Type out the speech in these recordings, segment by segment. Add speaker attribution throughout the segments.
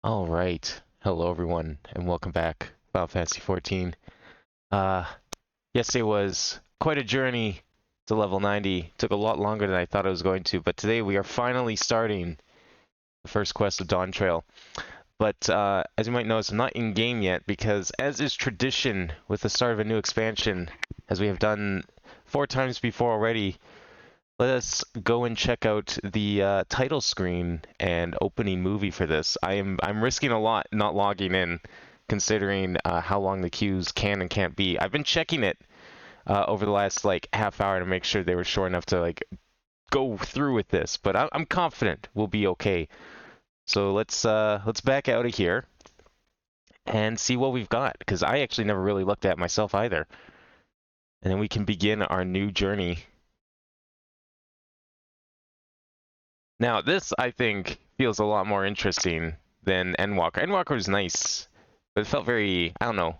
Speaker 1: All right. Hello, everyone, and welcome back. Final Fantasy 14. Uh, Yesterday was quite a journey to level 90. Took a lot longer than I thought it was going to, but today we are finally starting the first quest of Dawntrail. But as you might notice, I'm not in game yet because, as is tradition with the start of a new expansion, as we have done 4 times before already, let us go and check out the title screen and opening movie for this. I'm risking a lot not logging in, considering how long the queues can and can't be. I've been checking it over the last like half hour to make sure they were short enough to like go through with this, but I'm confident we'll be okay. So let's back out of here and see what we've got, because I actually never really looked at myself either. And then we can begin our new journey. Now, this, I think, feels a lot more interesting than Endwalker. Endwalker was nice, but it felt very, I don't know,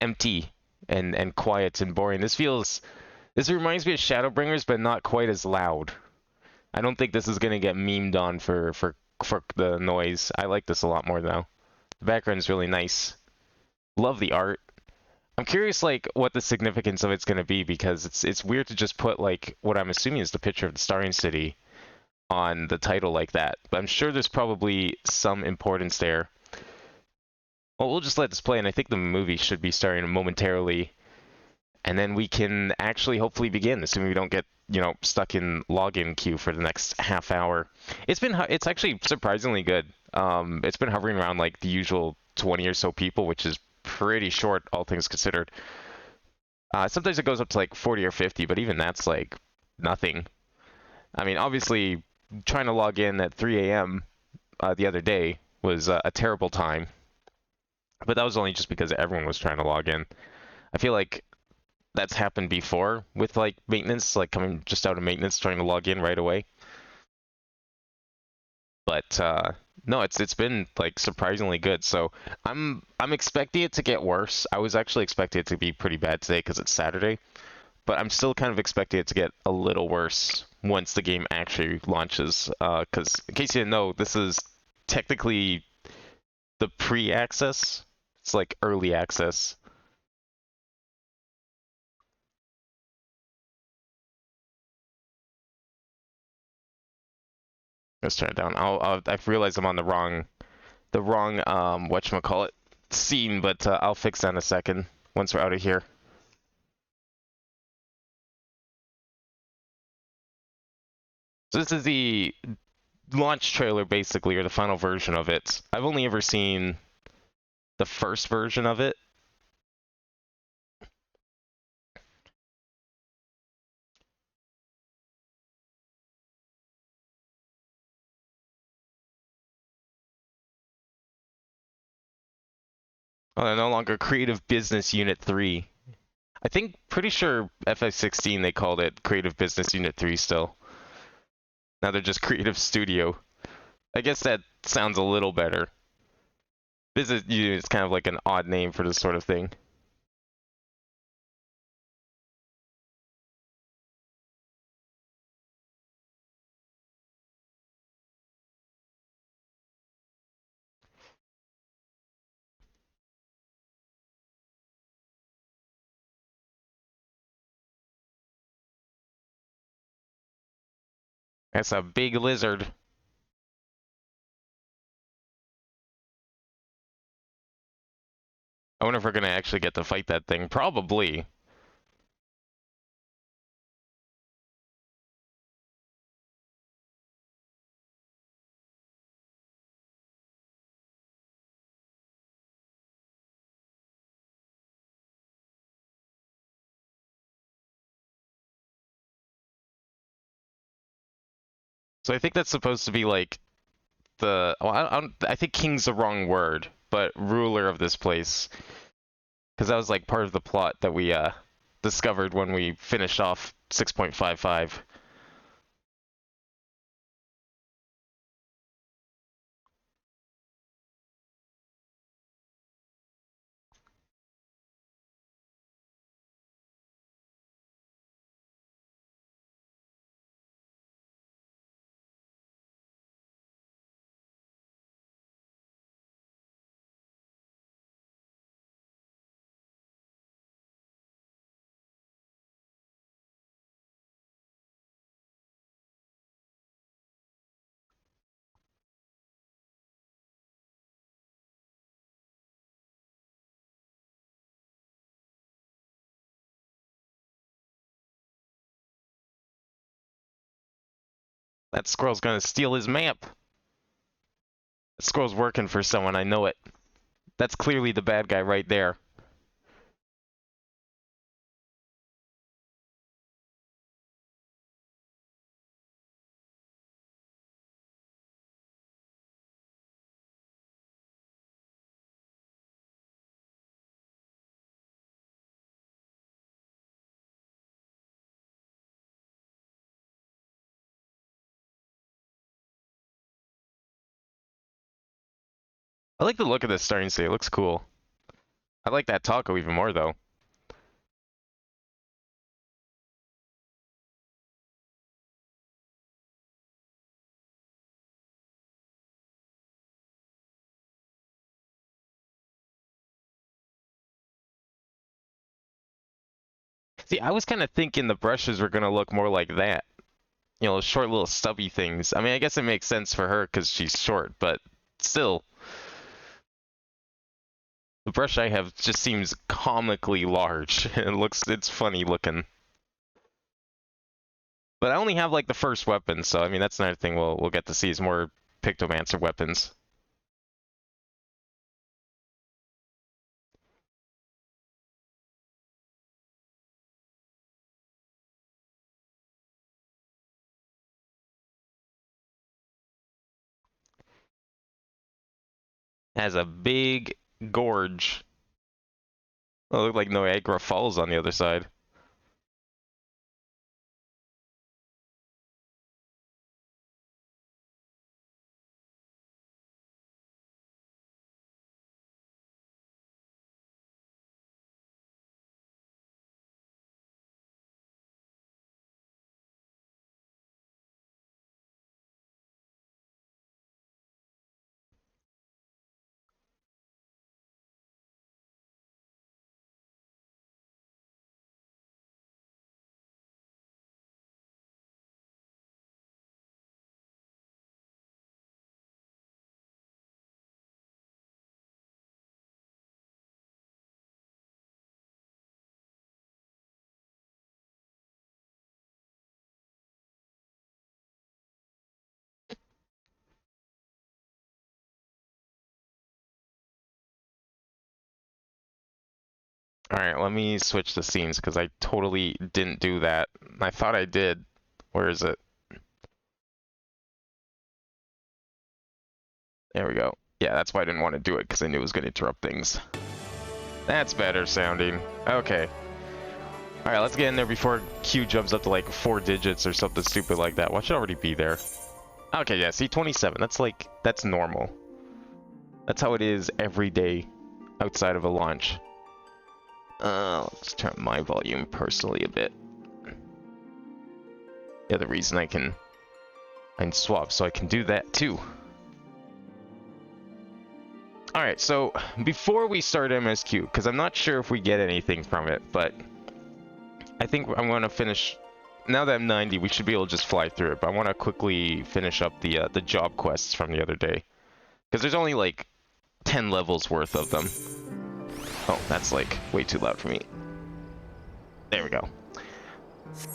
Speaker 1: empty and quiet and boring. This reminds me of Shadowbringers, but not quite as loud. I don't think this is going to get memed on for the noise. I like this a lot more, though. The background is really nice. Love the art. I'm curious, like, what the significance of it's going to be, because it's weird to just put, like, what I'm assuming is the picture of the Starring City on the title like that, but I'm sure there's probably some importance there. Well, we'll just let this play, and I think the movie should be starting momentarily, and then we can actually hopefully begin, assuming we don't get, stuck in login queue for the next half hour. It's actually surprisingly good. It's been hovering around like the usual 20 or so people, which is pretty short, all things considered. Sometimes it goes up to like 40 or 50, but even that's like nothing. I mean, obviously, trying to log in at 3 a.m. The other day was a terrible time, but that was only just because everyone was trying to log in. I feel like that's happened before with like maintenance, like coming just out of maintenance, trying to log in right away. But no, it's been like surprisingly good. So I'm expecting it to get worse. I was actually expecting it to be pretty bad today because it's Saturday, but I'm still kind of expecting it to get a little worse once the game actually launches. Because in case you didn't know, this is technically the pre-access. It's like early access. Let's turn it down. I've realized I'm on the wrong whatchamacallit scene, but I'll fix that in a second once we're out of here. So this is the launch trailer, basically, or the final version of it. I've only ever seen the first version of it. Oh, they're no longer Creative Business Unit 3. I think, pretty sure FF16 they called it Creative Business Unit 3 still. Now they're just Creative Studio. I guess that sounds a little better. Business Unit is kind of like an odd name for this sort of thing. That's a big lizard. I wonder if we're gonna actually get to fight that thing. Probably. So I think that's supposed to be like the. Well, I think king's the wrong word, but ruler of this place, because that was like part of the plot that we discovered when we finished off 6.55. That squirrel's gonna steal his map. That squirrel's working for someone, I know it. That's clearly the bad guy right there. I like the look of this starting state. It looks cool. I like that taco even more, though. See, I was kind of thinking the brushes were going to look more like that. You know, short little stubby things. I mean, I guess it makes sense for her because she's short, but still. The brush I have just seems comically large. It's funny looking. But I only have like the first weapon, so I mean that's another thing we'll get to see is more Pictomancer weapons. Has a big gorge. Oh, it looked like Niagara Falls on the other side. Alright, let me switch the scenes because I totally didn't do that. I thought I did. Where is it? There we go. Yeah, that's why I didn't want to do it because I knew it was going to interrupt things. That's better sounding. Okay. Alright, let's get in there before Q jumps up to like 4 digits or something stupid like that. What should already be there? Okay, yeah, see, 27. That's normal. That's how it is every day outside of a launch. Let's turn my volume personally a bit. The other reason I can swap so I can do that too. Alright, so before we start MSQ, because I'm not sure if we get anything from it, but I think I'm going to finish. Now that I'm 90, we should be able to just fly through it, but I want to quickly finish up the job quests from the other day. Because there's only like 10 levels worth of them. Oh, that's like way too loud for me. There we go.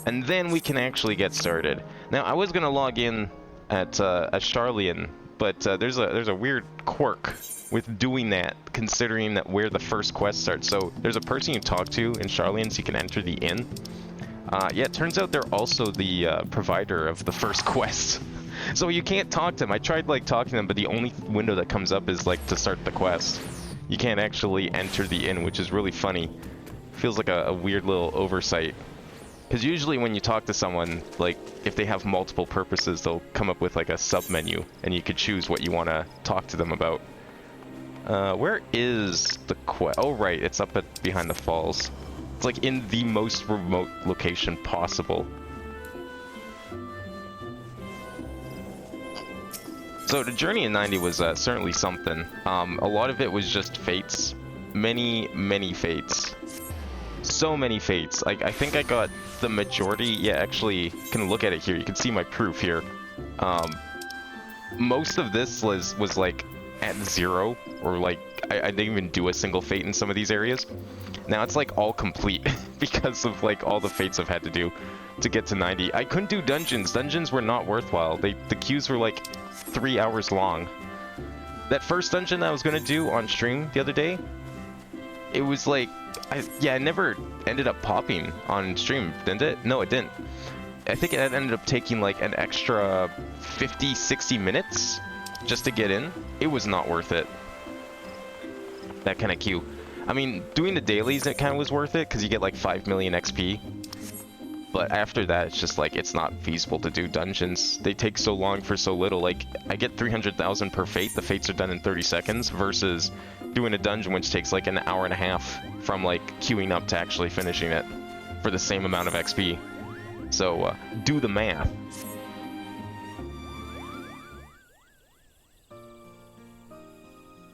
Speaker 1: And then we can actually get started. Now, I was gonna log in at Charlian, but there's a weird quirk with doing that, considering that where the first quest starts. So there's a person you talk to in Charlian, so you can enter the inn. Yeah, it turns out they're also the provider of the first quest. So you can't talk to them. I tried like talking to them, but the only window that comes up is like to start the quest. You can't actually enter the inn, which is really funny. Feels like a weird little oversight. Because usually when you talk to someone, like, if they have multiple purposes, they'll come up with like a sub-menu, and you could choose what you want to talk to them about. Where is the quest? Oh, right, it's up behind the falls. It's like in the most remote location possible. So the journey in 90 was certainly something. A lot of it was just fates. Many fates. So many fates. Like, I think I got the majority. Yeah, actually, you can look at it here. You can see my proof here. Most of this was like at 0, or like I didn't even do a single fate in some of these areas. Now it's like all complete because of like all the fates I've had to do. to get to 90. I couldn't do dungeons. Dungeons were not worthwhile. The queues were like 3 hours long. That first dungeon that I was gonna do on stream the other day, it was like, I never ended up popping on stream, didn't it? No, it didn't. I think it ended up taking like an extra 50, 60 minutes just to get in. It was not worth it. That kind of queue. I mean, doing the dailies, it kind of was worth it because you get like 5 million XP. But after that, it's just like, it's not feasible to do dungeons. They take so long for so little. Like, I get 300,000 per fate. The fates are done in 30 seconds versus doing a dungeon which takes like an hour and a half from like queuing up to actually finishing it for the same amount of XP. So, do the math.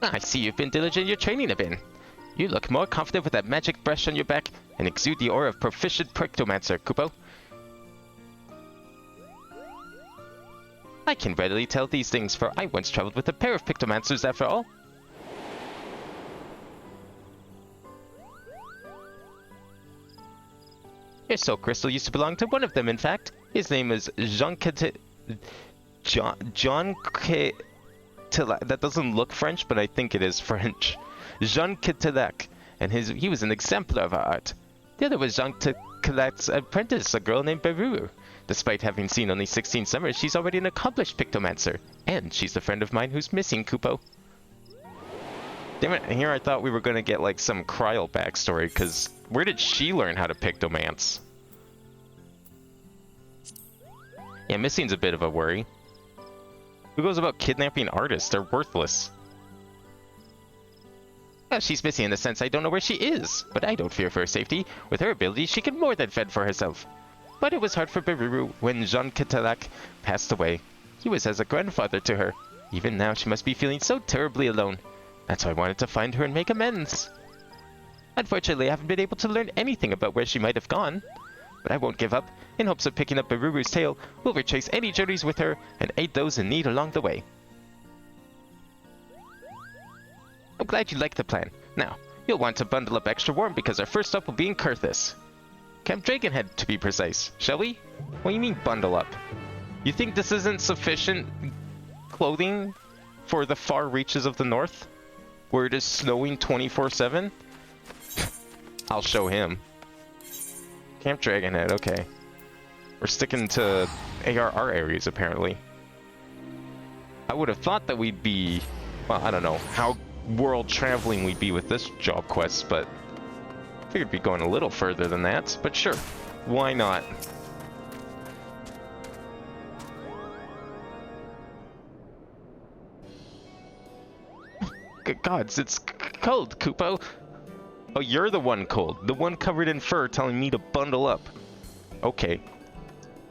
Speaker 1: I see you've been diligent in your training a bit. You look more confident with that magic brush on your back and exude the aura of proficient Pictomancer, Kupo. I can readily tell these things, for I once traveled with a pair of Pictomancers after all. Your soul crystal used to belong to one of them, in fact. His name is John that doesn't look French, but I think it is French. Jean Catillac, and he was an exemplar of our art. The other was Jean Catillac's apprentice, a girl named Beruru. Despite having seen only 16 summers, she's already an accomplished Pictomancer, and she's a friend of mine who's missing, Kupo. Damn it, here I thought we were gonna get like some Cryle backstory, because where did she learn how to Pictomance? Yeah, missing's a bit of a worry. Who goes about kidnapping artists? They're worthless. Well, she's missing in the sense I don't know where she is, but I don't fear for her safety. With her ability, she can more than fend for herself. But it was hard for Beruru when Jean Catillac passed away. He was as a grandfather to her. Even now, she must be feeling so terribly alone. That's why I wanted to find her and make amends. Unfortunately, I haven't been able to learn anything about where she might have gone. But I won't give up. In hopes of picking up Beruru's tail, we'll retrace any journeys with her and aid those in need along the way. I'm glad you like the plan. Now, you'll want to bundle up extra warm because our first stop will be in Kurthis. Camp Dragonhead, to be precise. Shall we? What do you mean bundle up? You think this isn't sufficient clothing for the far reaches of the north? Where it is snowing 24/7? I'll show him. Camp Dragonhead, okay. We're sticking to ARR areas, apparently. I would have thought that we'd be... Well, I don't know how world traveling we'd be with this job quest, but I figured we'd be going a little further than that, but sure, why not? Good gods, it's cold, Kupo. Oh, you're the one cold, the one covered in fur telling me to bundle up. Okay.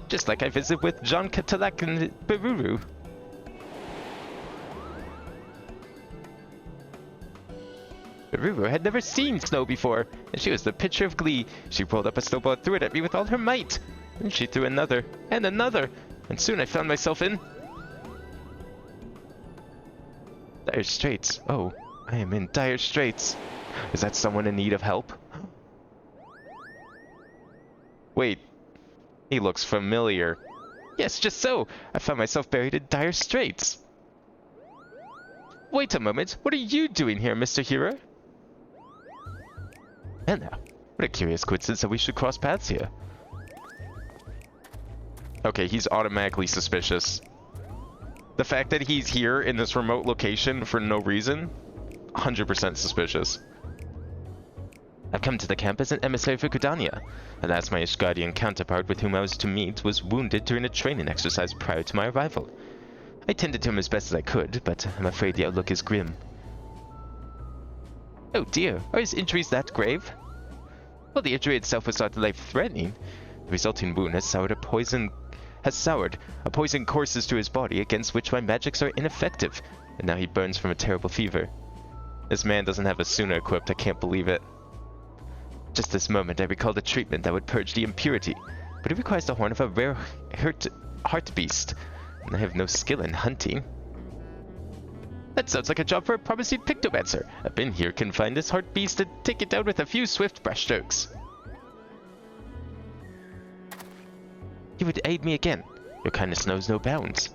Speaker 1: Just like I visited with Jean Catillac and Beruru. Beruru had never seen snow before, and she was the picture of glee. She rolled up a snowball and threw it at me with all her might. And she threw another, and another, and soon I found myself in dire straits. Oh, I am in dire straits. Is that someone in need of help? Wait, he looks familiar. Yes, just so. I found myself buried in dire straits. Wait a moment, what are you doing here, Mr. Hero? And now, what a curious coincidence that we should cross paths here. Okay, he's automatically suspicious. The fact that he's here in this remote location for no reason, 100% suspicious. I've come to the camp as an emissary for Kudania. Alas, my Ishgardian counterpart with whom I was to meet was wounded during a training exercise prior to my arrival. I tended to him as best as I could, but I'm afraid the outlook is grim. Oh dear, are his injuries that grave? Well, the injury itself was not life-threatening. The resulting wound has soured a poison courses through his body against which my magics are ineffective, and now he burns from a terrible fever. This man doesn't have a sooner equipped, I can't believe it. Just this moment I recalled a treatment that would purge the impurity, but it requires the horn of a rare heart beast, and I have no skill in hunting. That sounds like a job for a promising Pictomancer. A bin here can find this heart beast and take it down with a few swift brushstrokes. you would aid me again. Your kindness knows no bounds.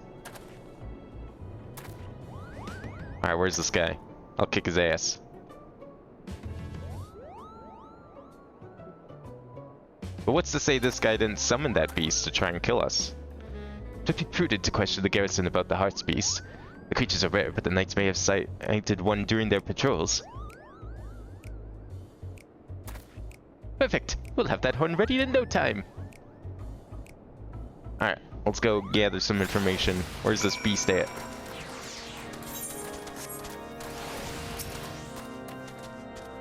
Speaker 1: Alright, where's this guy? I'll kick his ass. But what's to say this guy didn't summon that beast to try and kill us? It would be prudent to question the garrison about the Heart's Beast. The creatures are rare, but the knights may have sighted one during their patrols. Perfect! We'll have that horn ready in no time! Alright, let's go gather some information. Where's this beast at?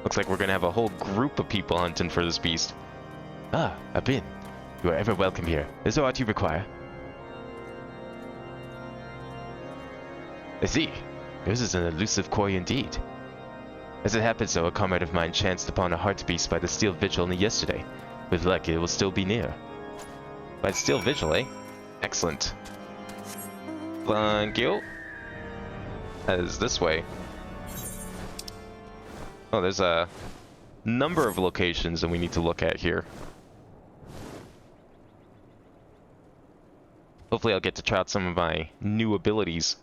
Speaker 1: Looks like we're gonna have a whole group of people hunting for this beast. Ah, Abin. You are ever welcome here. Is there aught you require? I see. Yours is an elusive quarry indeed. As it happens though, a comrade of mine chanced upon a heart beast by the steel vigil only yesterday. With luck, it will still be near. By the steel vigil, eh? Excellent. Thank you. That is this way. Oh, there's a number of locations that we need to look at here. Hopefully I'll get to try out some of my new abilities.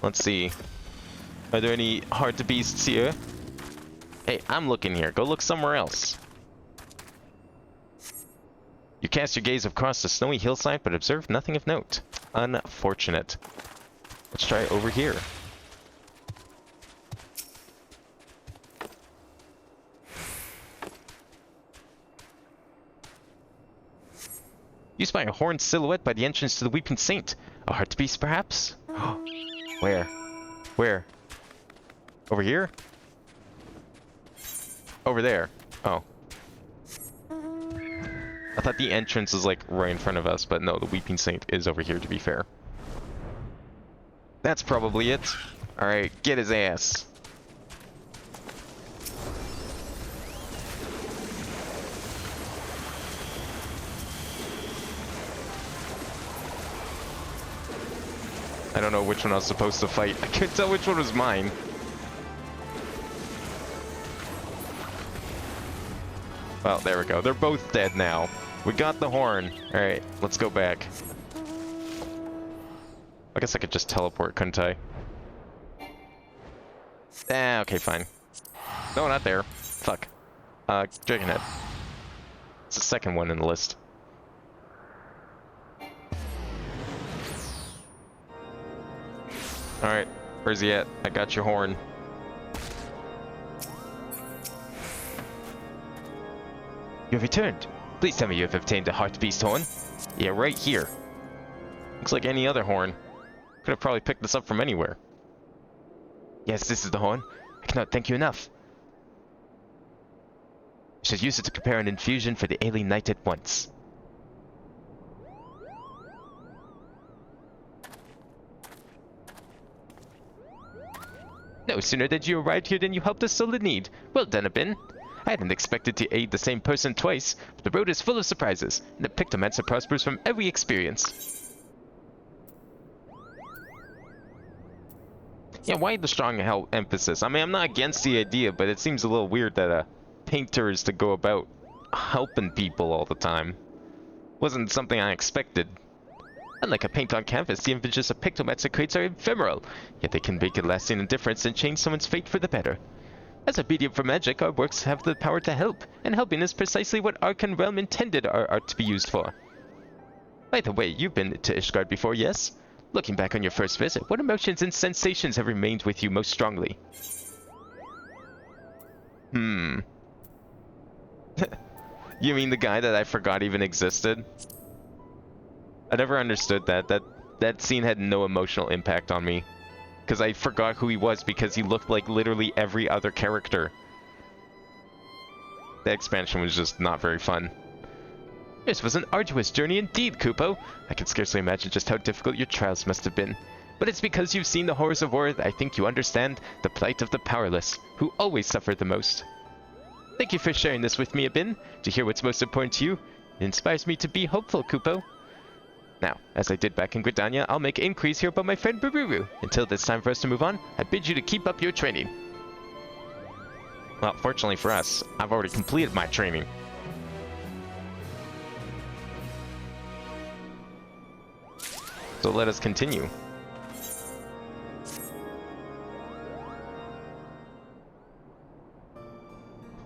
Speaker 1: Let's see. Are there any hard to beasts here? Hey, I'm looking here. Go look somewhere else. You cast your gaze across the snowy hillside, but observe nothing of note. Unfortunate. Let's try over here. You spy a horned silhouette by the entrance to the Weeping Saint. A heart beast, perhaps? Where? Where? Over here? Over there. Oh. I thought the entrance was like right in front of us, but no, the Weeping Saint is over here, to be fair. That's probably it. Alright, get his ass. I don't know which one I was supposed to fight. I couldn't tell which one was mine. Well, there we go. They're both dead now. We got the horn. Alright, let's go back. I guess I could just teleport, couldn't I? Ah, okay, fine. No, not there. Fuck. Dragonhead. It's the second one in the list. Alright, where's he at? I got your horn. You have returned. Please tell me you have obtained a Heart Beast horn. Yeah, right here. Looks like any other horn. Could have probably picked this up from anywhere. Yes, this is the horn. I cannot thank you enough. I should use it to prepare an infusion for the alien knight at once. No sooner did you arrive here than you helped us fill the need. Well done, Abin. I hadn't expected to aid the same person twice, but the road is full of surprises, and the Pictomancer prospers from every experience. Yeah, why the strong emphasis? I mean, I'm not against the idea, but it seems a little weird that a painter is to go about helping people all the time. Wasn't something I expected. Unlike a paint on canvas, the images of Pictomancer creates are ephemeral, yet they can make a lasting difference and change someone's fate for the better. As a medium for magic, our works have the power to help, and helping is precisely what Arcan Realm intended our art to be used for. By the way, you've been to Ishgard before, yes? Looking back on your first visit, what emotions and sensations have remained with you most strongly? You mean the guy that I forgot even existed? I never understood that. That scene had no emotional impact on me. Because I forgot who he was because he looked like literally every other character. The expansion was just not very fun. This was an arduous journey indeed, Kupo. I can scarcely imagine just how difficult your trials must have been. But it's because you've seen the horrors of war that I think you understand the plight of the powerless, who always suffer the most. Thank you for sharing this with me, Abin. To hear what's most important to you, it inspires me to be hopeful, Kupo. Now, as I did back in Gridania, I'll make inquiries here about my friend Bururu. Until it's time for us to move on, I bid you to keep up your training. Well, fortunately for us, I've already completed my training. So let us continue.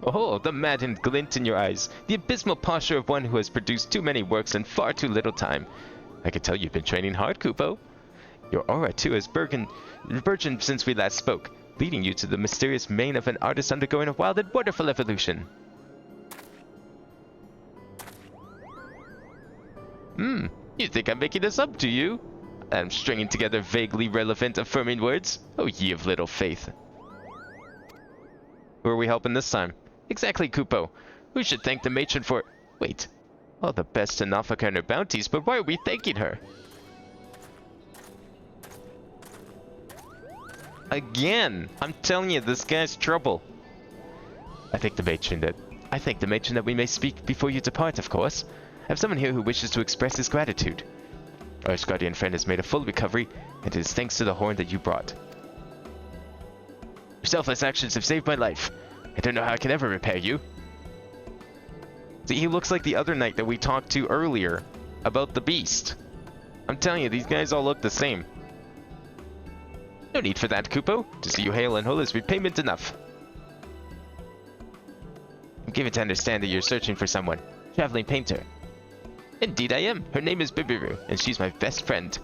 Speaker 1: Oh, the maddened glint in your eyes. The abysmal posture of one who has produced too many works in far too little time. I can tell you've been training hard, Kupo. Your aura, too, has burgeoned since we last spoke, leading you to the mysterious mane of an artist undergoing a wild and wonderful evolution. You think I'm making this up, do you? I'm stringing together vaguely relevant, affirming words? Oh, ye of little faith. Who are we helping this time? Exactly, Kupo. We should thank the matron for... Wait. All the best to Nafaka and her bounties, but why are we thanking her? Again! I'm telling you, this guy's trouble. I thank the matron that we may speak before you depart, of course. I have someone here who wishes to express his gratitude. Our guardian friend has made a full recovery, and it is thanks to the horn that you brought. Your selfless actions have saved my life. I don't know how I can ever repay you. See, he looks like the other knight that we talked to earlier about the beast. I'm telling you, these guys all look the same. No need for that, Kupo. To see you hail and whole is repayment enough. I'm given to understand that you're searching for someone. Traveling painter. Indeed I am. Her name is Bibiru, and she's my best friend.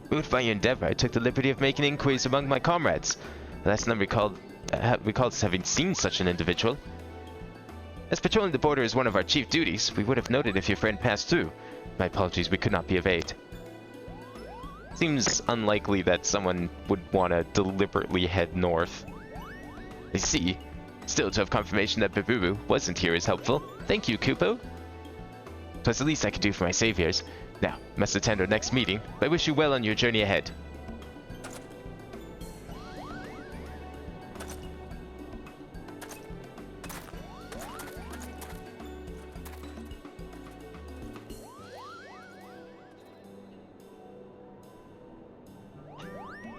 Speaker 1: Moved by your endeavor, I took the liberty of making inquiries among my comrades. Last none recalled having seen such an individual. As patrolling the border is one of our chief duties, we would have noted if your friend passed through. My apologies, we could not be of aid. Seems unlikely that someone would want to deliberately head north. I see. Still, to have confirmation that Bibiru wasn't here is helpful. Thank you, Kupo. Plus the least I could do for my saviors. Now, must attend our next meeting. I wish you well on your journey ahead.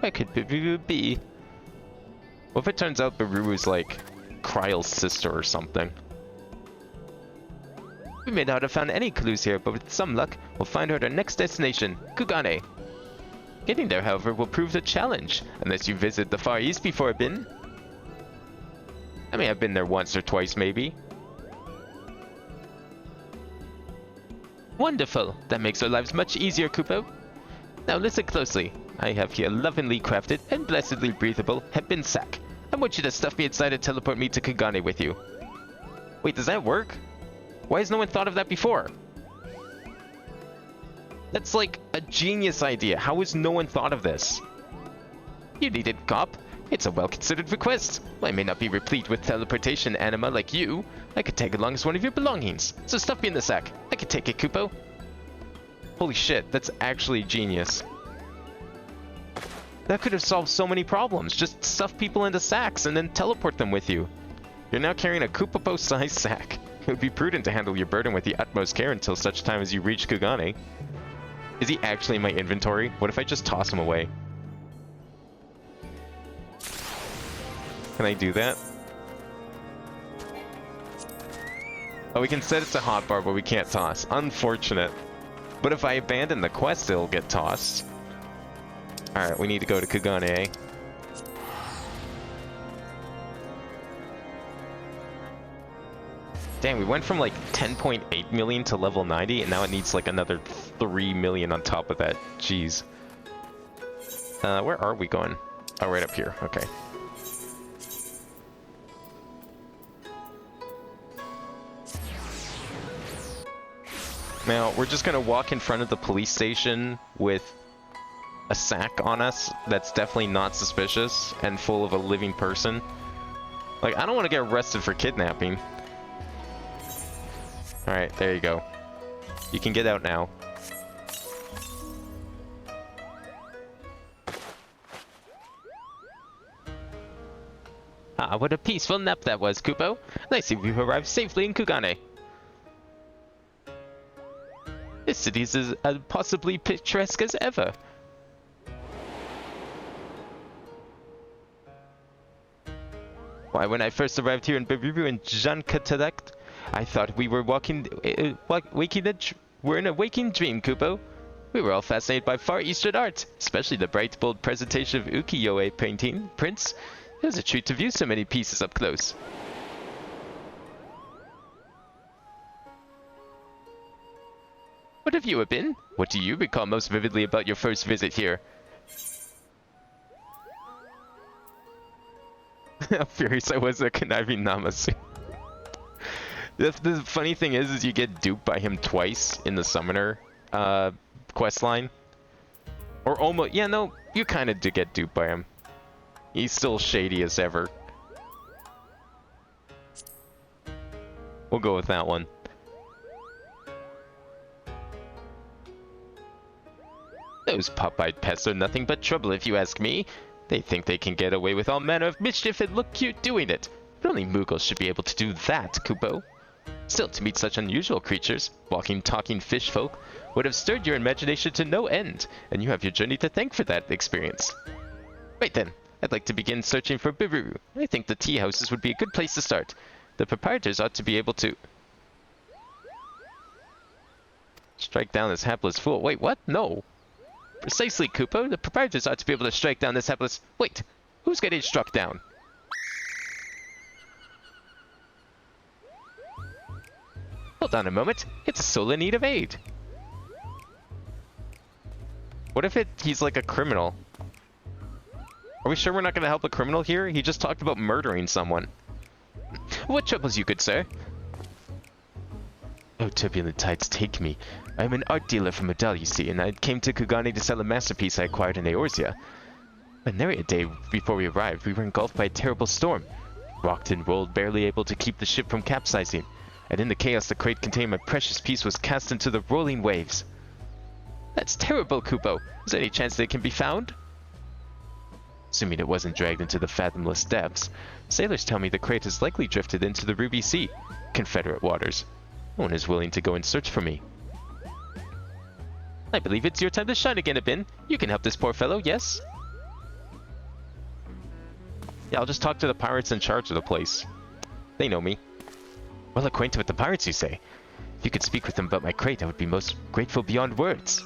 Speaker 1: Where could Bibiru be? What if it turns out Bibiru's like Kryle's sister or something? We may not have found any clues here, but with some luck, we'll find her at our next destination, Kugane. Getting there, however, will prove a challenge, unless you visit the Far East before I've been. I mean, I've been there once or twice, maybe. Wonderful! That makes our lives much easier, Kupo. Now listen closely. I have here a lovingly crafted and blessedly breathable hempen sack. I want you to stuff me inside and teleport me to Kugane with you. Wait, does that work? Why has no one thought of that before? That's like a genius idea. How has no one thought of this? You needed, cop. It's a well-considered request. I may not be replete with teleportation anima like you. I could tag along as one of your belongings. So stuff me in the sack. I can take it, Kupo. Holy shit, that's actually genius. That could have solved so many problems. Just stuff people into sacks and then teleport them with you. You're now carrying a Kupopo-sized sack. It would be prudent to handle your burden with the utmost care until such time as you reach Kugane. Is he actually in my inventory? What if I just toss him away? Can I do that? Oh, we can set it to hotbar, but we can't toss. Unfortunate. But if I abandon the quest, it'll get tossed. Alright, we need to go to Kugane, eh? Damn, we went from like 10.8 million to level 90, and now it needs like another 3 million on top of that. Jeez. Where are we going? Oh, right up here. Okay. Now, we're just gonna walk in front of the police station with a sack on us that's definitely not suspicious and full of a living person. Like, I don't want to get arrested for kidnapping. Alright, there you go. You can get out now. Ah, what a peaceful nap that was, Kupo. I see we've arrived safely in Kugane. This city is as possibly picturesque as ever. Why, when I first arrived here in Bibiru and Jankatarak, I thought we were we're in a waking dream, Kupo. We were all fascinated by Far Eastern art, especially the bright, bold presentation of ukiyo-e painting prints. It was a treat to view so many pieces up close. What have you been? What do you recall most vividly about your first visit here? How furious I was at conniving Namasu. The funny thing is you get duped by him twice in the summoner quest line. Or almost, yeah, no, you kind of did get duped by him. He's still shady as ever. We'll go with that one. Those pop-eyed pests are nothing but trouble if you ask me. They think they can get away with all manner of mischief and look cute doing it. But only Moogles should be able to do that, Kupo. Still, to meet such unusual creatures, walking, talking fish folk, would have stirred your imagination to no end, and you have your journey to thank for that experience. Right then, I'd like to begin searching for Biru. I think the tea houses would be a good place to start. The proprietors ought to be able to strike down this hapless fool. Wait, what? No. Precisely, Kupo. The proprietors ought to be able to strike down this hapless... Wait, who's getting struck down? Hold on a moment. It's a soul in need of aid. What if he's like a criminal? Are we sure we're not going to help a criminal here? He just talked about murdering someone. What troubles you, good sir? Oh, turbulent tides take me. I am an art dealer from Adal, you see, and I came to Kugane to sell a masterpiece I acquired in Eorzea. But nary a day before we arrived, we were engulfed by a terrible storm. Rocked and rolled, barely able to keep the ship from capsizing. And in the chaos the crate containing my precious piece was cast into the rolling waves. That's terrible, Kupo. Is there any chance that it can be found? Assuming it wasn't dragged into the fathomless depths, sailors tell me the crate has likely drifted into the Ruby Sea, Confederate waters. No one is willing to go and search for me. I believe it's your time to shine again, Abin. You can help this poor fellow, yes? Yeah, I'll just talk to the pirates in charge of the place. They know me. Well acquainted with the pirates, you say? If you could speak with them about my crate, I would be most grateful beyond words.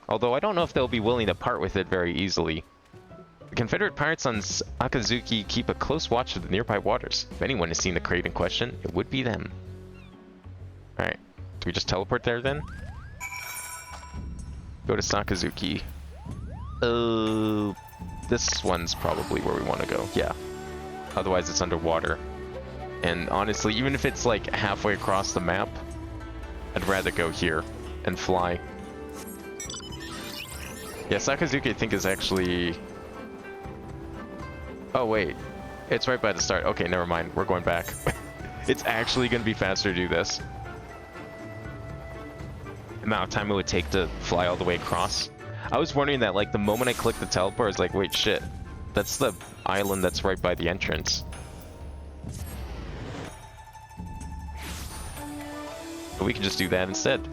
Speaker 1: Although I don't know if they'll be willing to part with it very easily. The Confederate pirates on Akazuki keep a close watch of the nearby waters. If anyone has seen the crate in question, it would be them. Alright, do we just teleport there then? Go to Sakazuki. This one's probably where we want to go, yeah. Otherwise it's underwater. And honestly, even if it's like halfway across the map, I'd rather go here and fly. Yeah, Sakazuki I think is actually... Oh wait, it's right by the start. Okay, never mind, we're going back. It's actually going to be faster to do this. The amount of time it would take to fly all the way across. I was wondering that, like, the moment I clicked the teleport, I was like, wait, shit. That's the island that's right by the entrance. But we can just do that instead.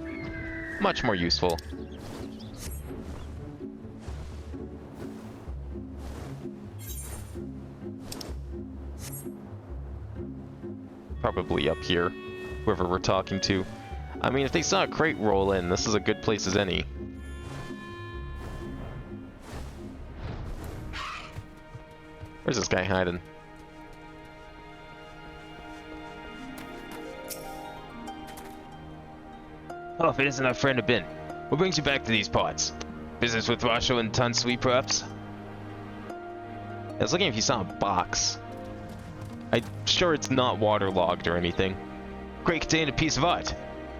Speaker 1: Much more useful. Probably up here, whoever we're talking to. I mean, if they saw a crate roll in, this is a good place as any. Where's this guy hiding? Oh, if it isn't our friend Abin. What brings you back to these parts? Business with Rasho and Tansui, perhaps? I was looking if you saw a box. I'm sure it's not waterlogged or anything. Crate contained a piece of art.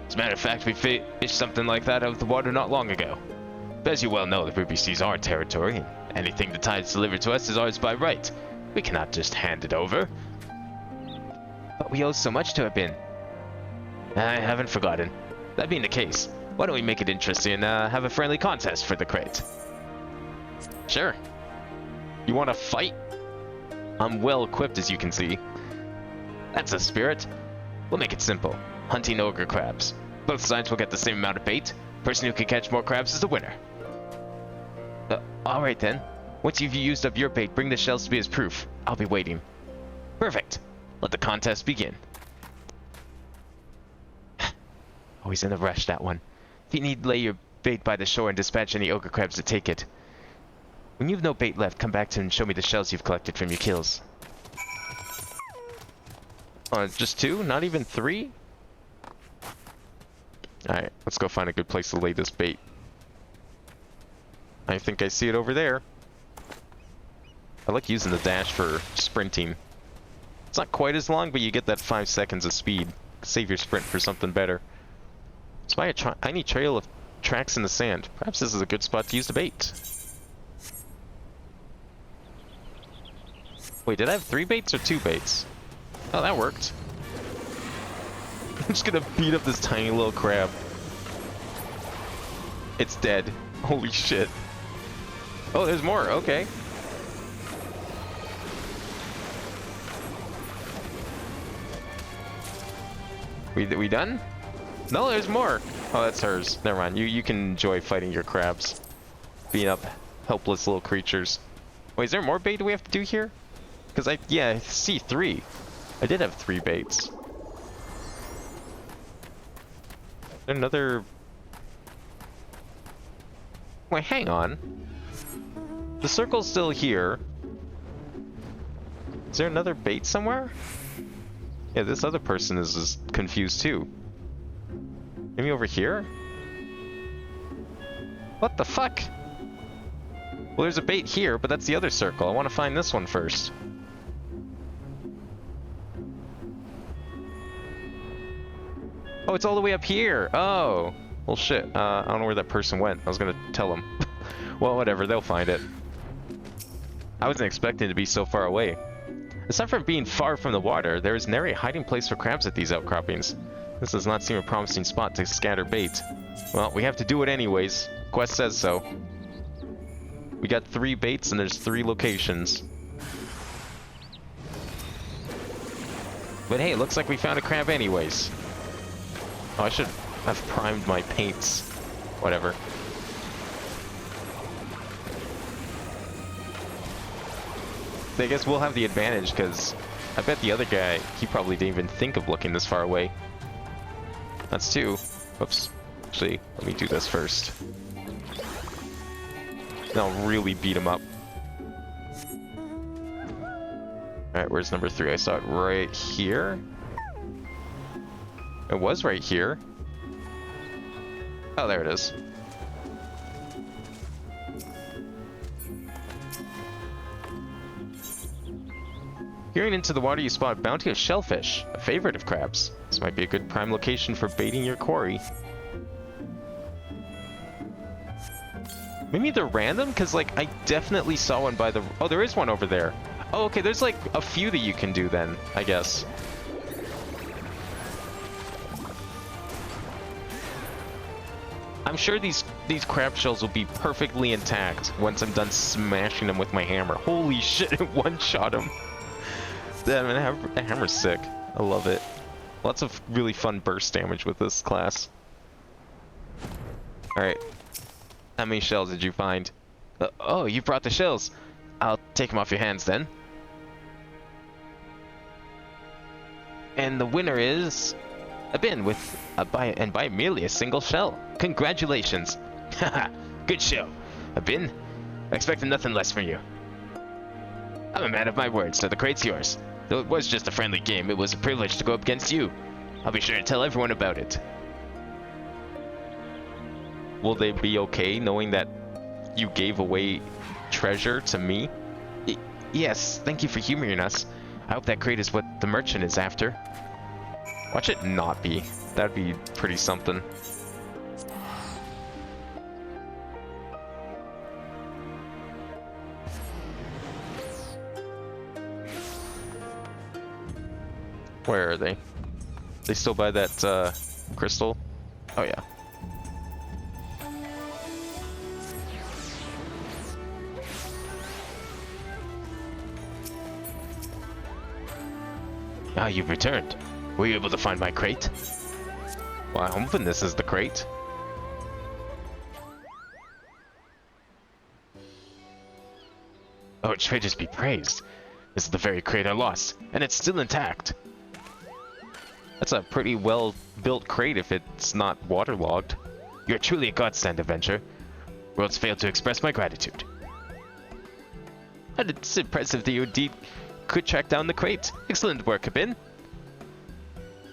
Speaker 1: As a matter of fact, we fished something like that out of the water not long ago. But as you well know, the Ruby Sea's our territory, and anything the tides deliver to us is ours by right. We cannot just hand it over. But we owe so much to Abin. I haven't forgotten. That being the case, why don't we make it interesting and have a friendly contest for the crate? Sure. You want to fight? I'm well equipped, as you can see. That's a spirit. We'll make it simple. Hunting ogre crabs. Both sides will get the same amount of bait. Person who can catch more crabs is the winner. Alright then. Once you've used up your bait, bring the shells to me as proof. I'll be waiting. Perfect. Let the contest begin. Always in a rush, that one. If you need, lay your bait by the shore and dispatch any ogre crabs to take it. When you've no bait left, come back to and show me the shells you've collected from your kills. Just 2? Not even 3? Alright, let's go find a good place to lay this bait. I think I see it over there. I like using the dash for sprinting. It's not quite as long, but you get that 5 seconds of speed. Save your sprint for something better. It's by a tiny trail of tracks in the sand. Perhaps this is a good spot to use the bait. Wait, did I have 3 baits or 2 baits? Oh, that worked. I'm just gonna beat up this tiny little crab. It's dead. Holy shit. Oh, there's more. Okay. We done? No, there's more. Oh, that's hers. Never mind. You can enjoy fighting your crabs. Beating up helpless little creatures. Wait, is there more bait we have to do here? Because I see 3. I did have 3 baits. Is there another... Wait, hang on. The circle's still here. Is there another bait somewhere? Yeah, this other person is confused too. Maybe over here? What the fuck? Well, there's a bait here, but that's the other circle. I want to find this one first. Oh, it's all the way up here. Oh. Well, shit. I don't know where that person went. I was gonna tell them. Well, whatever. They'll find it. I wasn't expecting to be so far away. Aside from being far from the water, there is nary a hiding place for crabs at these outcroppings. This does not seem a promising spot to scatter bait. Well, we have to do it anyways. Quest says so. We got 3 baits and there's 3 locations. But hey, it looks like we found a crab anyways. Oh, I should have primed my paints. Whatever. I guess we'll have the advantage because I bet the other guy, he probably didn't even think of looking this far away. That's 2. Oops. Actually, let me do this first. Then I'll really beat him up. Alright, where's number 3? I saw it right here. It was right here. Oh, there it is. Peering into the water, you spot a bounty of shellfish, a favorite of crabs. This might be a good prime location for baiting your quarry. Maybe they're random? Because, like, I definitely saw one by the... Oh, there is one over there. Oh, okay, there's, like, a few that you can do then, I guess. I'm sure these crab shells will be perfectly intact once I'm done smashing them with my hammer. Holy shit, it one-shot him. Damn, the hammer's sick. I love it. Lots of really fun burst damage with this class. Alright. How many shells did you find? Oh, you brought the shells. I'll take them off your hands then. And the winner is... a bin with by merely a single shell. Congratulations. Haha, good show. A bin? I expected nothing less from you. I'm a man of my word, so the crate's yours. Though it was just a friendly game, it was a privilege to go up against you. I'll be sure to tell everyone about it. Will they be okay knowing that you gave away treasure to me? Yes, thank you for humoring us. I hope that crate is what the merchant is after. Watch it not be. That'd be pretty something. Where are they? They still by that crystal? Oh yeah. Ah, you've returned. Were you able to find my crate? Well, I'm hoping this is the crate. Oh, traders be praised. This is the very crate I lost, and it's still intact. That's a pretty well-built crate if it's not waterlogged. You're truly a godsend, adventure. Worlds failed to express my gratitude. And it's impressive that you indeed could track down the crate. Excellent work, Abin.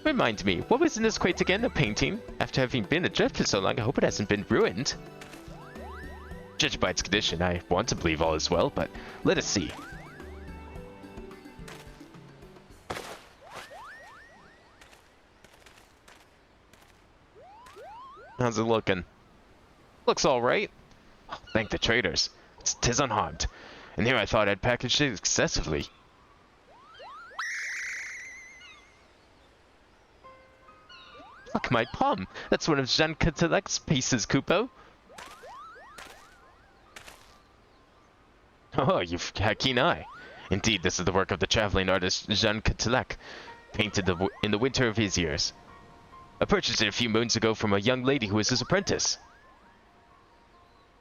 Speaker 1: Remind me, what was in this crate again? A painting? After having been adrift for so long, I hope it hasn't been ruined. Judging by its condition, I want to believe all is well, but let us see. How's it looking? Looks alright. Oh, thank the traders. Tis unharmed. And here I thought I'd packaged it excessively. Look, my palm. That's one of Jean Catelec's pieces, Kupo. Oh, you've a keen eye. Indeed, this is the work of the traveling artist Jean Catelec, painted in the winter of his years. I purchased it a few moons ago from a young lady who was his apprentice.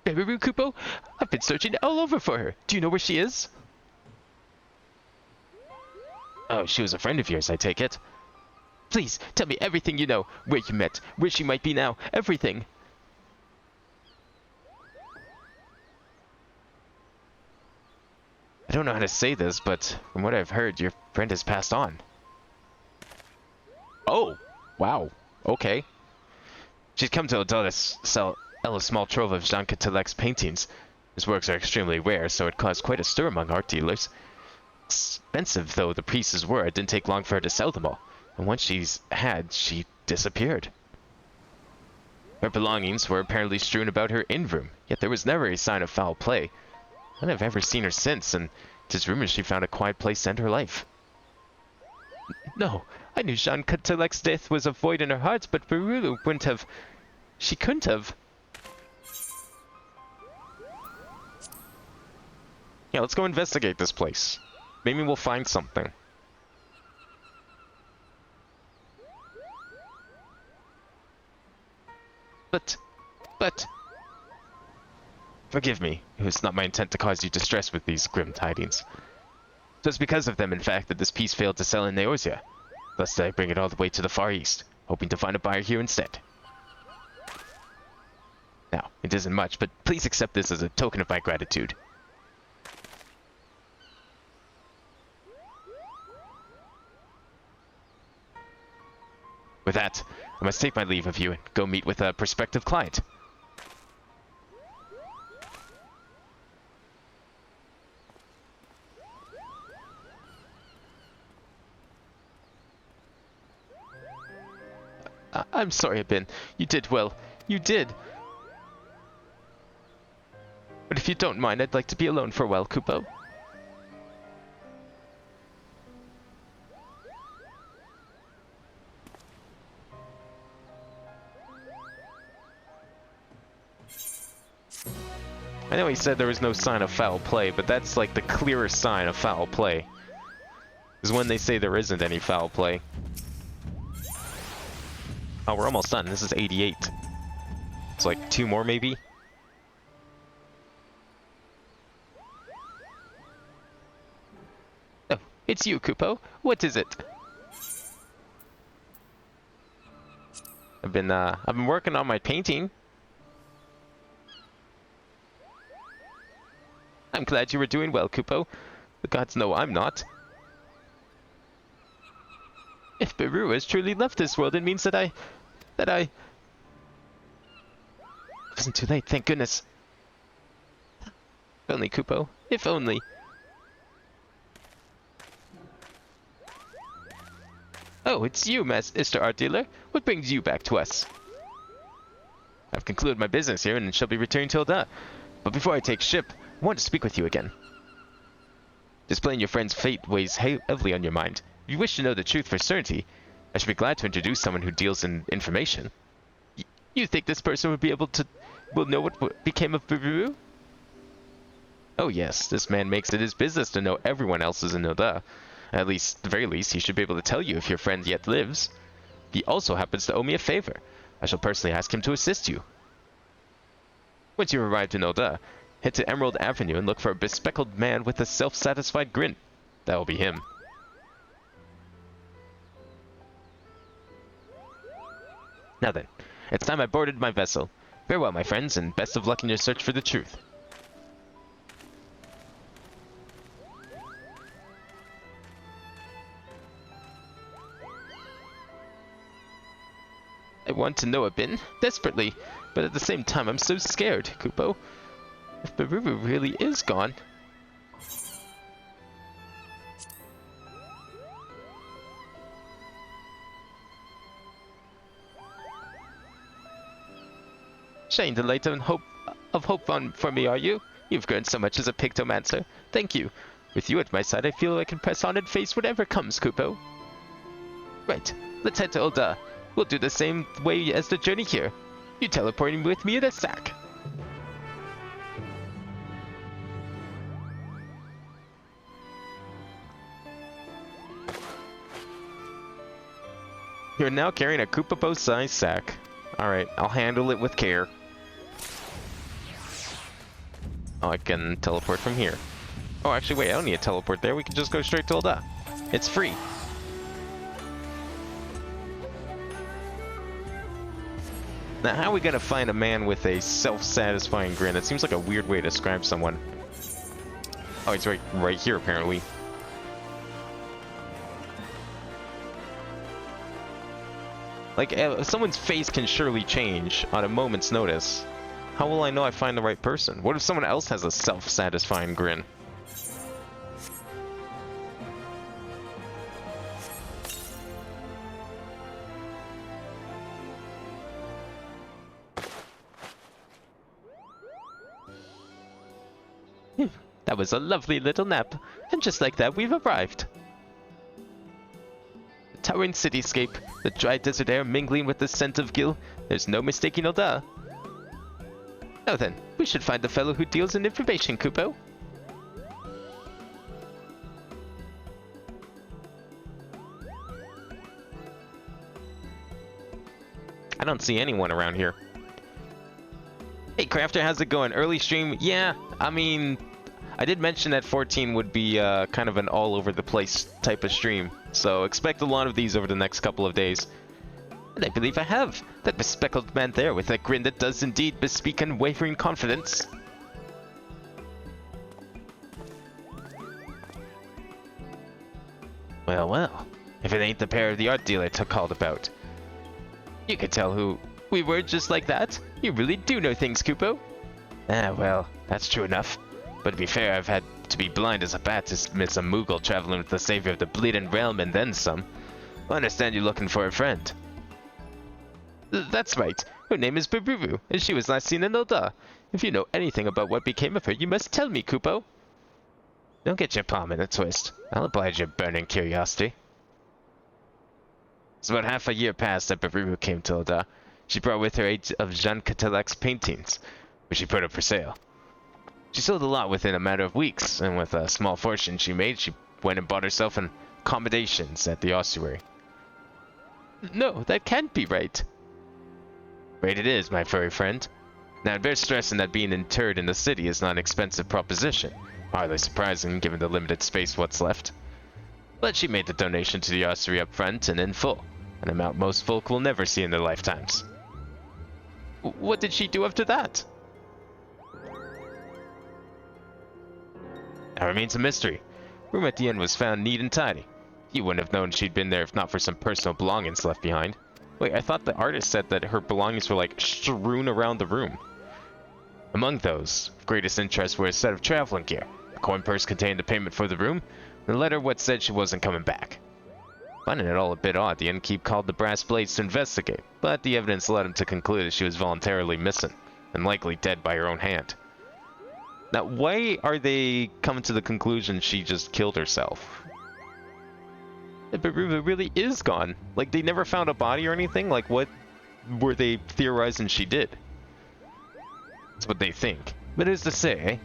Speaker 1: Baby Kupo, I've been searching all over for her. Do you know where she is? Oh, she was a friend of yours, I take it. Please, tell me everything you know. Where you met, where she might be now, everything. I don't know how to say this, but from what I've heard, your friend has passed on. Oh, wow. Okay. She's come to Odell to sell a small trove of Jean Catelec's paintings. His works are extremely rare, so it caused quite a stir among art dealers. Expensive though the pieces were, it didn't take long for her to sell them all. And once she disappeared. Her belongings were apparently strewn about her in-room, yet there was never a sign of foul play. And I've ever seen her since, and 'tis rumored she found a quiet place to end her life. No, I knew Jean Catelec's death was a void in her heart, but Berulu wouldn't have... She couldn't have... Yeah, let's go investigate this place. Maybe we'll find something. But... Forgive me, it was not my intent to cause you distress with these grim tidings. It was because of them, in fact, that this piece failed to sell in Neosia. Thus did I bring it all the way to the Far East, hoping to find a buyer here instead. Now, it isn't much, but please accept this as a token of my gratitude. With that, I must take my leave of you and go meet with a prospective client. I'm sorry, Abin. You did well. You did. But if you don't mind, I'd like to be alone for a while, Kupo. I know he said there was no sign of foul play, but that's like the clearest sign of foul play. Is when they say there isn't any foul play. Oh, we're almost done. This is 88. It's like 2 more, maybe? Oh, it's you, Kupo. What is it? I've been working on my painting. I'm glad you were doing well, Kupo. The gods know I'm not. If Beru has truly left this world, it means that I... It wasn't too late, thank goodness. If only, Kupo. If only. Oh, it's you, Mr. Art Dealer. What brings you back to us? I've concluded my business here and shall be returning till dawn. But before I take ship, I want to speak with you again. Displaying your friend's fate weighs heavily on your mind. If you wish to know the truth for certainty, I should be glad to introduce someone who deals in information. You think this person will know what became of Buru? Oh yes, this man makes it his business to know everyone else's in Noda. At the very least, he should be able to tell you if your friend yet lives. He also happens to owe me a favor. I shall personally ask him to assist you. Once you've arrived in Noda, head to Emerald Avenue and look for a bespectacled man with a self-satisfied grin. that'll be him. Now then, it's time I boarded my vessel. Farewell, my friends, and best of luck in your search for the truth. I want to know a bit, desperately, but at the same time I'm so scared, Kupo. If Barubu really is gone... Shining the light of hope for me, are you? You've grown so much as a Pictomancer. Thank you. With you at my side, I feel I can press on and face whatever comes, Kupo. Right, let's head to Ul'dah. We'll do the same way as the journey here. You teleporting with me in a sack. You're now carrying a Koopapo-sized sack. Alright, I'll handle it with care. Oh, I can teleport from here. Oh, actually, wait, I don't need a teleport there. We can just go straight to Ul'dah. It's free. Now, how are we gonna find a man with a self-satisfying grin? That seems like a weird way to describe someone. Oh, he's right here, apparently. Like, someone's face can surely change on a moment's notice. How will I know I find the right person? What if someone else has a self-satisfying grin? That was a lovely little nap, and just like that we've arrived. The towering cityscape, the dry desert air mingling with the scent of Gil, there's no mistaking Ul'dah. Now then, we should find the fellow who deals in information, Kupo. I don't see anyone around here. Hey Crafter, how's it going? Early stream? Yeah, I mean, I did mention that 14 would be kind of an all-over-the-place type of stream, so expect a lot of these over the next couple of days. And I believe I have. That bespectacled man there with that grin that does indeed bespeak unwavering confidence. Well, well. If it ain't the pair of the art dealer called about. You could tell who we were just like that. You really do know things, Kupo. Ah, well, that's true enough. But to be fair, I've had to be blind as a bat to miss a Moogle traveling with the savior of the Bleeding Realm and then some. I understand you're looking for a friend. That's right. Her name is Barubu, and she was last seen in Ul'dah. If you know anything about what became of her, you must tell me, Kupo. Don't get your palm in a twist. I'll oblige your burning curiosity. It's about half a year past that Barubu came to Ul'dah. She brought with her 8 of Jean Catalac's paintings, which she put up for sale. She sold a lot within a matter of weeks, and with a small fortune she made, she went and bought herself an accommodations at the ossuary. No, that can't be right. Right it is, my furry friend. Now, it bears stressing that being interred in the city is not an expensive proposition. Hardly surprising, given the limited space what's left. But she made the donation to the ossuary up front and in full, an amount most folk will never see in their lifetimes. What did she do after that? That remains a mystery. Room at the end was found neat and tidy. You wouldn't have known she'd been there if not for some personal belongings left behind. Wait, I thought the artist said that her belongings were like strewn around the room. Among those, of greatest interest were a set of traveling gear. A coin purse contained the payment for the room, and a letter what said she wasn't coming back. Finding it all a bit odd, the innkeep called the Brass Blades to investigate, but the evidence led him to conclude that she was voluntarily missing, and likely dead by her own hand. Now, why are they coming to the conclusion she just killed herself? Barubu really is gone. Like, they never found a body or anything? Like, what were they theorizing she did? That's what they think. But who's to say, eh?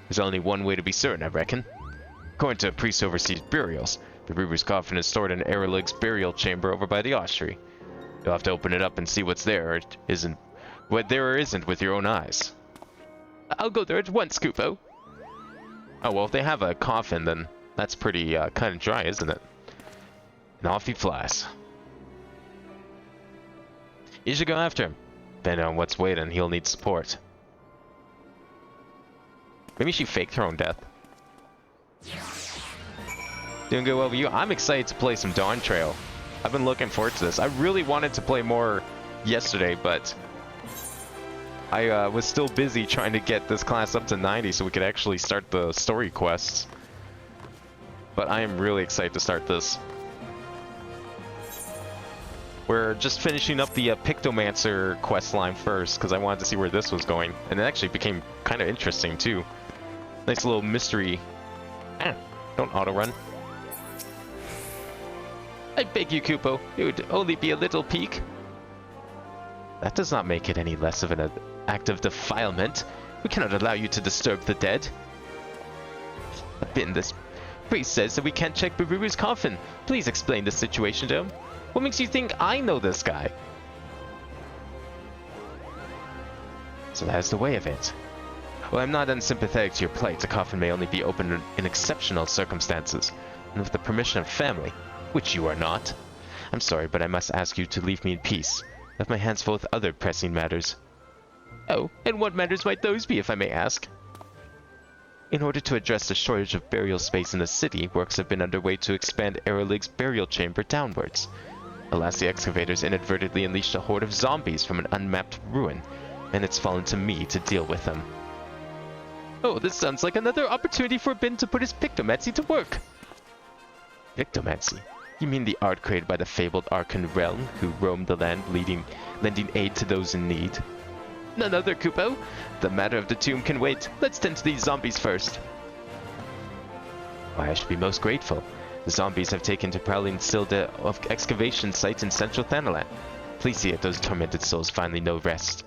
Speaker 1: There's only one way to be certain, I reckon. According to a priest overseas burials, Barubu's coffin is stored in Eralig's burial chamber over by the ossuary. You'll have to open it up and see what's there, or isn't. What there or isn't with your own eyes. I'll go there at once, Kupo. Oh, well, if they have a coffin, then That's pretty cut and dry, isn't it? And off he flies. You should go after him. Depending on what's waiting, he'll need support. Maybe she faked her own death. Doing good well with you. I'm excited to play some Dawntrail. I've been looking forward to this. I really wanted to play more yesterday, but I was still busy trying to get this class up to 90 so we could actually start the story quests. But I am really excited to start this. We're just finishing up the Pictomancer quest line first because I wanted to see where this was going. And it actually became kind of interesting too. Nice little mystery. Don't auto-run. I beg you, Kupo. It would only be a little peek. That does not make it any less of an act of defilement. We cannot allow you to disturb the dead. This priest says that we can't check Baruru's coffin. Please explain the situation to him. What makes you think I know this guy? So that's the way of it. Well, I'm not unsympathetic to your plight. The coffin may only be opened in exceptional circumstances, and with the permission of family, which you are not. I'm sorry, but I must ask you to leave me in peace. I have my hands full with other pressing matters. Oh, and what matters might those be, if I may ask? In order to address the shortage of burial space in the city, works have been underway to expand Aerolig's burial chamber downwards. Alas, the excavators inadvertently unleashed a horde of zombies from an unmapped ruin, and it's fallen to me to deal with them. Oh, this sounds like another opportunity for Ben to put his Pictomancy to work. Pictomancy? You mean the art created by the fabled Archon Realm, who roamed the land, lending aid to those in need? None other, Kupo. The matter of the tomb can wait. Let's tend to these zombies first. Why, I should be most grateful. The zombies have taken to prowling Silda of excavation sites in central Thanalan. Please see if those tormented souls finally know rest.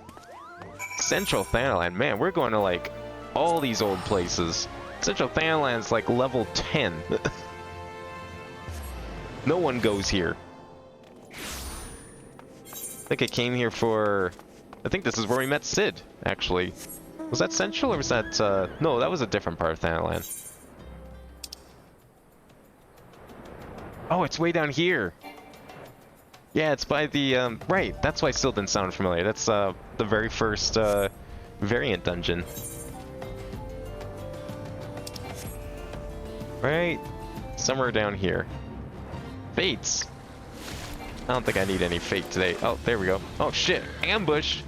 Speaker 1: Central Thanalan? Man, we're going to like all these old places. Central Thanalan's like level 10. No one goes here. I think I came here for... I think this is where we met Sid, actually. Was that Central or was that... No, that was a different part of Thanalan. Oh, it's way down here. Yeah, it's by the... right, that's why it still didn't sound familiar. That's the very first variant dungeon. Right, somewhere down here. Fates. I don't think I need any fate today. Oh, there we go. Oh shit, ambush!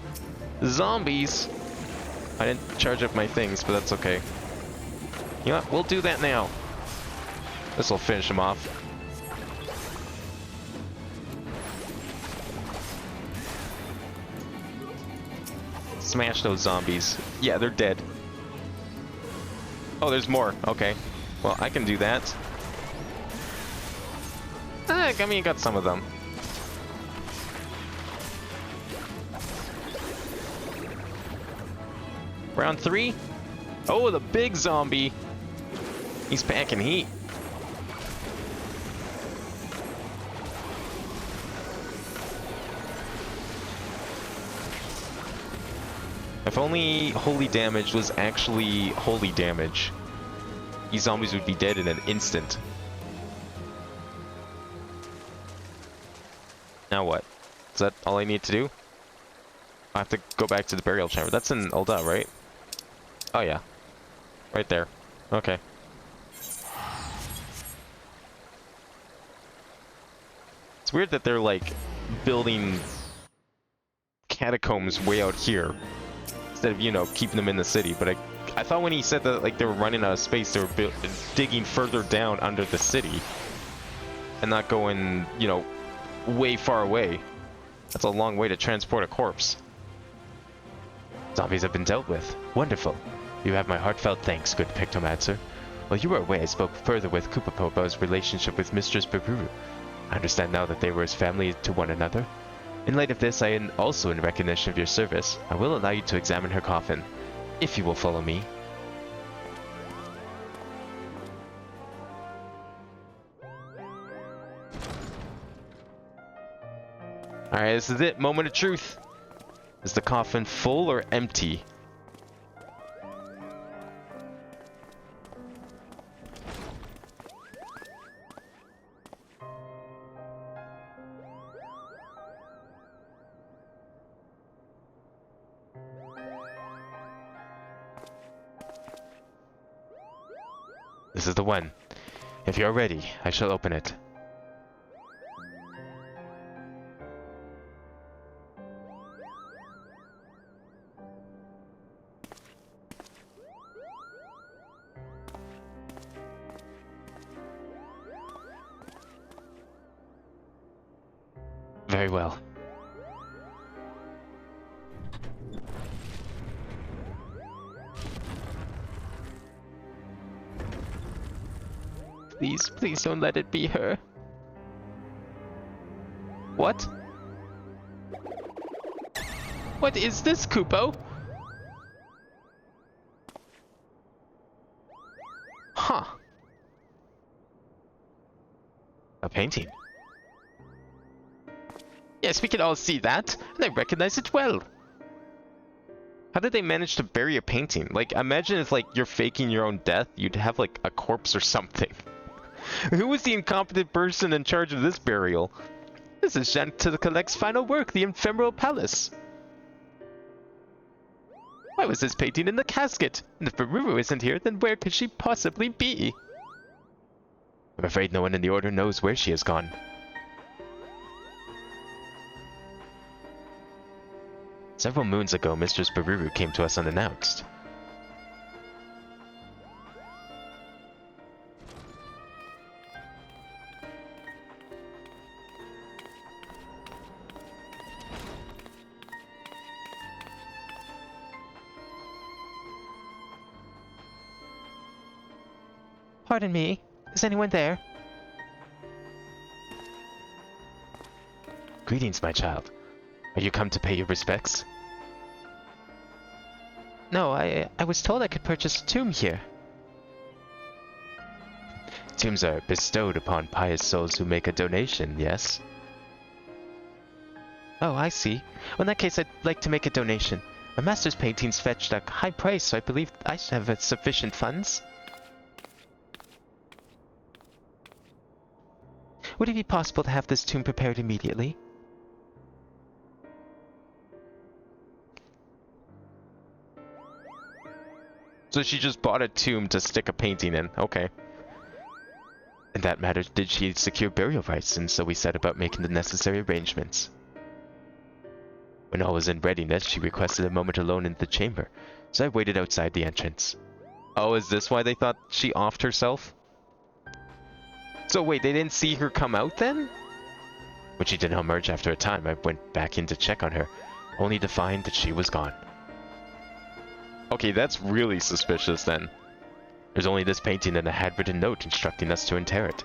Speaker 1: Zombies! I didn't charge up my things, but that's okay. You know what, we'll do that now. This'll finish them off. Smash those zombies. Yeah, they're dead. Oh, there's more. Okay. Well, I can do that. I mean, you got some of them. Round 3. Oh, the big zombie. He's packing heat. If only holy damage was actually holy damage, these zombies would be dead in an instant. Now what? Is that all I need to do? I have to go back to the burial chamber. That's in Ulda, right? Oh yeah. Right there. Okay. It's weird that they're like building catacombs way out here instead of, you know, keeping them in the city. But I thought when he said that like they were running out of space, they were digging further down under the city and not going, you know, way far away. That's a long way to transport a corpse. Zombies have been dealt with. Wonderful. You have my heartfelt thanks, good Pictomancer. While you were away, I spoke further with Kupopo's relationship with Mistress Baruru. I understand now that they were as family to one another. In light of this, and also in recognition of your service, I will allow you to examine her coffin, if you will follow me. Alright, this is it. Moment of truth. Is the coffin full or empty? This is the one. If you're ready, I shall open it. Very well. Please, please don't let it be her. What? What is this, Kupo? Huh. A painting. Yes, we can all see that, and I recognize it well. How did they manage to bury a painting? Like, imagine if, like, you're faking your own death, you'd have, like, a corpse or something. Who was the incompetent person in charge of this burial? This is Jean Collect's final work, the Ephemeral Palace. Why was this painting in the casket? And if Bururu isn't here, then where could she possibly be? I'm afraid no one in the Order knows where she has gone. Several moons ago, Mistress Bururu came to us unannounced. Pardon me, is anyone there? Greetings, my child. Are you come to pay your respects? No, I was told I could purchase a tomb here. Tombs are bestowed upon pious souls who make a donation, yes? Oh, I see. Well, in that case, I'd like to make a donation. My master's paintings fetched a high price, so I believe I should have sufficient funds. Would it be possible to have this tomb prepared immediately? So she just bought a tomb to stick a painting in. Okay. In that matter, did she secure burial rights, and so we set about making the necessary arrangements. When all was in readiness, she requested a moment alone in the chamber, so I waited outside the entrance. Oh, is this why they thought she offed herself? So wait, they didn't see her come out then? When she did not emerge after a time, I went back in to check on her, only to find that she was gone. Okay, that's really suspicious then. There's only this painting and a handwritten note instructing us to inter it.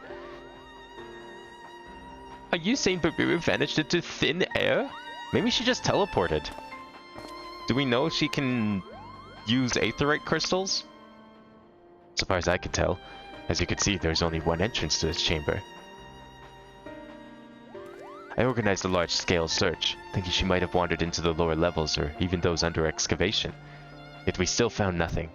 Speaker 1: Are you saying Bururu vanished into thin air? Maybe she just teleported. Do we know she can use aetherite crystals? So far as I could tell, as you can see, there's only one entrance to this chamber. I organized a large-scale search, thinking she might have wandered into the lower levels or even those under excavation. Yet we still found nothing.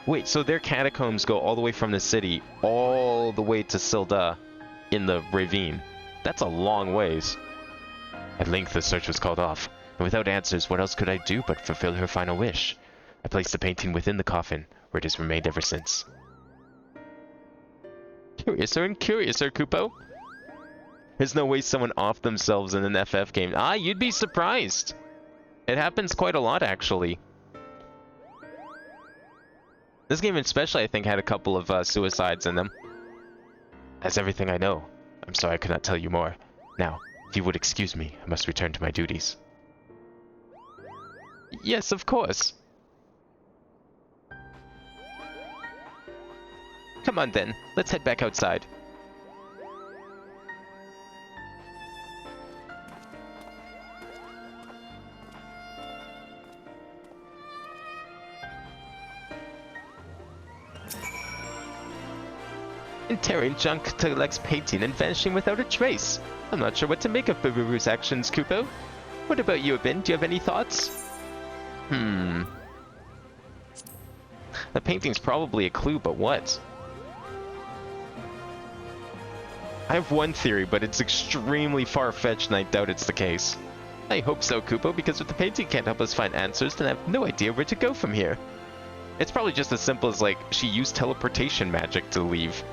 Speaker 1: Wait, so their catacombs go all the way from the city, all the way to Silda in the ravine. That's a long ways. At length the search was called off, and without answers, what else could I do but fulfill her final wish? I placed the painting within the coffin, where it has remained ever since. Curiouser and curiouser, Kupo. There's no way someone offed themselves in an FF game. Ah, you'd be surprised. It happens quite a lot, actually. This game especially, I think, had a couple of suicides in them. That's everything I know. I'm sorry I could not tell you more. Now, if you would excuse me, I must return to my duties. Yes, of course. Come on then, let's head back outside. Interring Jean Collect's painting and vanishing without a trace. I'm not sure what to make of Bururu's actions, Kupo. What about you, Abin? Do you have any thoughts? The painting's probably a clue, but what? I have one theory, but it's extremely far-fetched and I doubt it's the case. I hope so, Kupo, because if the painting can't help us find answers, then I have no idea where to go from here. It's probably just as simple as, like, she used teleportation magic to leave.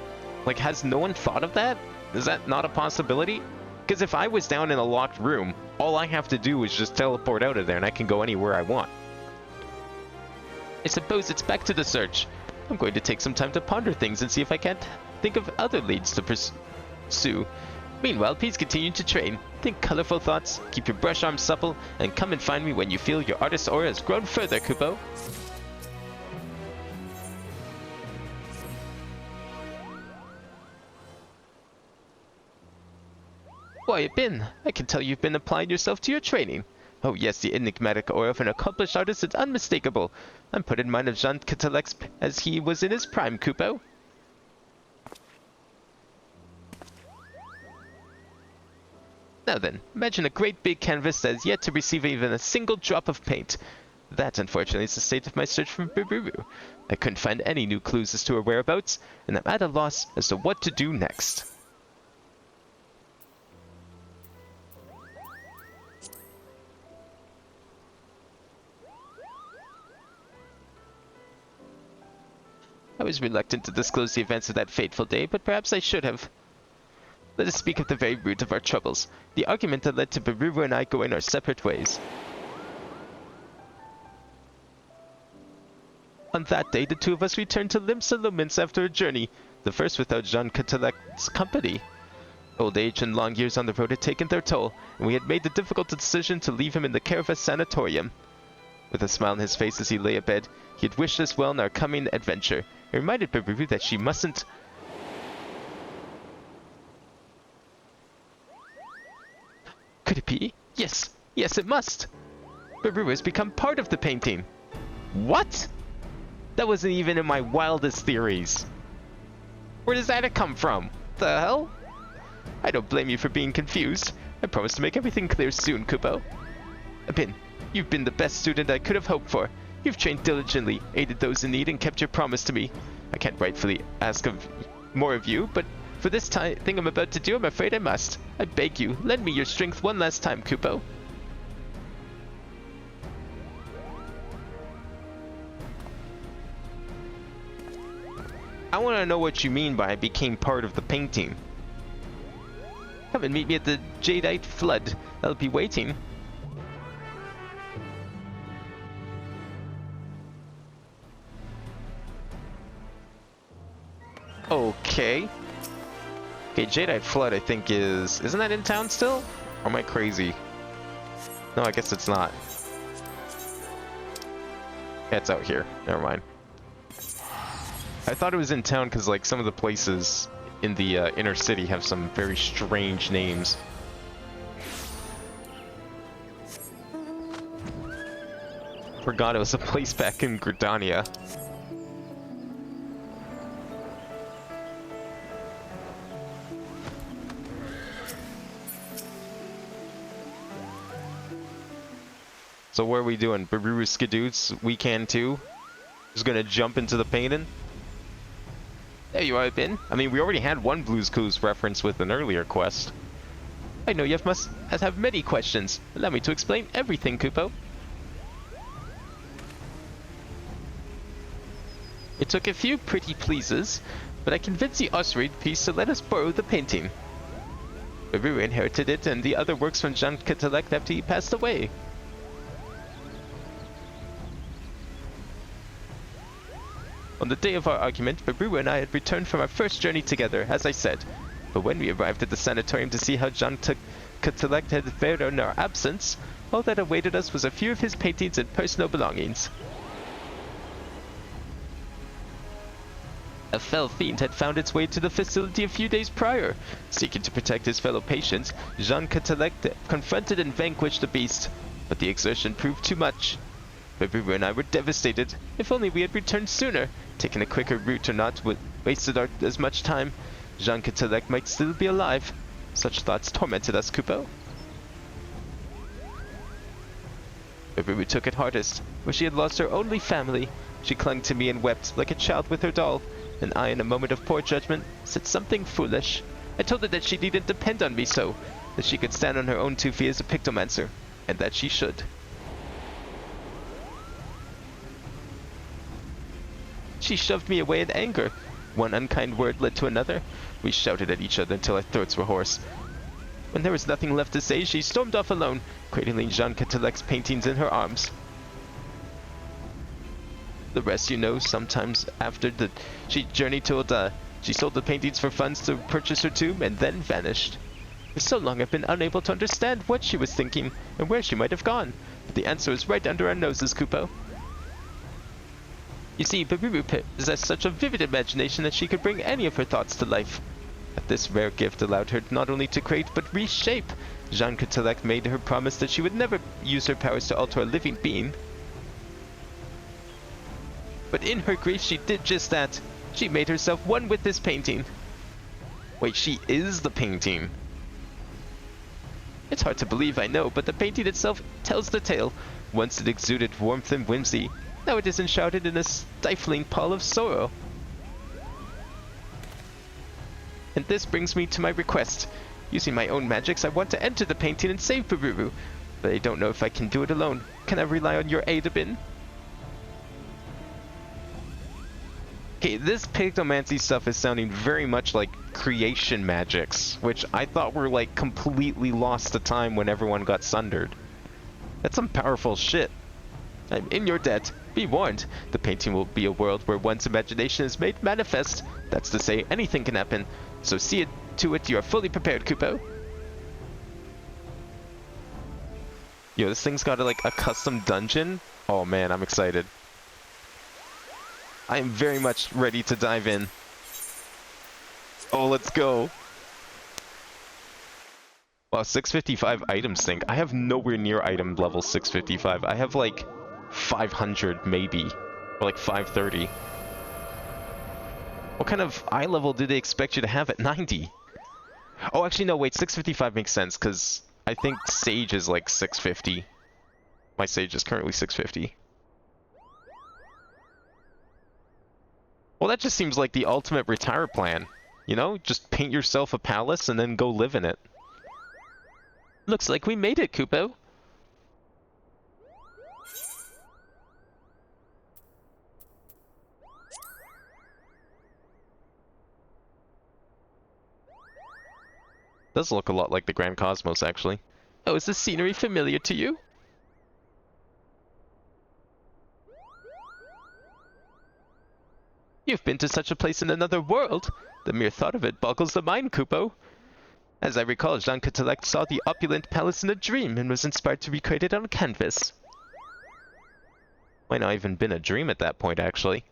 Speaker 1: Like, has no one thought of that? Is that not a possibility? Because if I was down in a locked room, all I have to do is just teleport out of there and I can go anywhere I want. I suppose it's back to the search. I'm going to take some time to ponder things and see if I can't think of other leads to pursue. Meanwhile, please continue to train. Think colorful thoughts, keep your brush arms supple, and come and find me when you feel your artist's aura has grown further, Kupo. Why, Bin, I can tell you've been applying yourself to your training. Oh yes, the enigmatic aura of an accomplished artist is unmistakable. I'm put in mind of Jean Catelec as he was in his prime, Kupo. Now then, imagine a great big canvas that has yet to receive even a single drop of paint. That, unfortunately, is the state of my search for Bururu. I couldn't find any new clues as to her whereabouts, and I'm at a loss as to what to do next. I was reluctant to disclose the events of that fateful day, but perhaps I should have. Let us speak of the very root of our troubles, the argument that led to Bururu and I going our separate ways. On that day, the two of us returned to Limsa Lumens after a journey, the first without Jean Catelec's company. Old age and long years on the road had taken their toll, and we had made the difficult decision to leave him in the care of a sanatorium. With a smile on his face as he lay abed, he had wished us well in our coming adventure. It reminded Bururu that she mustn't... Could it be? Yes, yes it must! Bururu has become part of the painting. What? That wasn't even in my wildest theories. Where does that come from? The hell? I don't blame you for being confused. I promise to make everything clear soon, Kupo. Bin, you've been the best student I could have hoped for. You've trained diligently, aided those in need, and kept your promise to me. I can't rightfully ask more of you, but for this thing I'm about to do, I'm afraid I must. I beg you, lend me your strength one last time, Kupo. I want to know what you mean by I became part of the painting. Come and meet me at the Jadeite Flood. I'll be waiting. Okay. Okay, Jadeite Flood I think isn't that in town still? Or am I crazy? No, I guess it's not. Yeah, it's out here. Never mind. I thought it was in town because like some of the places in the inner city have some very strange names. Forgot it was a place back in Gridania. So what are we doing? Bururu Skidoots? We can too? Just gonna jump into the painting? There you are, Bin. I mean, we already had one Blue's Clues reference with an earlier quest. I know you must have many questions. Allow me to explain everything, Kupo. It took a few pretty pleases, but I convinced the Osried piece to let us borrow the painting. Bururu inherited it and the other works from Jean Catelec after he passed away. On the day of our argument, Bururu and I had returned from our first journey together, as I said. But when we arrived at the sanatorium to see how Jean Catelec had fared in our absence, all that awaited us was a few of his paintings and personal belongings. A fell fiend had found its way to the facility a few days prior. Seeking to protect his fellow patients, Jean Catelec confronted and vanquished the beast, but the exertion proved too much. Bururu and I were devastated. If only we had returned sooner. Taken a quicker route or not would wasted as much time. Jean Catelec might still be alive. Such thoughts tormented us, Kupo. Bururu took it hardest. Where she had lost her only family, she clung to me and wept like a child with her doll. And I, in a moment of poor judgment, said something foolish. I told her that she needn't depend on me so, that she could stand on her own 2 feet as a Pictomancer, and that she should. She shoved me away in anger. One unkind word led to another. We shouted at each other until our throats were hoarse. When there was nothing left to say, she stormed off alone, cradling Jean Catelec's paintings in her arms. The rest you know. Sometimes after she journeyed to she sold the paintings for funds to purchase her tomb and then vanished. For so long I've been unable to understand what she was thinking and where she might have gone, but the answer is right under our noses, Kupo. You see, Baburu possessed such a vivid imagination that she could bring any of her thoughts to life. This rare gift allowed her not only to create but reshape. Jean Catelec made her promise that she would never use her powers to alter a living being. But in her grief she did just that. She made herself one with this painting. Wait, she is the painting? It's hard to believe, I know, but the painting itself tells the tale. Once it exuded warmth and whimsy, now it is enshrouded in a stifling pall of sorrow. And this brings me to my request. Using my own magics, I want to enter the painting and save Baburu, but I don't know if I can do it alone. Can I rely on your aid, Abin? Okay, this Pictomancy stuff is sounding very much like creation magics, which I thought were like completely lost to time when everyone got sundered. That's some powerful shit. I'm in your debt. Be warned, the painting will be a world where one's imagination is made manifest. That's to say, anything can happen. So see it to it you are fully prepared, Kupo. Yo, this thing's got like a custom dungeon. Oh man, I'm excited. I am very much ready to dive in. Oh, let's go. Wow, 655 item sync. I have nowhere near item level 655. I have like 500 maybe, or like 530. What kind of eye level do they expect you to have at 90? Oh, actually no, wait, 655 makes sense, because I think Sage is like 650. My Sage is currently 650. Well, that just seems like the ultimate retire plan. You know, just paint yourself a palace and then go live in it. Looks like we made it, Kupo. Does look a lot like the Grand Cosmos, actually. Oh, is this scenery familiar to you? You've been to such a place in another world? The mere thought of it boggles the mind, Kupo. As I recall, Jean Catelec saw the opulent palace in a dream and was inspired to recreate it on canvas. Might not even been a dream at that point, actually.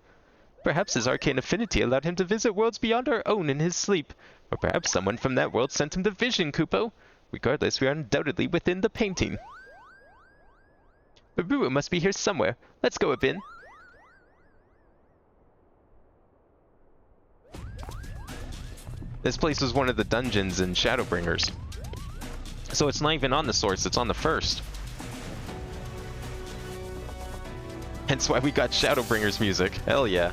Speaker 1: Perhaps his arcane affinity allowed him to visit worlds beyond our own in his sleep. Or perhaps someone from that world sent him the vision, Kupo. Regardless, we are undoubtedly within the painting. Baburu must be here somewhere. Let's go, Abin. This place was one of the dungeons in Shadowbringers. So it's not even on the source, it's on the first. Hence why we got Shadowbringers music. Hell yeah.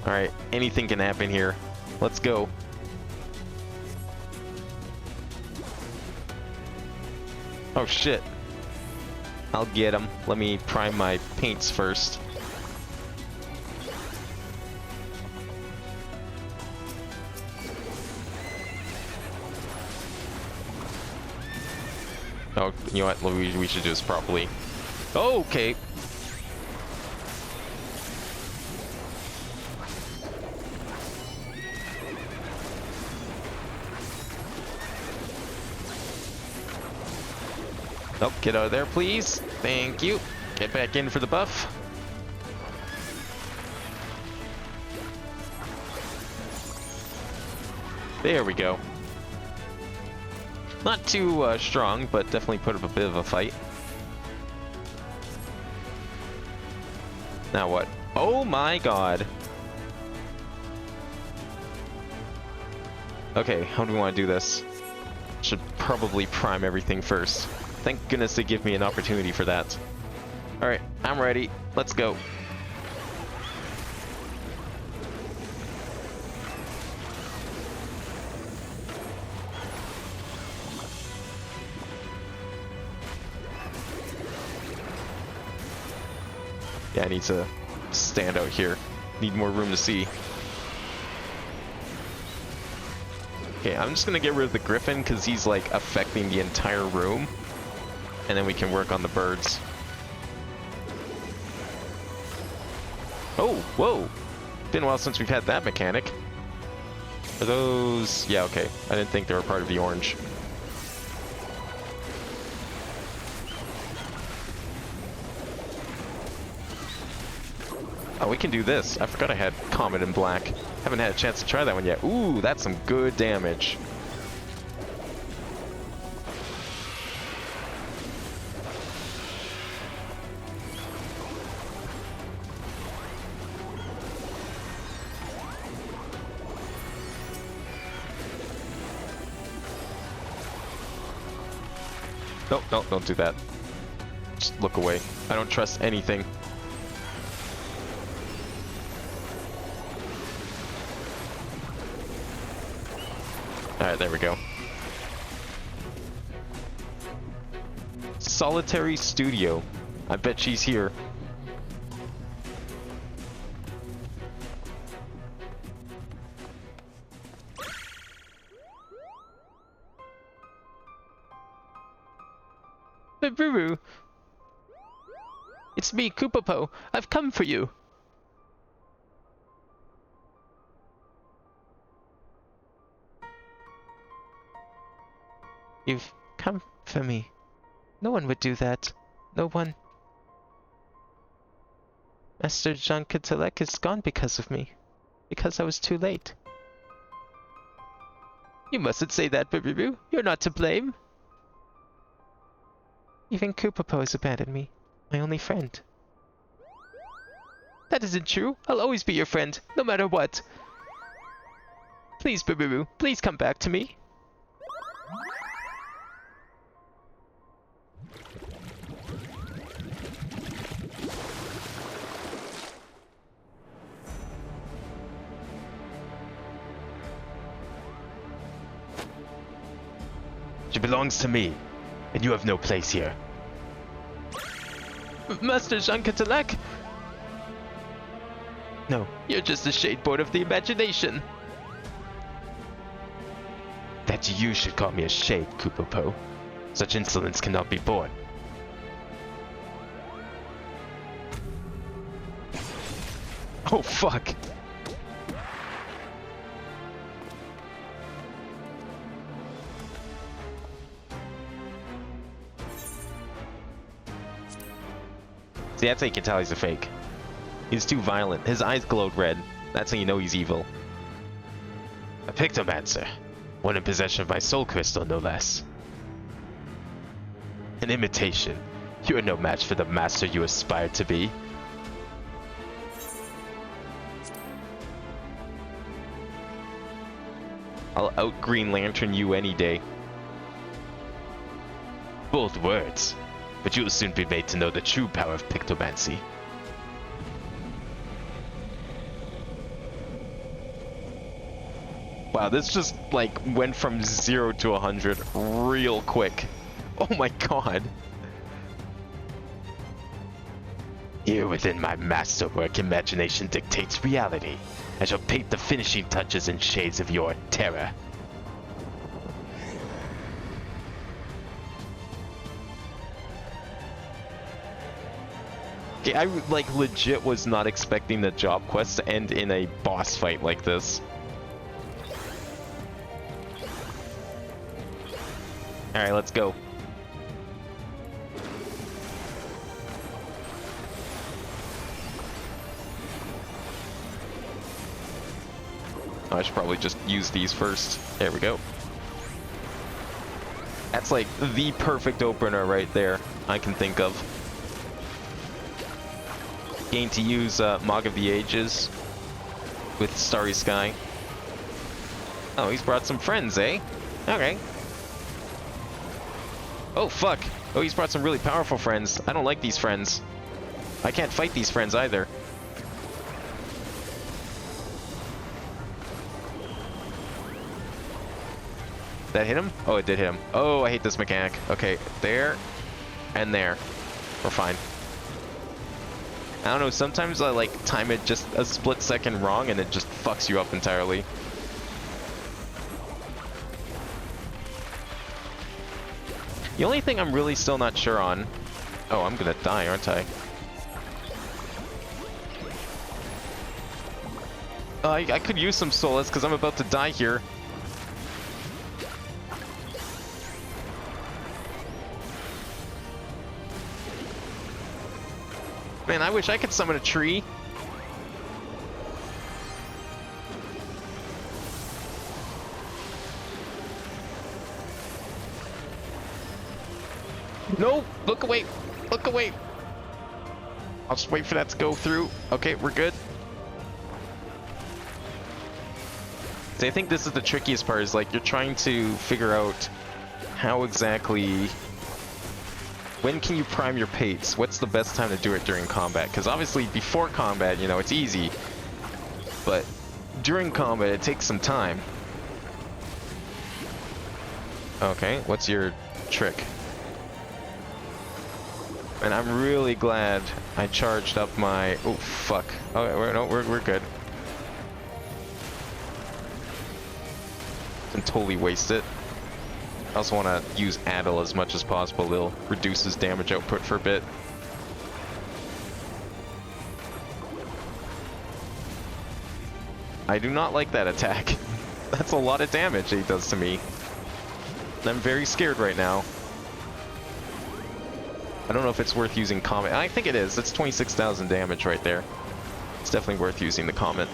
Speaker 1: Alright, anything can happen here. Let's go. Oh shit. I'll get him. Let me prime my paints first. Oh, you know what? We should do this properly. Oh, okay. Oh, get out of there, please. Thank you. Get back in for the buff. There we go. Not too strong, but definitely put up a bit of a fight. Now what? Oh my god. Okay, how do we want to do this? Should probably prime everything first. Thank goodness they give me an opportunity for that. Alright, I'm ready. Let's go. Yeah, I need to stand out here. Need more room to see. Okay, I'm just gonna get rid of the griffin because he's like affecting the entire room. And then we can work on the birds. Oh, whoa! Been a while since we've had that mechanic. Are those... Yeah, okay. I didn't think they were part of the orange. Oh, we can do this. I forgot I had Comet in black. Haven't had a chance to try that one yet. Ooh, that's some good damage. Nope, nope, don't do that. Just look away. I don't trust anything. Alright, there we go. Solitary Studio. I bet she's here. Boo-boo. It's me, Koopapo. I've come for you. You've come for me. No one would do that. No one. Master Jean Cadillac is gone because of me. Because I was too late. You mustn't say that, Boo-boo. You're not to blame. Even Koopapo has abandoned me. My only friend. That isn't true. I'll always be your friend, no matter what. Please, Boo-boo, please come back to me. She belongs to me, and you have no place here. Master Jean Cadillac? No, you're just a shadeboard of the imagination. That you should call me a shade, Koopapo. Such insolence cannot be borne. Oh, fuck. See, that's how you can tell he's a fake. He's too violent. His eyes glowed red. That's how you know he's evil. A Pictomancer. One in possession of my soul crystal, no less. An imitation. You are no match for the master you aspire to be. I'll out Green Lantern you any day. Bold words. But you will soon be made to know the true power of Pictomancy. Wow, this just like went from 0 to 100 real quick. Oh my god. Here within my masterwork, imagination dictates reality. I shall paint the finishing touches and shades of your terror. Okay, I like legit was not expecting the job quest to end in a boss fight like this. Alright, let's go. Oh, I should probably just use these first. There we go. That's like the perfect opener right there I can think of. Gain to use Mog of the Ages with Starry Sky. Oh, he's brought some friends, eh? Okay. Oh, fuck. Oh, he's brought some really powerful friends. I don't like these friends. I can't fight these friends either. That hit him? Oh, it did hit him. Oh, I hate this mechanic. Okay, there and there. We're fine. I don't know, sometimes I like time it just a split second wrong and it just fucks you up entirely. The only thing I'm really still not sure on... Oh, I'm gonna die, aren't I? I could use some solace because I'm about to die here. Man, I wish I could summon a tree. No! Look away! Look away! I'll just wait for that to go through. Okay, we're good. So I think this is the trickiest part, is like you're trying to figure out how exactly... When can you prime your pates? What's the best time to do it during combat? Because obviously before combat, you know, it's easy. But during combat, it takes some time. Okay, what's your trick? And I'm really glad I charged up my... Oh, fuck. Okay, we're good. Can totally waste it. I also want to use Addle as much as possible. It'll reduce his damage output for a bit. I do not like that attack. That's a lot of damage he does to me. I'm very scared right now. I don't know if it's worth using Comet. I think it is. That's 26,000 damage right there. It's definitely worth using the Comet.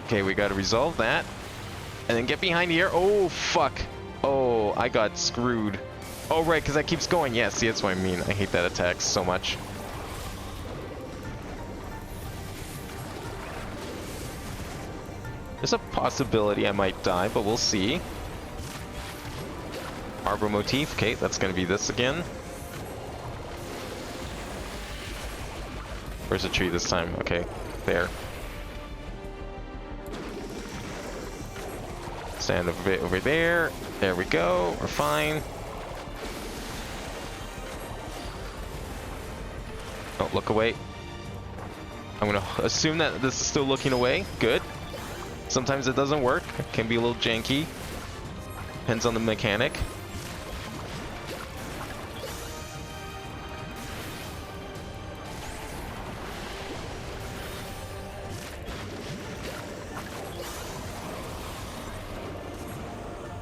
Speaker 1: Okay, we gotta resolve that. And then get behind here. Oh, fuck. Oh, I got screwed. Oh, right, because that keeps going. Yeah, see, that's what I mean. I hate that attack so much. There's a possibility I might die, but we'll see. Arbor motif. Okay, that's going to be this again. Where's the tree this time? Okay, there. Stand over there. There we go. We're fine. Oh, look away. I'm going to assume that this is still looking away. Good. Sometimes it doesn't work. It can be a little janky. Depends on the mechanic.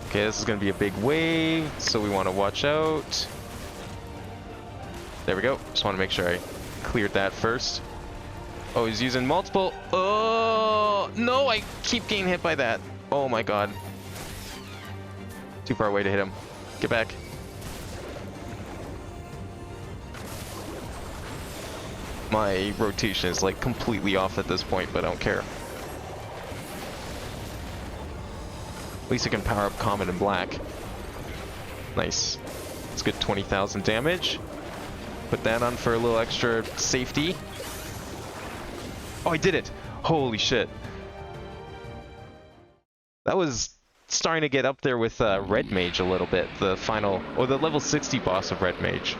Speaker 1: Okay, this is going to be a big wave, so we want to watch out. There we go. Just want to make sure I cleared that first. Oh, he's using multiple. Oh, no, I keep getting hit by that. Oh my god. Too far away to hit him. Get back. My rotation is like completely off at this point, but I don't care. At least I can power up Comet in black. Nice. Let's get 20,000 damage. Put that on for a little extra safety. Oh, I did it! Holy shit. That was starting to get up there with Red Mage a little bit. The final, or the level 60 boss of Red Mage.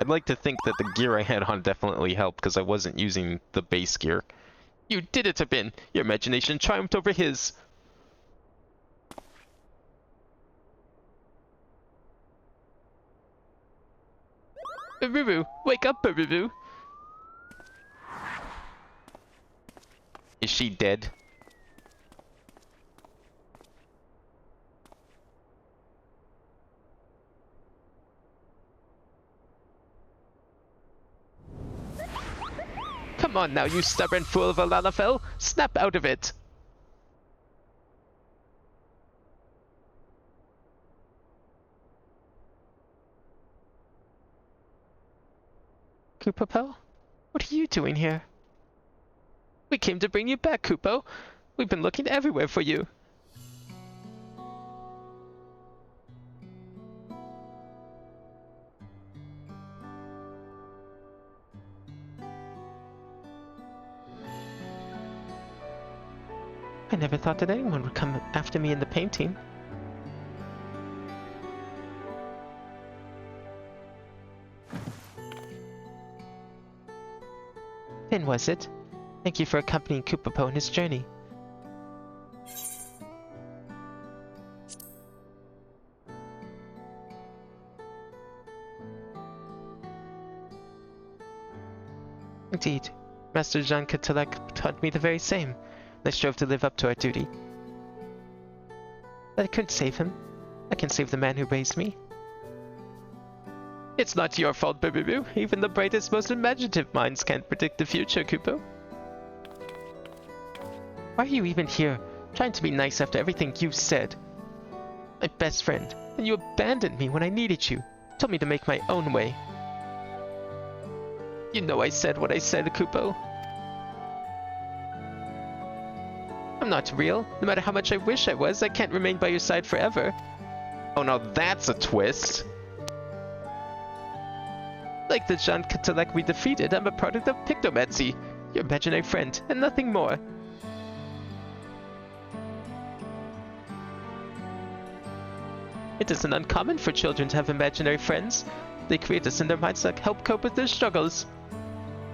Speaker 1: I'd like to think that the gear I had on definitely helped because I wasn't using the base gear. You did it, Abin! Your imagination triumphed over his! Barubu! Wake up, Barubu! Is she dead? Come on now, you stubborn fool of a Lalafell! Snap out of it! Kupo? What are you doing here? We came to bring you back, Kupo. We've been looking everywhere for you.
Speaker 2: I never thought that anyone would come after me in the painting. Then was it? Thank you for accompanying Kupopo in his journey. Indeed, Master Jean Catelec taught me the very same, and I strove to live up to our duty. But I couldn't save him. I can save the man who raised me. It's not your fault, Boo. Even the brightest, most imaginative minds can't predict the future, Kupo. Why are you even here, trying to be nice after everything you said? My best friend, and you abandoned me when I needed you. Told me to make my own way. You know I said what I said, Kupo. I'm not real. No matter how much I wish I was, I can't remain by your side forever.
Speaker 1: Oh, now that's a twist.
Speaker 2: Like the Jean Catelec we defeated, I'm a product of Pictomancer, your imaginary friend, and nothing more. It isn't uncommon for children to have imaginary friends. They create us in their minds that help cope with their struggles.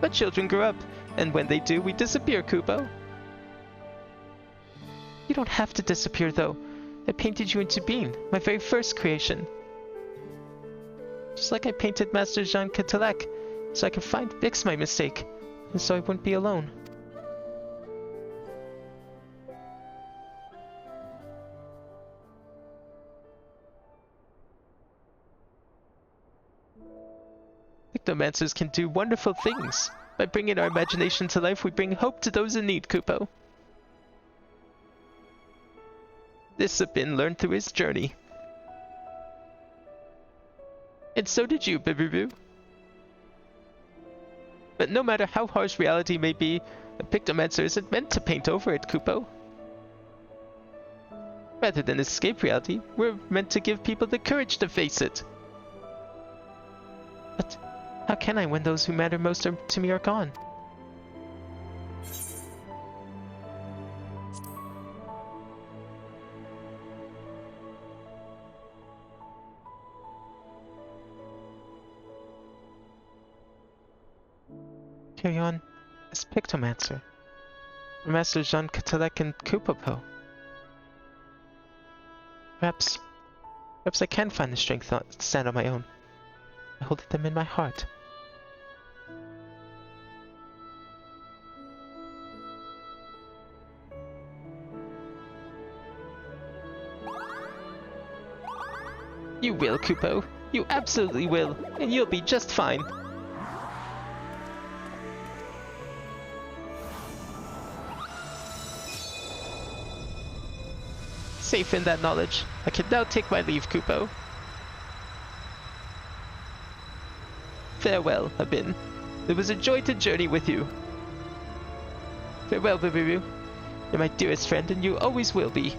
Speaker 2: But children grow up, and when they do, we disappear, Kupo. You don't have to disappear, though. I painted you into being, my very first creation. Just like I painted Master Jean Catelec, so I could fix my mistake, and so I wouldn't be alone. Pictomancers can do wonderful things. By bringing our imagination to life, we bring hope to those in need, Kupo. This Sabin learned through his journey. And so did you, Boo. But no matter how harsh reality may be, a Pictomancer isn't meant to paint over it, Kupo. Rather than escape reality, we're meant to give people the courage to face it. But how can I when those who matter most to me are gone? Carry on as Pictomancer, for Master Jean Catelec and Kupopo. Perhaps I can find the strength to stand on my own. I hold them in my heart. You will, Kupo. You absolutely will, and you'll be just fine. Safe in that knowledge, I can now take my leave, Kupo. Farewell, Abin. It was a joy to journey with you. Farewell, Boo. You're my dearest friend, and you always will be.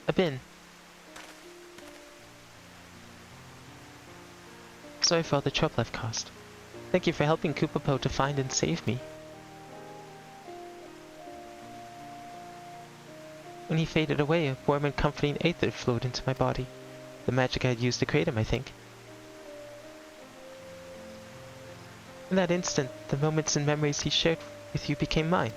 Speaker 2: Abin. Sorry for all the trouble I've caused. Thank you for helping Kupopo to find and save me. When he faded away, a warm and comforting aether flowed into my body. The magic I had used to create him, I think. In that instant, the moments and memories he shared with you became mine.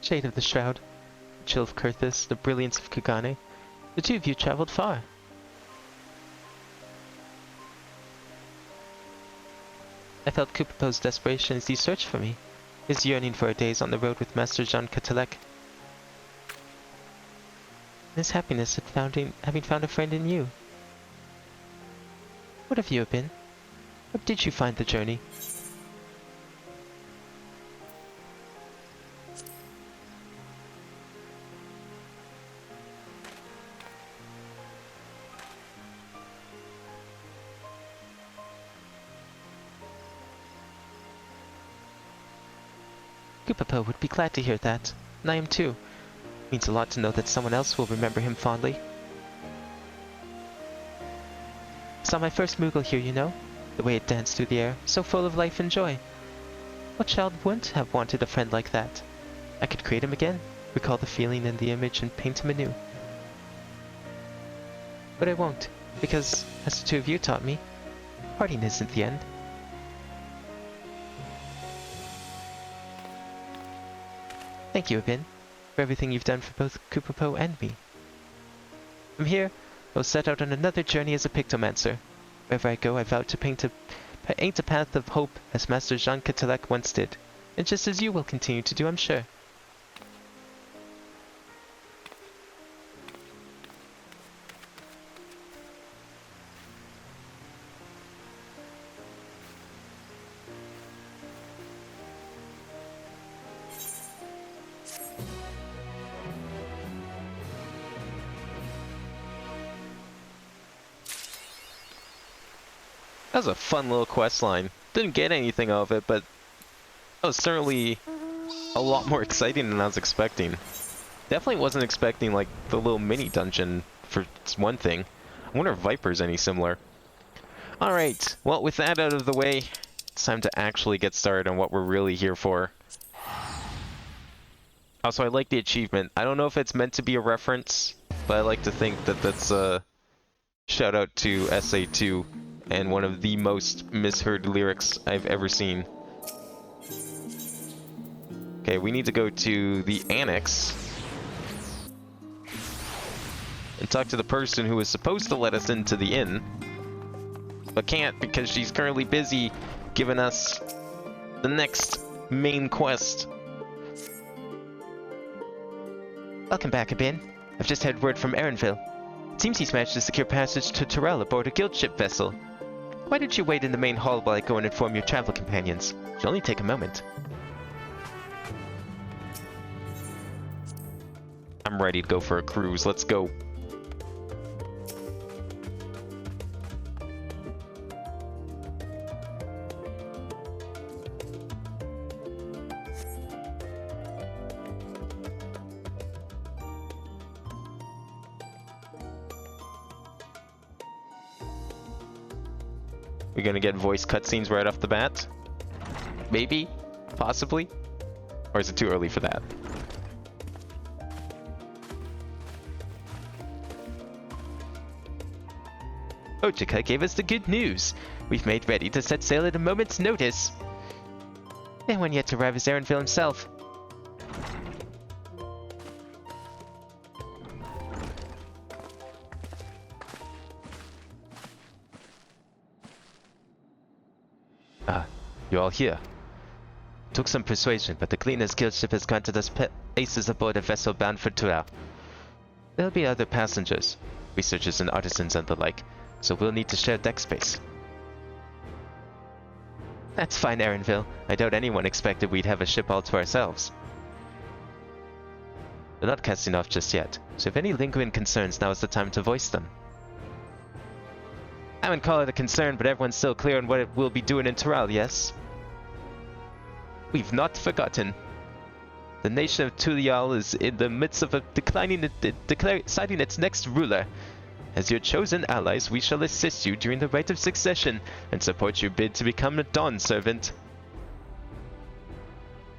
Speaker 2: Shade of the Shroud, the chill of Kurthus, the brilliance of Kagane. The two of you traveled far. I felt Kupopo's desperation as he searched for me, his yearning for our days on the road with Master Jean Catelec. And his happiness at having found a friend in you. What have you been? How did you find the journey? Koopapo would be glad to hear that, and I am too. It means a lot to know that someone else will remember him fondly. I saw my first Moogle here, you know? The way it danced through the air, so full of life and joy. What child wouldn't have wanted a friend like that? I could create him again, recall the feeling and the image, and paint him anew. But I won't, because, as the two of you taught me, parting isn't the end. Thank you, Abin, for everything you've done for both Koopapo and me. From here, I will set out on another journey as a Pictomancer. Wherever I go, I vow to paint a path of hope as Master Jean Catelec once did, and just as you will continue to do, I'm sure.
Speaker 1: That was a fun little quest line. Didn't get anything out of it, but that was certainly a lot more exciting than I was expecting. Definitely wasn't expecting like the little mini dungeon for one thing. I wonder if Viper's any similar. Alright, well with that out of the way, it's time to actually get started on what we're really here for. Also, I like the achievement. I don't know if it's meant to be a reference, but I like to think that that's a shout out to SA2 and one of the most misheard lyrics I've ever seen. Okay, we need to go to the annex and talk to the person who was supposed to let us into the inn, but can't because she's currently busy giving us the next main quest.
Speaker 2: Welcome back, Abin. I've just had word from Erenville. It seems he's managed to secure passage to Torel aboard a guild ship vessel. Why don't you wait in the main hall while I go and inform your travel companions? It'll only take a moment.
Speaker 1: I'm ready to go for a cruise. Let's go. We're gonna get voice cutscenes right off the bat? Maybe? Possibly? Or is it too early for that?
Speaker 2: Ochika gave us the good news. We've made ready to set sail at a moment's notice. No one yet to arrive is Erenville himself.
Speaker 1: You all here?
Speaker 2: Took some persuasion, but the Cleaners Guild ship has granted us places aboard a vessel bound for Torel. There'll be other passengers, researchers and artisans and the like, so we'll need to share deck space. That's fine, Erenville. I doubt anyone expected we'd have a ship all to ourselves. We're not casting off just yet, so if any lingering concerns, now is the time to voice them. I wouldn't call it a concern, but everyone's still clear on what we'll be doing in Torel, yes? We've not forgotten. The nation of Tulial is in the midst of deciding its next ruler. As your chosen allies, we shall assist you during the rite of succession and support your bid to become a Dawn servant.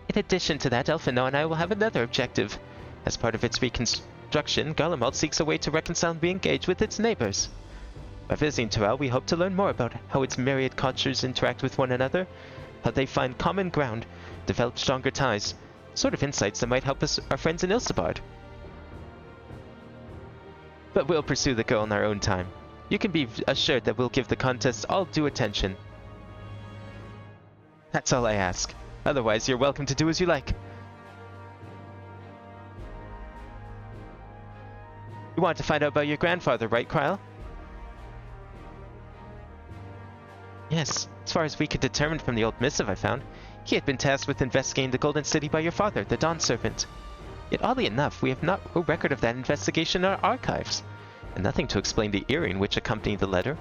Speaker 2: In addition to that, Elfino and I will have another objective. As part of its reconstruction, Garlemald seeks a way to reconcile and re-engage with its neighbors. By visiting Torel, we hope to learn more about how its myriad cultures interact with one another, how they find common ground, develop stronger ties, sort of insights that might help us, our friends in Ilsabard. But we'll pursue the goal in our own time. You can be assured that we'll give the contest all due attention. That's all I ask. Otherwise, you're welcome to do as you like. You want to find out about your grandfather, right, Kryle? Yes, as far as we could determine from the old missive I found, he had been tasked with investigating the Golden City by your father, the Dawn Servant. Yet oddly enough, we have no record of that investigation in our archives, and nothing to explain the earring which accompanied the letter.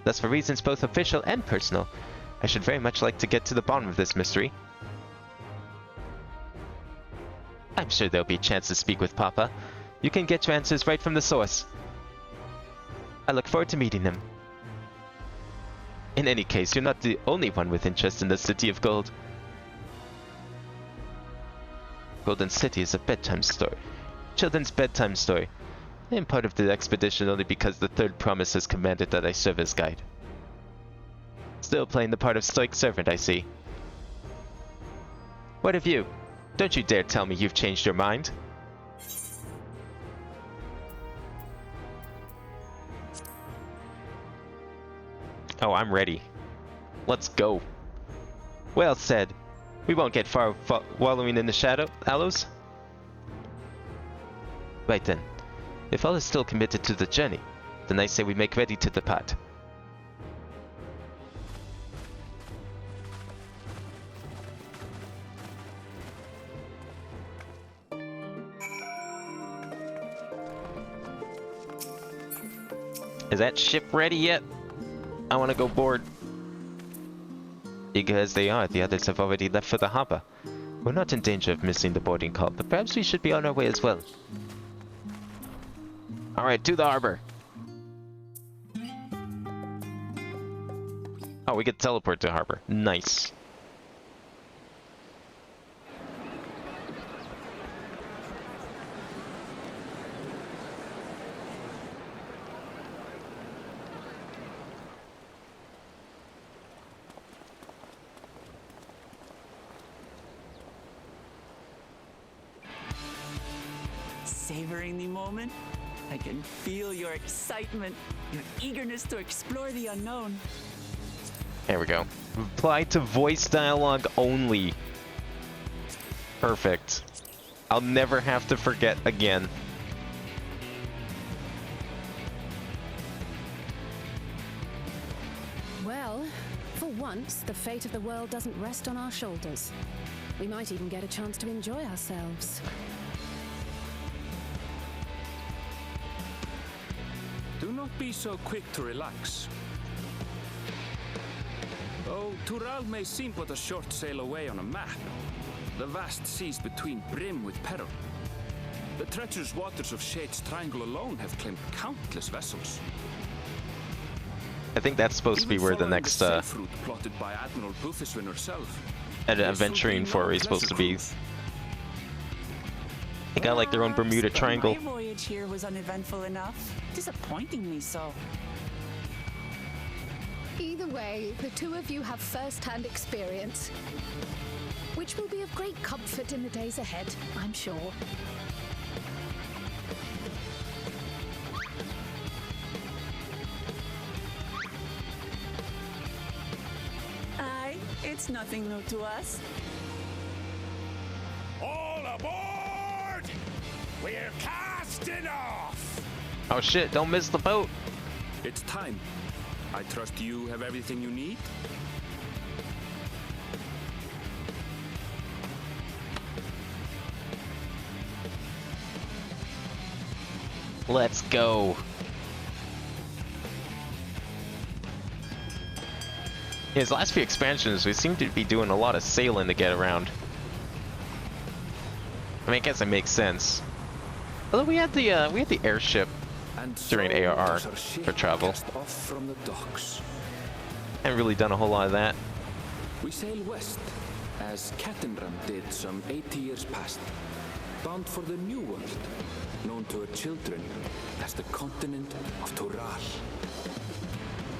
Speaker 2: Thus, for reasons both official and personal, I should very much like to get to the bottom of this mystery. I'm sure there'll be a chance to speak with Papa. You can get your answers right from the source. I look forward to meeting him. In any case, you're not the only one with interest in the City of Gold. Golden City is a bedtime story. Children's bedtime story. I am part of the expedition only because the Third Promise has commanded that I serve as guide. Still playing the part of stoic servant, I see. What of you? Don't you dare tell me you've changed your mind. Oh, I'm ready. Let's go. Well said. We won't get far wallowing in the aloes. Right then. If all is still committed to the journey, then I say we make ready to depart. Is that ship ready yet? I want to go board. Eager as they are, the others have already left for the harbor. We're not in danger of missing the boarding call, but perhaps we should be on our way as well. Alright, to the harbor. Oh, we could teleport to harbor. Nice.
Speaker 3: Savoring the moment? I can feel your excitement, your eagerness to explore the unknown.
Speaker 2: There we go. Reply to voice dialogue only. Perfect. I'll never have to forget again.
Speaker 4: Well, for once, the fate of the world doesn't rest on our shoulders. We might even get a chance to enjoy ourselves.
Speaker 5: Do not be so quick to relax. Though Tural may seem but a short sail away on a map, the vast seas between brim with peril. The treacherous waters of Shade's Triangle alone have claimed countless vessels.
Speaker 2: I think that's supposed to be where the next
Speaker 5: safe route plotted by Admiral Bufiswin herself.
Speaker 2: Adventuring foray is supposed to be. They got like their own Bermuda Triangle.
Speaker 3: My voyage here was uneventful enough. Disappointingly so.
Speaker 4: Either way, the two of you have first-hand experience, which will be of great comfort in the days ahead, I'm sure.
Speaker 3: Aye, it's nothing new to us.
Speaker 6: All aboard! We're casting off!
Speaker 2: Oh shit, don't miss the boat.
Speaker 5: It's time. I trust you have everything you need?
Speaker 2: Let's go. His last few expansions, we seem to be doing a lot of sailing to get around. I mean, I guess it makes sense. Although we had the airship
Speaker 5: And
Speaker 2: during
Speaker 5: so
Speaker 2: ARR
Speaker 5: does our ship
Speaker 2: for travel.
Speaker 5: cast off from the docks.
Speaker 2: Haven't really done a whole lot of that.
Speaker 5: We sail west, as Cattenram did some 80 years past, bound for the New World, known to her children as the continent of Tural.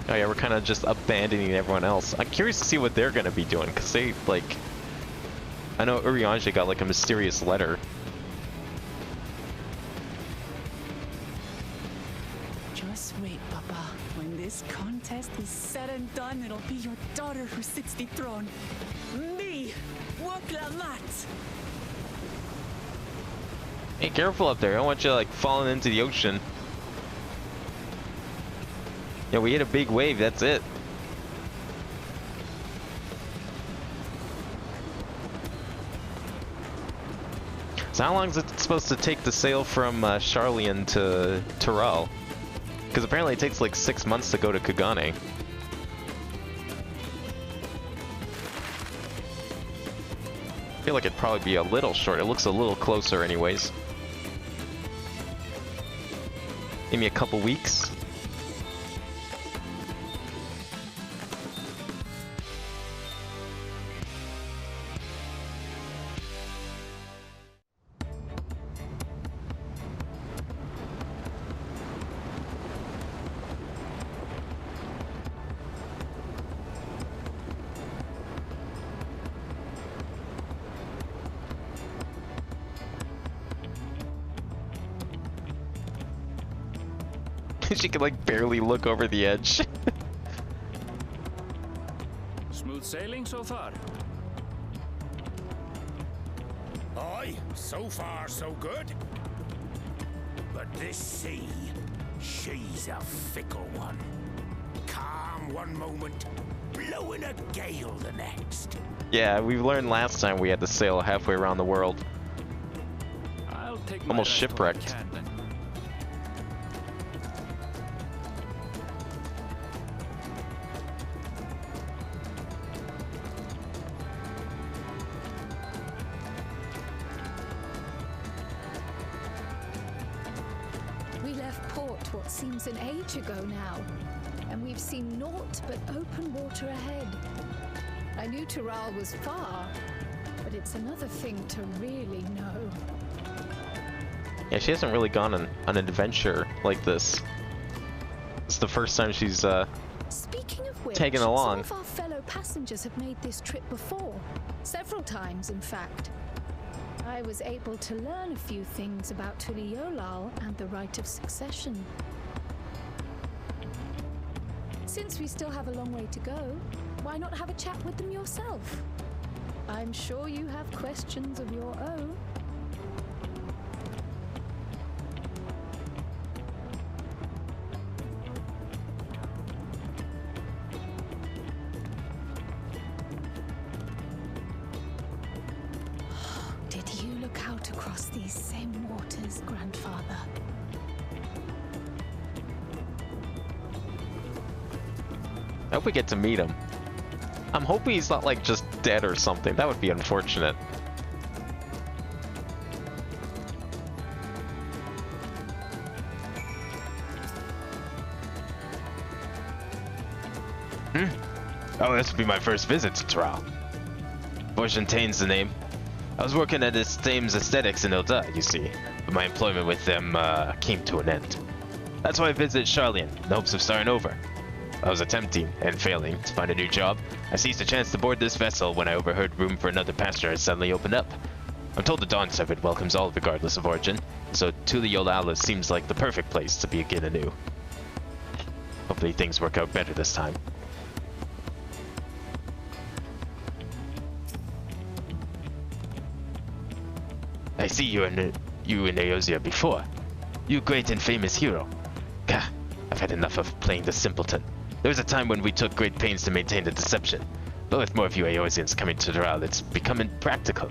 Speaker 2: Oh yeah, we're kind of just abandoning everyone else. I'm curious to see what they're gonna be doing, because they, like... I know Urianger got like a mysterious letter.
Speaker 3: Just wait, Papa. When this contest is said and done, it'll be your daughter who sits the throne. Me, Woklamat.
Speaker 2: Hey, careful up there. I don't want you like falling into the ocean. Yeah, we hit a big wave, that's it. So how long is it supposed to take to sail from Charlian to Tural? Because apparently it takes like 6 months to go to Kugane. I feel like it'd probably be a little short. It looks a little closer anyways. Maybe a couple weeks. She can like barely look over the edge.
Speaker 5: Smooth sailing so far?
Speaker 6: Aye, so far so good. But this sea, she's a fickle one. Calm one moment, blowing a gale the next.
Speaker 2: Yeah, we learned last time we had to sail halfway around the world.
Speaker 5: I'll take my
Speaker 2: Almost
Speaker 5: rest when I
Speaker 2: shipwrecked.
Speaker 5: can, then.
Speaker 4: We left port what seems an age ago now, and we've seen naught but open water ahead. I knew Tural was far, but it's another thing to really know.
Speaker 2: Yeah, she hasn't really gone on an adventure like this. It's the first time she's
Speaker 4: Speaking of which,
Speaker 2: tagging along.
Speaker 4: some of our fellow passengers have made this trip before. Several times, in fact. I was able to learn a few things about Tuliolal and the right of succession. Since we still have a long way to go, why not have a chat with them yourself? I'm sure you have questions of your own. Did you look out across these same waters, Grandfather?
Speaker 2: I hope we get to meet him. I'm hoping he's not like just dead or something. That would be unfortunate.
Speaker 1: Oh, this will be my first visit to Tural. Vorgentain's the name. I was working at Thames Aesthetics in Ilda, you see, but my employment with them came to an end. That's why I visited Charlian in the hopes of starting over. I was attempting, and failing, to find a new job. I seized a chance to board this vessel when I overheard room for another passenger had suddenly opened up. I'm told the Dawn Servant welcomes all regardless of origin, so Tuliolala seems like the perfect place to begin anew. Hopefully things work out better this time. I see you in Eosia before. You great and famous hero. Gah, I've had enough of playing the simpleton. There was a time when we took great pains to maintain the deception, but with more of you Eosians coming to Tural, it's become impractical.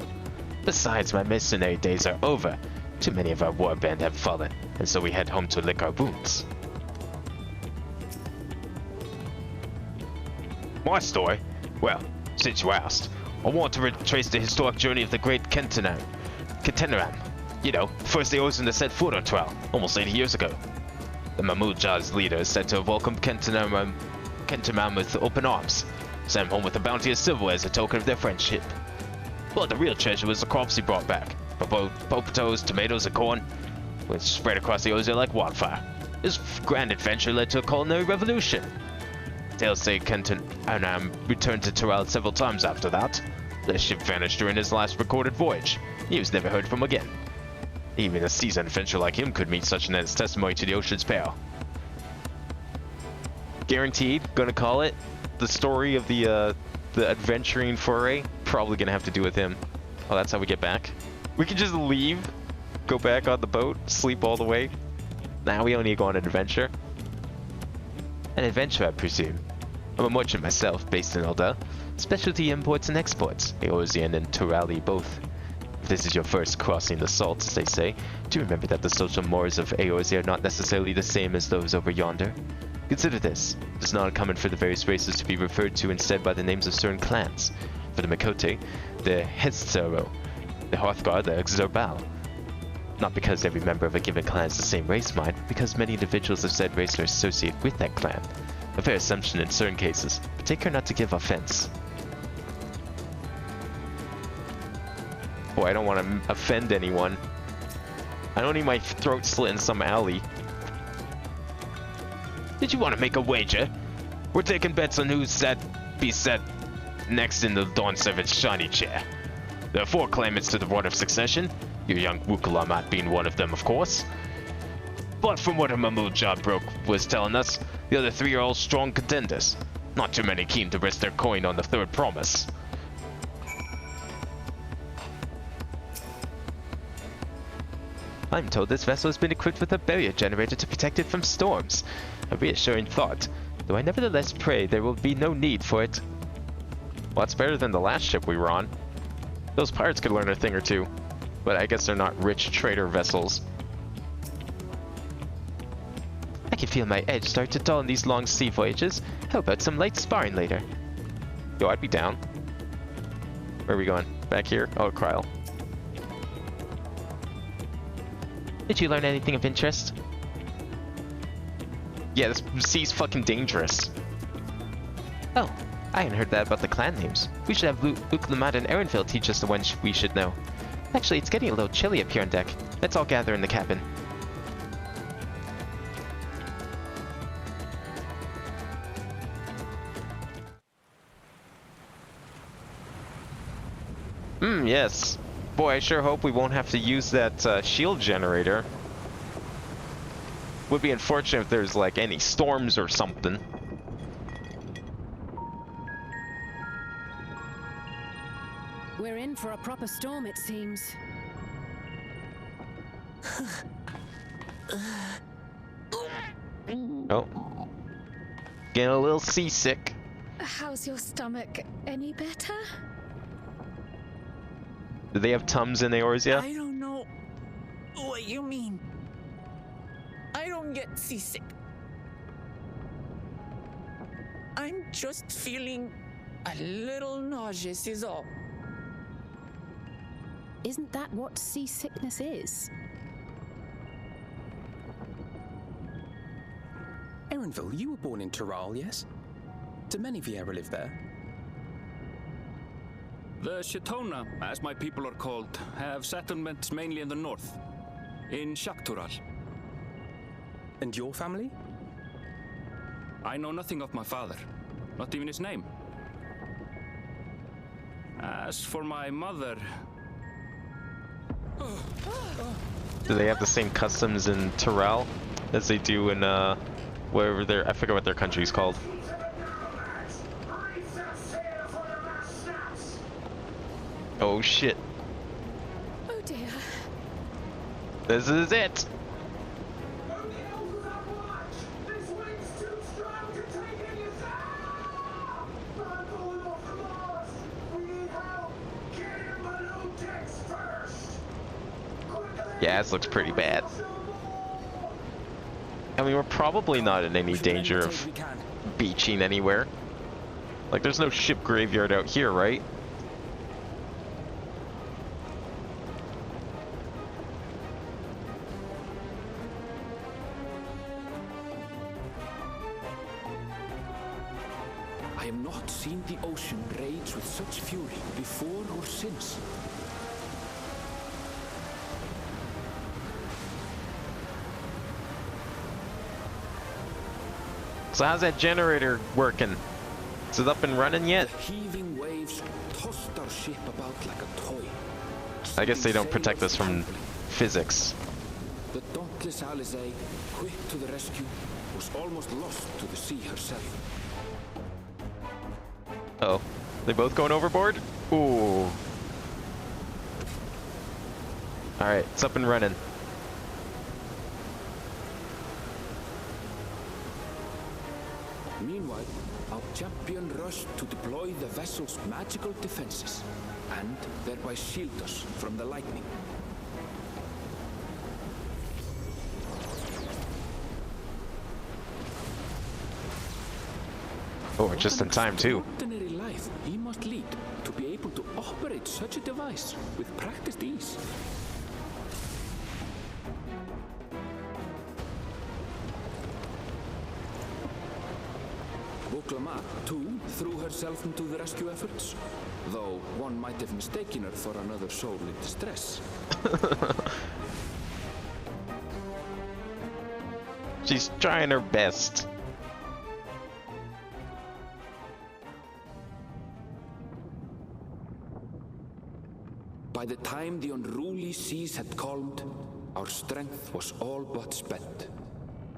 Speaker 1: Besides, my mercenary days are over. Too many of our warband have fallen, and so we head home to lick our wounds. My story? Well, since you asked, I want to retrace the historic journey of the great Kentenaram. You know, first Eosian to set foot on Tural, almost 80 years ago. The Mahmud Jah's leader is said to have welcomed Kentenaram with open arms, sent him home with a bounty of silverware as a token of their friendship. But the real treasure was the crops he brought back, potatoes, tomatoes, and corn, which spread across the Eosia like wildfire. This grand adventure led to a culinary revolution. Tales say Kentenaram returned to Tural several times after that. The ship vanished during his last recorded voyage. He was never heard from again. Even a seasoned adventurer like him could meet such an as testimony to the ocean's peril.
Speaker 2: Guaranteed, gonna call it. The story of the adventuring foray, probably gonna have to do with him. Oh, that's how we get back? We can just leave, go back on the boat, sleep all the way. Now we don't need to go on an adventure.
Speaker 1: An adventure, I presume. I'm a merchant myself, based in Elda. Specialty imports and exports. Eosian and Turali both
Speaker 2: this is your first crossing the salt, as they say, do remember that the social mores of Eorzea are not necessarily the same as those over yonder. Consider this. It is not uncommon for the various races to be referred to instead by the names of certain clans. For the Makote, the Hestzero, the Hrothgar, the Xerbal. Not because every member of a given clan is the same race, mind, but because many individuals of said race are associated with that clan. A fair assumption in certain cases, but take care not to give offense. Boy, I don't want to offend anyone. I don't need my throat slit in some alley. Did you want to make a wager? We're taking bets on who's be set next in the Dawn Servant's shiny chair. There are 4 claimants to the Rod of Succession, your young Wukalamat being one of them, of course. But from what Mahmoud Jawbroke was telling us, the other 3 are all strong contenders. Not too many keen to risk their coin on the 3rd promise. I'm told this vessel has been equipped with a barrier generator to protect it from storms. A reassuring thought, though I nevertheless pray there will be no need for it. Well, that's better than the last ship we were on. Those pirates could learn a thing or two, but I guess they're not rich trader vessels. I can feel my edge start to dull in these long sea voyages. How about some light sparring later? Yo, I'd be down. Where are we going? Back here? Oh, Kryl. Did you learn anything of interest? Yeah, this sea's fucking dangerous. Oh, I hadn't heard that about the clan names. We should have Uklamat and Erenfield teach us the ones we should know. Actually, it's getting a little chilly up here on deck. Let's all gather in the cabin. Yes. Boy, I sure hope we won't have to use that shield generator. Would be unfortunate if there's like any storms or something.
Speaker 7: We're in for a proper storm, it seems.
Speaker 2: Oh. Getting a little seasick.
Speaker 4: How's your stomach? Any better?
Speaker 2: Do they have Tums in Eorzea?
Speaker 3: I don't know what you mean. I don't get seasick. I'm just feeling a little nauseous is all.
Speaker 7: Isn't that what seasickness is?
Speaker 8: Erenville, you were born in Tyrol, yes? Do many Vieira live there?
Speaker 5: The Shatona, as my people are called, have settlements mainly in the north, in Shaktural.
Speaker 8: And your family?
Speaker 5: I know nothing of my father, not even his name. As for my mother...
Speaker 2: Do they have the same customs in Tyrol as they do in wherever their I forget what their country's called. Oh shit.
Speaker 4: Oh dear.
Speaker 2: This is it. Yeah, this looks pretty bad. I mean, we're probably not in any danger of beaching anywhere. Like, there's no ship graveyard out here, right?
Speaker 5: I have not seen the ocean rage with such fury before or since.
Speaker 2: So how's that generator working? Is it up and running yet?
Speaker 5: The heaving waves tossed our ship about like a toy.
Speaker 2: I guess they don't protect us from physics.
Speaker 5: The dauntless Alizé, quick to the rescue, was almost lost to the sea herself.
Speaker 2: Oh, they both going overboard? Ooh. Alright, it's up and running.
Speaker 5: Meanwhile, our champion rushed to deploy the vessel's magical defenses. and thereby shield us from the lightning.
Speaker 1: Oh, we're just in time too.
Speaker 5: Ordinary life he must lead to be able to operate such a device with practiced ease. Boklama, too, threw herself into the rescue efforts, though one might have mistaken her for another soul in distress.
Speaker 1: She's trying her best.
Speaker 5: By the time the unruly seas had calmed, our strength was all but spent,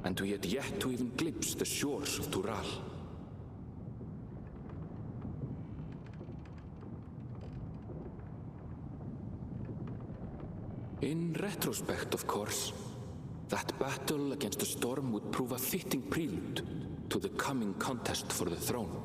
Speaker 5: and we had yet to even glimpse the shores of Tural. In retrospect, of course, that battle against the storm would prove a fitting prelude to the coming contest for the throne.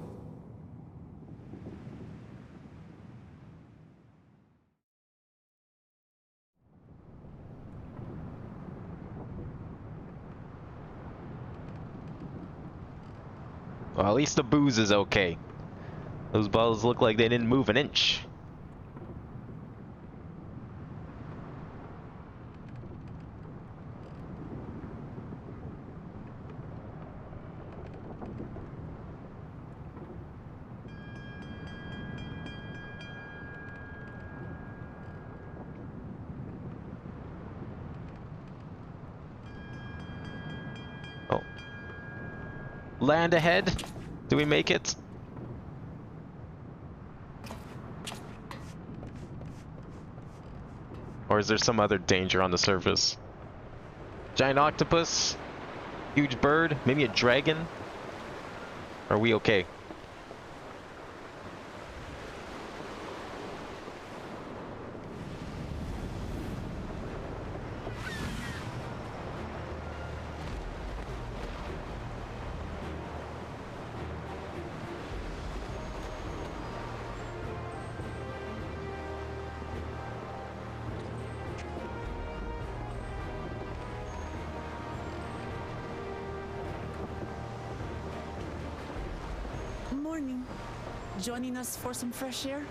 Speaker 1: Well, at least the booze is okay. Those bottles look like they didn't move an inch. Oh. Land ahead? Do we make it? Or is there some other danger on the surface? Giant octopus? Huge bird? Maybe a dragon? Are we okay?
Speaker 3: Morning. Joining us for some fresh air?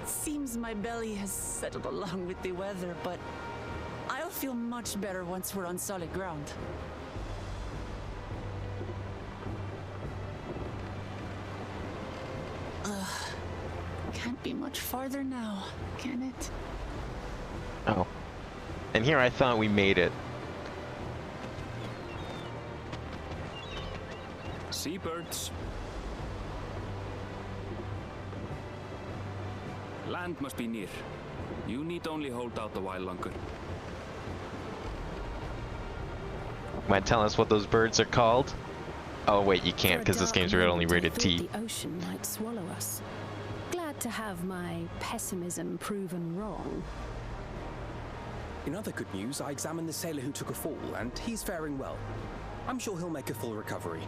Speaker 3: Seems my belly has settled along with the weather, but I'll feel much better once we're on solid ground. Can't be much farther now, can it?
Speaker 1: Oh. And here I thought we made it.
Speaker 5: Seabirds. Land must be near. You need only hold out a while longer.
Speaker 1: Might tell us what those birds are called? Oh wait, you can't because this game's only rated T.
Speaker 7: The ocean might swallow us. Glad to have my pessimism proven wrong.
Speaker 8: In other good news, I examined the sailor who took a fall, and he's faring well. I'm sure he'll make a full recovery.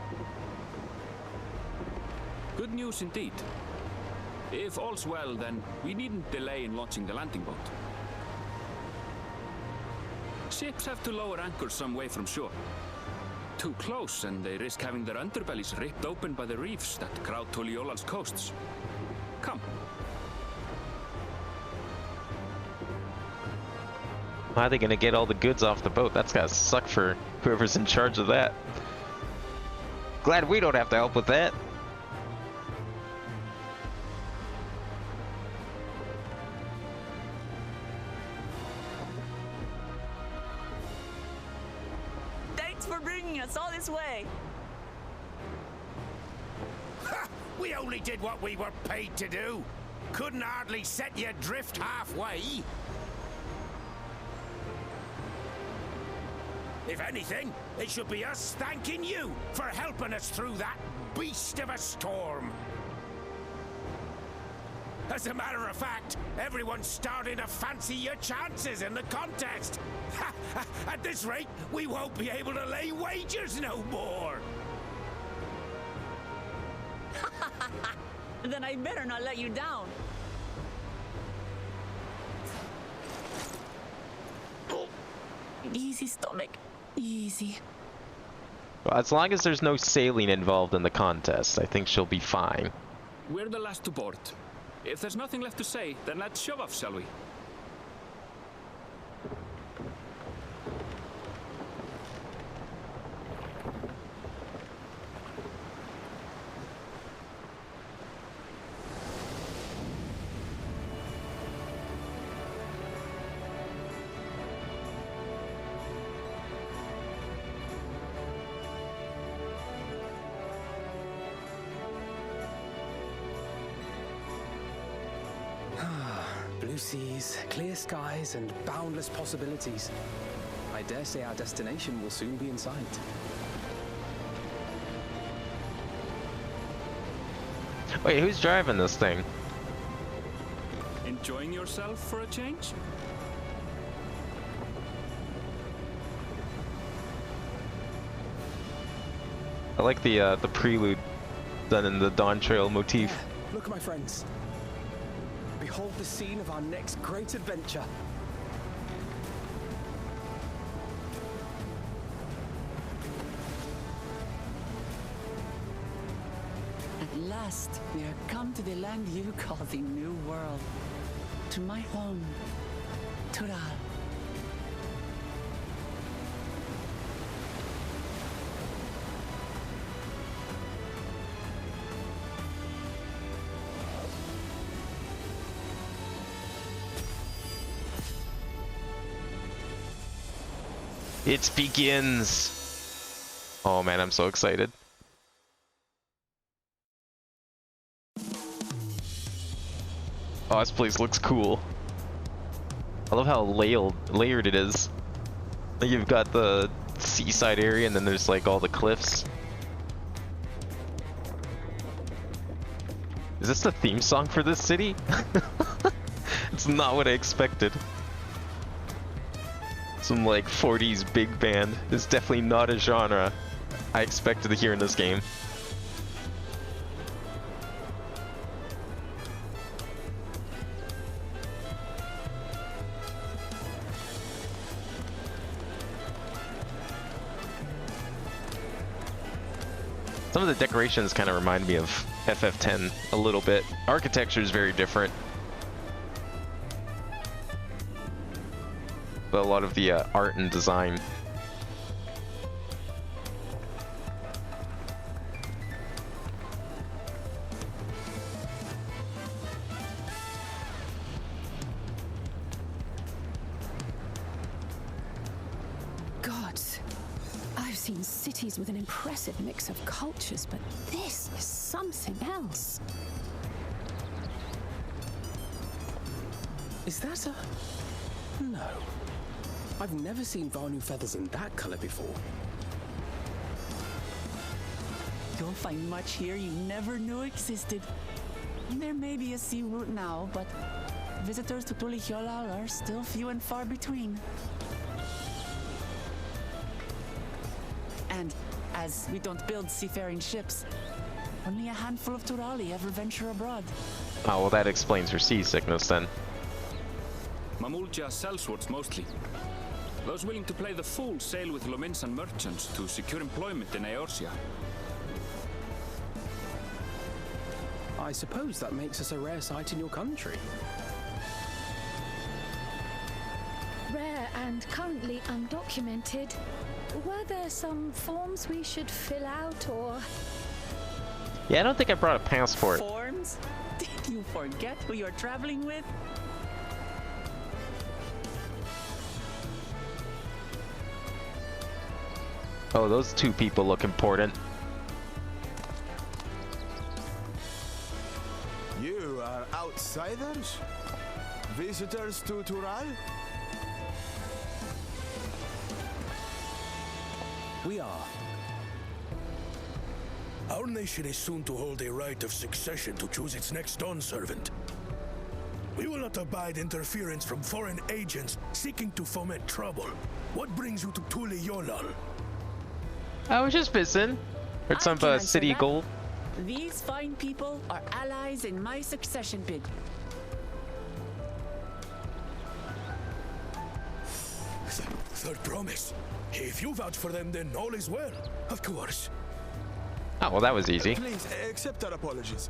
Speaker 5: Good news indeed. If all's well, then we needn't delay in launching the landing boat. Ships have to lower anchors some way from shore. Too close, and they risk having their underbellies ripped open by the reefs that crowd Tuliola's coasts. Come.
Speaker 1: How are they gonna get all the goods off the boat? That's gotta suck for whoever's in charge of that. Glad we don't have to help with that.
Speaker 3: Thanks for bringing us all this way.
Speaker 6: Ha! We only did what we were paid to do. Couldn't hardly set you adrift halfway. If anything, it should be us thanking you for helping us through that beast of a storm. As a matter of fact, everyone's starting to fancy your chances in the contest. At this rate, we won't be able to lay wagers no more.
Speaker 3: Then I better not let you down. Easy, stomach. Easy.
Speaker 2: Well, as long as there's no sailing involved in the contest, I think she'll be fine.
Speaker 5: We're the last to board. If there's nothing left to say, then let's shove off, shall we?
Speaker 8: Blue seas, clear skies, and boundless possibilities. I dare say our destination will soon be in sight.
Speaker 2: Wait, who's driving this thing?
Speaker 5: Enjoying yourself for a change?
Speaker 2: I like the prelude done in the Dawntrail motif.
Speaker 8: Yeah, look, my friends. Behold the scene of our next great adventure.
Speaker 3: At last, we are come to the land you call the New World. To my home, Tural.
Speaker 2: It begins! Oh man, I'm so excited. Oh, this place looks cool. I love how layered it is. Like you've got the seaside area and then there's like all the cliffs. Is this the theme song for this city? It's not what I expected. Some like 40s big band. It's definitely not a genre I expected to hear in this game. Some of the decorations kind of remind me of FF10 a little bit. Architecture is very different. But a lot of the art and design.
Speaker 7: Gods, I've seen cities with an impressive mix of cultures, but this is something else.
Speaker 8: Is that a... No. I've never seen Vanu feathers in that color before.
Speaker 3: You'll find much here you never knew existed. There may be a sea route now, but visitors to Tulihyolal are still few and far between. And as we don't build seafaring ships, only a handful of Turali ever venture abroad.
Speaker 2: Oh, well that explains her seasickness then.
Speaker 5: Mamulja sellswords mostly. Those willing to play the fool sail with Lominsan merchants to secure employment in Eorzea.
Speaker 8: I suppose that makes us a rare sight in your country.
Speaker 4: Rare and currently undocumented. Were there some forms we should fill out or...
Speaker 2: Yeah, I don't think I brought a passport.
Speaker 3: Forms? Did you forget who you're traveling with?
Speaker 2: Oh, those two people look important.
Speaker 9: You are outsiders? Visitors to Tural?
Speaker 8: We are.
Speaker 6: Our nation is soon to hold a right of succession to choose its next dawn servant. We will not abide interference from foreign agents seeking to foment trouble. What brings you to Tulihyolal?
Speaker 2: I was just visiting. Heard some
Speaker 4: can answer
Speaker 2: city
Speaker 4: that.
Speaker 2: gold.
Speaker 3: These fine people are allies in my succession bid.
Speaker 6: Third promise. If you vouch for them, then all is well. Of course.
Speaker 1: Oh, well, that was easy.
Speaker 9: Please accept our apologies.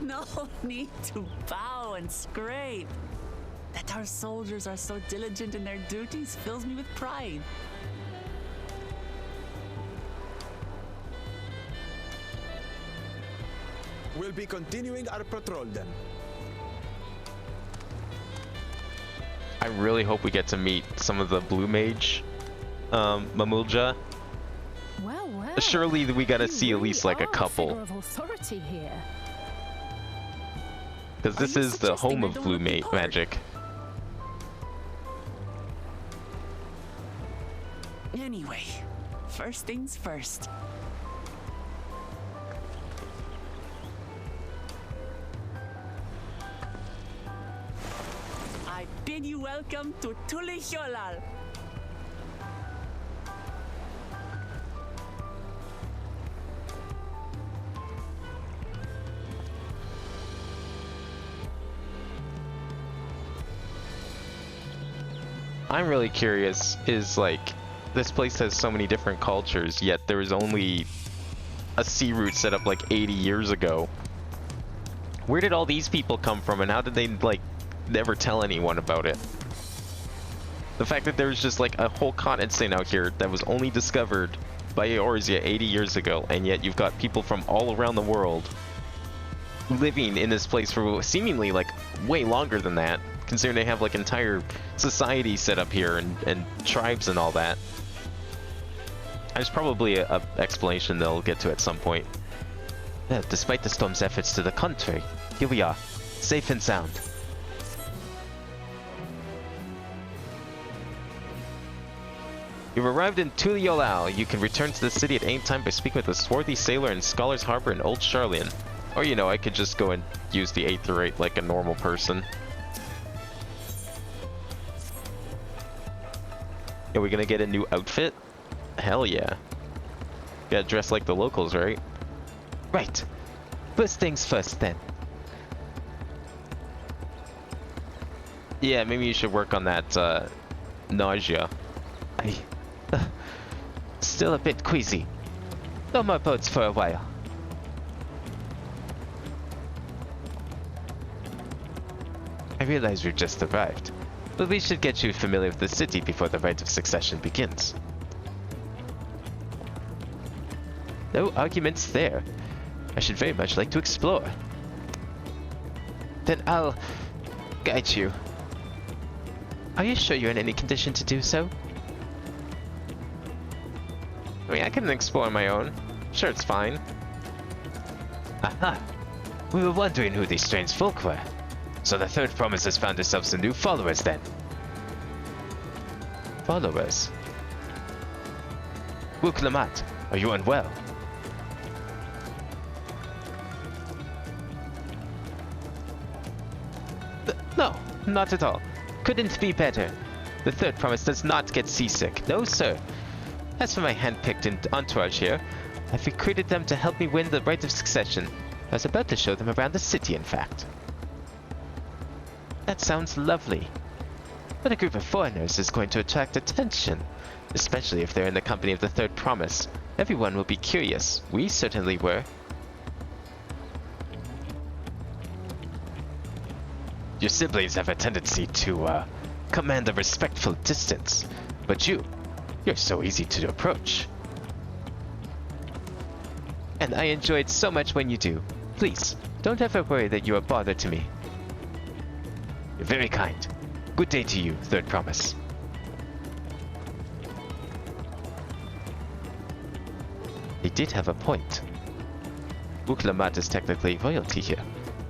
Speaker 3: No need to bow and scrape. That our soldiers are so diligent in their duties fills me with pride.
Speaker 9: We'll be continuing our patrol then.
Speaker 1: I really hope we get to meet some of the Blue Mage, Mamulja.
Speaker 7: Well, well.
Speaker 1: Surely we gotta
Speaker 7: you
Speaker 1: see at least like a
Speaker 7: really are
Speaker 1: couple.
Speaker 7: figure of authority here.
Speaker 1: Because this
Speaker 3: you
Speaker 1: is the home
Speaker 3: suggesting I
Speaker 1: of
Speaker 3: don't
Speaker 1: Blue
Speaker 3: look the part?
Speaker 1: Magic.
Speaker 3: Anyway, first things first. I bid you welcome to Tulihyolal.
Speaker 1: I'm really curious, is like, this place has so many different cultures, yet there was only a sea route set up like 80 years ago. Where did all these people come from, and how did they, like, never tell anyone about it? The fact that there's just like a whole continent out here that was only discovered by Eorzea 80 years ago, and yet you've got people from all around the world living in this place for seemingly like way longer than that, considering they have like entire society set up here and tribes and all that. There's probably a explanation they'll get to at some point.
Speaker 2: Despite the storm's efforts to the contrary, here we are, safe and sound.
Speaker 1: You've arrived in Tulihyolal. You can return to the city at any time by speaking with a swarthy sailor in Scholar's Harbor in Old Charlian. Or, you know, I could just go and use the 8th rate like a normal person. Are we gonna get a new outfit? Hell yeah. Gotta dress like the locals, right?
Speaker 2: Right. First things first, then.
Speaker 1: Yeah, maybe you should work on that, nausea.
Speaker 2: Still a bit queasy. No more boats for a while. I realize we've just arrived, but we should get you familiar with the city before the rite of succession begins. No arguments there. I should very much like to explore. Then I'll guide you. Are you sure you're in any condition to do so?
Speaker 1: I mean, I can explore on my own. Sure, it's fine.
Speaker 2: Aha! We were wondering who these strange folk were. So the third promise has found itself some new followers then. Followers? Wuklamat, are you unwell? No, not at all. Couldn't be better. The third promise does not get seasick. No, sir. As for my hand-picked entourage here, I've recruited them to help me win the rite of succession. I was about to show them around the city, in fact. That sounds lovely. But a group of foreigners is going to attract attention, especially if they're in the company of the third promise. Everyone will be curious. We certainly were. Your siblings have a tendency to, command a respectful distance. But you're so easy to approach. And I enjoyed so much when you do. Please, don't ever worry that you are a bother to me. You're very kind. Good day to you, third promise. They did have a point. Wuklamat is technically royalty here.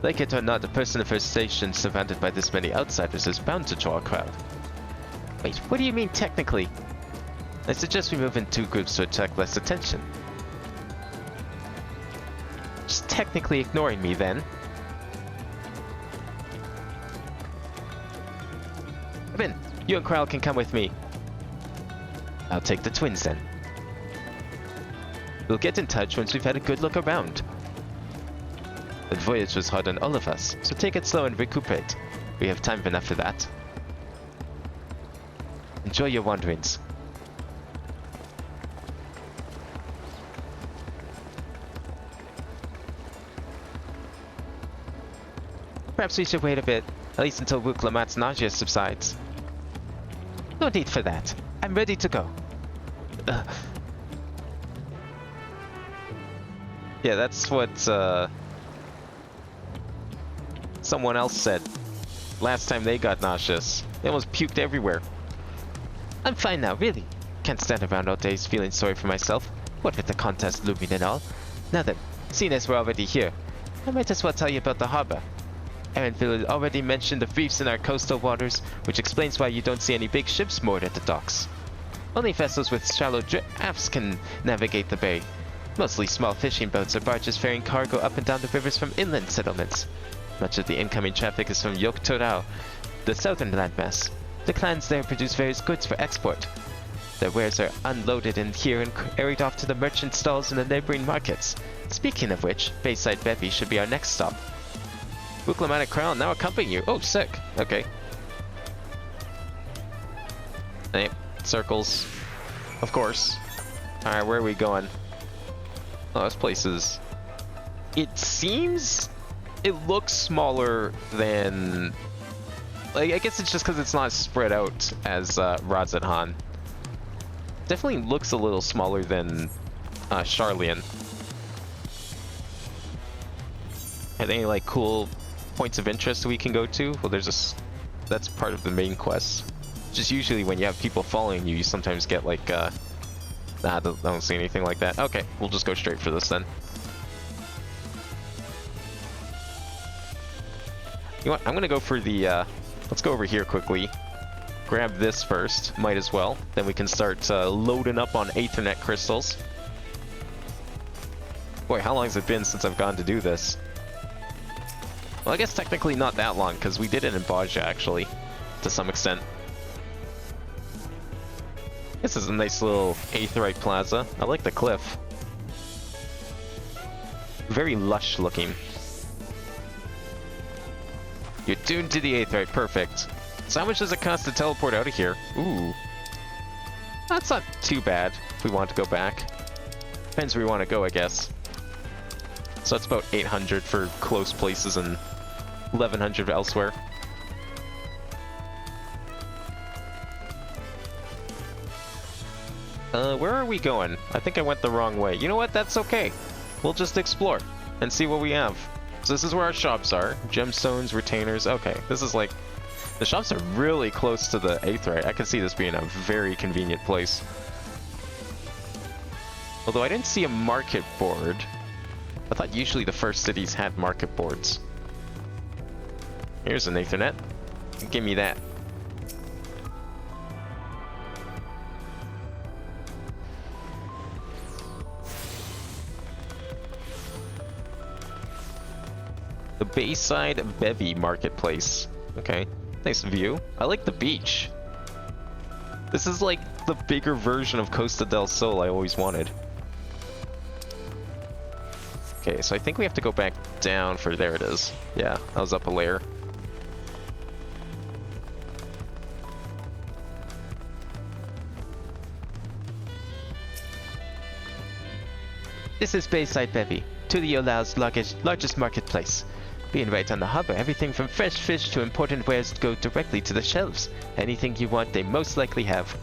Speaker 2: Like it or not, a person of her station surrounded by this many outsiders is bound to draw a crowd. Wait, what do you mean technically? I suggest we move in two groups to attract less attention. Just technically ignoring me then. Come in. You and Kral can come with me. I'll take the twins then. We'll get in touch once we've had a good look around. The voyage was hard on all of us, so take it slow and recuperate. We have time enough for that. Enjoy your wanderings. Perhaps we should wait a bit, at least until Wuklamat's nausea subsides. No need for that. I'm ready to go. Yeah, that's what someone else said last time they got nauseous. They almost puked everywhere. I'm fine now, really. Can't stand around all days feeling sorry for myself. What with the contest looming and all. Now then, seeing as we're already here, I might as well tell you about the harbor. Erenville already mentioned the reefs in our coastal waters, which explains why you don't see any big ships moored at the docks. Only vessels with shallow drafts can navigate the bay. Mostly small fishing boats or barges ferrying cargo up and down the rivers from inland settlements. Much of the incoming traffic is from Yoktorao, the southern landmass. The clans there produce various goods for export. Their wares are unloaded in here and carried off to the merchant stalls in the neighboring markets. Speaking of which, Bayside Bevy should be our next stop. Wuklamatic Crown now accompanying you. Oh, sick. Okay. Hey, circles. Of course. Alright, where are we going? Oh, this place is... It seems... It looks smaller than... Like, I guess it's just because it's not spread out as Razadhan. Definitely looks a little smaller than Charlian. Are there any, like, cool points of interest we can go to? Well, there's a... That's part of the main quest. Just usually when you have people following you, you sometimes get, like, Nah, I don't see anything like that. Okay, we'll just go straight for this then. You know what? I'm gonna go for the, let's go over here quickly. Grab this first, might as well. Then we can start loading up on Aethernet crystals. Boy, how long has it been since I've gone to do this? Well, I guess technically not that long, because we did it in Baja, actually, to some extent. This is a nice little Aetherite plaza. I like the cliff. Very lush looking. You're tuned to the Aetherite, perfect. So how much does it cost to teleport out of here? Ooh. That's not too bad if we want to go back. Depends where we want to go, I guess. So that's about 800 for close places and 1100 elsewhere. Where are we going? I think I went the wrong way. You know what? That's okay. We'll just explore and see what we have. So this is where our shops are. Gemstones, retainers. Okay, this is like... The shops are really close to the Aetherite. I can see this being a very convenient place. Although I didn't see a market board. I thought usually the first cities had market boards. Here's an Aethernet. Give me that. The Bayside Bevy Marketplace. Okay, nice view. I like the beach. This is like the bigger version of Costa del Sol I always wanted. Okay, so I think we have to go back down for... There it is. Yeah, I was up a layer. This is Bayside Bevy, Tuliolao's largest marketplace. Being right on the harbor, everything from fresh fish to important wares go directly to the shelves. Anything you want, they most likely have.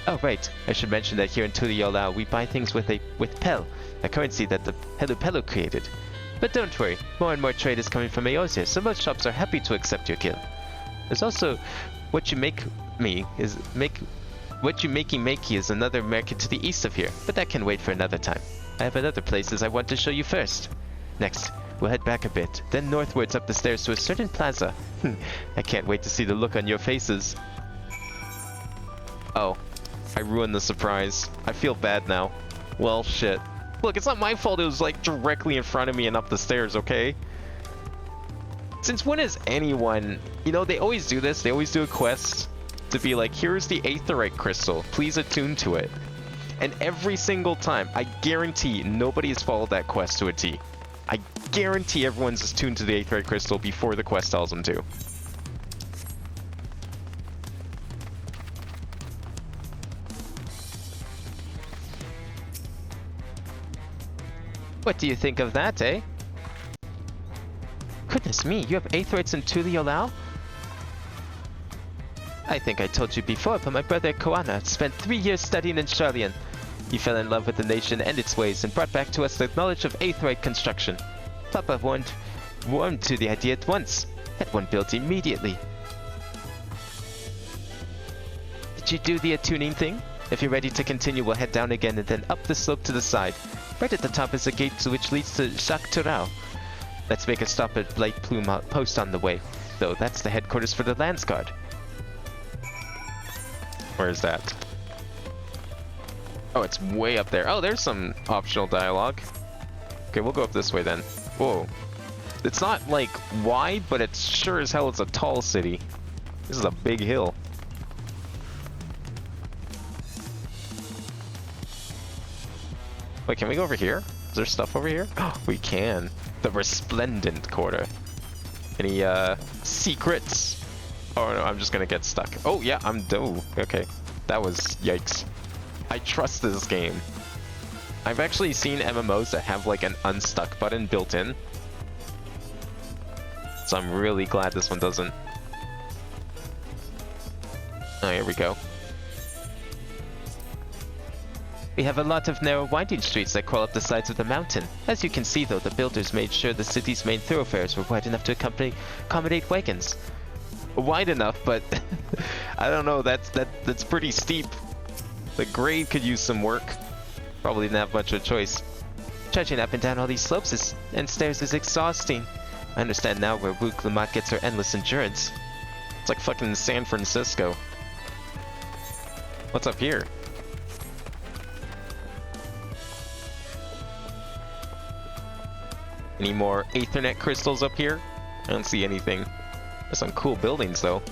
Speaker 2: Oh right, I should mention that here in Tuliolao we buy things with Pel, a currency that the Helu created. But don't worry, more and more trade is coming from Eorzea, so most shops are happy to accept your gil. There's also what you makey is another market to the east of here, but that can wait for another time. I have other places I want to show you first. Next, we'll head back a bit, then northwards up the stairs to a certain plaza. I can't wait to see the look on your faces. Oh, I ruined the surprise. I feel bad now. Well, shit. Look, it's not my fault it was like directly in front of me and up the stairs, okay? Since when has anyone... You know, they always do this. They always do a quest to be like, here's the Aetherite crystal. Please attune to it. And every single time, I guarantee nobody has followed that quest to a T. I guarantee everyone's just tuned to the Aetheryte Crystal before the quest tells them to. What do you think of that, eh? Goodness me, you have Aetherites in Tuliolao? I think I told you before, but my brother Koana spent 3 years studying in Charlian. He fell in love with the nation and its ways and brought back to us the knowledge of Aetherite construction. Papa warmed to the idea at once. Had one built immediately. Did you do the attuning thing? If you're ready to continue, we'll head down again and then up the slope to the side. Right at the top is a gate which leads to Shakturao. Let's make a stop at Blight Plume Post on the way, though that's the headquarters for the Lands Guard. Where is that? Oh, it's way up there. Oh, there's some optional dialogue. Okay, we'll go up this way then. Whoa. It's not, like, wide, but it's sure as hell it's a tall city. This is a big hill. Wait, can we go over here? Is there stuff over here? Oh, we can. The Resplendent Quarter. Any, secrets? Oh no, I'm just gonna get stuck. Oh yeah, okay. That was yikes. I trust this game. I've actually seen MMOs that have like an unstuck button built in. So I'm really glad this one doesn't. Oh, here we go. We have a lot of narrow winding streets that crawl up the sides of the mountain. As you can see though, the builders made sure the city's main thoroughfares were wide enough to accommodate wagons. Wide enough, but I don't know, that's pretty steep. The grade could use some work. Probably didn't have much of a choice. Trudging up and down all these slopes and stairs is exhausting. I understand now where Wu Klamat gets her endless endurance. It's like fucking San Francisco. What's up here? Any more Aethernet crystals up here? I don't see anything. There's some cool buildings though.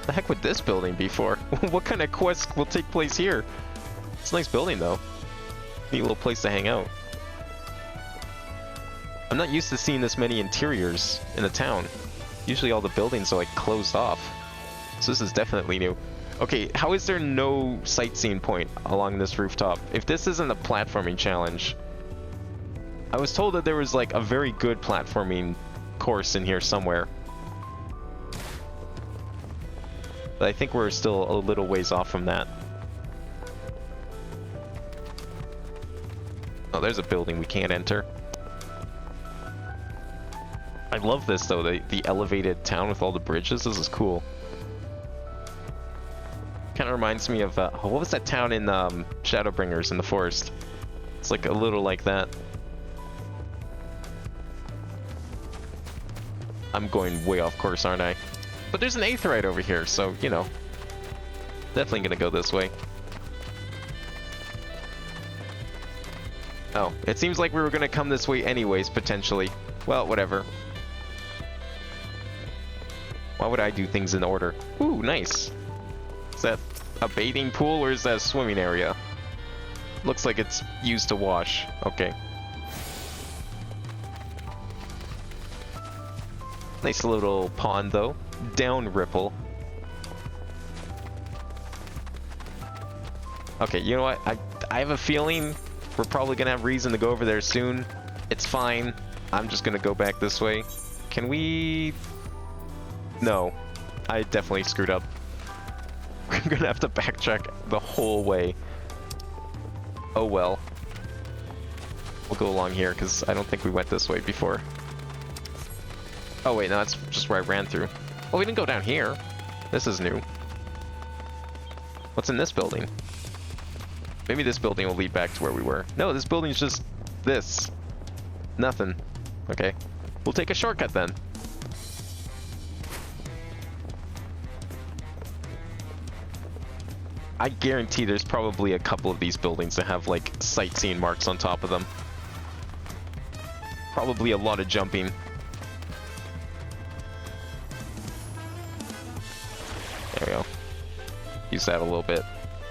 Speaker 2: The heck would this building be for? What kind of quest will take place here? It's a nice building though. Neat little place to hang out. I'm not used to seeing this many interiors in a town. Usually all the buildings are like closed off. So this is definitely new. Okay, how is there no sightseeing point along this rooftop? If this isn't a platforming challenge. I was told that there was like a very good platforming course in here somewhere. But I think we're still a little ways off from that. Oh, there's a building we can't enter. I love this though, the elevated town with all the bridges. This is cool. Kind of reminds me of, what was that town in Shadowbringers in the forest? It's like a little like that. I'm going way off course, aren't I? But there's an Aetherite over here, so, you know. Definitely gonna go this way. Oh, it seems like we were gonna come this way anyways, potentially. Well, whatever. Why would I do things in order? Ooh, nice. Is that a bathing pool or is that a swimming area? Looks like it's used to wash. Okay. Nice little pond though. Down ripple. Okay, you know what? I have a feeling we're probably gonna have reason to go over there soon. It's fine. I'm just gonna go back this way. Can we... No. I definitely screwed up. We're gonna have to backtrack the whole way. Oh well. We'll go along here, because I don't think we went this way before. Oh wait, no, that's just where I ran through. Oh, we didn't go down here. This is new. What's in this building? Maybe this building will lead back to where we were. No, this building's just this. Nothing. Okay. We'll take a shortcut then. I guarantee there's probably a couple of these buildings that have like sightseeing marks on top of them. Probably a lot of jumping. There we go. use that a little bit.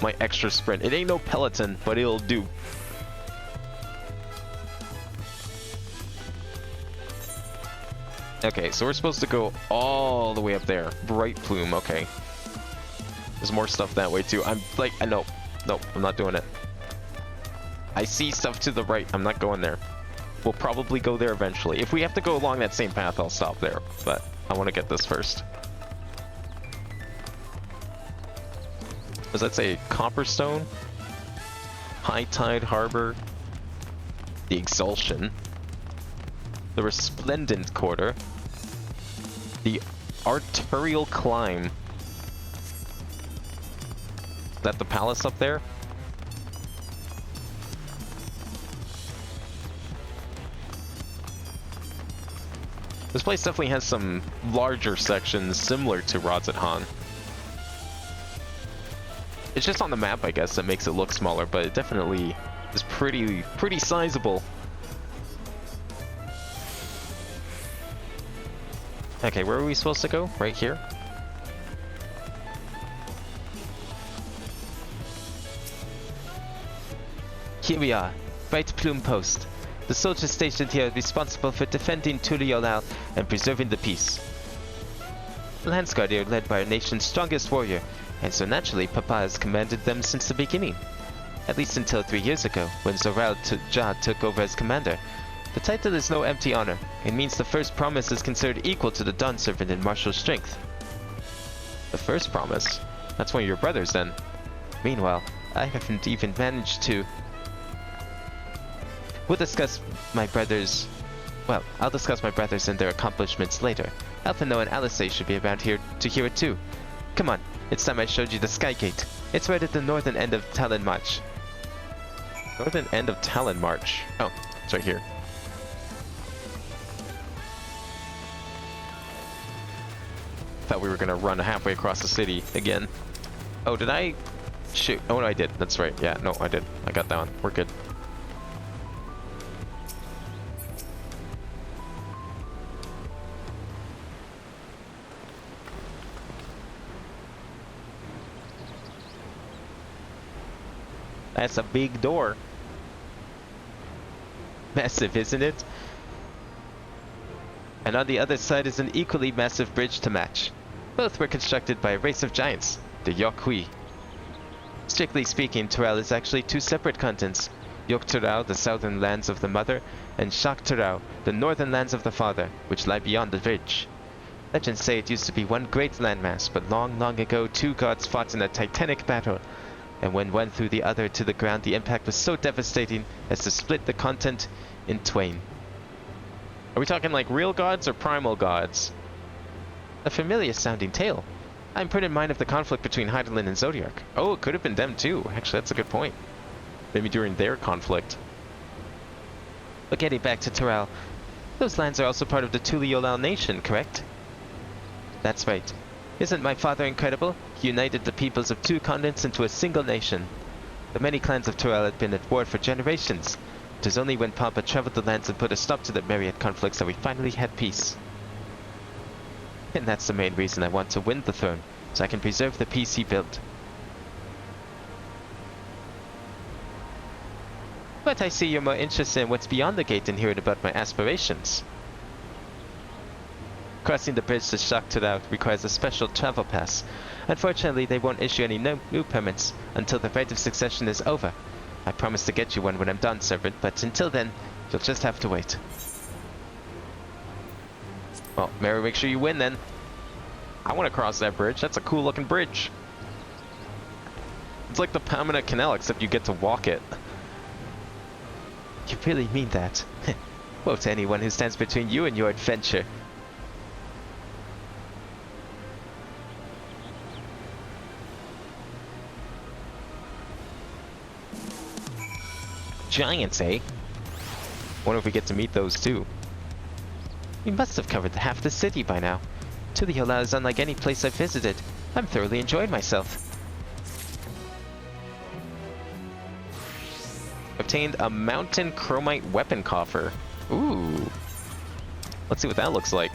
Speaker 2: My extra sprint. It ain't no Peloton, but it'll do. Okay, so we're supposed to go all the way up there. Bright Plume, okay. There's more stuff that way too. I'm like, nope, I'm not doing it. I see stuff to the right. I'm not going there. We'll probably go there eventually. If we have to go along that same path, I'll stop there. But I want to get this first. Does that say Copperstone? High Tide Harbor. The Exulsion. The Resplendent Quarter. The Arterial Climb. Is that the palace up there? This place definitely has some larger sections similar to Rods at Han. It's just on the map, I guess, that makes it look smaller, but it definitely is pretty sizable. Okay, where are we supposed to go? Right here? Here we are, Bright Plume Post. The soldiers stationed here are responsible for defending Tuliolal and preserving the peace. The Landsguard are led by our nation's strongest warrior, and so naturally Papa has commanded them since the beginning. At least until 3 years ago, when Zoral Jah took over as commander. The title is no empty honor. It means the first promise is considered equal to the Dawn Servant in martial strength. The first promise? That's one of your brothers then. Meanwhile, I haven't even managed to... I'll discuss my brothers and their accomplishments later. Alphino and Alisaie should be around here to hear it too. Come on, it's time I showed you the Sky Gate. It's right at the northern end of Talon March. Northern end of Talon March. Oh, it's right here. Thought we were gonna run halfway across the city again. Oh, did I? Shoot. Oh, no, I did. That's right. Yeah, no, I did. I got that one. We're good. That's a big door. Massive, isn't it? And on the other side is an equally massive bridge to match. Both were constructed by a race of giants, the Yokhui. Strictly speaking, Tural is actually two separate continents. Yok-Turau, the southern lands of the mother, and Shak-Turau, the northern lands of the father, which lie beyond the ridge. Legends say it used to be one great landmass, but long, long ago, two gods fought in a titanic battle. And when one threw the other to the ground, the impact was so devastating as to split the continent in twain. Are we talking like real gods or primal gods? A familiar sounding tale. I'm pretty in mind of the conflict between Hydaelyn and Zodiark. Oh, it could have been them too. Actually, that's a good point. Maybe during their conflict. But getting back to Tural, those lands are also part of the Tuliolal nation, correct? That's right. Isn't my father incredible? He united the peoples of two continents into a single nation. The many clans of Tural had been at war for generations. It was only when Papa traveled the lands and put a stop to the myriad conflicts that we finally had peace. And that's the main reason I want to win the throne, so I can preserve the peace he built. But I see you're more interested in what's beyond the gate than hearing about my aspirations. Crossing the bridge to Shak-Turau requires a special travel pass. Unfortunately, they won't issue any new permits until the Rite of Succession is over. I promise to get you one when I'm done, Servant, but until then, you'll just have to wait. Well, Mary, make sure you win then. I want to cross that bridge. That's a cool looking bridge. It's like the Pamina Canal, except you get to walk it. You really mean that? Woe to anyone who stands between you and your adventure. Giants, eh? Wonder if we get to meet those too. We must have covered half the city by now. Tuliolal is unlike any place I've visited. I'm thoroughly enjoying myself. Obtained a mountain chromite weapon coffer. Ooh. Let's see what that looks like.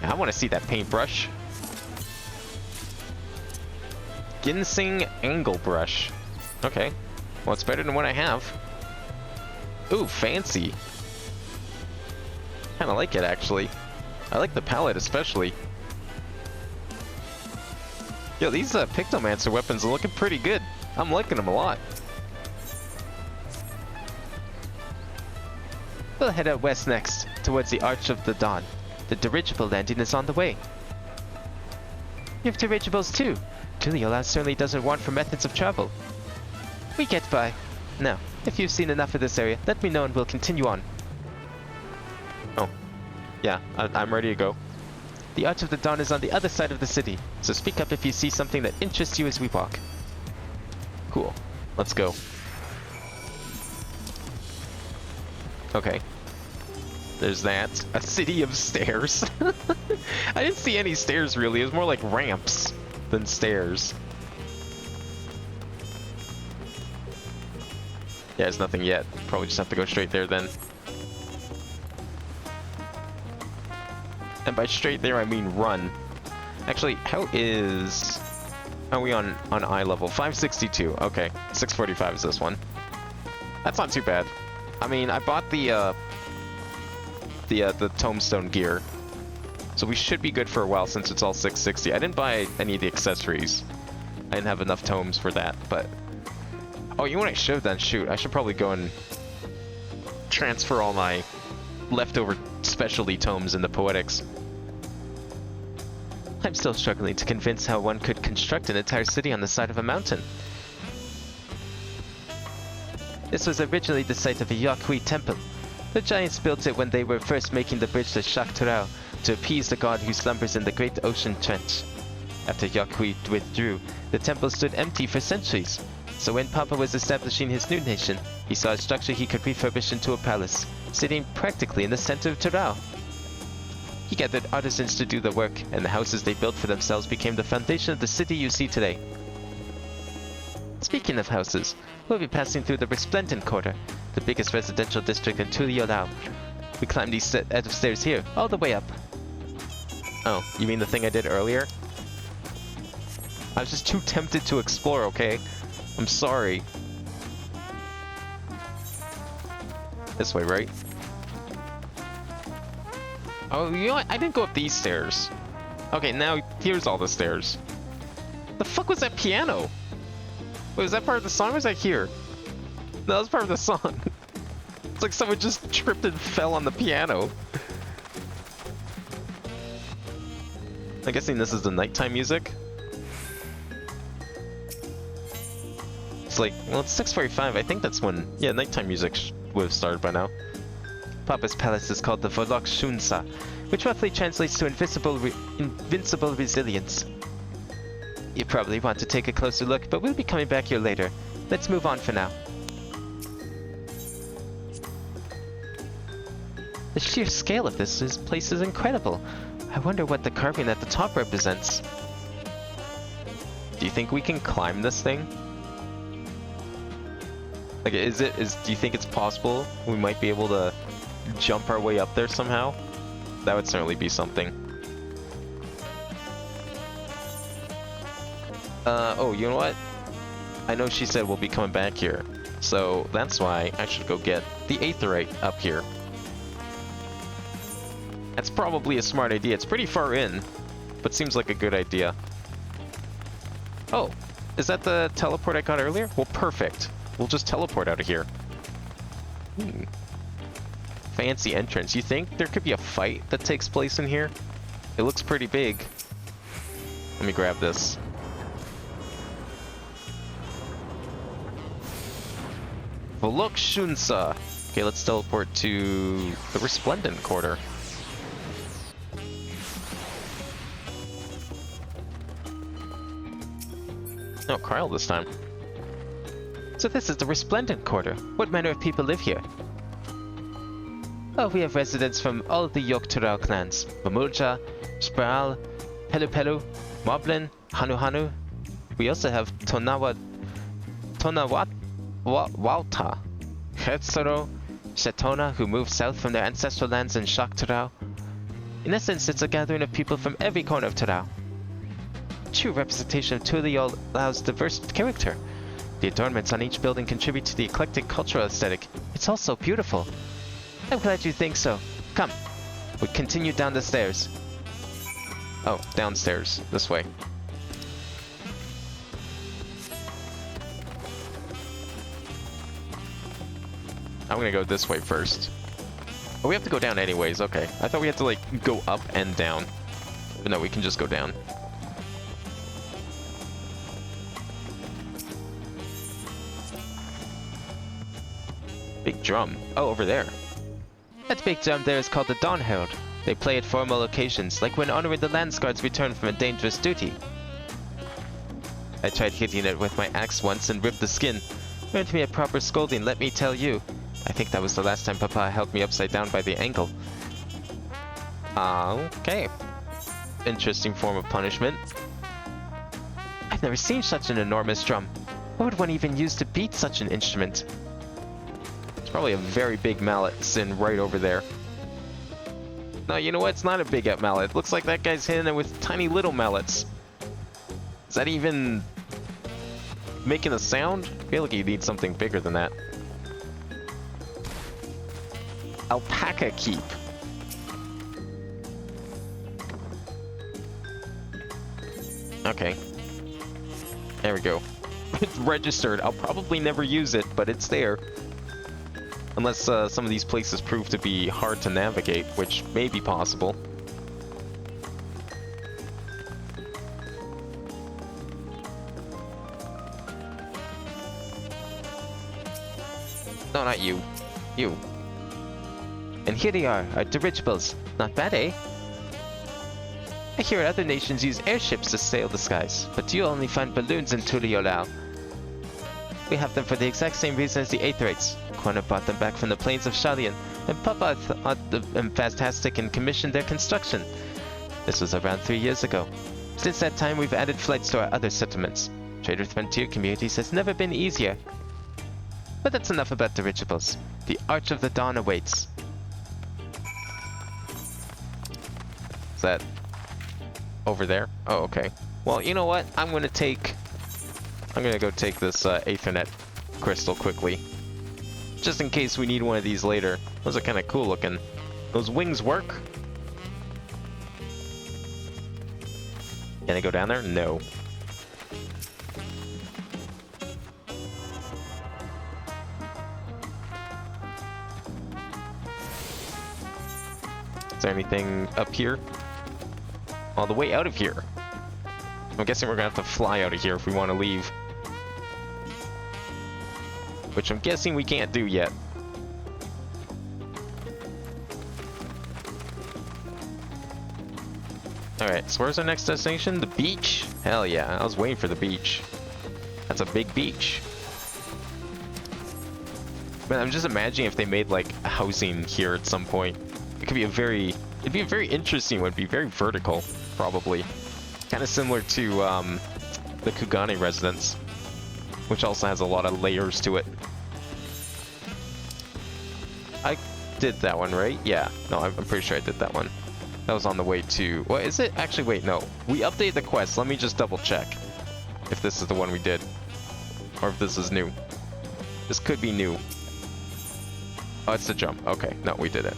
Speaker 2: I want to see that paintbrush.
Speaker 1: Ginseng Angle Brush. Okay. Well, it's better than what I have. Ooh, fancy. Kinda like it, actually. I like the palette, especially. Yo, these Pictomancer weapons are looking pretty good. I'm liking them a lot.
Speaker 2: We'll head out west next, towards the Arch of the Dawn. The dirigible landing is on the way. You have dirigibles too. Tuliyola certainly doesn't want for methods of travel. We get by. Now, if you've seen enough of this area, let me know and we'll continue on.
Speaker 1: Oh. Yeah, I'm ready to go.
Speaker 2: The Arch of the Dawn is on the other side of the city, so speak up if you see something that interests you as we walk.
Speaker 1: Cool. Let's go. Okay. There's that. A city of stairs. I didn't see any stairs really. It was more like ramps than stairs. Yeah, there's nothing yet. Probably just have to go straight there then. And by straight there, I mean run. Actually, how is... Are we on eye level? 562. Okay. 645 is this one. That's not too bad. I mean, I bought the tombstone gear. So we should be good for a while since it's all 660. I didn't buy any of the accessories. I didn't have enough tomes for that, but... Oh, you know what I should have done? Shoot, I should probably go and transfer all my leftover specialty tomes into Poetics.
Speaker 2: I'm still struggling to convince how one could construct an entire city on the side of a mountain. This was originally the site of a Yakui temple. The giants built it when they were first making the bridge to Shakturao to appease the god who slumbers in the great ocean trench. After Yakui withdrew, the temple stood empty for centuries. So when Papa was establishing his new nation, he saw a structure he could refurbish into a palace, sitting practically in the center of Turao. He gathered artisans to do the work, and the houses they built for themselves became the foundation of the city you see today. Speaking of houses, we'll be passing through the Resplendent Quarter, the biggest residential district in Tuliyola. We climb these set of stairs here, all the way up.
Speaker 1: Oh, you mean the thing I did earlier? I was just too tempted to explore, okay? I'm sorry. This way, right? Oh, you know what? I didn't go up these stairs. Okay, now here's all the stairs. The fuck was that piano? Wait, was that part of the song or was that here? No, that was part of the song. It's like someone just tripped and fell on the piano. I'm guessing this is the nighttime music. It's like, well, it's 6:45. I think that's when, yeah, nighttime music would have started by now.
Speaker 2: Papa's palace is called the Volok Shunsa, which roughly translates to invincible resilience. You probably want to take a closer look, but we'll be coming back here later. Let's move on for now. The sheer scale of this place is incredible. I wonder what the carving at the top represents.
Speaker 1: Do you think we can climb this thing? Like, do you think it's possible we might be able to jump our way up there somehow? That would certainly be something. Oh, you know what? I know she said we'll be coming back here, so that's why I should go get the Aetherite up here. That's probably a smart idea. It's pretty far in, but seems like a good idea. Oh, is that the teleport I got earlier? Well, perfect. We'll just teleport out of here. Fancy entrance. You think there could be a fight that takes place in here? It looks pretty big. Let me grab this. Volok Shunsa. Okay, let's teleport to the Resplendent Quarter. No, Kyle this time.
Speaker 2: So this is the Resplendent Quarter. What manner of people live here? Oh, we have residents from all the Yogg-Turao clans. Mamulja, Spral, Pelu, Moblin, Hanu. We also have Tonawata, Hetsuro, Shetona, who moved south from their ancestral lands in Shak-Turao. In essence, it's a gathering of people from every corner of Turao. true representation of Tuliolao's diverse character. The adornments on each building contribute to the eclectic cultural aesthetic. It's all so beautiful. I'm glad you think so. Come, we continue down the stairs. Oh, downstairs. This way. I'm gonna go this way first. Oh, we have to go down anyways. Okay. I thought we had to, like, go up and down. But no, we can just go down. Big drum. Oh, over there. That big drum there is called the Dawntrail. They play at formal occasions, like when honoring the Landsguards return from a dangerous duty. I tried hitting it with my axe once and ripped the skin. Earned me a proper scolding, let me tell you. I think that was the last time Papa held me upside down by the ankle. Okay. Interesting form of punishment. I've never seen such an enormous drum. What would one even use to beat such an instrument? It's probably a very big mallet sitting right over there. No, you know what? It's not a big mallet. It looks like that guy's hitting it with tiny little mallets. Is that even making a sound? I feel like you need something bigger than that. Alpaca keep. Okay. There we go. It's registered. I'll probably never use it, but it's there. Unless some of these places prove to be hard to navigate, which may be possible. No, not you. You. And here they are, our dirigibles. Not bad, eh? I hear other nations use airships to sail the skies, but you only find balloons in Tuliolao. We have them for the exact same reason as the Aetherites. Corner brought them back from the plains of Shalian, and Papa thought them fantastic and commissioned their construction. This was around 3 years ago. Since that time, we've added flights to our other settlements. Trade with frontier communities has never been easier. But that's enough about dirigibles. The Arch of the Dawn awaits. Is that over there? Oh, okay. Well, you know what? I'm gonna go take this Aethernet crystal quickly. Just in case we need one of these later. Those are kind of cool looking. Those wings work? Can I go down there? No. Is there anything up here? All the way out of here. I'm guessing we're gonna have to fly out of here if we want to leave. Which I'm guessing we can't do yet. Alright, so where's our next destination? The beach? Hell yeah, I was waiting for the beach. That's a big beach. But I'm just imagining if they made like housing here at some point. It could be it'd be a very interesting one. It'd be very vertical, probably. Kind of similar to the Kugane residence, which also has a lot of layers to it. I did that one, right? Yeah. No, I'm pretty sure I did that one. That was on the way to... What is it? Actually, wait, no. We updated the quest. Let me just double check if this is the one we did. Or if this is new. This could be new. Oh, it's the jump. Okay. No, we did it.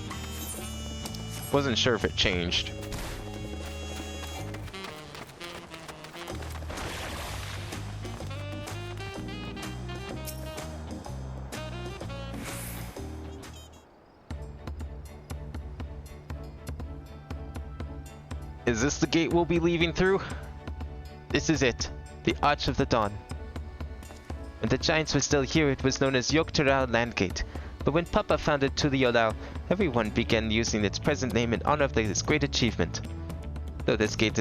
Speaker 2: Wasn't sure if it changed. Is this the gate we'll be leaving through? This is it. The Arch of the Dawn. When the Giants were still here, it was known as Yogg-Turao Landgate. But when Papa founded Tuliolao, everyone began using its present name in honor of this great achievement. Though this gate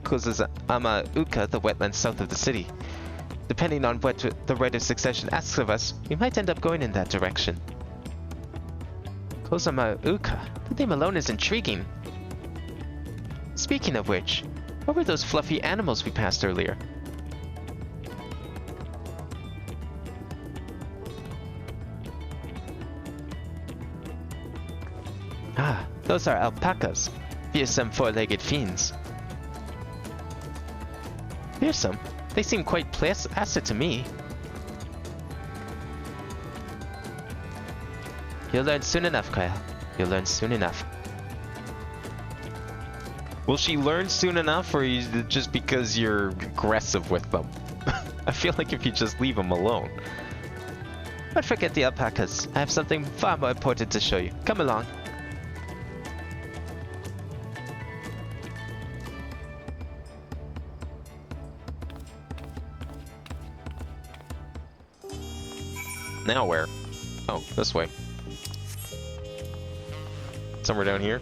Speaker 2: closes Ama Uka, the wetlands south of the city. Depending on what the right of succession asks of us, we might end up going in that direction. Kozama Uka? The name alone is intriguing. Speaking of which, what were those fluffy animals we passed earlier? Ah, those are alpacas, fearsome four-legged fiends. Fearsome? They seem quite acid to me. You'll learn soon enough, Kyle. You'll learn soon enough. Will she learn soon enough, or is it just because you're aggressive with them? I feel like if you just leave them alone. But forget the alpacas. I have something far more important to show you. Come along.
Speaker 1: Now where? Oh, this way. Somewhere down here?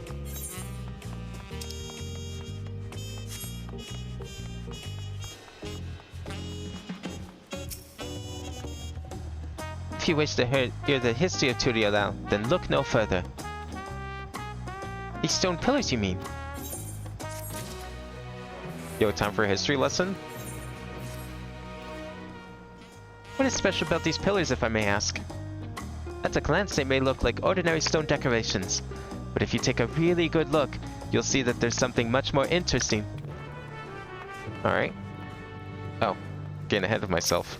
Speaker 2: If you wish to hear the history of Turialal, then look no further. These stone pillars, you mean?
Speaker 1: Yo, time for a history lesson?
Speaker 2: What is special about these pillars, if I may ask? At a glance, they may look like ordinary stone decorations, but if you take a really good look, you'll see that there's something much more interesting.
Speaker 1: Alright. Oh, getting ahead of myself.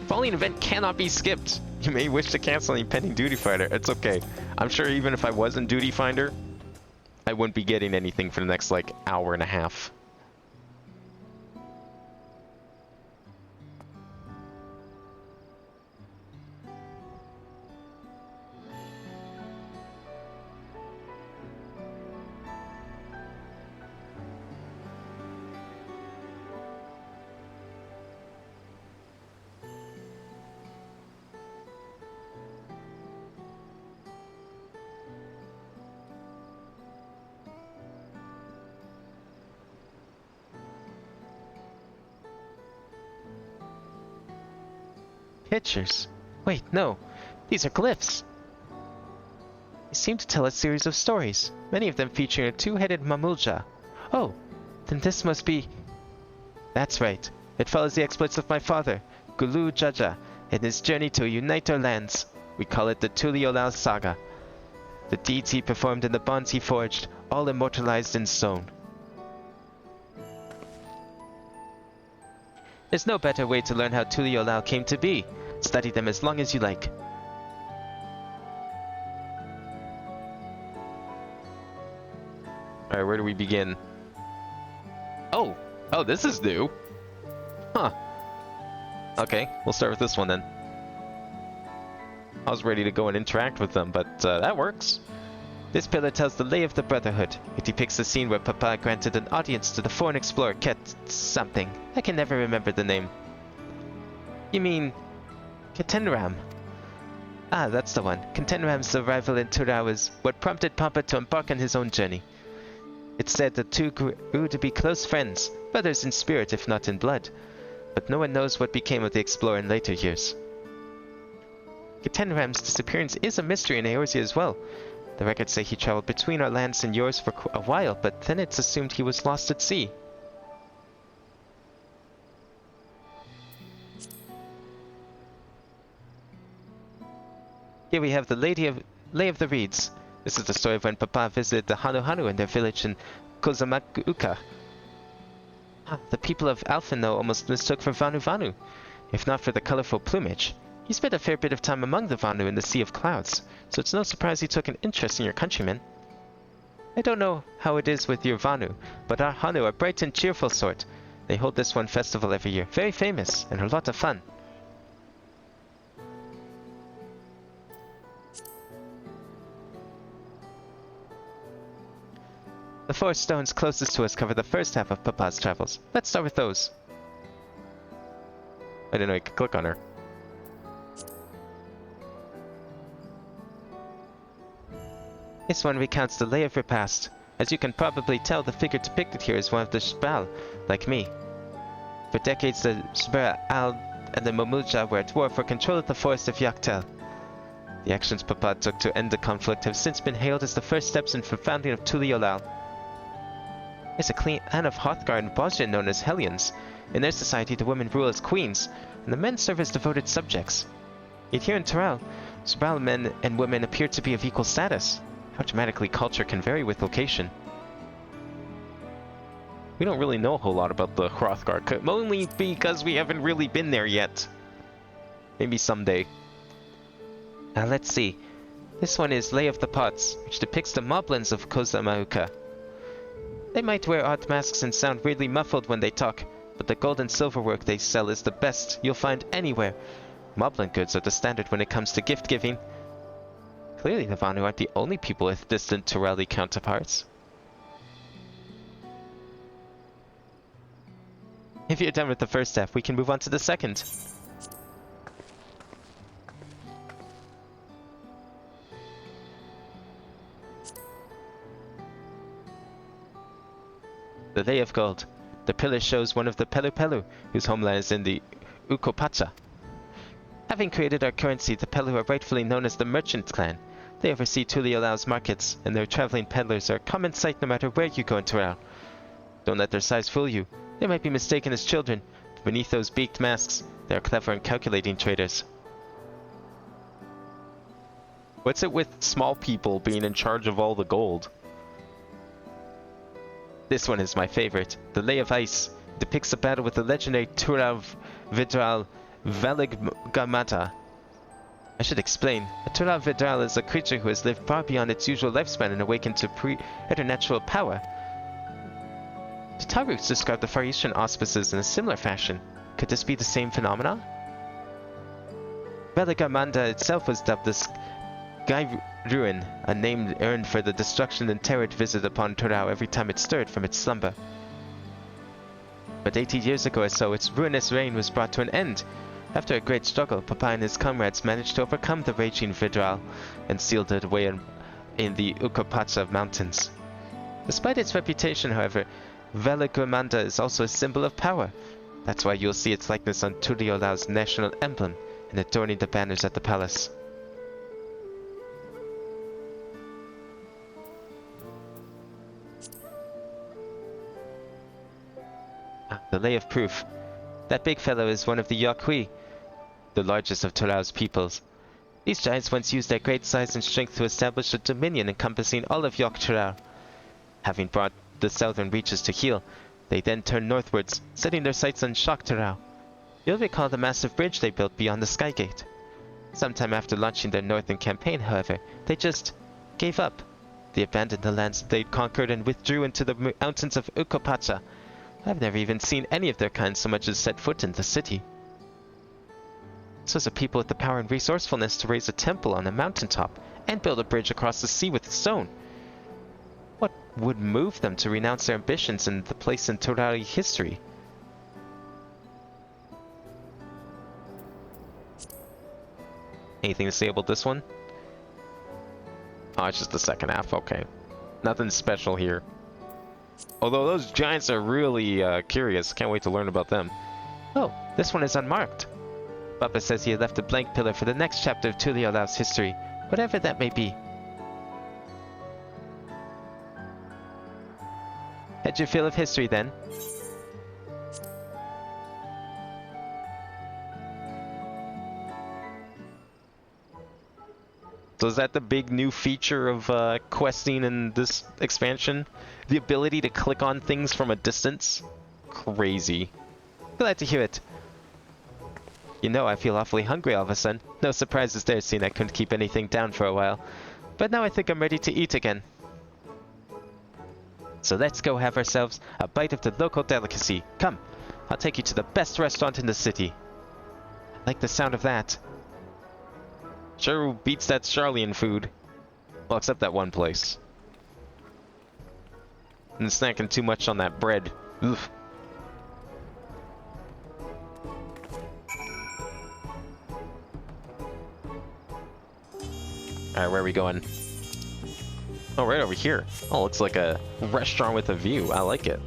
Speaker 1: Following event cannot be skipped. You may wish to cancel any pending duty finder. It's okay. I'm sure even if I wasn't duty finder, I wouldn't be getting anything for the next, like, hour and a half.
Speaker 2: Pictures? Wait, no. These are glyphs. They seem to tell a series of stories, many of them featuring a two-headed Mamulja. Oh, then this must be... That's right. It follows the exploits of my father, Gulu Jaja, in his journey to unite our lands. We call it the Tuliolal Saga. The deeds he performed and the bonds he forged, all immortalized in stone. There's no better way to learn how Tuliolal came to be. Study them as long as you like.
Speaker 1: Alright, where do we begin? Oh! Oh, this is new! Huh. Okay, we'll start with this one then. I was ready to go and interact with them, but that works.
Speaker 2: This pillar tells the lay of the Brotherhood. It depicts the scene where Papa granted an audience to the foreign explorer Ket something. I can never remember the name. You mean... Ketenram? Ah, that's the one. Ketenram's arrival in Turau is what prompted Papa to embark on his own journey. It's said the two grew to be close friends, brothers in spirit if not in blood. But no one knows what became of the explorer in later years. Ketenram's disappearance is a mystery in Eorzea as well. The records say he traveled between our lands and yours for a while, but then it's assumed he was lost at sea. Here we have the Lay of the Reeds. This is the story of when Papa visited the Hanu in their village in Kozamakuuka. The people of Alphino almost mistook for Vanu, if not for the colorful plumage. He spent a fair bit of time among the Vanu in the Sea of Clouds, so it's no surprise he took an interest in your countrymen. I don't know how it is with your Vanu, but our Hanu are bright and cheerful sort. They hold this one festival every year, very famous, and a lot of fun. The 4 stones closest to us cover the first half of Papa's travels. Let's start with those.
Speaker 1: I didn't know you could click on her.
Speaker 2: This one recounts the lay of your past. As you can probably tell, the figure depicted here is one of the Shbal, like me. For decades, the Shbal Al and the Mamulja were at war for control of the forest of Yaktel. The actions Papa took to end the conflict have since been hailed as the first steps in the founding of Tuliolal. There's a clan of Hrothgar and Bosnia known as Hellions. In their society, the women rule as queens, and the men serve as devoted subjects. Yet here in Turau, Shbal men and women appear to be of equal status. How dramatically culture can vary with location. We don't really know a whole lot about the Hrothgar, only because we haven't really been there yet. Maybe someday. Now let's see. This one is Lay of the Pots, which depicts the moblins of Kozamauka. They might wear odd masks and sound weirdly muffled when they talk, but the gold and silver work they sell is the best you'll find anywhere. Moblin goods are the standard when it comes to gift giving. Clearly the Vanu aren't the only people with distant Turali counterparts. If you're done with the first half, we can move on to the second. The Lay of Gold. The pillar shows one of the Pelu Pelu, whose homeland is in the Ukopacha. Having created our currency, the Pelu are rightfully known as the Merchant Clan. They oversee Tuliolao's markets, and their traveling peddlers are a common sight no matter where you go in Turao. Don't let their size fool you. They might be mistaken as children, but beneath those beaked masks, they are clever and calculating traders.
Speaker 1: What's it with small people being in charge of all the gold?
Speaker 2: This one is my favorite. The Lay of Ice depicts a battle with the legendary Turav Vidral Veliggamata. I should explain. A Turav Vidral is a creature who has lived far beyond its usual lifespan and awakened to preternatural power. The Taruks describe the Far Eastern auspices in a similar fashion. Could this be the same phenomena? Veliggamata itself was dubbed the Sky Ruin, a name earned for the destruction and terror it visited upon Turao every time it stirred from its slumber. But 80 years ago or so, its ruinous reign was brought to an end. After a great struggle, Papa and his comrades managed to overcome the raging Vidral and sealed it away in the Ukopacha Mountains. Despite its reputation, however, Veliggamata is also a symbol of power. That's why you'll see its likeness on Tuliolao's national emblem and adorning the banners at the palace. The Lay of Proof. That big fellow is one of the Yokhui, the largest of Turao's peoples. These giants once used their great size and strength to establish a dominion encompassing all of Yok Turao. Having brought the southern reaches to heel, they then turned northwards, setting their sights on Shok Turao. You'll recall the massive bridge they built beyond the Skygate. Sometime after launching their northern campaign, however, they just gave up. They abandoned the lands they'd conquered and withdrew into the mountains of Ukopacha. I've never even seen any of their kind so much as set foot in the city. This was a people with the power and resourcefulness to raise a temple on a mountaintop and build a bridge across the sea with stone. What would move them to renounce their ambitions and the place in Turari history? Anything to say about this one?
Speaker 1: Oh, it's just the second half. Okay. Nothing special here. Although those giants are really curious. Can't wait to learn about them.
Speaker 2: Oh, this one is unmarked. Papa says he had left a blank pillar for the next chapter of Tuliolao's history, whatever that may be. Had your fill of history then?
Speaker 1: So is that the big new feature of questing in this expansion? The ability to click on things from a distance? Crazy.
Speaker 2: Glad to hear it. You know, I feel awfully hungry all of a sudden. No surprises there, seeing I couldn't keep anything down for a while. But now I think I'm ready to eat again. So let's go have ourselves a bite of the local delicacy. Come, I'll take you to the best restaurant in the city. I like the sound of that.
Speaker 1: Sure beats that Charlian food. Well, except that one place. And snacking too much on that bread. Oof. Alright, where are we going? Oh, right over here. Oh, looks like a restaurant with a view. I like it.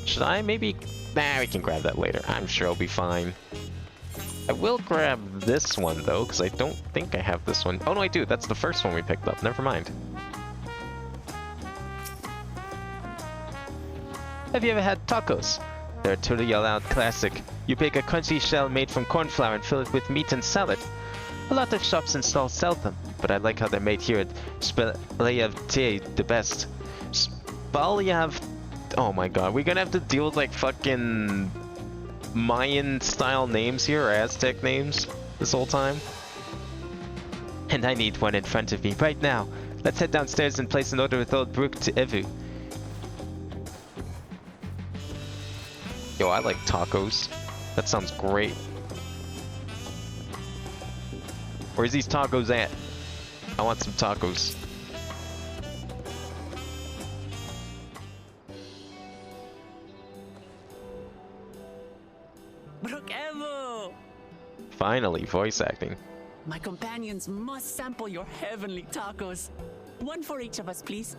Speaker 1: Should I maybe... Nah, we can grab that later. I'm sure it'll be fine. I will grab this one, though, because I don't think I have this one. Oh, no, I do. That's the first one we picked up. Never mind.
Speaker 2: Have you ever had tacos? They're a Tuliolao classic. You bake a crunchy shell made from corn flour and fill it with meat and salad. A lot of shops and stalls sell them, but I like how they're made here at Spalayav the best. Spalayav... Oh my god, we're gonna have to deal with like fucking Mayan style names here, or Aztec names this whole time. And I need one in front of me right now. Let's head downstairs and place an order with old Brook to Evu. Yo, I like tacos. That sounds great. Where's these tacos at? I want some tacos.
Speaker 3: Brook Evo!
Speaker 2: Finally, voice acting.
Speaker 3: My companions must sample your heavenly tacos. One for each of us, please.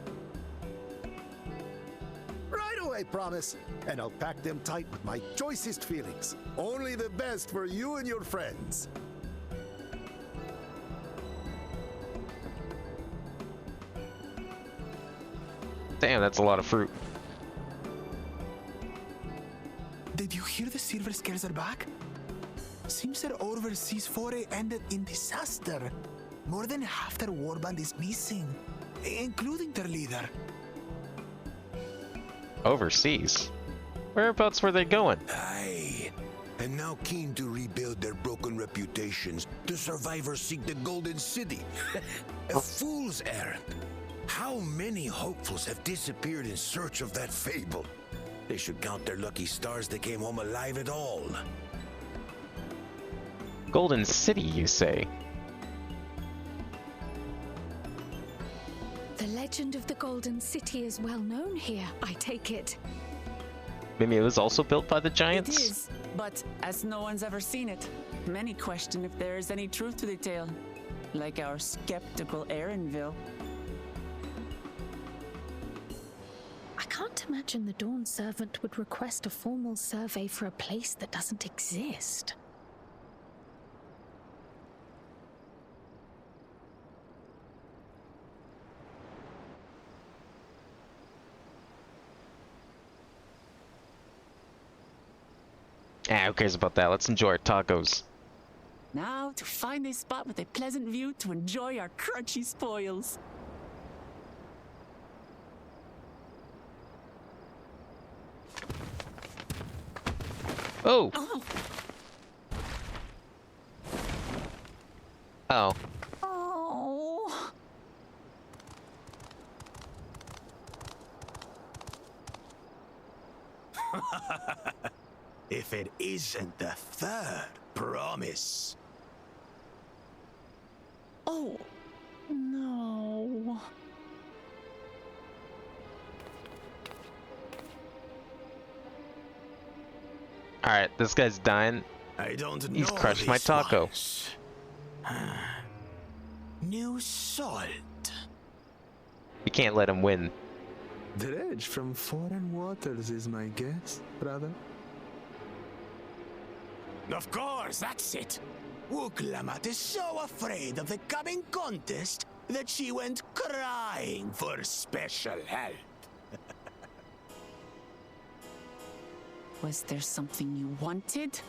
Speaker 10: Right away, promise. And I'll pack them tight with my choicest feelings. Only the best for you and your friends.
Speaker 2: Damn, that's a lot of fruit.
Speaker 9: Did you hear the Silver Scares are back? Seems their overseas foray ended in disaster. More than half their warband is missing, including their leader.
Speaker 2: Overseas? Whereabouts were they going?
Speaker 6: Aye. And now keen to rebuild their broken reputations, the survivors seek the Golden City. A fool's errand. How many hopefuls have disappeared in search of that fable? They should count their lucky stars they came home alive at all.
Speaker 2: Golden City, you say?
Speaker 4: The legend of the Golden City is well known here, I take it.
Speaker 2: Maybe it was also built by the
Speaker 3: It
Speaker 2: giants?
Speaker 3: is, but as no one's ever seen it, many question if there is any truth to the tale. Like our skeptical Erinville.
Speaker 4: I can't imagine the Dawn Servant would request a formal survey for a place that doesn't exist.
Speaker 2: Ah, who cares about that? Let's enjoy our tacos.
Speaker 3: Now to find a spot with a pleasant view to enjoy our crunchy spoils.
Speaker 2: Oh!
Speaker 3: Oh,
Speaker 2: Oh.
Speaker 3: oh.
Speaker 6: If it isn't the third promise.
Speaker 3: Oh, no.
Speaker 2: Alright, this guy's dying.
Speaker 6: I don't know.
Speaker 2: He's crushed my
Speaker 6: these
Speaker 2: taco.
Speaker 6: ones. New salt.
Speaker 2: You can't let him win.
Speaker 9: Dredge from foreign waters is my guess, brother.
Speaker 6: Of course, that's it. Wuklamat is so afraid of the coming contest that she went crying for special help.
Speaker 3: Was there something you wanted,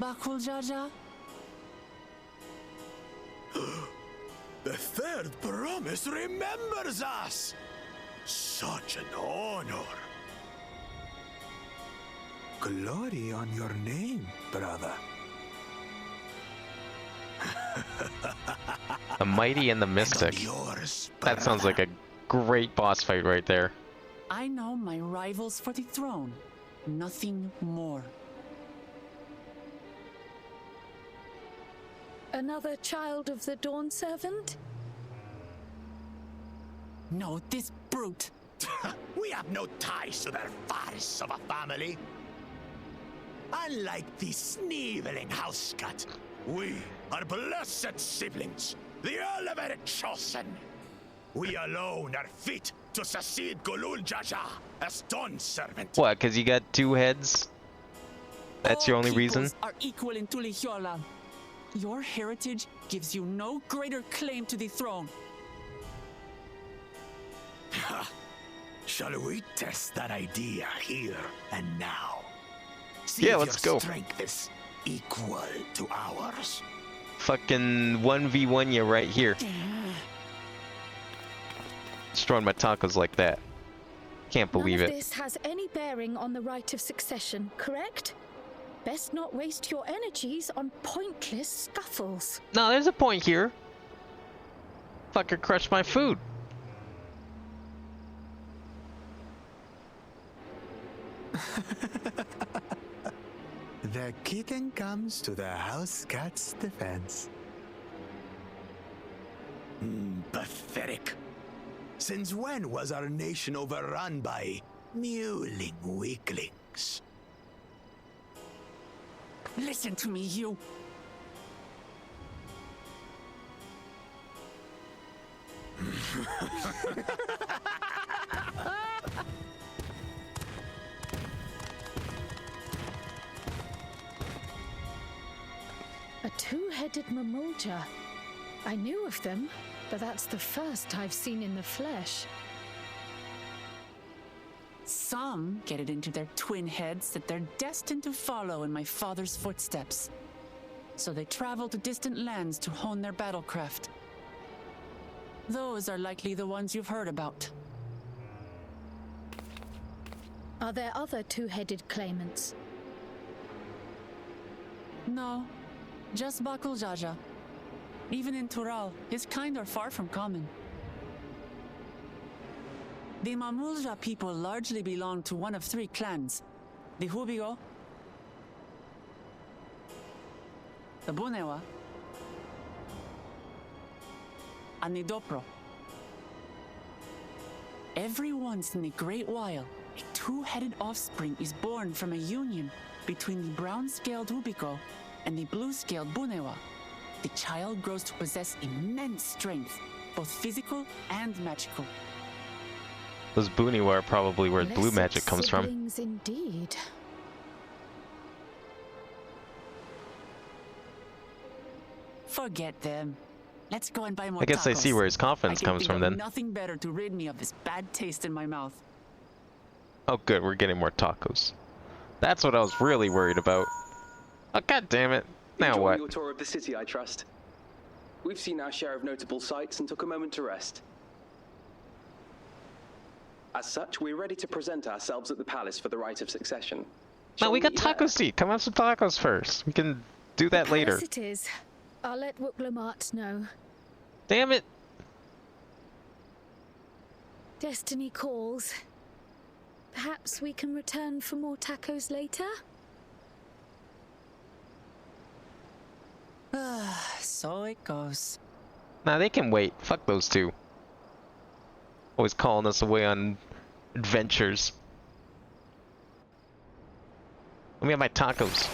Speaker 3: Bakul Jaja?
Speaker 6: The third promise remembers us. Such an honor.
Speaker 9: Glory on your name, brother.
Speaker 2: The Mighty and the Mystic.
Speaker 6: Yours,
Speaker 2: That sounds like a great boss fight right there.
Speaker 3: I know my rivals for the throne. Nothing more.
Speaker 4: Another child of the Dawn Servant?
Speaker 3: No, this brute.
Speaker 6: We have no ties to their farce of a family. Unlike the sneevling housecut, we are blessed siblings, the elevated chosen. We alone are fit to succeed Golul Jaja as Dawn Servant.
Speaker 2: What, because you got two heads? That's your
Speaker 3: All
Speaker 2: only reason?
Speaker 3: peoples are equal in Tulihiola. Your heritage gives you no greater claim to the throne.
Speaker 6: Shall we test that idea here and now? See
Speaker 2: Yeah,
Speaker 6: if
Speaker 2: let's
Speaker 6: your
Speaker 2: go.
Speaker 6: strength is equal to ours.
Speaker 2: Fucking 1v1 you right here. Destroying my tacos like that.
Speaker 1: Can't believe
Speaker 4: None
Speaker 1: it.
Speaker 4: of this has any bearing on the right of succession, correct? Best not waste your energies on pointless scuffles.
Speaker 1: No, there's a point here. Fucker crushed my food.
Speaker 9: The kitten comes to the house cat's defense. Pathetic. Since when was our nation overrun by mewling weaklings?
Speaker 3: Listen to me, you.
Speaker 4: A two-headed mamulja. I knew of them, but that's the first I've seen in the flesh.
Speaker 3: Some get it into their twin heads that they're destined to follow in my father's footsteps. So they travel to distant lands to hone their battlecraft. Those are likely the ones you've heard about.
Speaker 4: Are there other two-headed claimants?
Speaker 3: No, just Bakul Jaja. Even in Tural, his kind are far from common. The Mamulja people largely belong to one of three clans. The Hubigo, the Bunewa, and the Dopro. Every once in a great while, a two-headed offspring is born from a union between the brown-scaled Hubigo and the blue-scaled Bunewa. The child grows to possess immense strength, both physical and magical.
Speaker 1: Those Booniwa are probably where blue
Speaker 4: Blessed
Speaker 1: magic comes from.
Speaker 4: siblings indeed.
Speaker 3: Forget them. Let's go and buy more
Speaker 1: I guess I see
Speaker 3: tacos.
Speaker 1: where his confidence
Speaker 3: I can
Speaker 1: comes
Speaker 3: think
Speaker 1: from
Speaker 3: of
Speaker 1: then.
Speaker 3: Nothing better to rid me of this bad taste in my mouth.
Speaker 1: Oh good, we're getting more tacos. That's what I was really worried about. Oh god damn it. Now
Speaker 8: Enjoying
Speaker 1: what?
Speaker 8: your tour of the city, I trust. We've seen our share of notable sights and took a moment to rest. As such, we're ready to present ourselves at the palace for the rite of succession.
Speaker 1: No,
Speaker 8: Shall
Speaker 1: we got
Speaker 8: meet you there?
Speaker 1: tacos to eat. Come have some tacos first. We can do that later.
Speaker 4: Palace it is. I'll let Wuklamart know.
Speaker 1: Damn it.
Speaker 4: Destiny calls. Perhaps we can return for more tacos later?
Speaker 3: So it goes.
Speaker 1: Nah, they can wait. Fuck those two. Always calling us away on adventures. Let me have my tacos.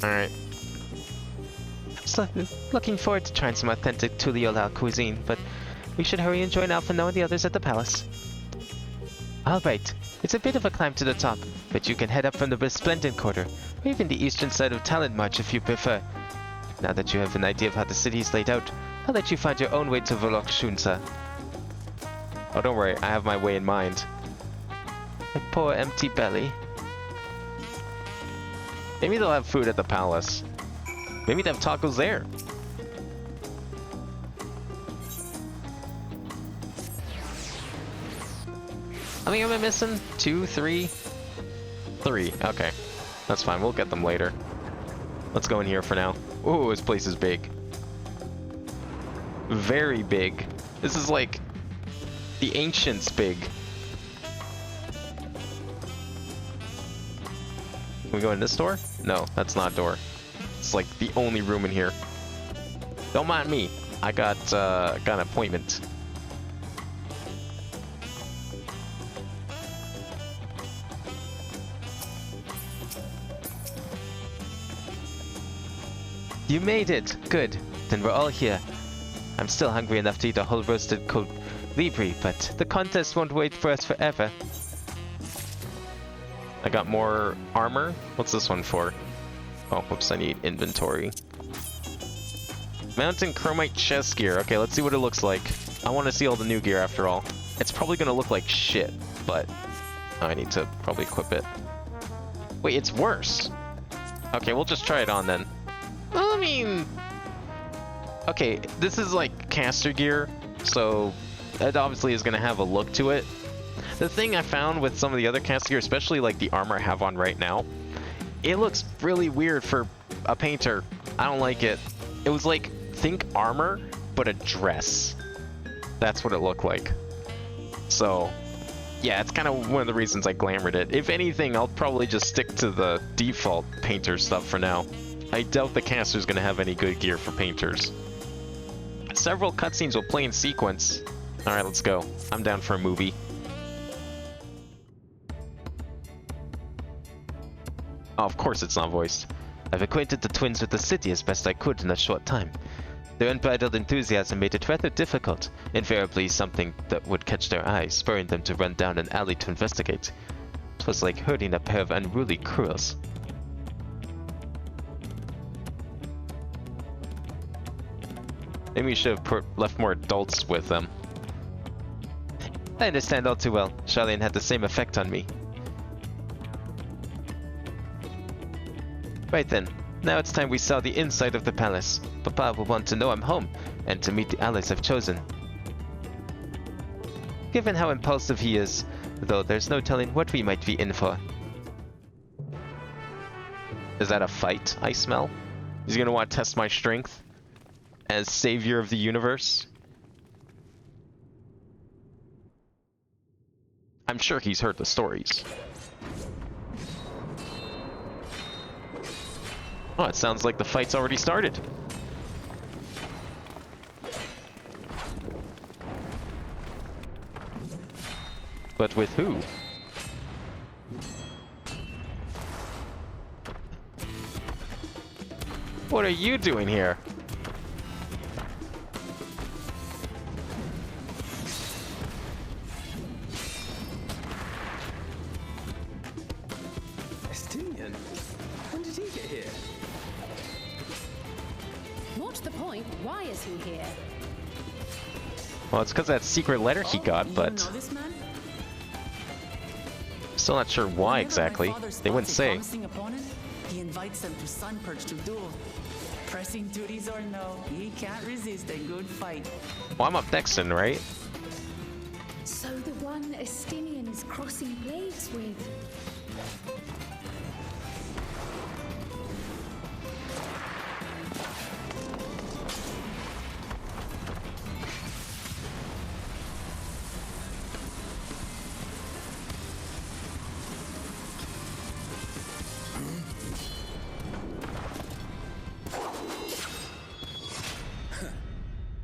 Speaker 1: Alright. So, looking forward to trying some authentic Tuliolal cuisine, but we should hurry and join Alphino and the others at the palace. Alright, it's a bit of a climb to the top, but you can head up from the Resplendent Quarter, or even the eastern side of Talent March if you prefer. Now that you have an idea of how the city is laid out, I'll let you find your own way to Volok Shunsa. Oh, don't worry, I have my way in mind. My poor empty belly. Maybe they'll have food at the palace. Maybe they have tacos there. How many am I missing? 2, 3? 3. Okay. That's fine. We'll get them later. Let's go in here for now. Ooh, this place is big. Very big. This is like the ancients big. Can we go in this door? No, that's not a door. It's like the only room in here. Don't mind me. I got an appointment. You made it! Good. Then we're all here. I'm still hungry enough to eat a whole roasted cold libri, but the contest won't wait for us forever. I got more armor. What's this one for? Oh, whoops, I need inventory. Mountain chromite chest gear. Okay, let's see what it looks like. I want to see all the new gear after all. It's probably going to look like shit, but I need to probably equip it. Wait, it's worse. Okay, we'll just try it on then. Well, I mean, Okay, this is like caster gear, so it obviously is going to have a look to it. The thing I found with some of the other caster gear, especially like the armor I have on right now, it looks really weird for a painter. I don't like it. It was like, think armor, but a dress. That's what it looked like. So, yeah, it's kind of one of the reasons I glamored it. If anything, I'll probably just stick to the default painter stuff for now. I doubt the caster's going to have any good gear for painters. Several cutscenes will play in sequence. Alright, let's go. I'm down for a movie. Oh, of course it's not voiced. I've acquainted the twins with the city as best I could in a short time. Their unbridled enthusiasm made it rather difficult, invariably something that would catch their eye, spurring them to run down an alley to investigate. 'Twas like herding a pair of unruly cruels. Maybe we should have left more adults with them. I understand all too well. Charlene had the same effect on me. Right then. Now it's time we saw the inside of the palace. Papa will want to know I'm home, and to meet the allies I've chosen. Given how impulsive he is, though there's no telling what we might be in for. Is that a fight I smell? He's gonna want to test my strength as savior of the universe? I'm sure he's heard the stories. Oh, it sounds like the fight's already started. But with who? What are you doing here?
Speaker 8: Estinian? When did he get here?
Speaker 7: What's the point? Why is he here?
Speaker 1: Well, it's because of that secret letter he got, but
Speaker 3: You know this man?
Speaker 1: still not sure why exactly. They wouldn't say.
Speaker 3: Promising opponent, he invites them to Sunperch to duel. Pressing duties or no, he can't resist a good fight.
Speaker 1: Well, I'm up next then, right?
Speaker 4: So the one Estinian is crossing blades with.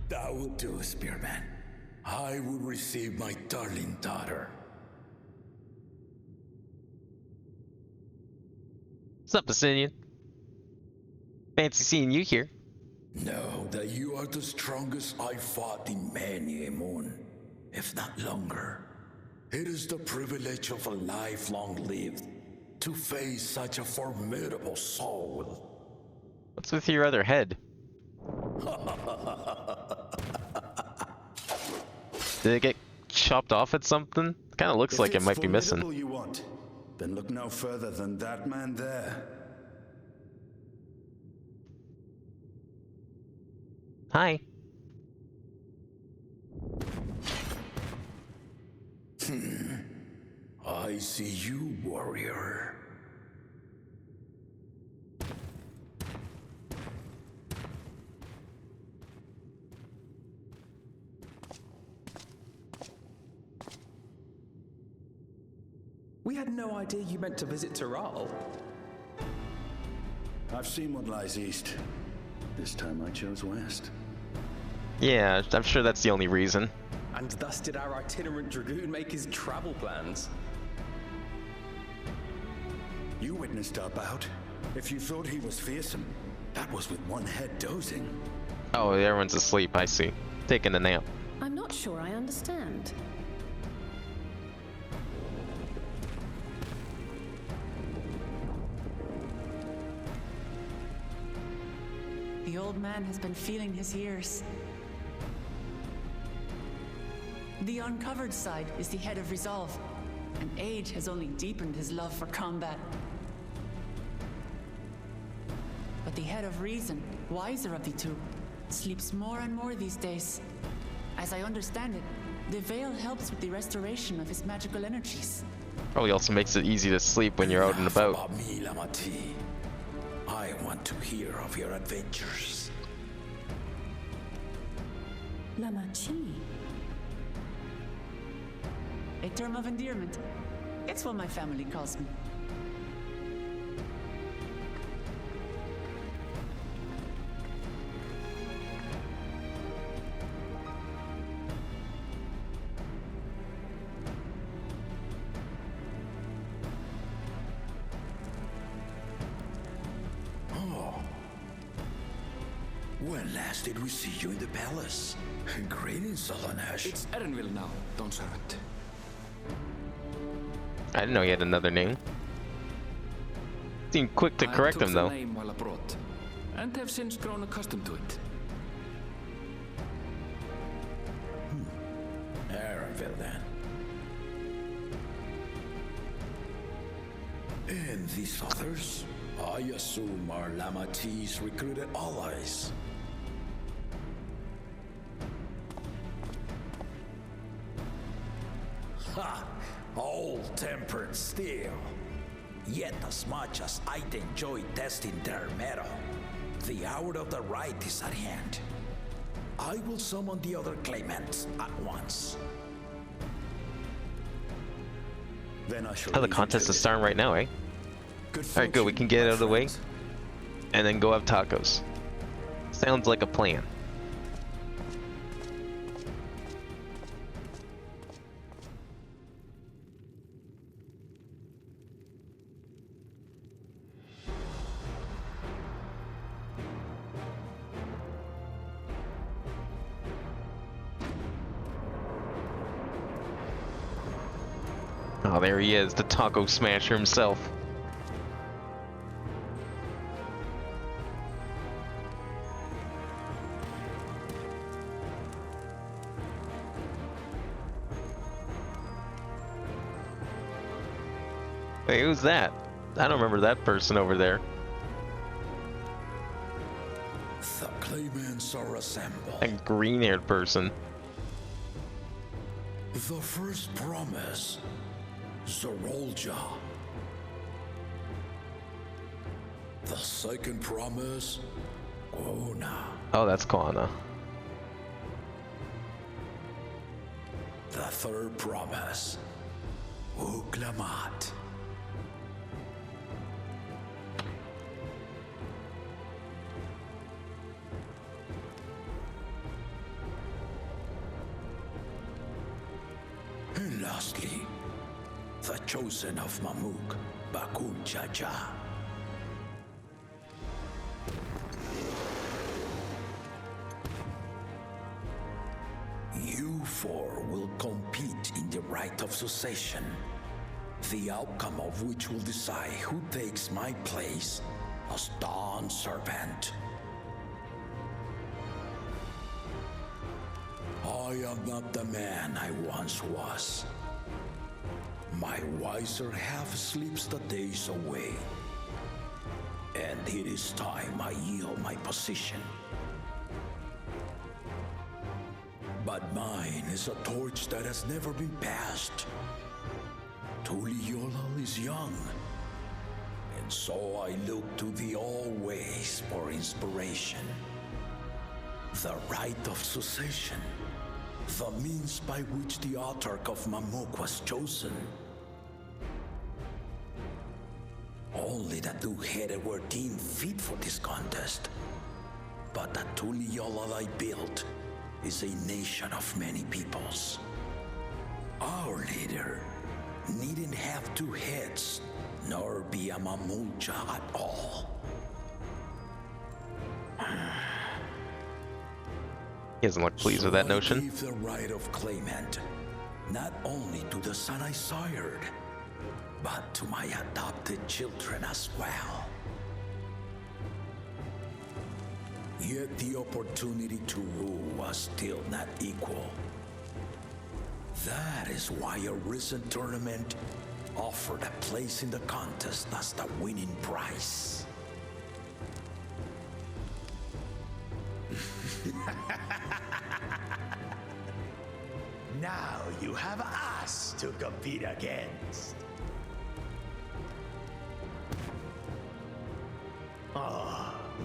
Speaker 6: That will do, Spearman. I will receive my darling daughter.
Speaker 1: What's up, Asinian? Fancy seeing you here.
Speaker 6: Know that you are the strongest I fought in many a moon, if not longer. It is the privilege of a life long lived to face such a formidable soul.
Speaker 1: What's with your other head? Did it get chopped off at something? Kind of looks like it might be missing.
Speaker 6: You want, then look no further than that man there.
Speaker 1: Hi.
Speaker 6: I see you, warrior.
Speaker 8: We had no idea you meant to visit Tyrrell.
Speaker 6: I've seen what lies east. This time I chose west.
Speaker 1: Yeah, I'm sure that's the only reason.
Speaker 8: And thus did our itinerant dragoon make his travel plans.
Speaker 6: You witnessed our bout. If you thought he was fearsome, that was with one head dozing.
Speaker 1: Oh, everyone's asleep, I see. Taking a nap.
Speaker 7: I'm not sure I understand.
Speaker 3: The old man has been feeling his years. The uncovered side is the head of resolve, and age has only deepened his love for combat. But the head of reason, wiser of the two, sleeps more and more these days. As I understand it, the veil helps with the restoration of his magical energies.
Speaker 1: Probably also makes it easy to sleep when you're out and
Speaker 6: Enough
Speaker 1: about.
Speaker 6: about me, Lamati. I want to hear of your adventures.
Speaker 7: Lamachi.
Speaker 3: A term of endearment. It's what my family calls me.
Speaker 6: When last did we see you in the palace? Greetings, Solanash.
Speaker 5: It's Erenville now, Dawn Servant.
Speaker 1: I didn't know he had another name. Seemed quick to correct
Speaker 5: I took
Speaker 1: him
Speaker 5: the
Speaker 1: though.
Speaker 5: name while abroad, and have since grown accustomed to it.
Speaker 6: Erenville, then. And these others, I assume, are Lamati's recruited allies. Ha! Old-tempered still. Yet as much as I'd enjoy testing their mettle, the hour of the right is at hand. I will summon the other claimants at once. Then I shall
Speaker 1: Oh, the
Speaker 6: leave you
Speaker 1: contest
Speaker 6: to
Speaker 1: is
Speaker 6: it.
Speaker 1: starting right now, eh?
Speaker 6: Good
Speaker 1: Alright, good. We
Speaker 6: fortune,
Speaker 1: can get it
Speaker 6: my
Speaker 1: out of the way
Speaker 6: friends.
Speaker 1: and then go have tacos. Sounds like a plan. Oh, there he is, the taco smasher himself. Hey, who's that? I don't remember that person over there.
Speaker 6: The claimants are assembled.
Speaker 1: That green-haired person.
Speaker 6: The first promise, Zorolja. The second promise, Ona.
Speaker 1: Oh, that's Kana.
Speaker 6: The third promise, Uklamat. And lastly, the chosen of Mamuk, Bakul Jaja. You four will compete in the rite of succession, the outcome of which will decide who takes my place as Dawn Servant. I am not the man I once was. My wiser half sleeps the days away, and it is time I yield my position. But mine is a torch that has never been passed. Tuliola is young, and so I look to the always for inspiration. The rite of succession, the means by which the autarch of Mamuk was chosen. Only the two-headed were deemed fit for this contest. But the Tuliola I built is a nation of many peoples. Our leader needn't have two heads, nor be a Mamulja at all.
Speaker 1: He doesn't look pleased with that notion.
Speaker 6: I gave the right of claimant, not only to the son I sired, but to my adopted children as well. Yet the opportunity to rule was still not equal. That is why a recent tournament offered a place in the contest as the winning prize. Now you have us to compete against.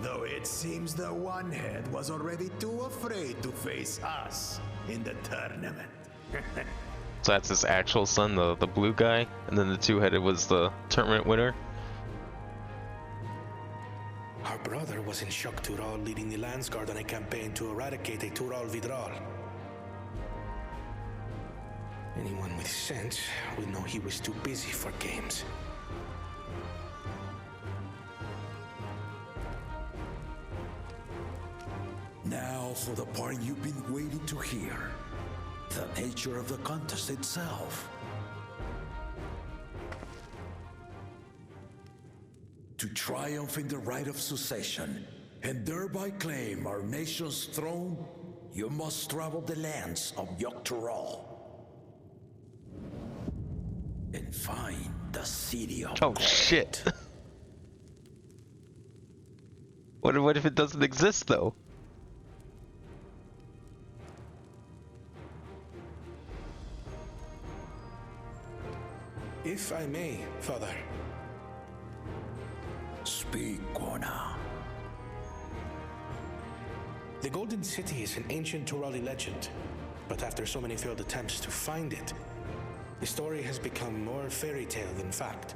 Speaker 6: Though it seems the one head was already too afraid to face us in the tournament.
Speaker 1: So that's his actual son, the blue guy, and then the two-headed was the tournament winner.
Speaker 11: Our brother was in Shock Tural leading the Landsguard on a campaign to eradicate a Tural Vidral. Anyone with sense would know he was too busy for games.
Speaker 6: Now for the part you've been waiting to hear. The nature of the contest itself. To triumph in the right of succession, and thereby claim our nation's throne, you must travel the lands of Yogg-Tural. And find the city of
Speaker 1: Oh shit! What if it doesn't exist though?
Speaker 11: If I may, Father.
Speaker 6: Speak, Kona.
Speaker 11: The Golden City is an ancient Turali legend, but after so many failed attempts to find it, the story has become more fairy tale than fact.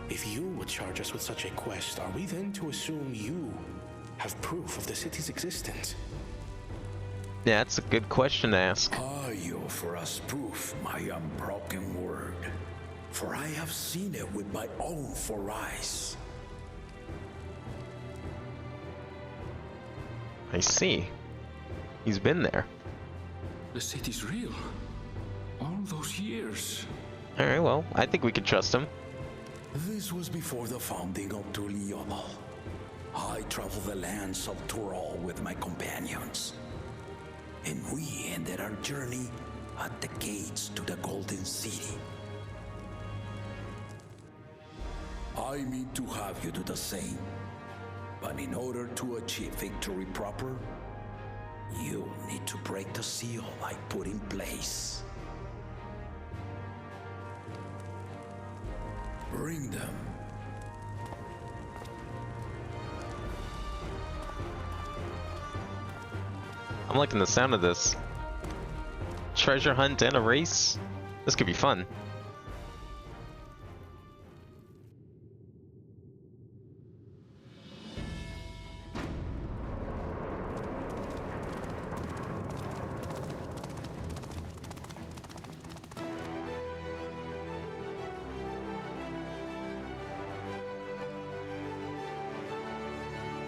Speaker 11: If you would charge us with such a quest, are we then to assume you have proof of the city's existence?
Speaker 1: Yeah, that's a good question to ask.
Speaker 6: Are you for us proof, my unbroken word? For I have seen it with my own 4 eyes.
Speaker 1: I see. He's been there.
Speaker 5: The city's real. All those years.
Speaker 1: Alright, well, I think we can trust him.
Speaker 6: This was before the founding of Tuliyomal. I traveled the lands of Tural with my companions. And we ended our journey at the gates to the Golden City. I mean to have you do the same. But in order to achieve victory proper, you need to break the seal I put in place. Bring them.
Speaker 1: I'm liking the sound of this. Treasure hunt and a race? This could be fun.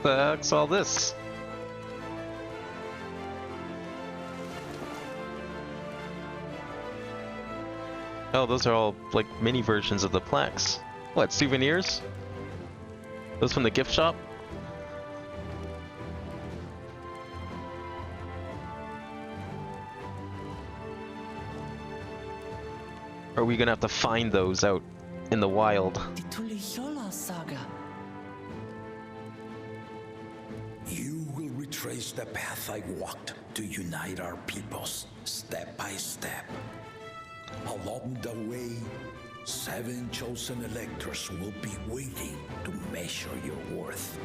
Speaker 1: The heck's all this? Oh, those are all like mini versions of the plaques. What, souvenirs? Those from the gift shop? Or are we gonna have to find those out in the wild?
Speaker 3: The Tuliyola saga.
Speaker 6: You will retrace the path I walked to unite our peoples step by step. Along the way, 7 chosen electors will be waiting to measure your worth.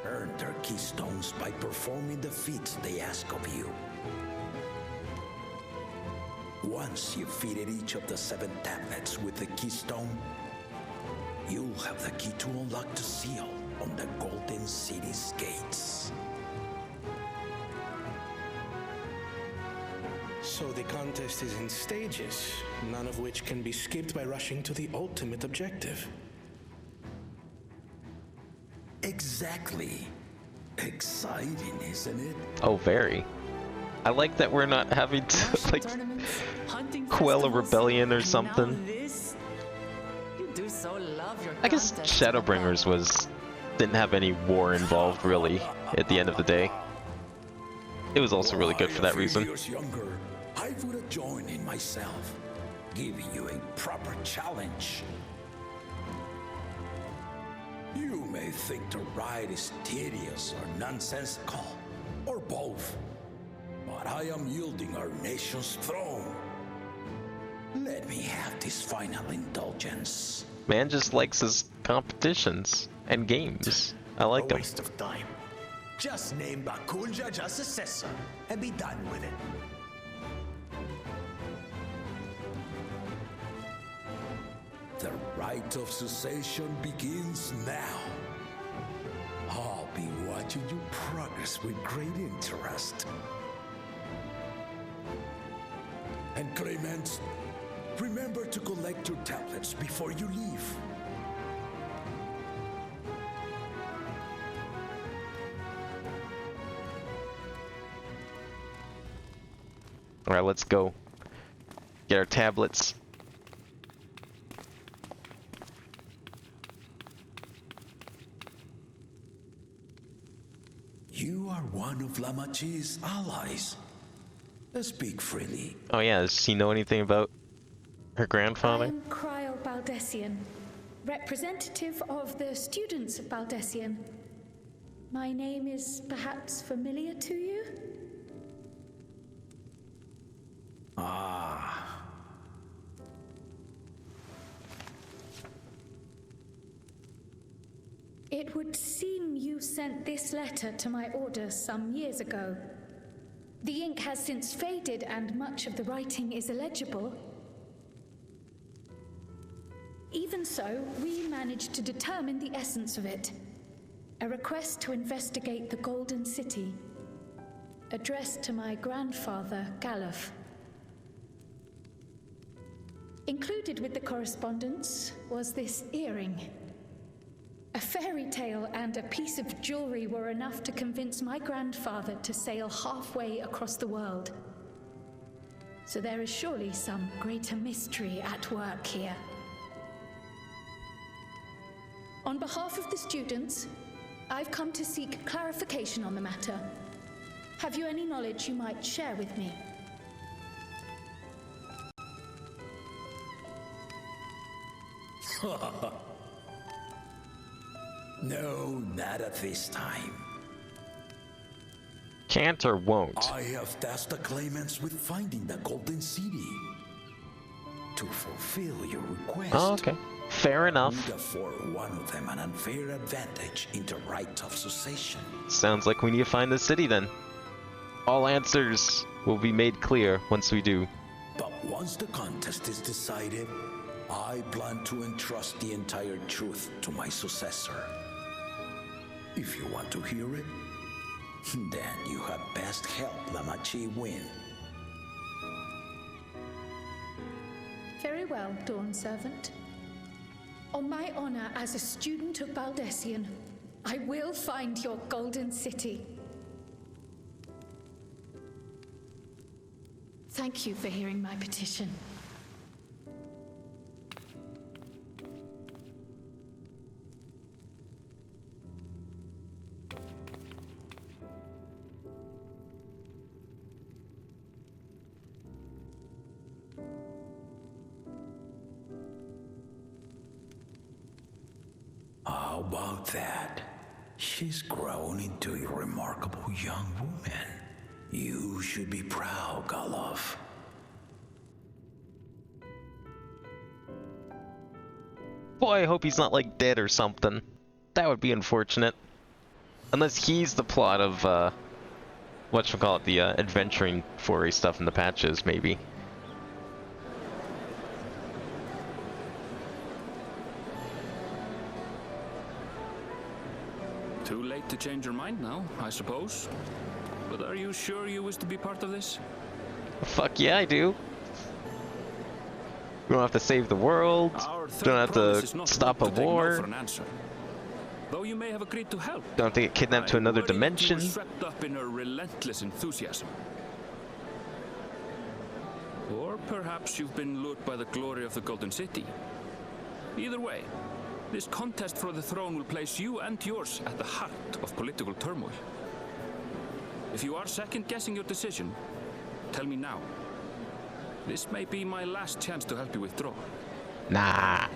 Speaker 6: Earn their keystones by performing the feats they ask of you. Once you've fitted each of the 7 tablets with the keystone, you'll have the key to unlock the seal on the Golden City's gates.
Speaker 11: So the contest is in stages, none of which can be skipped by rushing to the ultimate objective.
Speaker 6: Exactly. Exciting, isn't it?
Speaker 1: Oh, very. I like that we're not having to, like, quell a rebellion or something. I guess Shadowbringers didn't have any war involved, really, at the end of the day. It was also really good for that reason.
Speaker 6: Years younger, I would have joined in myself, giving you a proper challenge. You may think the ride is tedious or nonsensical, or both, but I am yielding our nation's throne. Let me have this final indulgence.
Speaker 2: Man just likes his competitions and games. I like
Speaker 10: A
Speaker 2: them.
Speaker 10: waste of time. Just name Bakunja as successor and be done with it.
Speaker 6: The rite of cessation begins now. I'll be watching you progress with great interest. And Clemens, remember to collect your tablets before you leave.
Speaker 2: Alright, let's go. Get our tablets.
Speaker 6: You are one of Lamachi's allies. Speak freely.
Speaker 2: Oh yeah, does she know anything about her
Speaker 4: I
Speaker 2: grandfather?
Speaker 4: am Cryle Baldessian, representative of the students of Baldessian. My name is perhaps familiar to you?
Speaker 6: Ah.
Speaker 4: It would seem you sent this letter to my order some years ago. The ink has since faded and much of the writing is illegible. Even so, we managed to determine the essence of it. A request to investigate the Golden City, addressed to my grandfather, Galuf. Included with the correspondence was this earring. A fairy tale and a piece of jewelry were enough to convince my grandfather to sail halfway across the world. So there is surely some greater mystery at work here. On behalf of the students, I've come to seek clarification on the matter. Have you any knowledge you might share with me?
Speaker 6: No, not at this time.
Speaker 2: Can't or won't?
Speaker 6: I have tasked the claimants with finding the Golden City. To fulfill your request,
Speaker 2: Oh, okay. Fair enough.
Speaker 6: would afford one of them an unfair advantage in the right of succession.
Speaker 2: Sounds like we need to find the city then. All answers will be made clear once we do.
Speaker 6: But once the contest is decided, I plan to entrust the entire truth to my successor. If you want to hear it, then you had best help Lamachi win.
Speaker 4: Very well, Dawn Servant. On my honor as a student of Baldessian, I will find your Golden City. Thank you for hearing my petition.
Speaker 6: How about that? She's grown into a remarkable young woman. You should be proud, Galuf.
Speaker 2: Boy, I hope he's not like dead or something. That would be unfortunate. Unless he's the plot of, whatchamacallit, the adventuring foray stuff in the patches, maybe.
Speaker 5: Too late to change your mind now, I suppose. But are you sure you wish to be part of this?
Speaker 2: Fuck yeah, I do. We don't have to save the world.
Speaker 5: Our third
Speaker 2: Don't have
Speaker 5: promise is
Speaker 2: to
Speaker 5: not
Speaker 2: stop a
Speaker 5: to take no
Speaker 2: war.
Speaker 5: for an answer. Though you may have agreed to help.
Speaker 2: Don't have to get kidnapped to another
Speaker 5: I worry that
Speaker 2: dimension.
Speaker 5: You were swept up in her relentless enthusiasm. Or perhaps you've been lured by the glory of the Golden City. Either way, this contest for the throne will place you and yours at the heart of political turmoil. If you are second-guessing your decision, tell me now. This may be my last chance to help you withdraw.
Speaker 2: Nah.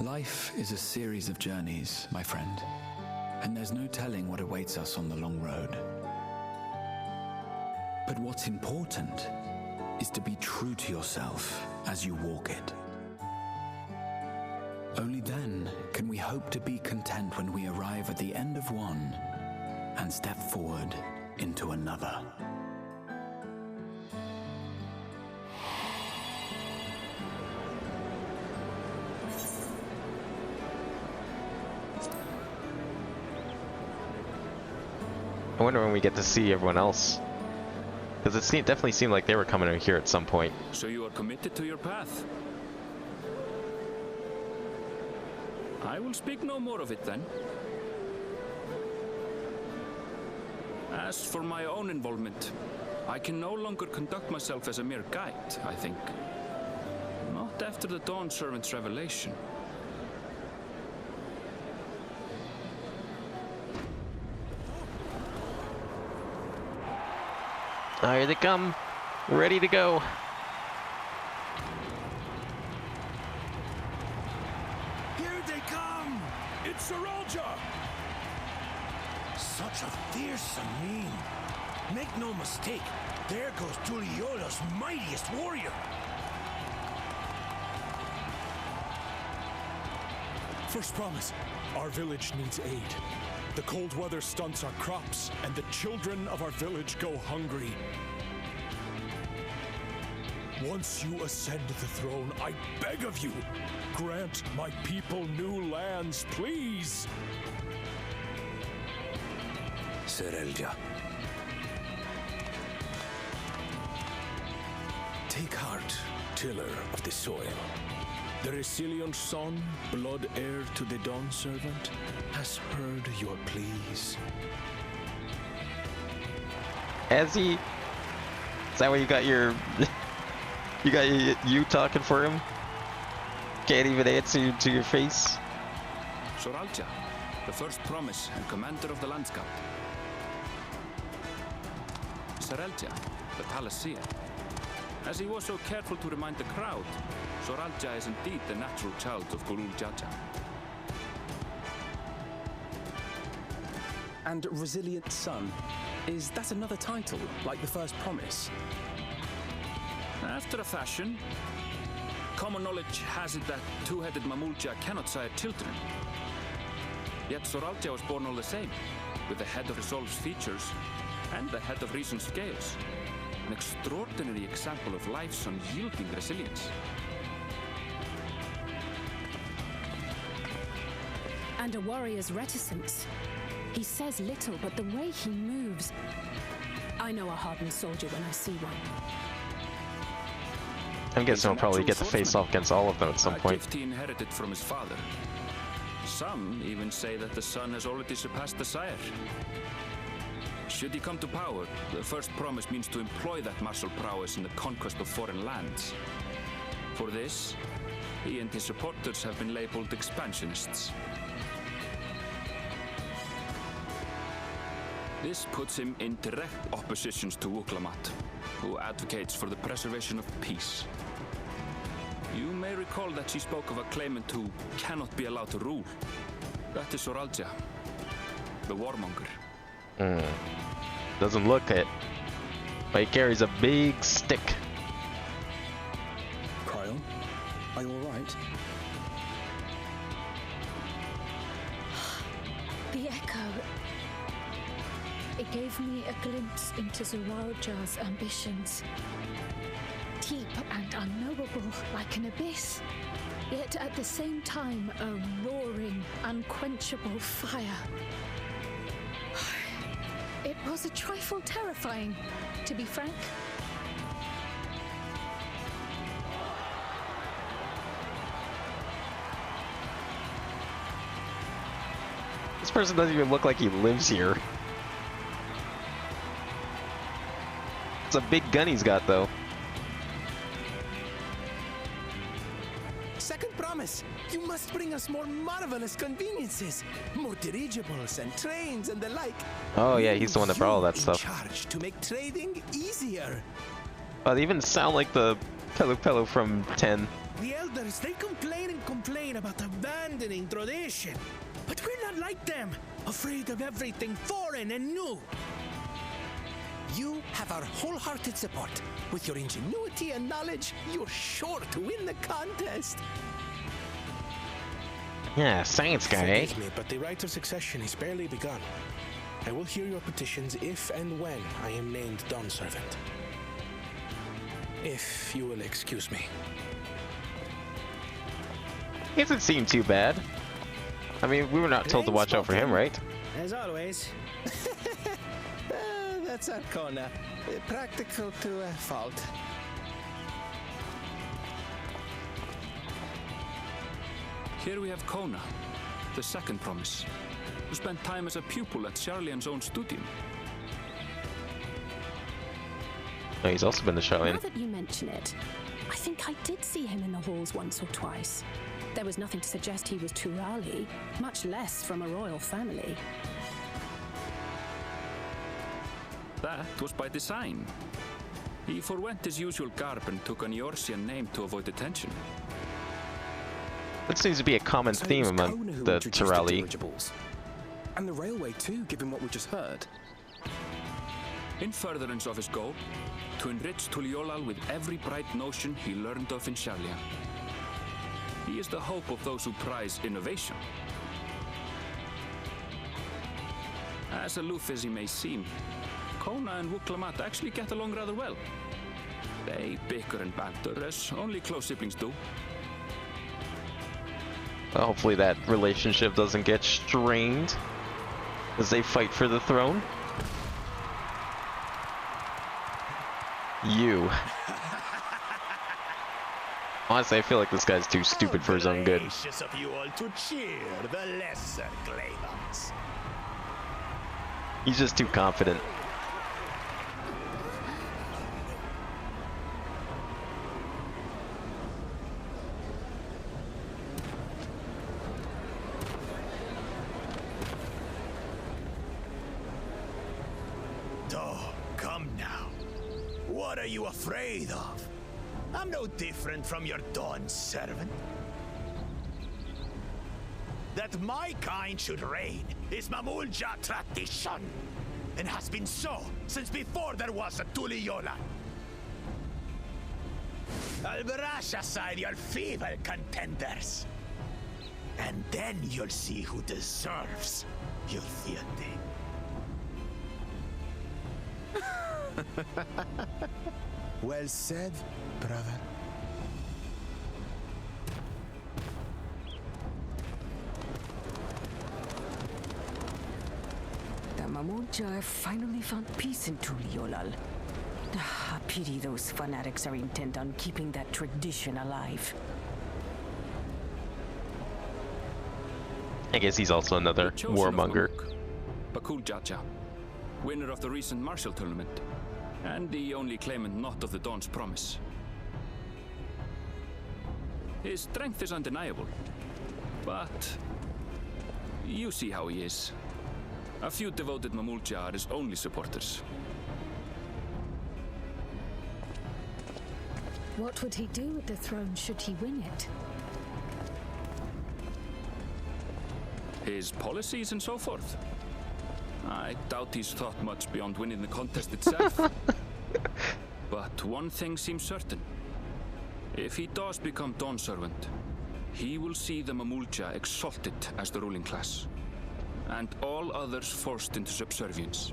Speaker 12: Life is a series of journeys, my friend, and there's no telling what awaits us on the long road. But what's important is to be true to yourself as you walk it. Only then can we hope to be content when we arrive at the end of one and step forward into another.
Speaker 2: I wonder when we get to see everyone else. Because it definitely seemed like they were coming out here at some point.
Speaker 5: So you are committed to your path? I will speak no more of it then. As for my own involvement, I can no longer conduct myself as a mere guide, I think. Not after the Dawn Servant's revelation.
Speaker 2: Here they come, ready to go.
Speaker 6: Here they come! It's Saralja! Such a fearsome mien. Make no mistake, there goes Tuliola's mightiest warrior.
Speaker 13: First promise, our village needs aid. The cold weather stunts our crops, and the children of our village go hungry. Once you ascend the throne, I beg of you, grant my people new lands, please!
Speaker 6: Saralja. Take heart, tiller of the soil. The resilient son, blood heir to the Dawn Servant, has heard your pleas.
Speaker 2: Has he? Is that why you got your... you talking for him? Can't even answer to your face?
Speaker 5: Saralja, the first promise and commander of the Landscape. Saralja, the Palaceer. As he was so careful to remind the crowd, Saralja is indeed the natural child of Gulul Jaja.
Speaker 8: And Resilient Son, is that another title, like the first promise?
Speaker 5: After a fashion, common knowledge has it that two-headed Mamulja cannot sire children. Yet Saralja was born all the same, with the head of Resolve's features and the head of Reason's scales. An extraordinary example of life's unyielding resilience.
Speaker 7: And a warrior's reticence. He says little, but the way he moves... I know a hardened soldier when I see one.
Speaker 2: I'm guessing he'll probably get to face off against all of them at some point.
Speaker 5: A gift he inherited from his father. Some even say that the son has already surpassed the sire. Should he come to power, the first promise means to employ that martial prowess in the conquest of foreign lands. For this, he and his supporters have been labeled expansionists. This puts him in direct opposition to Wuklamat, who advocates for the preservation of peace. You may recall that she spoke of a claimant who cannot be allowed to rule. That is Saralja, the warmonger.
Speaker 2: Doesn't look it, but he carries a big stick.
Speaker 8: Cryle, are you alright?
Speaker 4: The echo. It gave me a glimpse into Saralja's ambitions. Deep and unknowable, like an abyss. Yet at the same time, a roaring, unquenchable fire. It was a trifle terrifying, to be frank.
Speaker 2: This person doesn't even look like he lives here. It's a big gun he's got, though.
Speaker 9: Second promise, you must bring us more marvelous conveniences, more dirigibles and trains and the like.
Speaker 2: Oh yeah, he's the one that brought all that
Speaker 9: In
Speaker 2: stuff.
Speaker 9: charge to make trading easier.
Speaker 2: Oh, they even sound like the Pelu Pelu from 10.
Speaker 14: The elders, they complain about abandoning tradition. But we're not like them, afraid of everything foreign and new.
Speaker 8: You have our wholehearted support. With your ingenuity and knowledge, you're sure to win the contest.
Speaker 1: Yeah, science guy, eh?
Speaker 11: Forgive me, but the right of succession is barely begun. I will hear your petitions if and when I am named Dawn Servant. If you will excuse me.
Speaker 1: He doesn't seem too bad. I mean, we were not told to watch out for him, right?
Speaker 8: As always. That's Arcona. Practical to a fault.
Speaker 5: Here we have Kona, the second promise, who spent time as a pupil at Charlian's own studio.
Speaker 1: Oh, he's also been to Charlian.
Speaker 7: Now that you mention it, I think I did see him in the halls once or twice. There was nothing to suggest he was Turali, much less from a royal family.
Speaker 5: That was by design. He forwent his usual garb and took an Eorzean name to avoid attention.
Speaker 1: That seems to be a common theme among the Turali.
Speaker 8: And the railway too, given what we just heard.
Speaker 5: In furtherance of his goal, to enrich Tuliolal with every bright notion he learned of in Charlian. He is the hope of those who prize innovation. As aloof as he may seem, Kona and Wuklamat actually get along rather well. They bicker and banter as only close siblings do.
Speaker 1: Well, hopefully that relationship doesn't get strained as they fight for the throne. You. Honestly, I feel like this guy's too stupid for his own good.
Speaker 6: Gracious of you all to cheer the lesser Claymans.
Speaker 1: He's just too confident.
Speaker 6: Oh, come now. What are you afraid of? I'm no different from your Dawn servant. That my kind should reign is Mamulja tradition, and has been so since before there was a Tuliola. I'll brush aside your feeble contenders, and then you'll see who deserves your fealty.
Speaker 10: Well said, brother.
Speaker 15: The Mamulja have finally found peace in Tuliolal. Pity those fanatics are intent on keeping that tradition alive.
Speaker 1: I guess he's also another warmonger.
Speaker 5: Bakul Jaja, winner of the recent martial tournament, and the only claimant not of the Dawn's promise. His strength is undeniable, but you see how he is. A few devoted Mamulja are his only supporters.
Speaker 4: What would he do with the throne should he win it?
Speaker 5: His policies and so forth. I doubt he's thought much beyond winning the contest itself. But one thing seems certain. If he does become Dawn Servant, he will see the Mamulja exalted as the ruling class, and all others forced into subservience.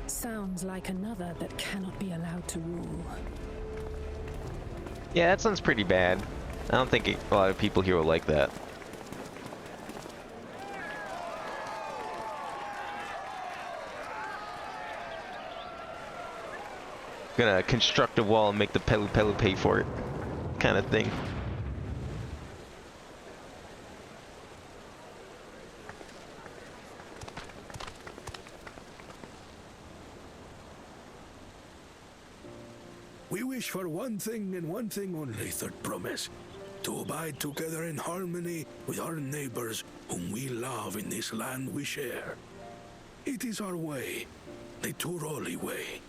Speaker 7: Sounds like another that cannot be allowed to rule.
Speaker 1: Yeah, that sounds pretty bad. I don't think a lot of people here will like that. Gonna construct a wall and make the Pelu Pelu pay for it, kind of thing.
Speaker 13: We wish for one thing and one thing only, Third Promise. To abide together in harmony with our neighbors whom we love in this land we share. It is our way, the Turoli way.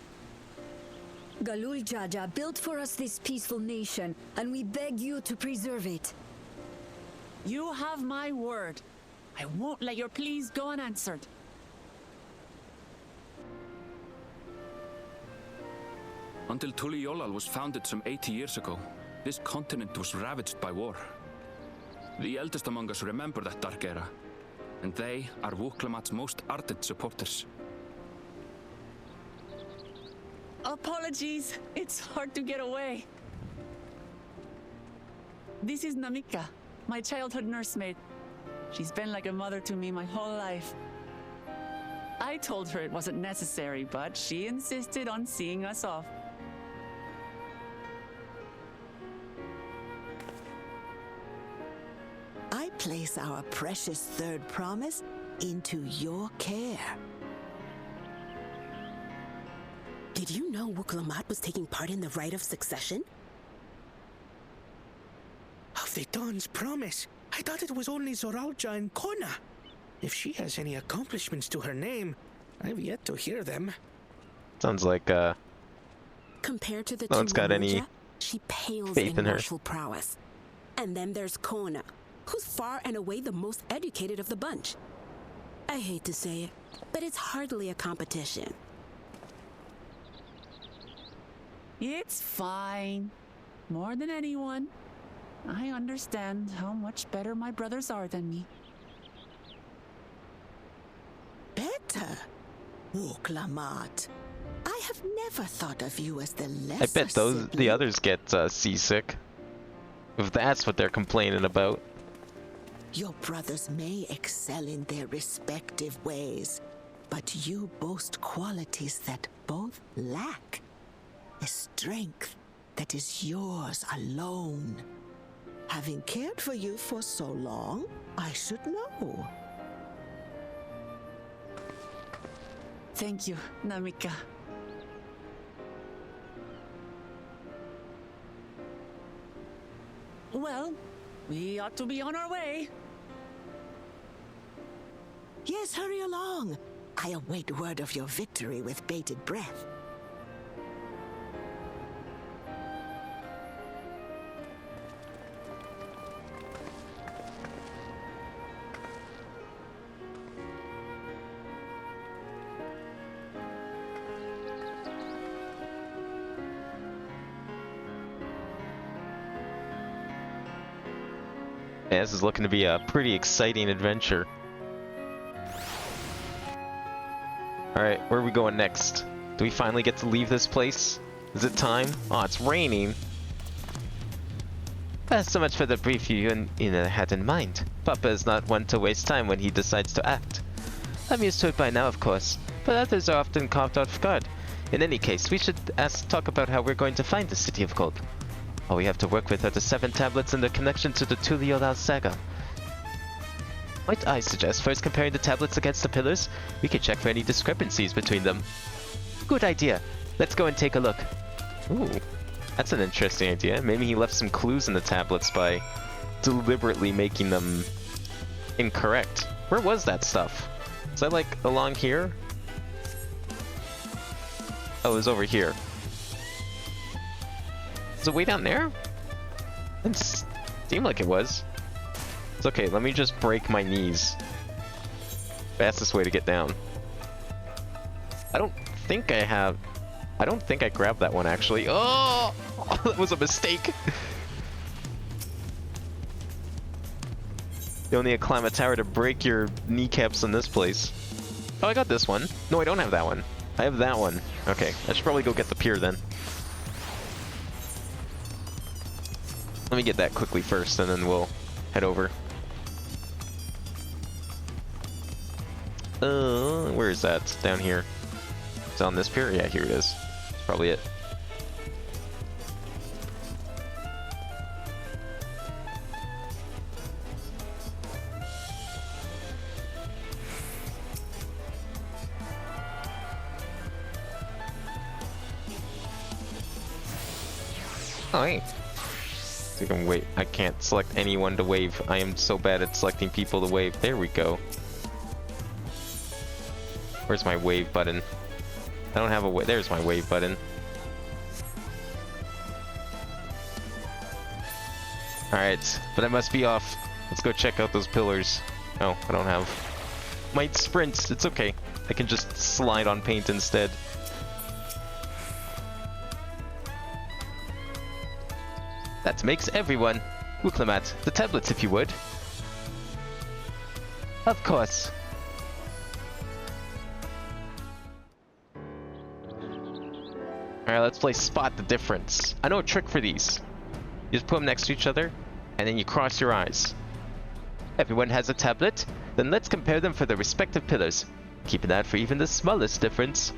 Speaker 15: Galul Jaja built for us this peaceful nation, and we beg you to preserve it.
Speaker 3: You have my word. I won't let your pleas go unanswered.
Speaker 5: Until Tuliolal was founded some 80 years ago, this continent was ravaged by war. The eldest among us remember that dark era, and they are Wuklamat's most ardent supporters.
Speaker 3: Apologies. It's hard to get away. This is Namika, my childhood nursemaid. She's been like a mother to me my whole life. I told her it wasn't necessary, but she insisted on seeing us off.
Speaker 16: I place our precious third promise into your care.
Speaker 7: Did you know Wuklamat was taking part in the rite of succession?
Speaker 14: Of the Dawn's promise? I thought it was only Zoralja and Kona. If she has any accomplishments to her name, I've yet to hear them.
Speaker 1: Sounds like,
Speaker 7: Compared to the
Speaker 1: no one's got any
Speaker 7: Tuwamuja, she pales
Speaker 1: faith in her.
Speaker 7: martial prowess. And then there's Kona, who's far and away the most educated of the bunch. I hate to say it, but it's hardly a competition.
Speaker 3: It's fine. More than anyone, I understand how much better my brothers are than me.
Speaker 16: Better? Wuklamat. I have never thought of you as the
Speaker 1: I
Speaker 16: lesser
Speaker 1: bet those
Speaker 16: sibling.
Speaker 1: the others get seasick. If that's what they're complaining about.
Speaker 16: Your brothers may excel in their respective ways, but you boast qualities that both lack. A strength that is yours alone. Having cared for you for so long, I should know.
Speaker 3: Thank you, Namika. Well, we ought to be on our way.
Speaker 16: Yes, hurry along. I await word of your victory with bated breath.
Speaker 1: Yeah, this is looking to be a pretty exciting adventure. Alright, where are we going next? Do we finally get to leave this place? Is it time? Oh, it's raining.
Speaker 2: So much for the brief you had in mind. Papa is not one to waste time when he decides to act. I'm used to it by now, of course, but others are often caught off guard. In any case, we should talk about how we're going to find the City of Gold. All we have to work with are the 7 tablets and their connection to the Tuliolal saga. Might I suggest first comparing the tablets against the pillars? We could check for any discrepancies between them. Good idea. Let's go and take a look.
Speaker 1: Ooh, that's an interesting idea. Maybe he left some clues in the tablets by deliberately making them incorrect. Where was that stuff? Is that like along here? Oh, it was over here. Is it way down there? It seemed like it was. It's okay, let me just break my knees. Fastest way to get down. I don't think I grabbed that one actually. Oh! That was a mistake! You only need to climb a tower to break your kneecaps in this place. Oh, I got this one. No, I don't have that one. I have that one. Okay, I should probably go get the pier then. Let me get that quickly first, and then we'll head over. Where is that? Down here. It's on this pier? Yeah, here it is. That's probably it. Oh, hey. So you can wait. I can't select anyone to wave. I am so bad at selecting people to wave. There we go. Where's my wave button? I don't have a wave. There's my wave button. Alright, but I must be off. Let's go check out those pillars. Oh, I don't have my sprints. It's okay. I can just slide on paint instead. That makes everyone. Uklamat, the tablets if you would. Of course. Alright, let's play Spot the Difference. I know a trick for these. You just put them next to each other, and then you cross your eyes. Everyone has a tablet, then let's compare them for their respective pillars. Keep an eye out for even the smallest difference.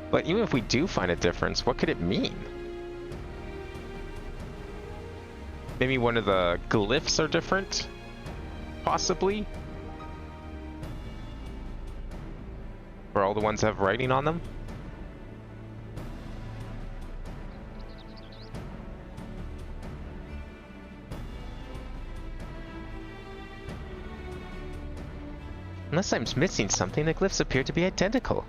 Speaker 1: But even if we do find a difference, what could it mean? Maybe one of the glyphs are different? Possibly? Or all the ones have writing on them? Unless I'm missing something, the glyphs appear to be identical.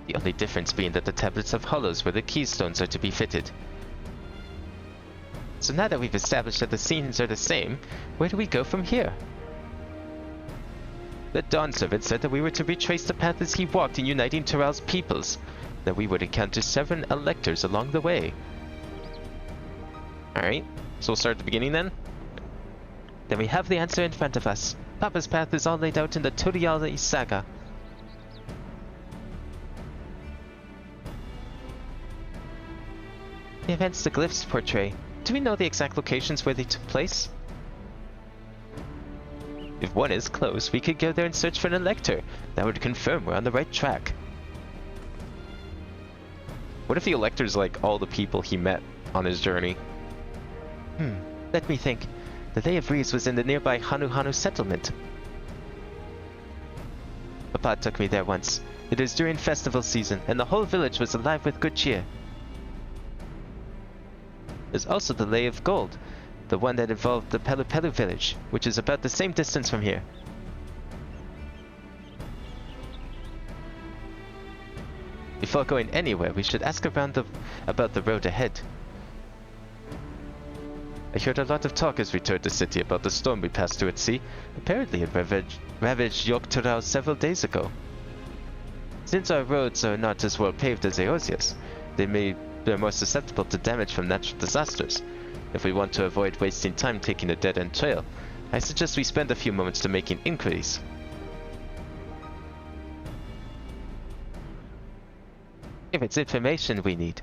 Speaker 1: The only difference being that the tablets have hollows where the keystones are to be fitted. So now that we've established that the scenes are the same, where do we go from here? The Dawn servant said that we were to retrace the path as he walked in uniting Tural's peoples, that we would encounter 7 electors along the way. Alright, so we'll start at the beginning then? Then we have the answer in front of us. Papa's path is all laid out in the Turiali saga. The events the glyphs portray. Do we know the exact locations where they took place? If one is close, we could go there and search for an elector. That would confirm we're on the right track. What if the elector's like all the people he met on his journey? Let me think. The Lay of Reeds was in the nearby Hanu Hanu settlement. Papa took me there once. It was during festival season, and the whole village was alive with good cheer. There's also the Lay of Gold, the one that involved the Pelu Pelu village, which is about the same distance from here. Before going anywhere, we should ask around about the road ahead. I heard a lot of talk as we toured the city about the storm we passed through at sea. Apparently it ravaged York Tural several days ago. Since our roads are not as well paved as Eosia's, they're more susceptible to damage from natural disasters. If we want to avoid wasting time taking a dead-end trail, I suggest we spend a few moments to making inquiries. If it's information we need,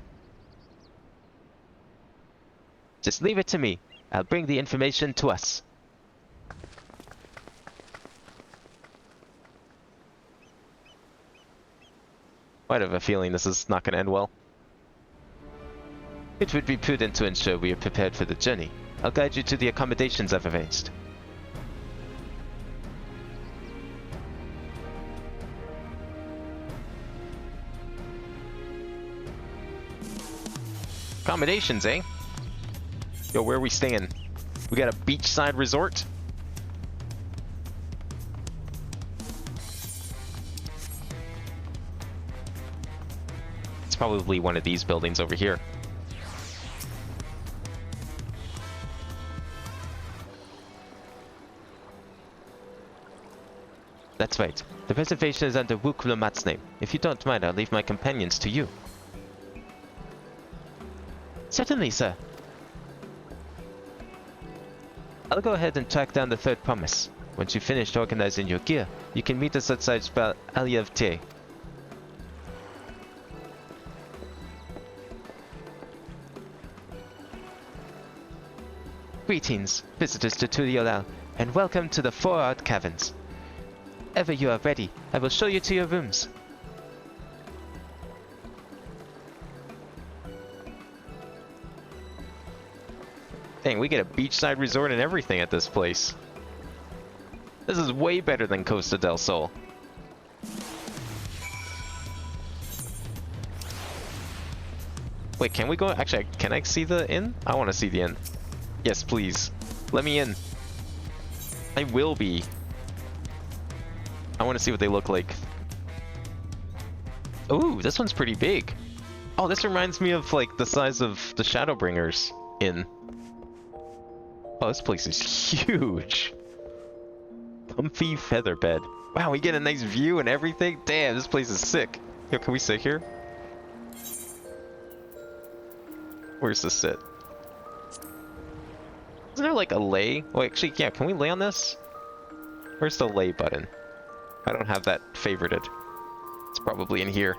Speaker 1: just leave it to me. I'll bring the information to us. I have a feeling this is not going to end well. It would be prudent to ensure we are prepared for the journey. I'll guide you to the accommodations I've arranged. Accommodations, eh? Yo, where are we staying? We got a beachside resort? It's probably one of these buildings over here. That's right. The reservation is under Wuklumat's name. If you don't mind, I'll leave my companions to you. Certainly, sir. I'll go ahead and track down the third promise. Once you've finished organizing your gear, you can meet us outside XIV. Greetings, visitors to Turiolal, and welcome to the Four-Art Caverns. Ever you are ready, I will show you to your rooms. Dang, we get a beachside resort and everything at this place. This is way better than Costa del Sol. Wait, can we go? Actually, can I see the inn? I want to see the inn. Yes, please. Let me in. I will be. I want to see what they look like. Ooh, this one's pretty big. Oh, this reminds me of like the size of the Shadowbringers inn. Oh, this place is huge. Comfy feather bed. Wow, we get a nice view and everything. Damn, this place is sick. Yo, can we sit here? Where's the sit? Isn't there like a lay? Oh, actually, yeah, can we lay on this? Where's the lay button? I don't have that favorited. It's probably in here.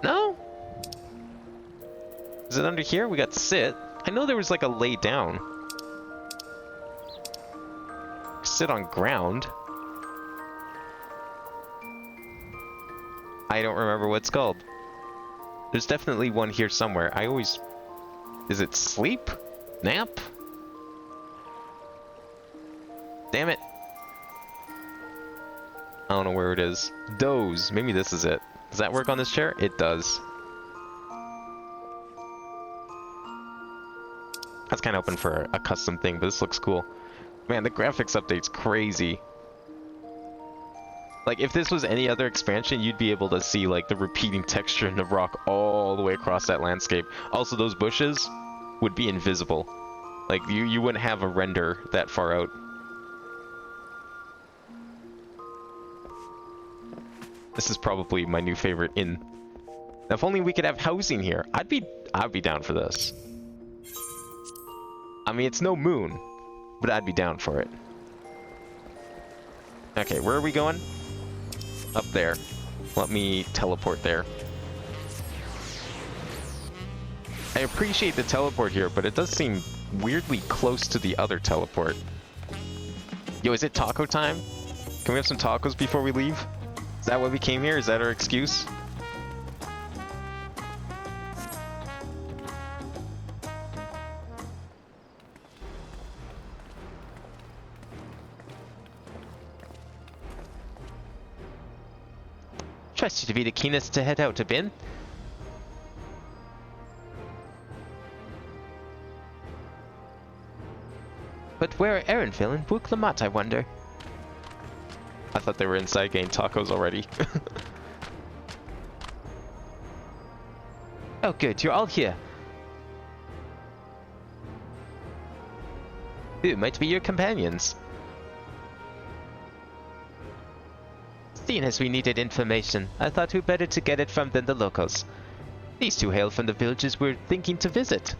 Speaker 1: No? Is it under here? We got sit. I know there was like a lay down. Sit on ground. I don't remember what it's called. There's definitely one here somewhere. I always... Is it sleep? Nap? Damn it. I don't know where it is. Doze. Maybe this is it. Does that work on this chair? It does. That's kind of open for a custom thing, but this looks cool. Man, the graphics update's crazy. Like, if this was any other expansion, you'd be able to see, like, the repeating texture in the rock all the way across that landscape. Also, those bushes would be invisible. Like, you wouldn't have a render that far out. This is probably my new favorite inn. Now, if only we could have housing here. I'd be down for this. I mean, it's no moon, but I'd be down for it. Okay, where are we going? Up there. Let me teleport there. I appreciate the teleport here, but it does seem weirdly close to the other teleport. Yo, is it taco time? Can we have some tacos before we leave? Is that why we came here? Is that our excuse? Trust you to be the keenest to head out a bin. But where are Erinville and Bouk-Lamat, I wonder? I thought they were inside getting tacos already. Oh good, you're all here. Who might be your companions? Seeing as we needed information, I thought who better to get it from than the locals. These two hail from the villages we're thinking to visit.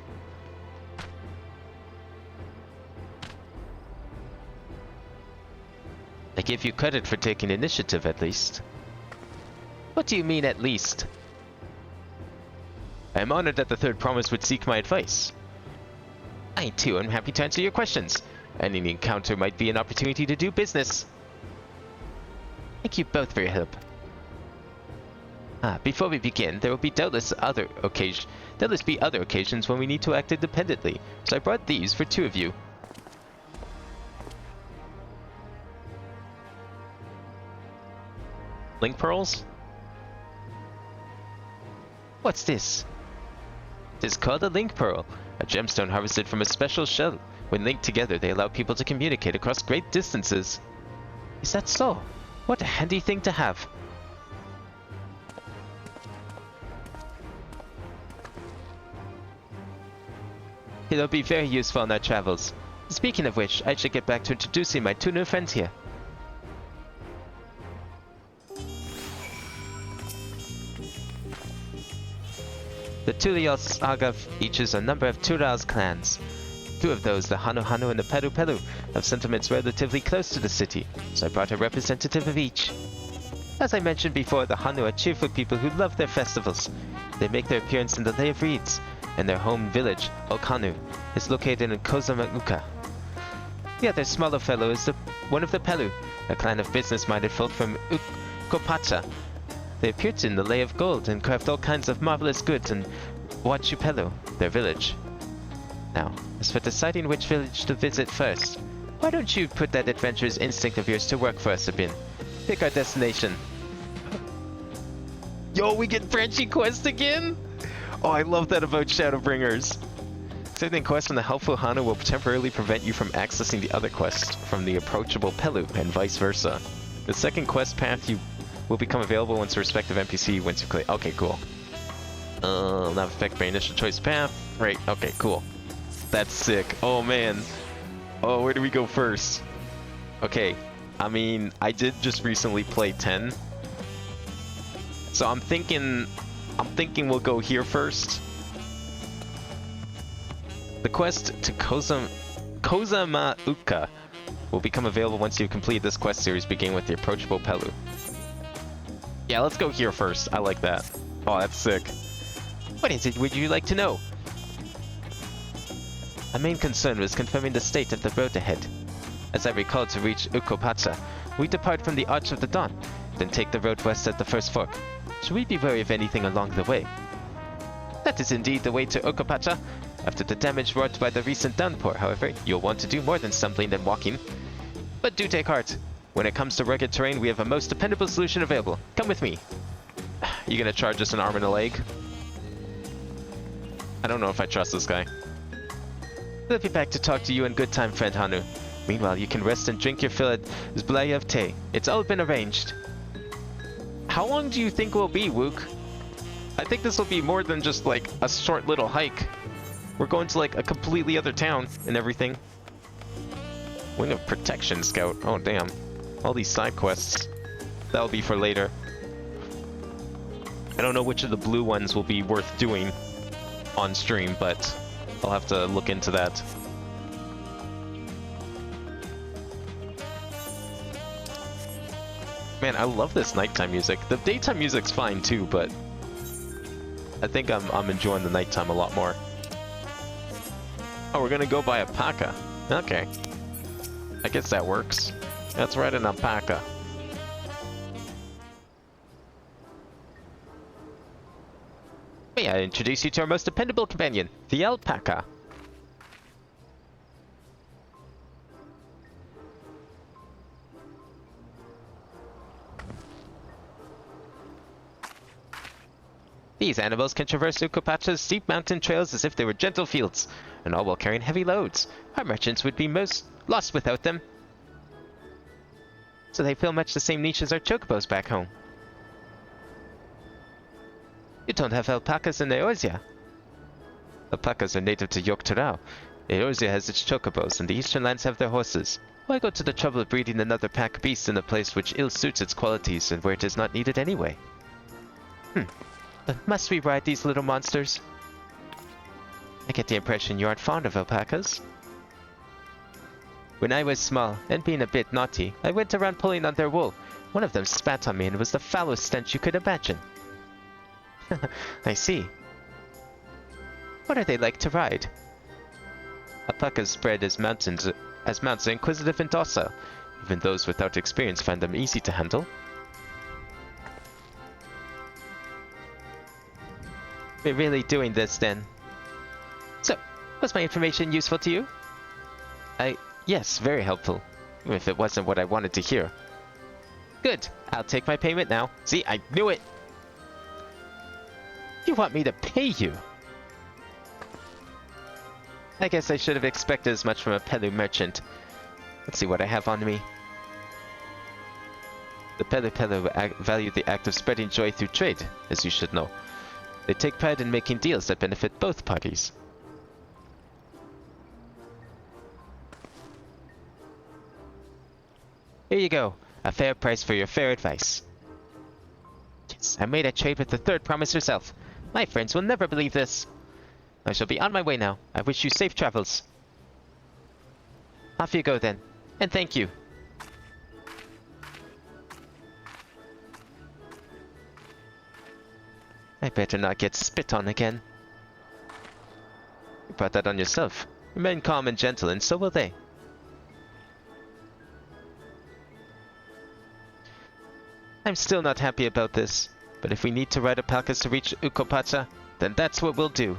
Speaker 1: I give you credit for taking initiative, at least. What do you mean, at least? I am honored that the Third Promise would seek my advice. I, too, am happy to answer your questions. Any encounter might be an opportunity to do business. Thank you both for your help. Before we begin, there will be doubtless be other occasions when we need to act independently, so I brought these for two of you. Link pearls? What's this? It is called a link pearl, a gemstone harvested from a special shell. When linked together, they allow people to communicate across great distances. Is that so? What a handy thing to have. It'll be very useful in our travels. Speaking of which, I should get back to introducing my two new friends here. The Tulial Saga features a number of Tural's clans. Two of those, the Hanu Hanu and the Peru Peru, have sentiments relatively close to the city, so I brought a representative of each. As I mentioned before, the Hanu are cheerful people who love their festivals. They make their appearance in the Lay of Reeds, and their home village, Okanu, is located in Kozamauka. The other smaller fellow is one of the Pelu, a clan of business-minded folk from Ukopacha. They appeared in the Lay of Gold and craft all kinds of marvelous goods in Huachupelu, their village. Now, as for deciding which village to visit first, why don't you put that adventurous instinct of yours to work for us a bit? Pick our destination.
Speaker 2: Yo, we get branching quests again? Oh, I love that about Shadowbringers. Accepting quests from the helpful Hana will temporarily prevent you from accessing the other quest from the approachable Pelu, and vice versa. The second quest path will become available once the respective NPC once you click. Okay, cool. Not affected by initial choice path. Right, okay, cool. That's sick. Oh, man. Oh, where do we go first? Okay, I mean, I did just recently play 10. So I'm thinking we'll go here first. The quest to Kozamauka will become available once you complete this quest series, beginning with the approachable Pelu. Yeah, let's go here first. I like that. Oh, that's sick. What is it would you like to know? Our main concern was confirming the state of the road ahead. As I recall, to reach Ukopatsa, we depart from the Arch of the Dawn, then take the road west at the first fork. Should we be wary of anything along the way? That is indeed the way to Ukopatsa. After the damage wrought by the recent downpour, however, you'll want to do more than stumbling and walking. But do take heart. When it comes to rugged terrain, we have a most dependable solution available. Come with me. You gonna charge us an arm and a leg? I don't know if I trust this guy. We'll be back to talk to you in good time, friend Hanu. Meanwhile, you can rest and drink your fill at Zblaya of Te. It's all been arranged. How long do you think we'll be, Wook? I think this will be more than just like a short little hike. We're going to like a completely other town and everything. Wing of Protection Scout. Oh, damn. All these side quests. That'll be for later. I don't know which of the blue ones will be worth doing on stream, but I'll have to look into that. Man, I love this nighttime music. The daytime music's fine too, but I think I'm enjoying the nighttime a lot more. Oh, we're gonna go by Alpaca. Okay. I guess that works. That's right, an Alpaca. May I introduce you to our most dependable companion, the Alpaca. These animals can traverse Ukopatsa's steep mountain trails as if they were gentle fields, and all while carrying heavy loads. Our merchants would be most lost without them. So they fill much the same niche as our chocobos back home. You don't have alpacas in Eorzea. Alpacas are native to Yogg-Turau. Eorzea has its chocobos, and the eastern lands have their horses. Why go to the trouble of breeding another pack beast in a place which ill suits its qualities and where it is not needed anyway? But must we ride these little monsters? I get the impression you aren't fond of alpacas. When I was small, and being a bit naughty, I went around pulling on their wool. One of them spat on me and it was the foulest stench you could imagine. I see. What are they like to ride? Alpacas spread as mounts are inquisitive and docile. Even those without experience find them easy to handle. We're really doing this then. So, was my information useful to you? Yes, very helpful. Even if it wasn't what I wanted to hear. Good, I'll take my payment now. See, I knew it! You want me to pay you? I guess I should have expected as much from a Pelu merchant. Let's see what I have on me. The Pelu value the act of spreading joy through trade, as you should know. They take pride in making deals that benefit both parties. Here you go, a fair price for your fair advice. Yes, I made a trade with the third promise herself. My friends will never believe this. I shall be on my way now. I wish you safe travels. Off you go then, and thank you. I better not get spit on again. You brought that on yourself. Remain calm and gentle, and so will they. I'm still not happy about this, but if we need to ride alpacas to reach Ukopatsa, then that's what we'll do.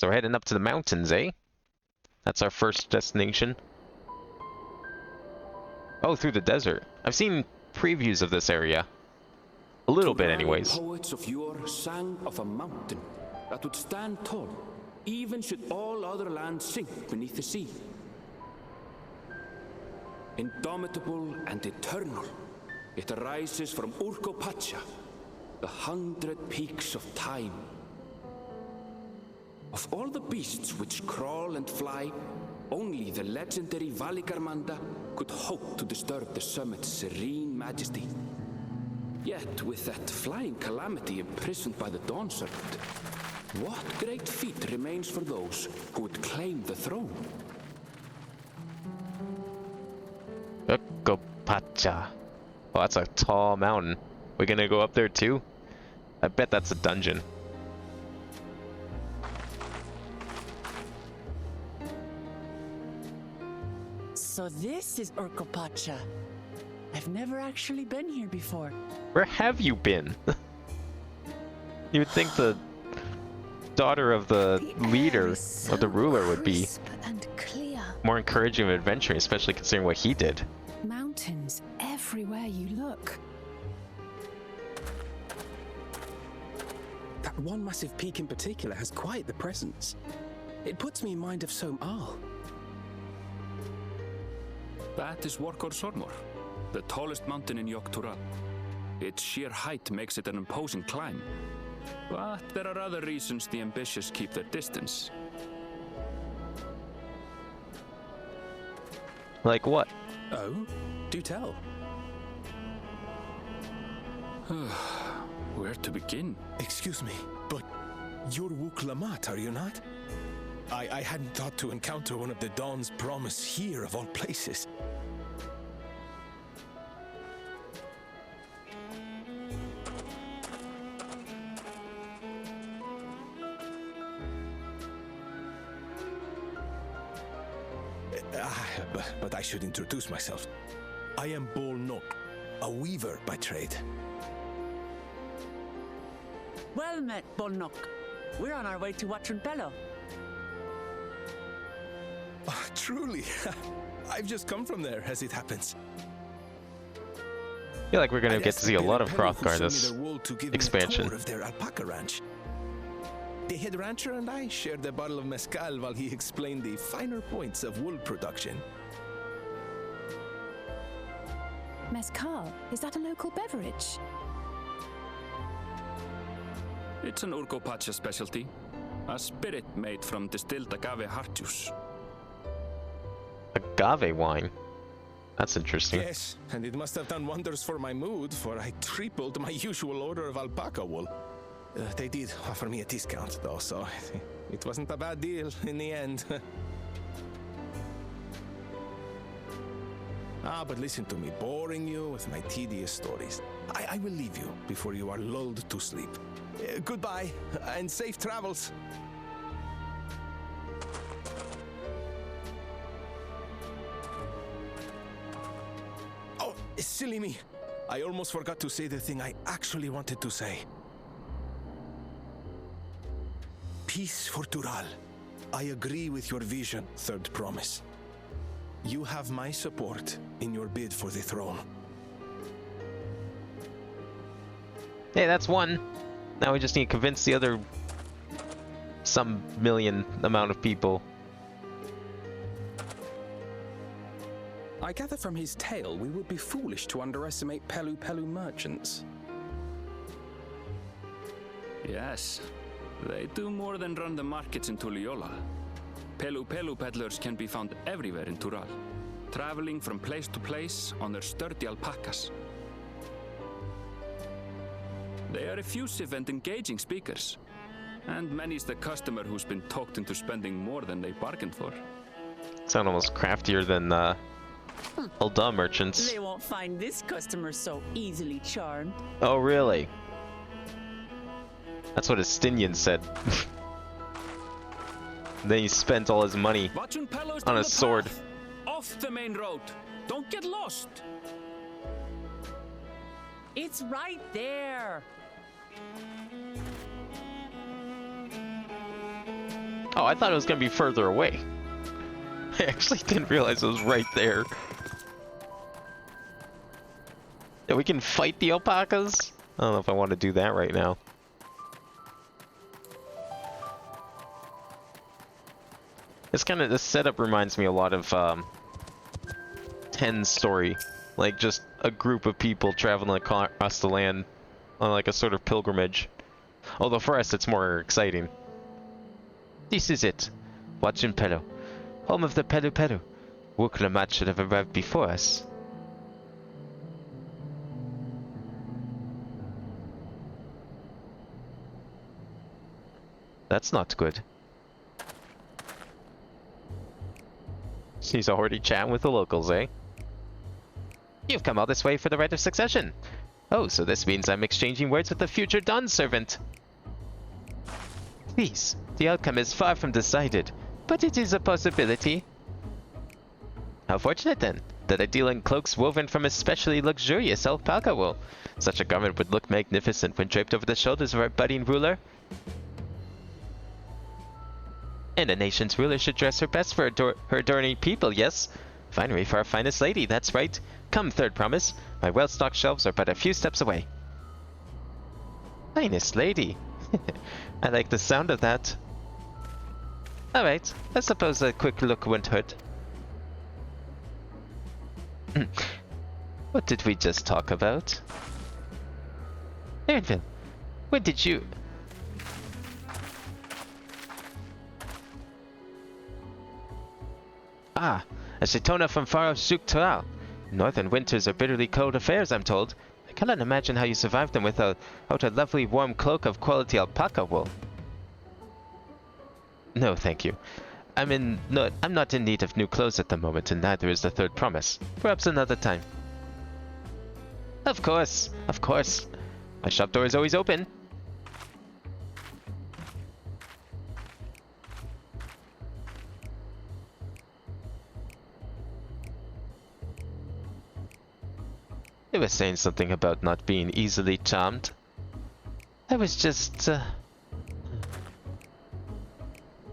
Speaker 2: So we're heading up to the mountains, eh? That's our first destination. Oh, through the desert. I've seen previews of this area. A little bit, anyways.
Speaker 5: Poets of yore sang of a mountain that would stand tall, even should all other lands sink beneath the sea. Indomitable and eternal, it arises from Urkopacha, the 100 peaks of time. Of all the beasts which crawl and fly, only the legendary Valigarmanda could hope to disturb the summit's serene majesty. Yet, with that flying calamity imprisoned by the Dawn Serpent, what great feat remains for those who would claim the throne?
Speaker 2: Urkopacha. Oh, that's a tall mountain. We're gonna go up there too? I bet that's a dungeon.
Speaker 3: So this is Urkopacha. I've never actually been here before.
Speaker 2: Where have you been? You would think the daughter of the leader, of the ruler, would be
Speaker 4: and clear.
Speaker 2: more encouraging of adventure, especially considering what he did.
Speaker 4: Mountains everywhere you look.
Speaker 8: That one massive peak in particular has quite the presence. It puts me in mind of Som-Al.
Speaker 5: That is Workor Sormor, the tallest mountain in Yogg-Tural. Its sheer height makes it an imposing climb. But there are other reasons the ambitious keep their distance.
Speaker 2: Like what?
Speaker 8: Oh, do tell.
Speaker 5: Where to begin?
Speaker 17: Excuse me, but you're Wuk Lamat, are you not? I hadn't thought to encounter one of the Dawn's promise here, of all places. But I should introduce myself. I am Bol Nok, a weaver by trade.
Speaker 3: Well met, Bolnok. We're on our way to Watranpello.
Speaker 17: Oh, truly. I've just come from there, as it happens.
Speaker 2: I feel like we're gonna get to see a lot of Hrothgar this expansion.
Speaker 17: Of their alpaca ranch. The head rancher and I shared a bottle of mezcal while he explained the finer points of wool production.
Speaker 4: Mezcal, is that a local beverage?
Speaker 5: It's an Urkopacha specialty, a spirit made from distilled agave heart juice.
Speaker 2: Agave wine? That's interesting.
Speaker 17: Yes, and it must have done wonders for my mood, for I tripled my usual order of alpaca wool. They did offer me a discount, though, so it wasn't a bad deal in the end. But listen to me, boring you with my tedious stories. I will leave you before you are lulled to sleep. Goodbye, and safe travels. Oh, silly me. I almost forgot to say the thing I actually wanted to say. Peace for Tural. I agree with your vision, Third Promise. You have my support in your bid for the throne.
Speaker 2: Hey, that's one. Now we just need to convince the other some million amount of people.
Speaker 8: I gather from his tale we would be foolish to underestimate Pelu Pelu merchants.
Speaker 5: Yes, they do more than run the markets in Tuliyollal. Pelu Pelu peddlers can be found everywhere in Tural, traveling from place to place on their sturdy alpacas. They are effusive and engaging speakers, and many's the customer who's been talked into spending more than they bargained for.
Speaker 2: Sound almost craftier than Ul'dah merchants.
Speaker 3: They won't find this customer so easily charmed.
Speaker 2: Oh, really? That's what Estinian said. Then he spent all his money on a sword.
Speaker 5: Off the main road. Don't get lost.
Speaker 3: It's right there.
Speaker 1: Oh, I thought it was gonna be further away. I actually didn't realize it was right there. Yeah, we can fight the alpacas? I don't know if I want to do that right now. This setup reminds me a lot of 10's story. Like just a group of people traveling across the land on like a sort of pilgrimage. Although for us it's more exciting. This is it. Watch in Pelo. Home of the Pelu Pelu. Wuklamat should have arrived before us. That's not good. She's already chatting with the locals, eh? You've come all this way for the right of succession. Oh, so this means I'm exchanging words with the future Dawn servant. Please, the outcome is far from decided, but it is a possibility. How fortunate then, that I deal in cloaks woven from especially luxurious alpaca wool. Such a garment would look magnificent when draped over the shoulders of our budding ruler. And a nation's ruler should dress her best for her adoring people, yes? Finery for our finest lady, that's right. Come, third promise. My well-stocked shelves are but a few steps away. Finest lady. I like the sound of that. Alright, I suppose a quick look wouldn't hurt. What did we just talk about? Erinville, when did you... Ah, a Shitona from far off Shuk-Toral. Northern winters are bitterly cold affairs, I'm told. I cannot imagine how you survived them without a lovely warm cloak of quality alpaca wool. No, thank you. I'm not in need of new clothes at the moment, and neither is the third promise. Perhaps another time. Of course, of course. My shop door is always open. You were saying something about not being easily charmed. I was just,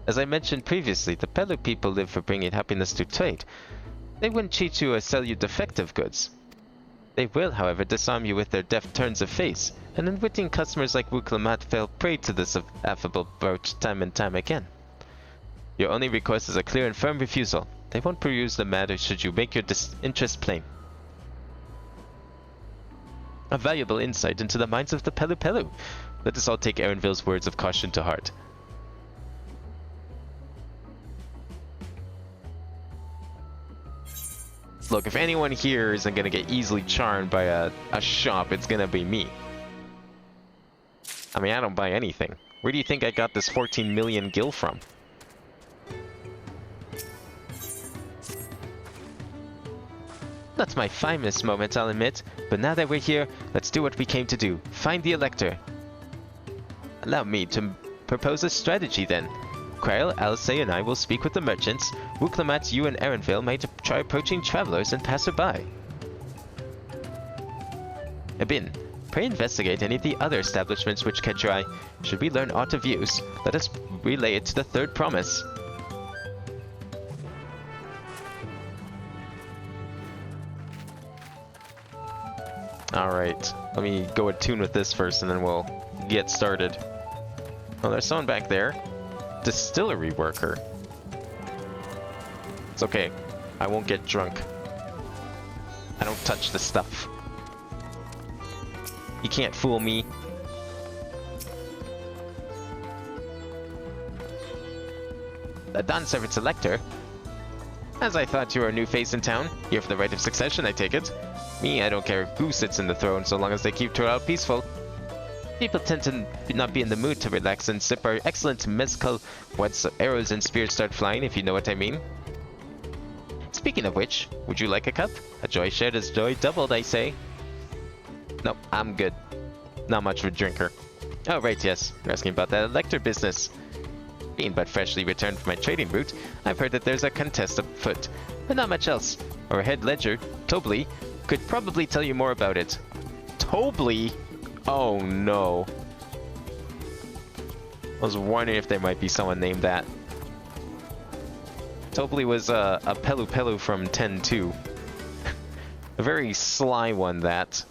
Speaker 1: As I mentioned previously, the Pelu people live for bringing happiness to trade. They wouldn't cheat you or sell you defective goods. They will, however, disarm you with their deft turns of face, and unwitting customers like Wuklamat fell prey to this affable brooch time and time again. Your only recourse is a clear and firm refusal. They won't peruse the matter should you make your interest plain. A valuable insight into the minds of the Pelu Pelu. Let us all take Erinville's words of caution to heart. Look, if anyone here isn't gonna get easily charmed by a shop, it's gonna be me. I mean, I don't buy anything. Where do you think I got this 14 million gil from? Not my finest moment, I'll admit, but now that we're here, let's do what we came to do. Find the Elector. Allow me to propose a strategy then. Krail, Alcé, and I will speak with the merchants. Wuklamat, you and Erinville may try approaching travelers and passerby. Abin, pray investigate any of the other establishments which catch your eye. Should we learn aught of use, let us relay it to the third promise. Alright, let me go attune with this first and then we'll get started. Oh, there's someone back there. Distillery worker. It's okay. I won't get drunk. I don't touch the stuff. You can't fool me. The Dawn Servant's Elector. As I thought, you were a new face in town. Here for the right of succession, I take it. Me, I don't care who sits in the throne so long as they keep Toral peaceful. People tend to not be in the mood to relax and sip our excellent mezcal once arrows and spears start flying, if you know what I mean. Speaking of which, would you like a cup? A joy shared is joy doubled, I say. Nope, I'm good. Not much of a drinker. Oh right, yes, you're asking about that Elector business. Being but freshly returned from my trading route, I've heard that there's a contest afoot, but not much else. Our head ledger, Tobley, could probably tell you more about it. Tobley? Oh no. I was wondering if there might be someone named that.
Speaker 2: Tobli was a Pelu Pelu from 10-2. A very sly one, that.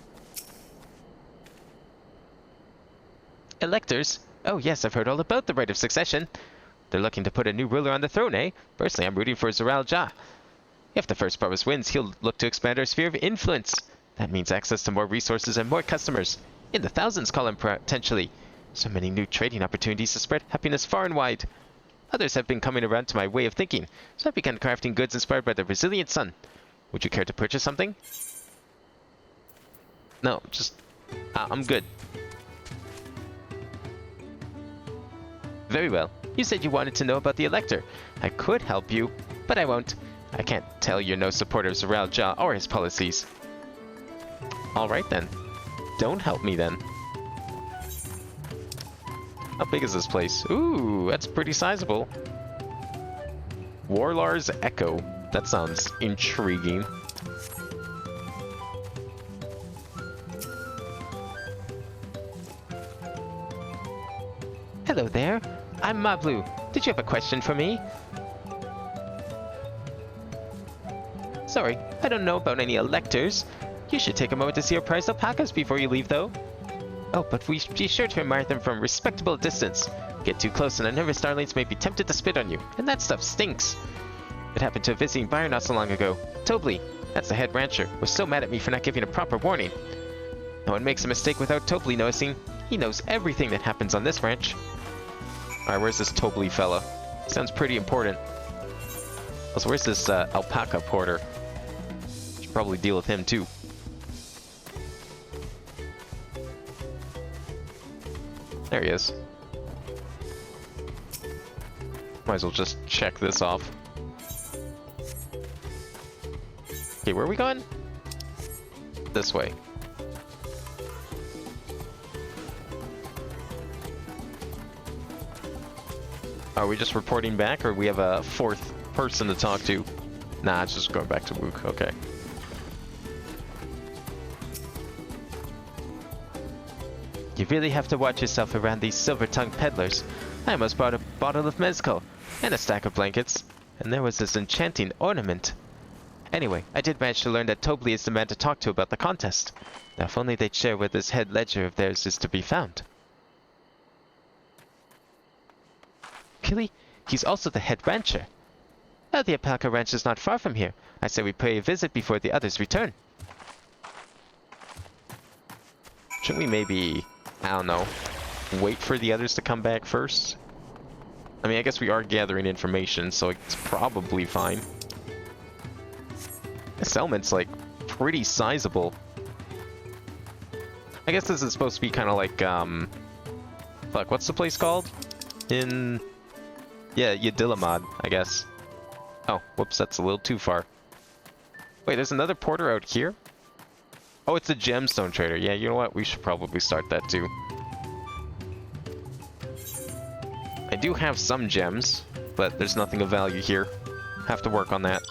Speaker 2: Electors? Oh yes, I've heard all about the right of succession. They're looking to put a new ruler on the throne, eh? Personally, I'm rooting for Zoral Ja. If the first promise wins, he'll look to expand our sphere of influence. That means access to more resources and more customers. In the thousands, column potentially. So many new trading opportunities to spread happiness far and wide. Others have been coming around to my way of thinking, so I've begun crafting goods inspired by the resilient sun. Would you care to purchase something? No, just... I'm good. Very well. You said you wanted to know about the Elector. I could help you, but I won't. I can't tell you're no supporter of Zoral Ja or his policies. Alright then. Don't help me then. How big is this place? Ooh, that's pretty sizable. Warlar's Echo. That sounds intriguing. Hello there. I'm Mablu. Did you have a question for me? Sorry, I don't know about any electors. You should take a moment to see our prized alpacas before you leave, though. Oh, but be sure to admire them from a respectable distance. Get too close and unnervous starlings may be tempted to spit on you, and that stuff stinks. It happened to a visiting buyer not so long ago. Tobli, that's the head rancher, was so mad at me for not giving a proper warning. No one makes a mistake without Tobli noticing. He knows everything that happens on this ranch. Alright, where's this Tobli fella? Sounds pretty important. Also, where's this alpaca porter? Should probably deal with him too. There he is. Might as well just check this off. Okay, where are we going? This way. Are we just reporting back, or we have a fourth person to talk to? Nah, it's just going back to Wook. Okay. You really have to watch yourself around these silver-tongued peddlers. I almost bought a bottle of mezcal and a stack of blankets, and there was this enchanting ornament. Anyway, I did manage to learn that Tobli is the man to talk to about the contest. Now, if only they'd share where this head ledger of theirs is to be found. Really? He's also the head rancher. Well, the alpaca ranch is not far from here. I say we pay a visit before the others return. Shouldn't we maybe, I don't know, wait for the others to come back first? I mean, I guess we are gathering information, so it's probably fine. The settlement's, like, pretty sizable. I guess this is supposed to be kind of like, fuck, what's the place called? Yeah, Yadilamad, I guess. Oh, whoops, that's a little too far. Wait, there's another porter out here? Oh, it's a gemstone trader. Yeah, you know what? We should probably start that too. I do have some gems, but there's nothing of value here. Have to work on that.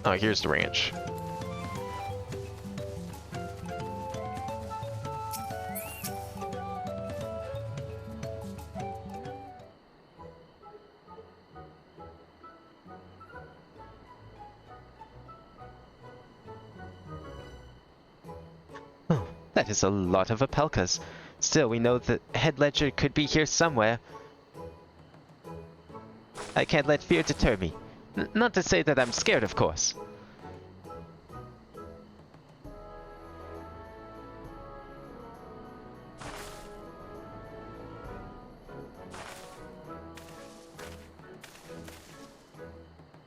Speaker 2: Oh, here's the ranch. That is a lot of alpacas. Still, we know the head ledger could be here somewhere. I can't let fear deter me. Not to say that I'm scared, of course.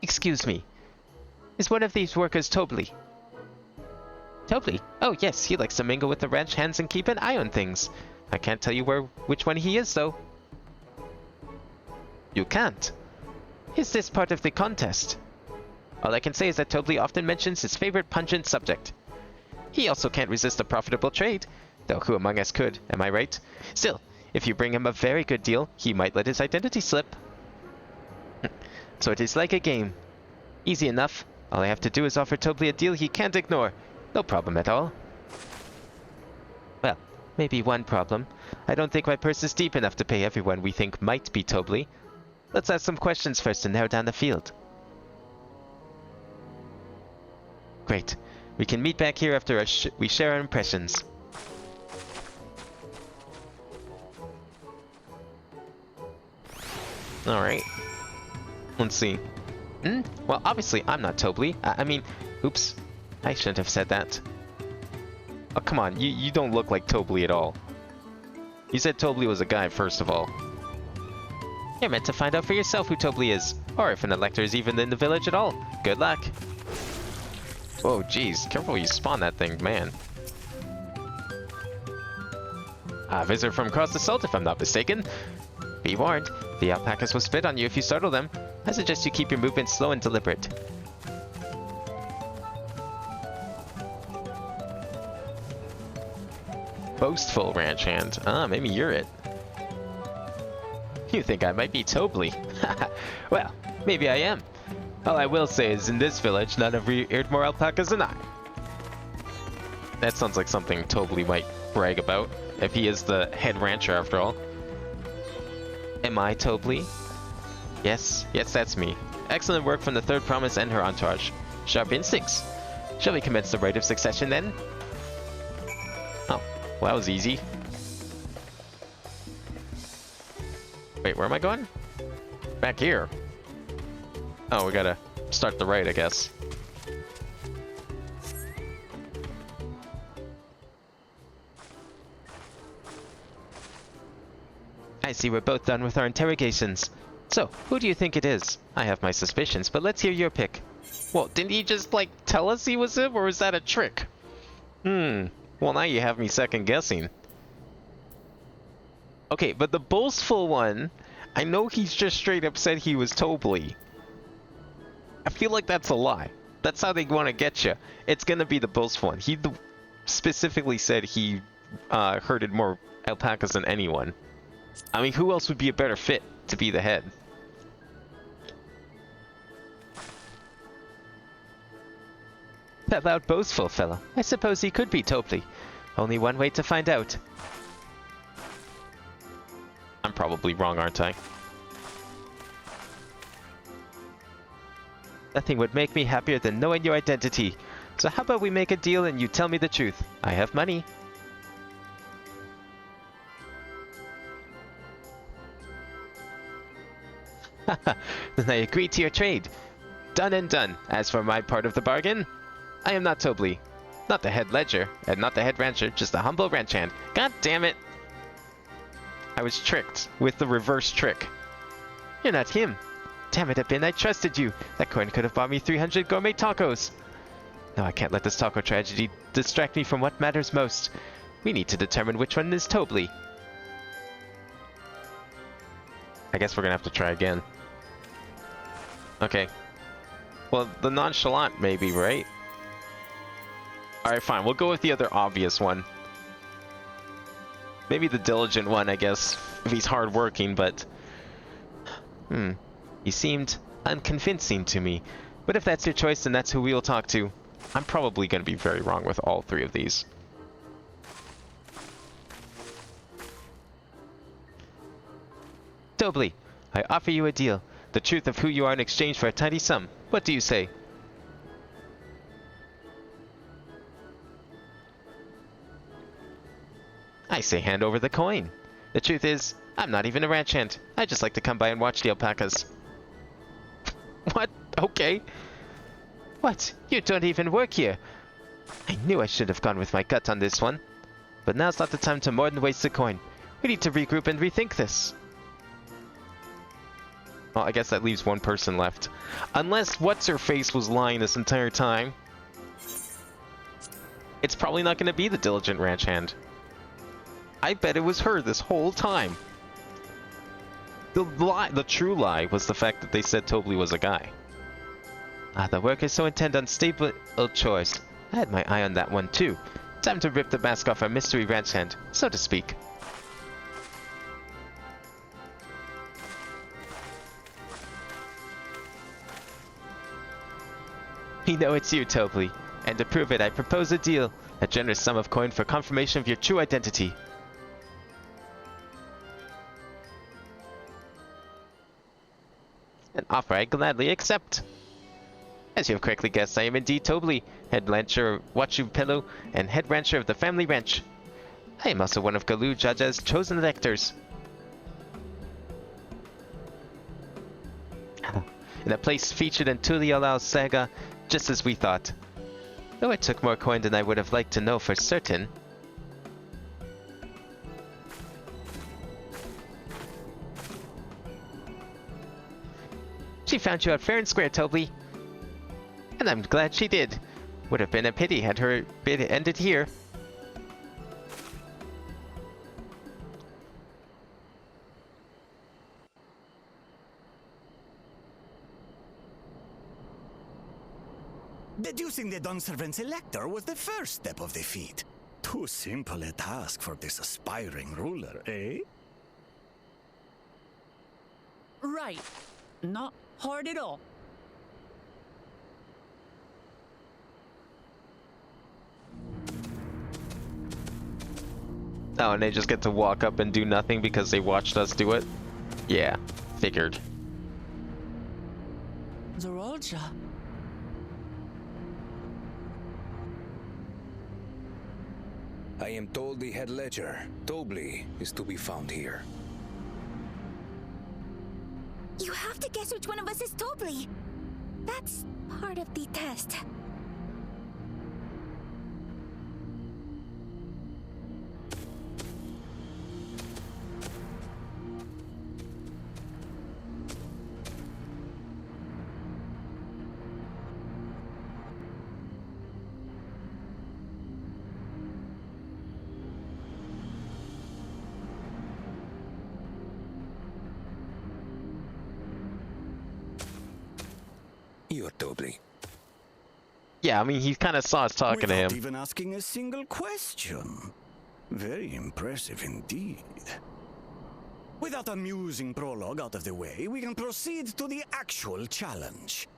Speaker 2: Excuse me. Is one of these workers Tobli? Tobli? Oh yes, he likes to mingle with the ranch hands and keep an eye on things. I can't tell you which one he is, though. You can't? Is this part of the contest? All I can say is that Tobli often mentions his favorite pungent subject. He also can't resist a profitable trade, though who among us could, am I right? Still, if you bring him a very good deal, he might let his identity slip. So it is like a game. Easy enough. All I have to do is offer Tobli a deal he can't ignore. No problem at all. Well, Maybe one problem. I don't think my purse is deep enough to pay everyone we think might be Tobli. Let's ask some questions first and narrow down the field. Great. We can meet back here after we share our impressions. Alright. Let's see. Well, obviously, I'm not Tobli. I mean, oops. I shouldn't have said that. Oh, come on. You don't look like Tobli at all. You said Tobli was a guy, first of all. You're meant to find out for yourself who Tobli is, or if an elector is even in the village at all. Good luck. Whoa, jeez. Careful you spawn that thing, man. A visitor from across the salt, if I'm not mistaken. Be warned, the alpacas will spit on you if you startle them. I suggest you keep your movements slow and deliberate. Boastful ranch hand. Ah, maybe you're it. You think I might be Tobli? Well, maybe I am. All I will say is in this village, none have reared more alpacas than I. That sounds like something Tobli might brag about, if he is the head rancher after all. Am I Tobli? Yes, that's me. Excellent work from the Third Promise and her entourage. Sharp instincts. Shall we commence the rite of succession then? Oh, well that was easy. Wait, where am I going? Back here. Oh, we gotta start the rite, I guess. I see we're both done with our interrogations. So, who do you think it is? I have my suspicions, but let's hear your pick. Well, didn't he just, like, tell us he was him, or was that a trick? Well, now you have me second guessing. Okay, but the boastful one, I know he's just straight up said he was Tobli. I feel like that's a lie. That's how they want to get you. It's gonna be the boastful one. He specifically said he herded more alpacas than anyone. I mean, who else would be a better fit to be the head? That loud boastful fellow. I suppose he could be Tobli. Only one way to find out. I'm probably wrong, aren't I? Nothing would make me happier than knowing your identity. So how about we make a deal and you tell me the truth? I have money. Then I agree to your trade. Done and done. As for my part of the bargain, I am not Tobli. Not the head ledger, and not the head rancher, just a humble ranch hand. God damn it! I was tricked with the reverse trick. You're not him. Damn it, Abin, I trusted you. That coin could have bought me 300 gourmet tacos. No, I can't let this taco tragedy distract me from what matters most. We need to determine which one is Tobli. I guess we're gonna have to try again. Okay. Well, the nonchalant maybe, right? Alright, fine. We'll go with the other obvious one. Maybe the diligent one, I guess, if he's hardworking, but... He seemed unconvincing to me. But if that's your choice, then that's who we will talk to. I'm probably going to be very wrong with all three of these. Tobli, I offer you a deal. The truth of who you are in exchange for a tiny sum. What do you say? I say hand over the coin. The truth is, I'm not even a ranch hand. I just like to come by and watch the alpacas. What? Okay. What? You don't even work here. I knew I should have gone with my gut on this one. But now's not the time to more than waste the coin. We need to regroup and rethink this. Well, I guess that leaves one person left. Unless What's-Her-Face was lying this entire time. It's probably not going to be the diligent ranch hand. I bet it was her this whole time. The true lie was the fact that they said Tobli was a guy. Ah, the workers so intent on stable chores. I had my eye on that one too. Time to rip the mask off our mystery ranch hand, so to speak. We know it's you, Tobli. And to prove it, I propose a deal. A generous sum of coin for confirmation of your true identity. An offer I gladly accept. As you have correctly guessed, I am indeed Tobley, head rancher of Wachu Pillow and head rancher of the family ranch. I am also one of Galu Jaja's chosen electors. In a place featured in Tulialal's saga, just as we thought. Though it took more coin than I would have liked to know for certain. She found you out fair and square, Tobley. And I'm glad she did. Would have been a pity had her bid ended here.
Speaker 6: Deducing the Dawnservant's elector was the first step of the feat. Too simple a task for this aspiring ruler, eh?
Speaker 3: Right. Not hard at all.
Speaker 2: Oh, and they just get to walk up and do nothing because they watched us do it? Yeah, figured.
Speaker 3: Zorolja.
Speaker 18: I am told the head ledger, Tobley, is to be found here.
Speaker 19: You have to guess which one of us is Tobley. That's part of the test.
Speaker 18: You're Tobley.
Speaker 2: Yeah, I mean, he kind of saw us talking to him.
Speaker 6: Without even asking a single question. Very impressive indeed. With that amusing prologue out of the way, we can proceed to the actual challenge.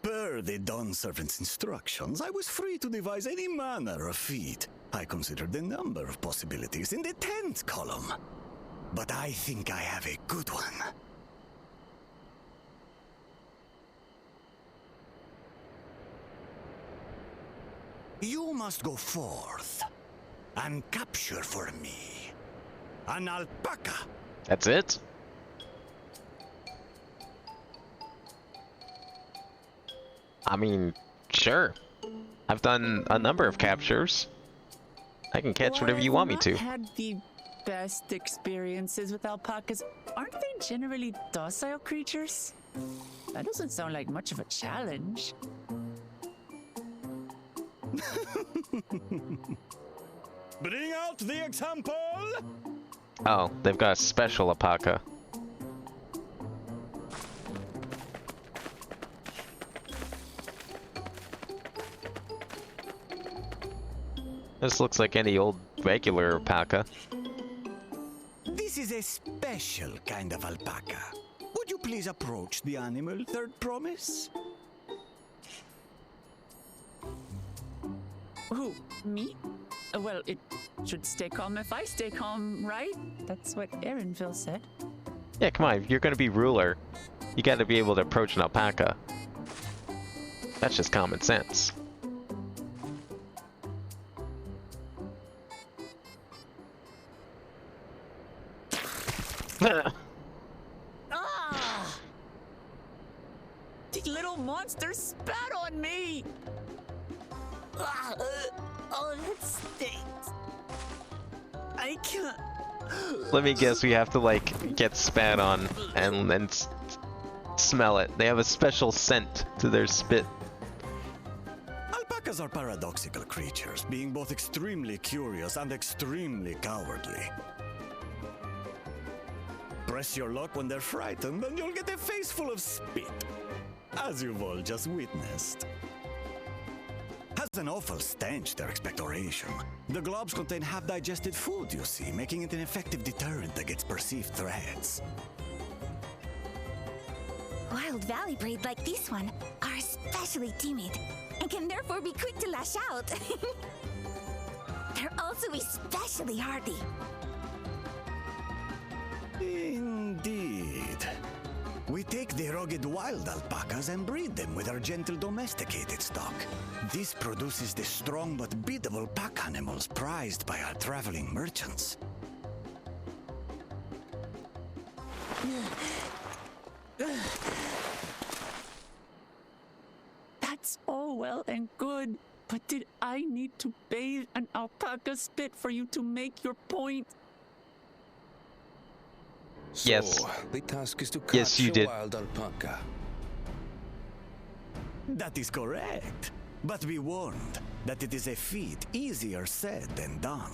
Speaker 6: Per the Dawnservant's instructions, I was free to devise any manner of feat. I considered the number of possibilities in the 10th column. But I think I have a good one. You must go forth and capture for me an alpaca.
Speaker 2: That's it? I mean, sure. I've done a number of captures. I can catch whatever you want me to.
Speaker 3: I've had the best experiences with alpacas. Aren't they generally docile creatures? That doesn't sound like much of a challenge.
Speaker 6: Bring out the example!
Speaker 2: Oh, they've got a special alpaca. This looks like any old regular alpaca.
Speaker 6: This is a special kind of alpaca. Would you please approach the animal, Third Promise?
Speaker 3: Who? Me? Well, it should stay calm if I stay calm, right? That's what Aaronville said.
Speaker 2: Yeah, come on, if you're gonna be ruler, you gotta be able to approach an alpaca. That's just common sense.
Speaker 3: Ah! The little monster spat on me! Ah, oh, that stinks. I can't.
Speaker 2: Let me guess, we have to like get spat on and then smell it. They have a special scent to their spit.
Speaker 6: Alpacas are paradoxical creatures, being both extremely curious and extremely cowardly. Press your luck when they're frightened, and you'll get a face full of spit, as you've all just witnessed. Has an awful stench, their expectoration. The globs contain half-digested food, you see, making it an effective deterrent against perceived threats.
Speaker 19: Wild valley breed like this one are especially timid and can therefore be quick to lash out. They're also especially hardy.
Speaker 20: Indeed. We take the rugged wild alpacas and breed them with our gentle domesticated stock. This produces the strong but biddable pack animals prized by our traveling merchants.
Speaker 3: That's all well and good, but did I need to bathe an alpaca spit for you to make your point?
Speaker 1: Yes.
Speaker 18: So, the task is to
Speaker 1: Yes,
Speaker 18: catch
Speaker 1: you
Speaker 18: a
Speaker 1: did.
Speaker 18: wild alpaca.
Speaker 20: That is correct. But be warned that it is a feat easier said than done.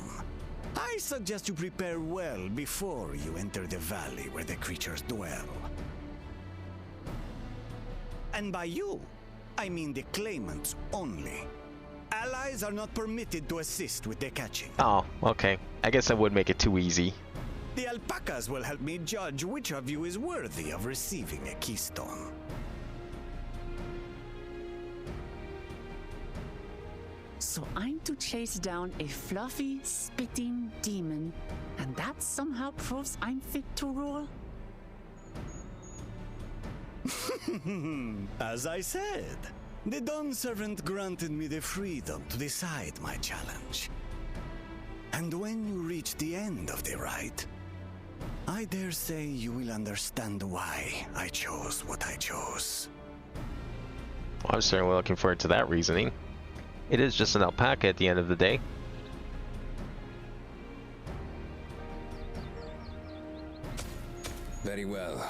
Speaker 20: I suggest you prepare well before you enter the valley where the creatures dwell. And by you, I mean the claimants only. Allies are not permitted to assist with the catching.
Speaker 1: Oh, okay. I guess I would make it too easy.
Speaker 20: The alpacas will help me judge which of you is worthy of receiving a keystone.
Speaker 3: So I'm to chase down a fluffy, spitting demon, and that somehow proves I'm fit to rule?
Speaker 20: As I said, the Dawn Servant granted me the freedom to decide my challenge. And when you reach the end of the rite, I dare say you will understand why I chose what I chose.
Speaker 1: I'm certainly looking forward to that reasoning. It is just an alpaca at the end of the day.
Speaker 18: Very well.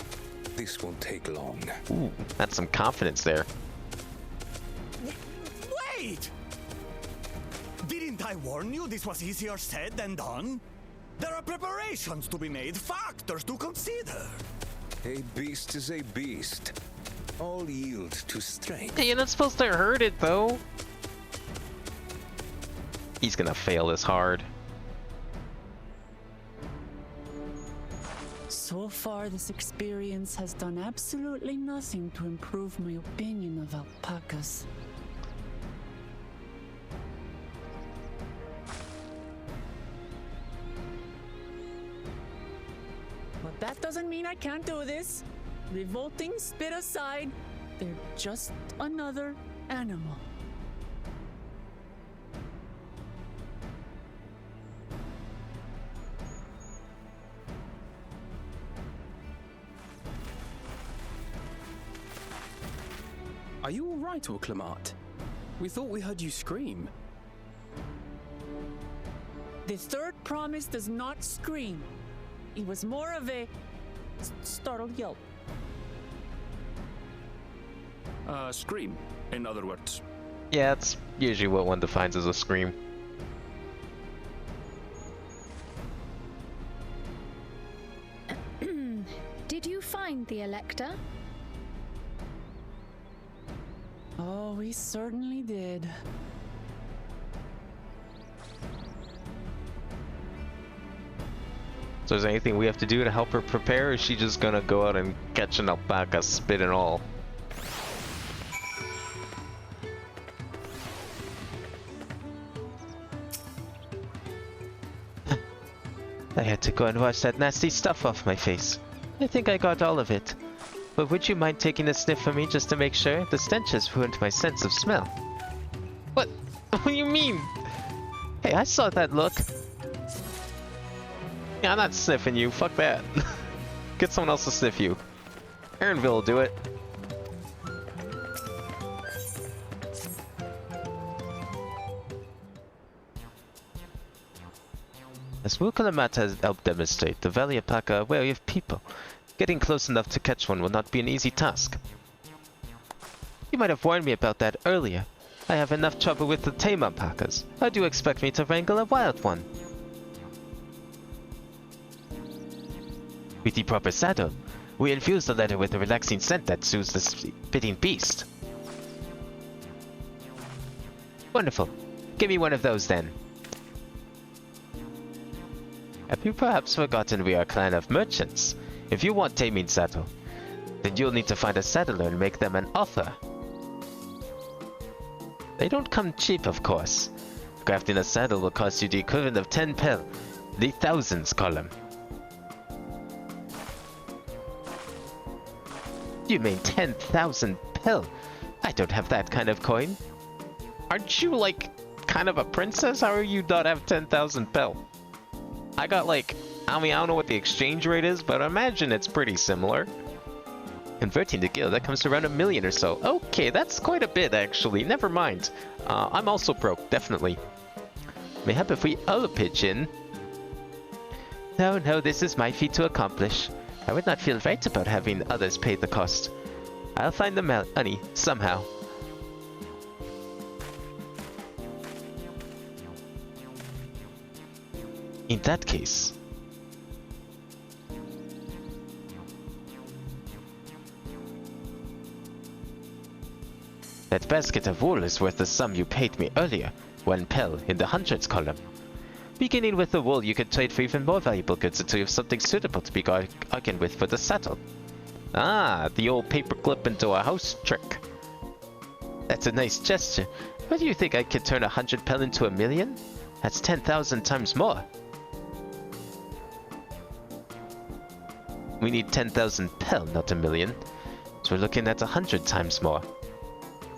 Speaker 18: This won't take long.
Speaker 1: Ooh, that's some confidence there.
Speaker 20: Wait! Didn't I warn you this was easier said than done? There are preparations to be made, factors to consider.
Speaker 18: A beast is a beast. All yield to strength.
Speaker 1: Hey, you're not supposed to hurt it, though. He's gonna fail this hard.
Speaker 3: So far, this experience has done absolutely nothing to improve my opinion of alpacas. But that doesn't mean I can't do this. Revolting spit aside, they're just another animal.
Speaker 8: Are you all right, Orclamat? We thought we heard you scream.
Speaker 3: The third promise does not scream. It was more of a startled yelp.
Speaker 5: Scream, in other words.
Speaker 1: Yeah, that's usually what one defines as a scream.
Speaker 4: Did you find the Elector?
Speaker 3: Oh, we certainly did.
Speaker 1: So is there anything we have to do to help her prepare, or is she just gonna go out and catch an alpaca, spit and all?
Speaker 2: I had to go and wash that nasty stuff off my face. I think I got all of it. But would you mind taking a sniff for me just to make sure? The stench has ruined my sense of smell.
Speaker 1: What? What do you mean?
Speaker 2: Hey, I saw that look.
Speaker 1: Yeah, I'm not sniffing you. Fuck that. Get someone else to sniff you. Aaronville will do it.
Speaker 2: As Wukalamat has helped demonstrate, the Valley Alpaca are wary of people. Getting close enough to catch one will not be an easy task. You might have warned me about that earlier. I have enough trouble with the tame alpacas. How do you expect me to wrangle a wild one? With the proper saddle, we infuse the leather with a relaxing scent that soothes the spitting beast. Wonderful. Give me one of those then. Have you perhaps forgotten we are a clan of merchants? If you want taming saddle, then you'll need to find a saddler and make them an offer. They don't come cheap, of course. Crafting a saddle will cost you the equivalent of 10 pel, the thousands column. You mean 10,000 pel? I don't have that kind of coin. Aren't you, like, kind of a princess? How are you not have 10,000 pel? I got, like, I mean, I don't know what the exchange rate is, but I imagine it's pretty similar. Converting to gil, that comes to around 1 million or so. Okay, that's quite a bit, actually. Never mind. I'm also broke, definitely. Mayhap if we all pitch in. No, this is my feat to accomplish. I would not feel right about having others pay the cost. I'll find the money, somehow. In that case... that basket of wool is worth the sum you paid me earlier, 1 pel in the hundreds column. Beginning with the wool, you can trade for even more valuable goods until you have something suitable to be bargained with for the saddle. Ah, the old paperclip into a house trick. That's a nice gesture. What do you think, I could turn 100 pel into 1 million? That's 10,000 times more. We need 10,000 pel, not 1 million. So we're looking at 100 times more.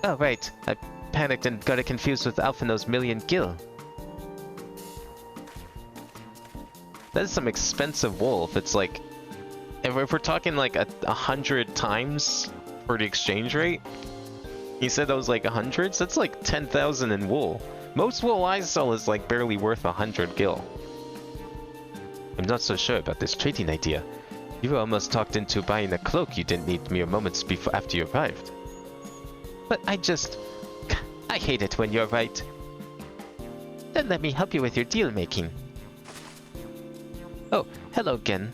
Speaker 2: Oh, right. I panicked and got it confused with Alphino's million gil. That is some expensive wool if it's like... If we're talking like 100 times for the exchange rate, he said that was like 100, so that's like 10,000 in wool. Most wool I sell is like barely worth 100 gil. I'm not so sure about this trading idea. You were almost talked into buying a cloak you didn't need mere moments before after you arrived. But I hate it when you're right. Then let me help you with your deal making. Oh, hello again.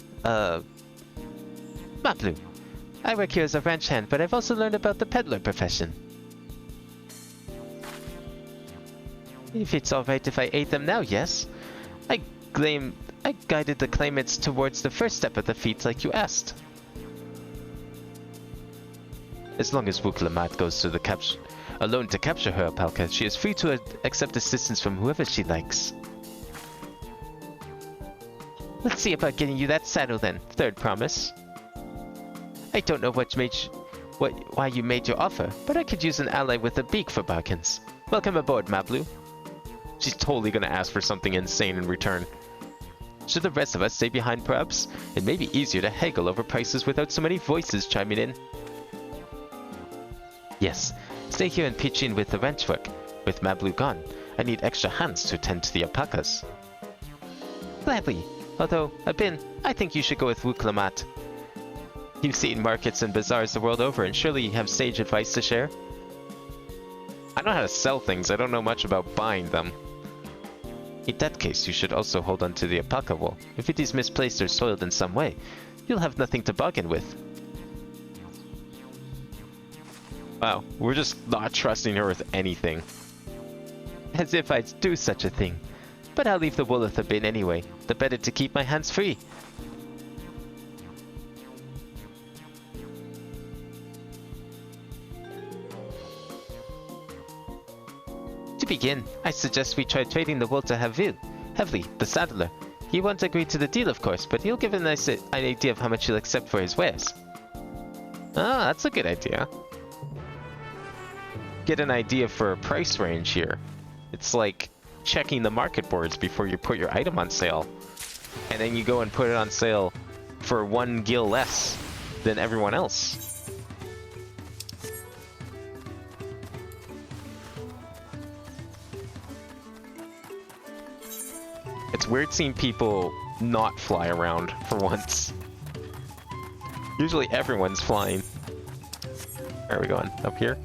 Speaker 2: Maplu. I work here as a ranch hand, but I've also learned about the peddler profession. If it's alright if I aid them now, yes. I guided the claimants towards the first step of the feat like you asked. As long as Wuklamat goes to the alone to capture her alpaca, she is free to accept assistance from whoever she likes. Let's see about getting you that saddle then, third promise. I don't know why you made your offer, but I could use an ally with a beak for bargains. Welcome aboard, Mablu. She's totally gonna ask for something insane in return. Should the rest of us stay behind perhaps? It may be easier to haggle over prices without so many voices chiming in. Yes, stay here and pitch in with the ranch work. With Mablu gone, I need extra hands to tend to the alpacas. Gladly. Although, I think you should go with Wuklamat. You've seen markets and bazaars the world over, and surely you have sage advice to share? I know how to sell things, I don't know much about buying them. In that case, you should also hold on to the alpaca wool. If it is misplaced or soiled in some way, you'll have nothing to bargain with. Wow, we're just not trusting her with anything. As if I'd do such a thing. But I'll leave the wool at the bin anyway. The better to keep my hands free. To begin, I suggest we try trading the wool to Hevli, the saddler. He won't agree to the deal, of course, but he'll give a nice idea of how much he'll accept for his wares. Ah, that's a good idea. Get an idea for a price range here. It's like checking the market boards before you put your item on sale. And then you go and put it on sale for 1 gil less than everyone else. It's weird seeing people not fly around for once. Usually everyone's flying. Where are we going? Up here?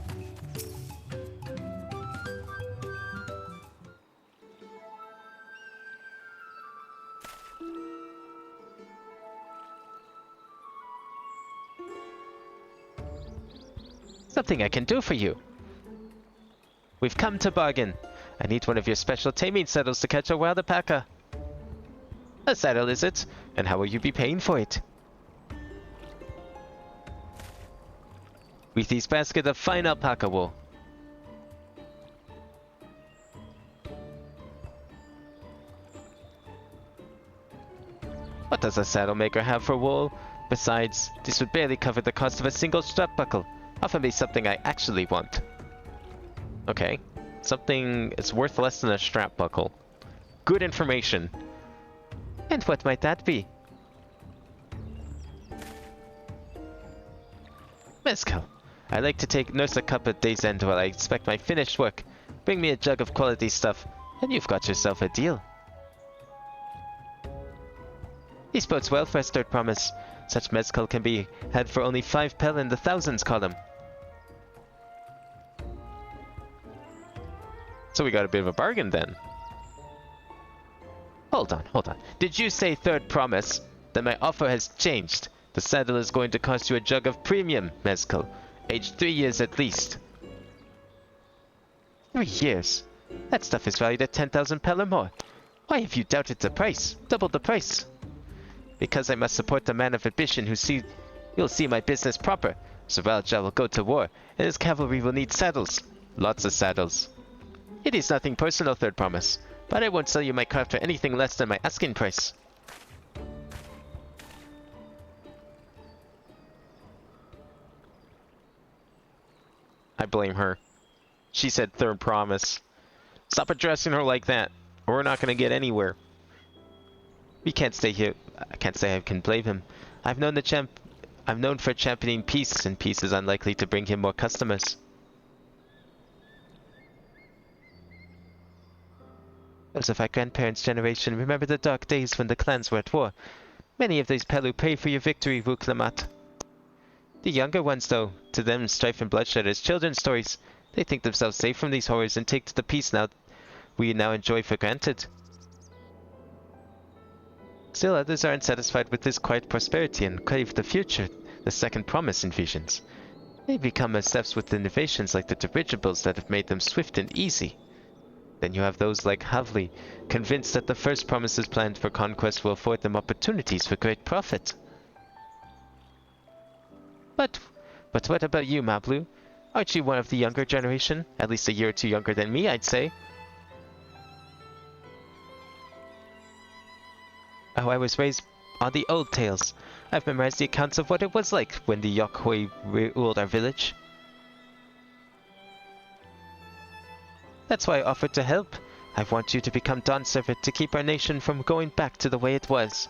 Speaker 2: Something I can do for you. We've come to bargain. I need one of your special taming saddles to catch a wild alpaca. A saddle, is it? And how will you be paying for it? With this basket of fine alpaca wool. does a saddle maker have for wool? Besides, this would barely cover the cost of a single strap buckle. Offer me something I actually want. Okay. Something is worth less than a strap buckle. Good information. And what might that be? Mezcal. I like to nurse a cup at day's end while I expect my finished work. Bring me a jug of quality stuff, and you've got yourself a deal. This bodes well for us, Third Promise. Such mezcal can be had for only 5 pel in the thousands column. So we got a bit of a bargain then. Hold on. Did you say Third Promise? Then my offer has changed. The saddle is going to cost you a jug of premium mezcal, aged 3 years at least. 3 years? That stuff is valued at 10,000 pel or more. Why have you doubted the price? Doubled the price? Because I must support a man of ambition you'll see my business proper. Zoraal will go to war, and his cavalry will need saddles. Lots of saddles. It is nothing personal, Third Promise, but I won't sell you my craft for anything less than my asking price. I blame her. She said Third Promise. Stop addressing her like that, or we're not going to get anywhere. We can't stay here. I can't say I can blame him. I'm known for championing peace, and peace is unlikely to bring him more customers. Those of our grandparents' generation remember the dark days when the clans were at war. Many of these Pelu pray for your victory, Wuklamat. The younger ones, though, to them strife and bloodshed is children's stories. They think themselves safe from these horrors and take to the peace we now enjoy for granted. Still others are unsatisfied with this quiet prosperity and crave the future, the second promise envisions. They become obsessed with innovations like the dirigibles that have made them swift and easy. Then you have those like Havli, convinced that the first promises planned for conquest will afford them opportunities for great profit. But what about you, Mablu? Aren't you one of the younger generation? At least a year or two younger than me, I'd say. Oh, I was raised on the old tales. I've memorized the accounts of what it was like when the Yokhoi ruled our village. That's why I offered to help. I want you to become Dawn Servant to keep our nation from going back to the way it was.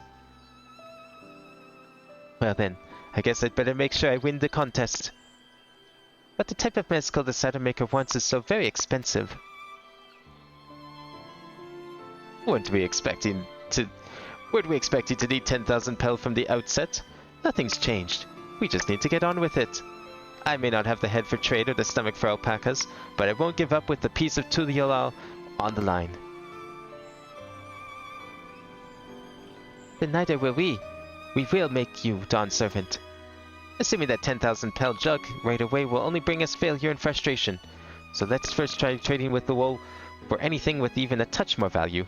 Speaker 2: Well then, I guess I'd better make sure I win the contest. But the type of mezcal the cider maker wants is so very expensive. Weren't we expecting you to need 10,000 pel from the outset? Nothing's changed. We just need to get on with it. I may not have the head for trade or the stomach for alpacas, but I won't give up with the piece of Tuliolal on the line. Then neither will we. We will make you Dawn Servant. Assuming that 10,000 pel jug right away will only bring us failure and frustration. So let's first try trading with the wool for anything with even a touch more value.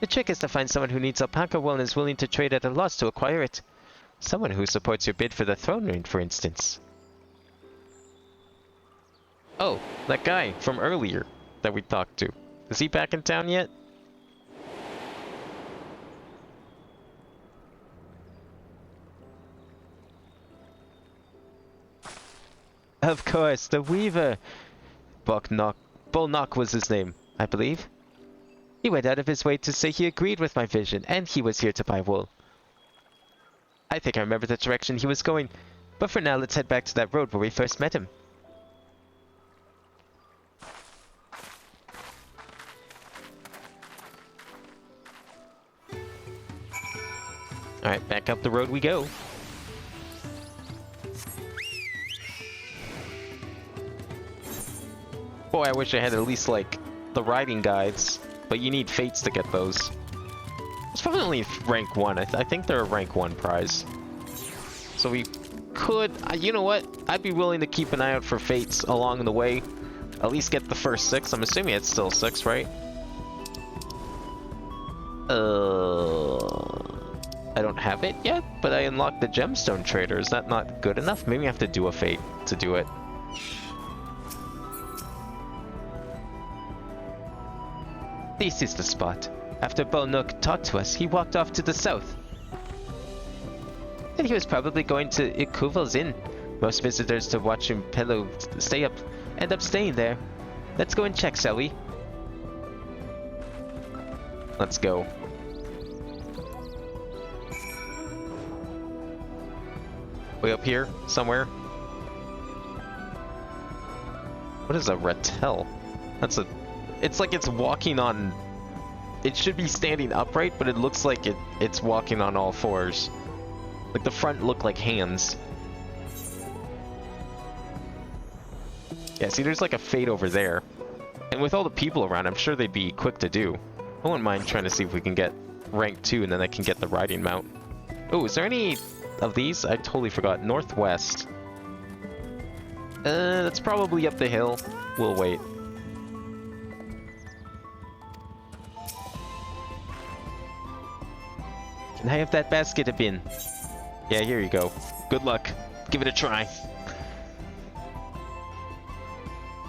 Speaker 2: The trick is to find someone who needs alpaca wool and is willing to trade at a loss to acquire it. Someone who supports your bid for the throne room, for instance. Oh, that guy from earlier that we talked to. Is he back in town yet? Of course, the Weaver! Bolnock was his name, I believe. He went out of his way to say he agreed with my vision, and he was here to buy wool. I think I remember the direction he was going, but for now let's head back to that road where we first met him. Alright, back up the road we go. Boy, I wish I had at least, like, the riding guides, but you need fates to get those. It's probably only rank 1. I think they're a rank 1 prize. So we could... you know what? I'd be willing to keep an eye out for fates along the way. At least get the first 6. I'm assuming it's still 6, right? I don't have it yet, but I unlocked the gemstone trader. Is that not good enough? Maybe I have to do a fate to do it. This is the spot. After Bolnook talked to us, he walked off to the south. And he was probably going to Ikuval's Inn. Most visitors to watching Pillow end up staying there. Let's go and check, shall we? Let's go. Way up here, somewhere. What is a ratel? That's a... It's like it's walking on... It should be standing upright, but it looks like it's walking on all fours. Like the front look like hands. Yeah, see, there's like a fade over there. And with all the people around, I'm sure they'd be quick to do. I wouldn't mind trying to see if we can get rank 2 and then I can get the riding mount. Oh, is there any of these? I totally forgot. Northwest. That's probably up the hill. We'll wait. Can I have that basket a bin? Yeah, here you go. Good luck. Give it a try.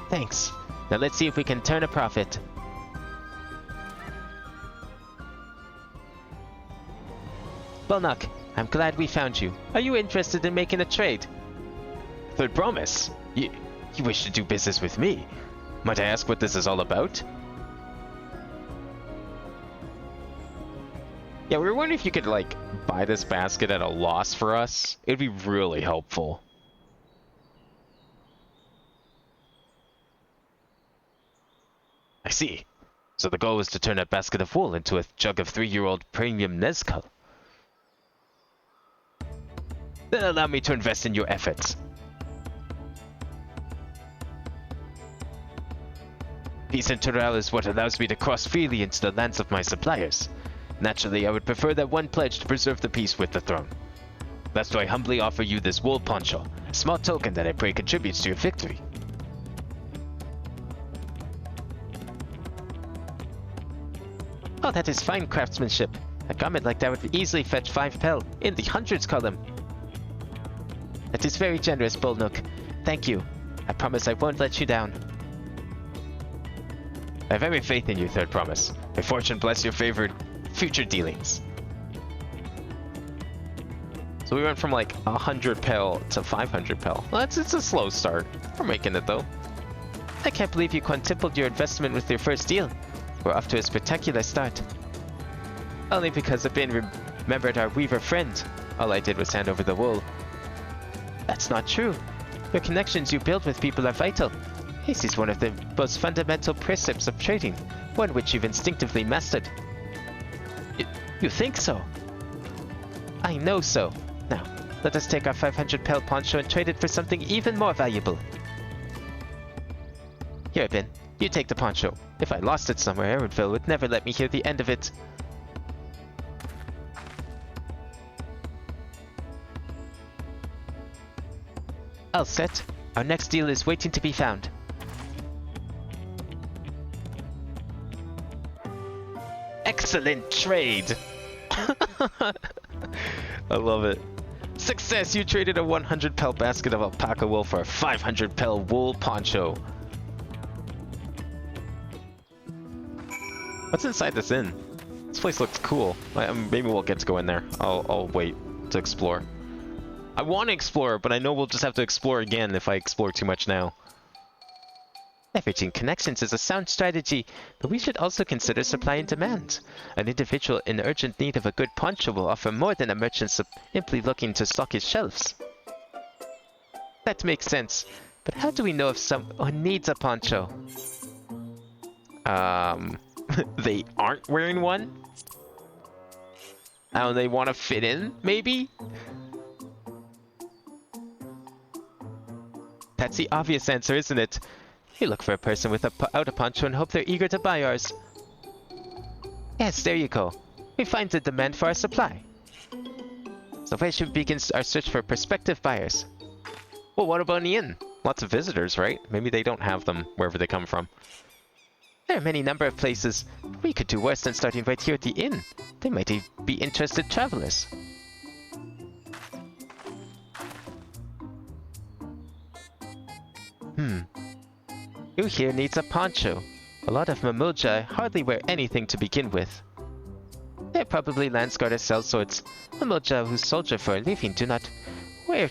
Speaker 2: Thanks. Now let's see if we can turn a profit. Bolnook, I'm glad we found you. Are you interested in making a trade?
Speaker 1: Third Promise? You wish to do business with me? Might I ask what this is all about?
Speaker 2: Yeah, we were wondering if you could, like, buy this basket at a loss for us. It'd be really helpful.
Speaker 1: I see. So the goal is to turn a basket of wool into a jug of 3-year-old premium Nezkul. Then allow me to invest in your efforts. Peace in Tural is what allows me to cross freely into the lands of my suppliers. Naturally, I would prefer that one pledge to preserve the peace with the throne. Thus do I humbly offer you this wool poncho, a small token that I pray contributes to your victory.
Speaker 2: Oh, that is fine craftsmanship. A garment like that would easily fetch 5 pel, in the hundreds column. That is very generous, Bolnook. Thank you. I promise I won't let you down.
Speaker 1: I have every faith in you, Third Promise. May fortune bless your favored future dealings.
Speaker 2: So we went from like 100 pel to 500 pel. Well, it's a slow start. We're making it though. I can't believe you quintupled your investment with your first deal. We're off to a spectacular start. Only because Abin remembered our weaver friend. All I did was hand over the wool. That's not true. The connections you build with people are vital. This is one of the most fundamental precepts of trading, one which you've instinctively mastered. You think so? I know so. Now, let us take our 500 pel poncho and trade it for something even more valuable. Here, Ben. You take the poncho. If I lost it somewhere, Erinville would never let me hear the end of it. All set. Our next deal is waiting to be found.
Speaker 1: Excellent trade!
Speaker 2: I love it. Success! You traded a 100 pel basket of alpaca wool for a 500 pel wool poncho. What's inside this inn? This place looks cool. Maybe we'll get to go in there. I'll wait to explore. I want to explore, but I know we'll just have to explore again if I explore too much now. Leveraging connections is a sound strategy, but we should also consider supply and demand. An individual in urgent need of a good poncho will offer more than a merchant simply looking to stock his shelves. That makes sense, but how do we know if someone needs a poncho?
Speaker 1: They aren't wearing one?
Speaker 2: Oh, they want to fit in, maybe? That's the obvious answer, isn't it? You look for a person without a poncho and hope they're eager to buy ours. Yes, there you go. We find the demand for our supply. So where should we begin our search for prospective buyers?
Speaker 1: Well, what about the inn?
Speaker 2: Lots of visitors, right? Maybe they don't have them wherever they come from. There are any number of places. We could do worse than starting right here at the inn. They might be interested travelers. Who here needs a poncho? A lot of Mamulja hardly wear anything to begin with. probably Landsguard herself, so it's Mamoja who's soldier for a living. Prefer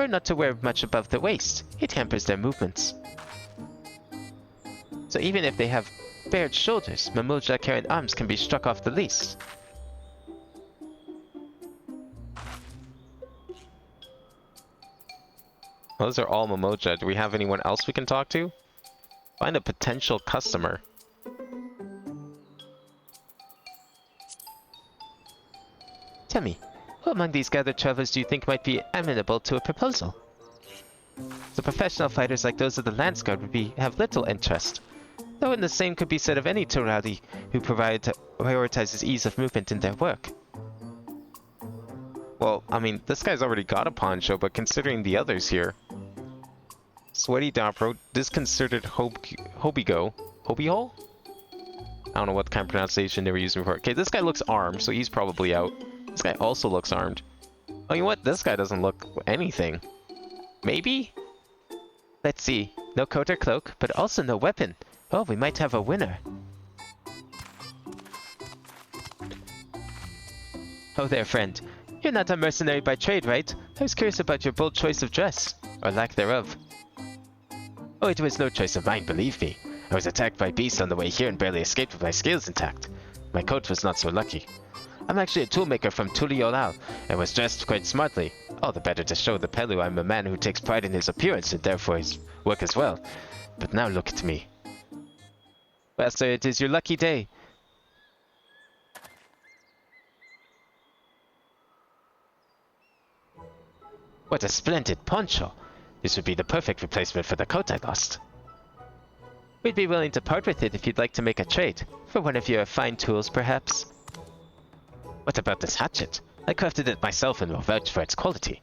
Speaker 2: not to wear much above the waist. It hampers their movements. So even if they have bared shoulders, Mamoja carrying arms can be struck off the least. Those are all Mamoja. Do we have anyone else we can talk to? Find a potential customer. Tell me, who among these gathered travelers do you think might be amenable to a proposal? The professional fighters like those of the Landsguard would have little interest. Though and the same could be said of any Turali who prioritizes ease of movement in their work. Well, I mean, this guy's already got a poncho, but considering the others here... Sweaty Dopro, disconcerted Hobigo. Hobihole? I don't know what kind of pronunciation they were using before. Okay, this guy looks armed, so he's probably out. This guy also looks armed. Oh, you know what? This guy doesn't look anything. Maybe? Let's see. No coat or cloak, but also no weapon. Oh, we might have a winner. Oh there, friend. You're not a mercenary by trade, right? I was curious about your bold choice of dress. Or lack thereof. Oh, it was no choice of mine, believe me. I was attacked by beasts on the way here and barely escaped with my scales intact. My coat was not so lucky. I'm actually a toolmaker from Tuliolal, and was dressed quite smartly. All the better to show the Pelu I'm a man who takes pride in his appearance and therefore his work as well. But now look at me. Well, sir, it is your lucky day. What a splendid poncho! This would be the perfect replacement for the coat I lost. We'd be willing to part with it if you'd like to make a trade. For one of your fine tools, perhaps. What about this hatchet? I crafted it myself and will vouch for its quality.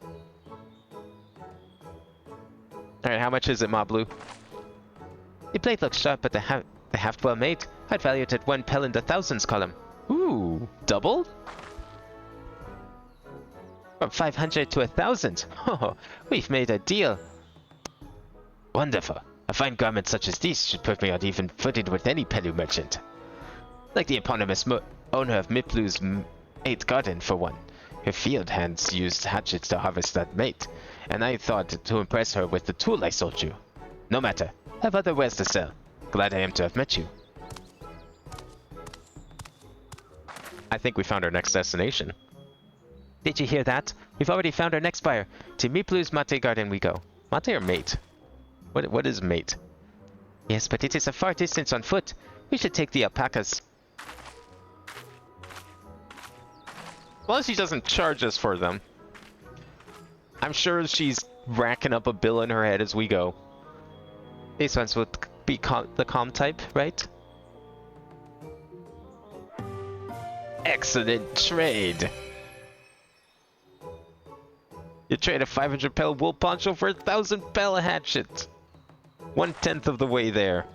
Speaker 2: Alright, how much is it, Mablu? The blade looks sharp, but the haft well made. I'd value it at 1 pel in the thousands column. Ooh, doubled? From 500 to 1,000. Oh, we've made a deal. Wonderful. A fine garment such as these should put me on even footing with any Pelu merchant. Like the eponymous owner of Miplu's 8th garden, for one. Her field hands used hatchets to harvest that mate, and I thought to impress her with the tool I sold you. No matter. I have other wares to sell. Glad I am to have met you. I think we found our next destination. Did you hear that? We've already found our next buyer. To Miplu's Mate Garden we go. Mate or mate? What is mate? Yes, but it is a far distance on foot. We should take the alpacas. Well, she doesn't charge us for them. I'm sure she's racking up a bill in her head as we go. These ones would be the calm type, right? Excellent trade! You trade a 500 pel wool poncho for 1,000 pel hatchet. 1/10 of the way there.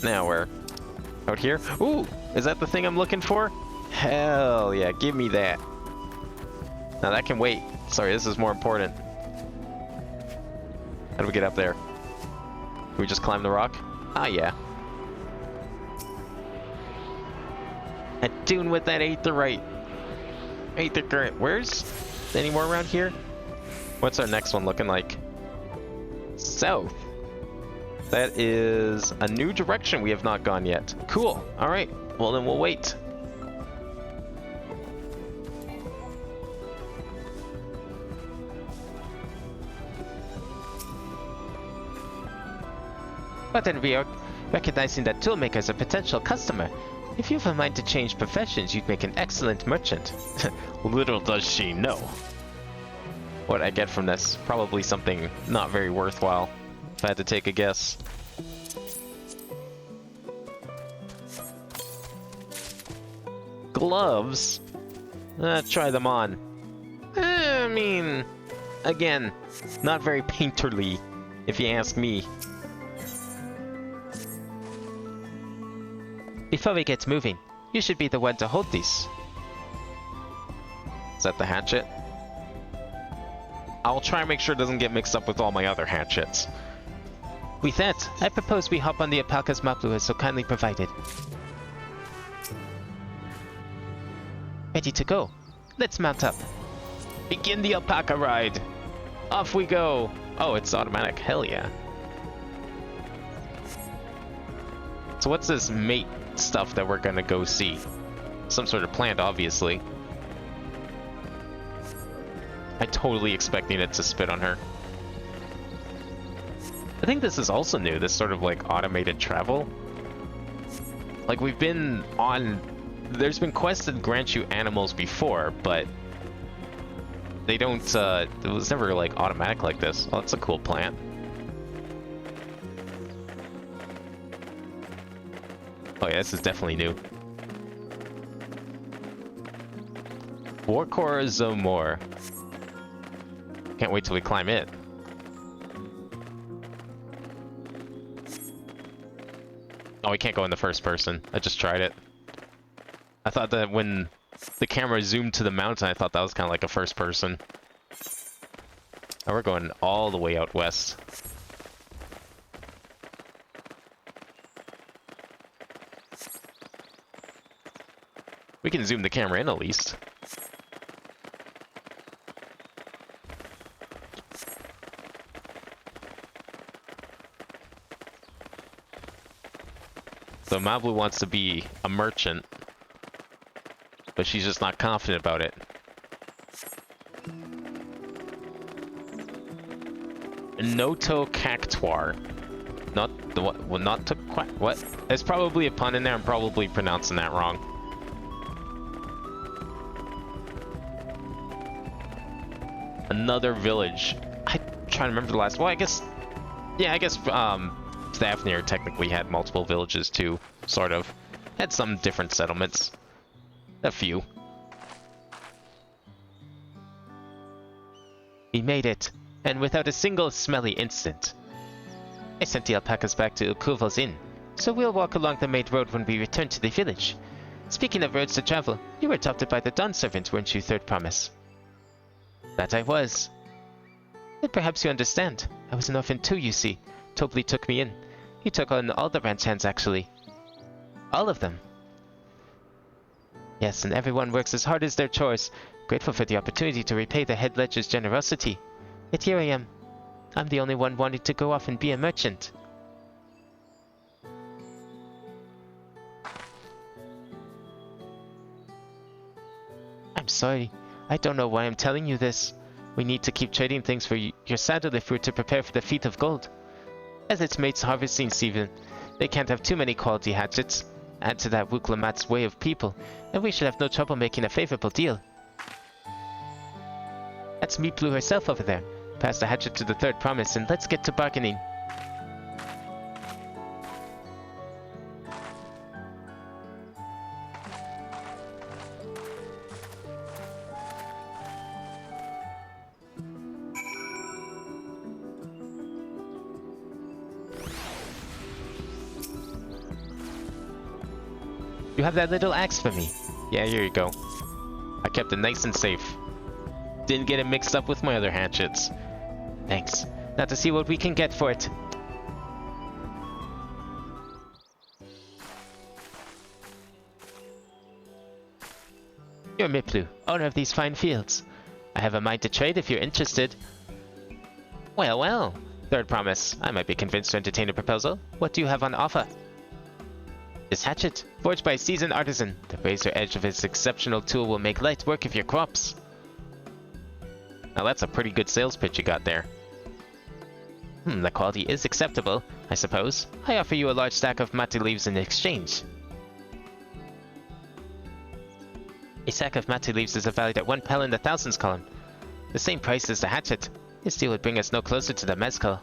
Speaker 2: Now where? Out here? Ooh! Is that the thing I'm looking for? Hell yeah, give me that. Now that can wait. Sorry, this is more important. How do we get up there? Can we just climb the rock? Ah, yeah. And doing what that ain't the right. Ain't the current. Where's any more around here? What's our next one looking like? South. That is a new direction we have not gone yet. Cool. Alright. Well, then we'll wait. But then we are recognizing that toolmaker is a potential customer. If you have a mind to change professions, you'd make an excellent merchant. Little does she know. What I get from this? Probably something not very worthwhile, if I had to take a guess. Gloves? Try them on. I mean, again, not very painterly, if you ask me. Before we get moving, you should be the one to hold these. Is that the hatchet?
Speaker 1: I'll try and make sure it doesn't get mixed up with all my other hatchets.
Speaker 2: With that, I propose we hop on the alpaca's maplu has so kindly provided. Ready to go. Let's mount up.
Speaker 1: Begin the alpaca ride. Off we go. Oh, it's automatic. Hell yeah. So what's this mate stuff that we're gonna go see? Some sort of plant, obviously. I totally expecting it to spit on her. I think this is also new, this sort of like automated travel. Like we've been on, there's been quests that grant you animals before, but they don't, it was never like automatic like this. Oh, that's a cool plant. Oh yeah, this is definitely new. Warcore Zomor. Can't wait till we climb it. Oh, we can't go in the first person. I just tried it. I thought that when the camera zoomed to the mountain, I thought that was kind of like a first person. Now we're going all the way out west. We can zoom the camera in at least. So Mablu wants to be a merchant, but she's just not confident about it. Noto Cactuar. Not the what? Well, not to what? There's probably a pun in there. I'm probably pronouncing that wrong. Another village. I'm trying to remember the last. Well, I guess. Yeah, I guess. Stafnir technically had multiple villages too, sort of. Had some different settlements. A few.
Speaker 2: We made it, and without a single smelly incident. I sent the alpacas back to Ukuval's inn, so we'll walk along the main road when we return to the village. Speaking of roads to travel, you were adopted by the Dawn servant, weren't you, Third Promise? That I was. But perhaps you understand. I was an orphan too, you see. Tobli took me in. He took on all the ranch hands, actually. All of them. Yes, and everyone works as hard as their chores, grateful for the opportunity to repay the head ledger's generosity. Yet here I am. I'm the only one wanting to go off and be a merchant. I'm sorry. I don't know why I'm telling you this. We need to keep trading things for your saddle if we're to prepare for the Feat of Gold. As it's mate's harvesting season, they can't have too many quality hatchets. Add to that Wuklamat's way of people, and we should have no trouble making a favorable deal. That's Meeplu herself over there. Pass the hatchet to the Third Promise and let's get to bargaining.
Speaker 1: You have that little axe for me? Yeah, here you go. I kept it nice and safe. Didn't get it mixed up with my other hatchets.
Speaker 2: Thanks. Now to see what we can get for it. You're Miplu, owner of these fine fields. I have a mind to trade if you're interested.
Speaker 1: Well, well.
Speaker 2: Third Promise, I might be convinced to entertain a proposal. What do you have on offer? This hatchet, forged by a seasoned artisan. The razor edge of his exceptional tool will make light work of your crops.
Speaker 1: Now that's a pretty good sales pitch you got there.
Speaker 2: The quality is acceptable, I suppose. I offer you a large stack of mati leaves in exchange. A sack of mati leaves is valued at 1 pel in the thousands column. The same price as the hatchet. This deal would bring us no closer to the mezcal.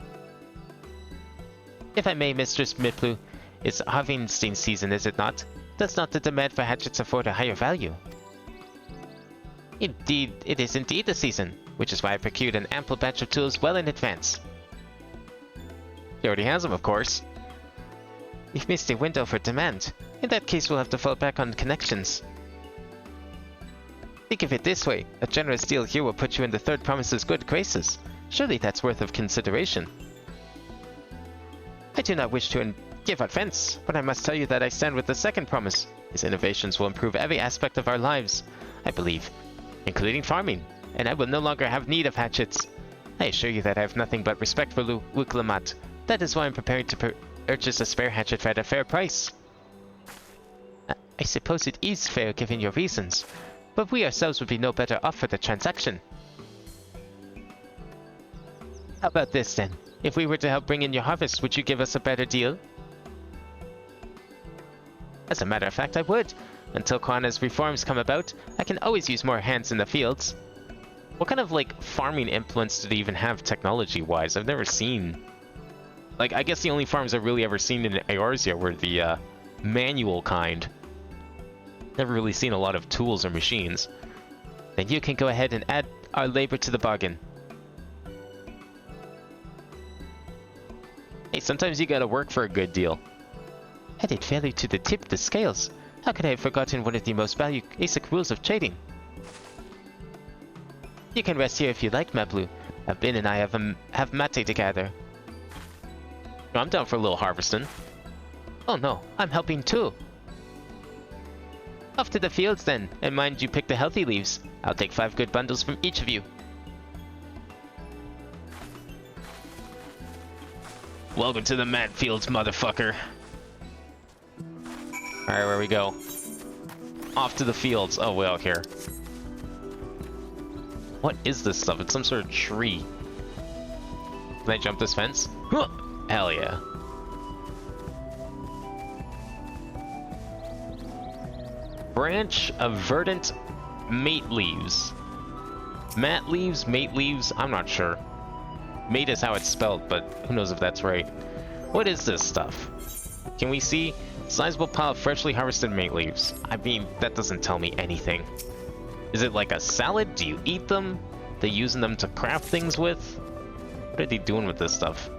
Speaker 2: If I may, Mistress Miplu, it's harvesting season, is it not? Does not the demand for hatchets afford a higher value? Indeed, it is indeed the season, which is why I procured an ample batch of tools well in advance.
Speaker 1: He already has them, of course.
Speaker 2: We've missed a window for demand. In that case, we'll have to fall back on connections. Think of it this way. A generous deal here will put you in the third promise's good graces. Surely that's worth of consideration. I do not wish to give offense, but I must tell you that I stand with the second promise. His innovations will improve every aspect of our lives, I believe, including farming, and I will no longer have need of hatchets. I assure you that I have nothing but respect for Wuklamat. That is why I'm preparing to purchase a spare hatchet at a fair price. I suppose it is fair given your reasons, but we ourselves would be no better off for the transaction. How about this then? If we were to help bring in your harvest, would you give us a better deal? As a matter of fact, I would. Until Quana's reforms come about, I can always use more hands in the fields. What kind of, like, farming implements do they even have technology-wise? I've never seen... Like, I guess the only farms I've really ever seen in Eorzea were the, manual kind. Never really seen a lot of tools or machines. Then you can go ahead and add our labor to the bargain. Hey, sometimes you gotta work for a good deal. Added value to the tip, the scales. How could I have forgotten one of the most valued basic rules of trading? You can rest here if you like, Mablu. Bin and I have mate together. I'm down for a little harvesting. Oh no, I'm helping too. Off to the fields then, and mind you pick the healthy leaves. I'll take 5 good bundles from each of you. Welcome to the mad fields, motherfucker. Alright, where we go? Off to the fields. Oh, way out here. What is this stuff? It's some sort of tree. Can I jump this fence? Huh! Hell yeah. Branch of verdant mate leaves. Mat leaves, mate leaves, I'm not sure. Mate is how it's spelled, but who knows if that's right. What is this stuff? Can we see? Sizable pile of freshly harvested mate leaves. I mean, that doesn't tell me anything. Is it like a salad? Do you eat them? They using them to craft things with? What are they doing with this stuff?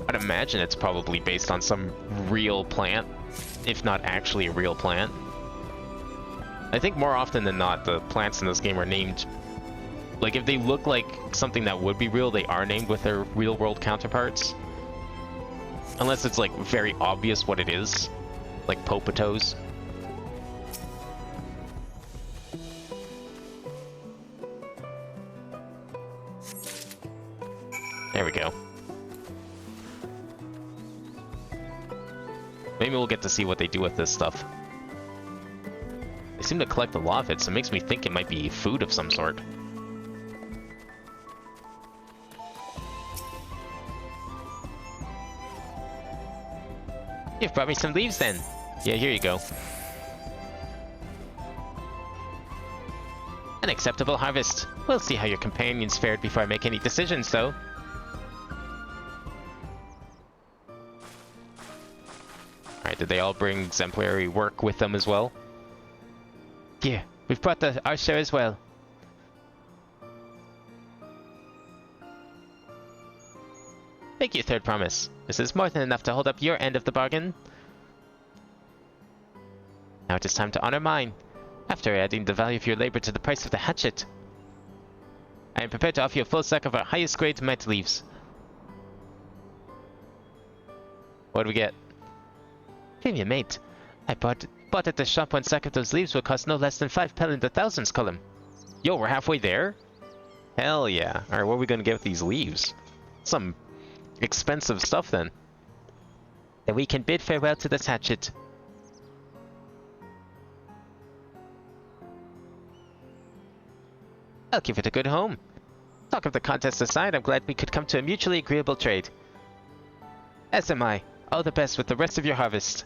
Speaker 2: I'd imagine it's probably based on some real plant, if not actually a real plant. I think more often than not, the plants in this game are named... Like, if they look like something that would be real, they are named with their real-world counterparts. Unless it's, like, very obvious what it is. Like Popatos. There we go. Maybe we'll get to see what they do with this stuff. They seem to collect a lot of it, so it makes me think it might be food of some sort. You've brought me some leaves then. Yeah, here you go. An acceptable harvest. We'll see how your companions fared before I make any decisions, though. Alright, did they all bring exemplary work with them as well? Here, we've brought our share as well. Thank you, third promise. This is more than enough to hold up your end of the bargain. Now it is time to honor mine. After adding the value of your labor to the price of the hatchet, I am prepared to offer you a full sack of our highest grade mate leaves. What do we get? Premium mate. I bought at the shop 1 sack of those leaves will cost no less than 5 pel in the thousands column. Yo, we're halfway there? Hell yeah. Alright, what are we gonna get with these leaves? Some expensive stuff then. Then we can bid farewell to this hatchet. I'll give it a good home. Talk of the contest aside, I'm glad we could come to a mutually agreeable trade. As am I. All the best with the rest of your harvest.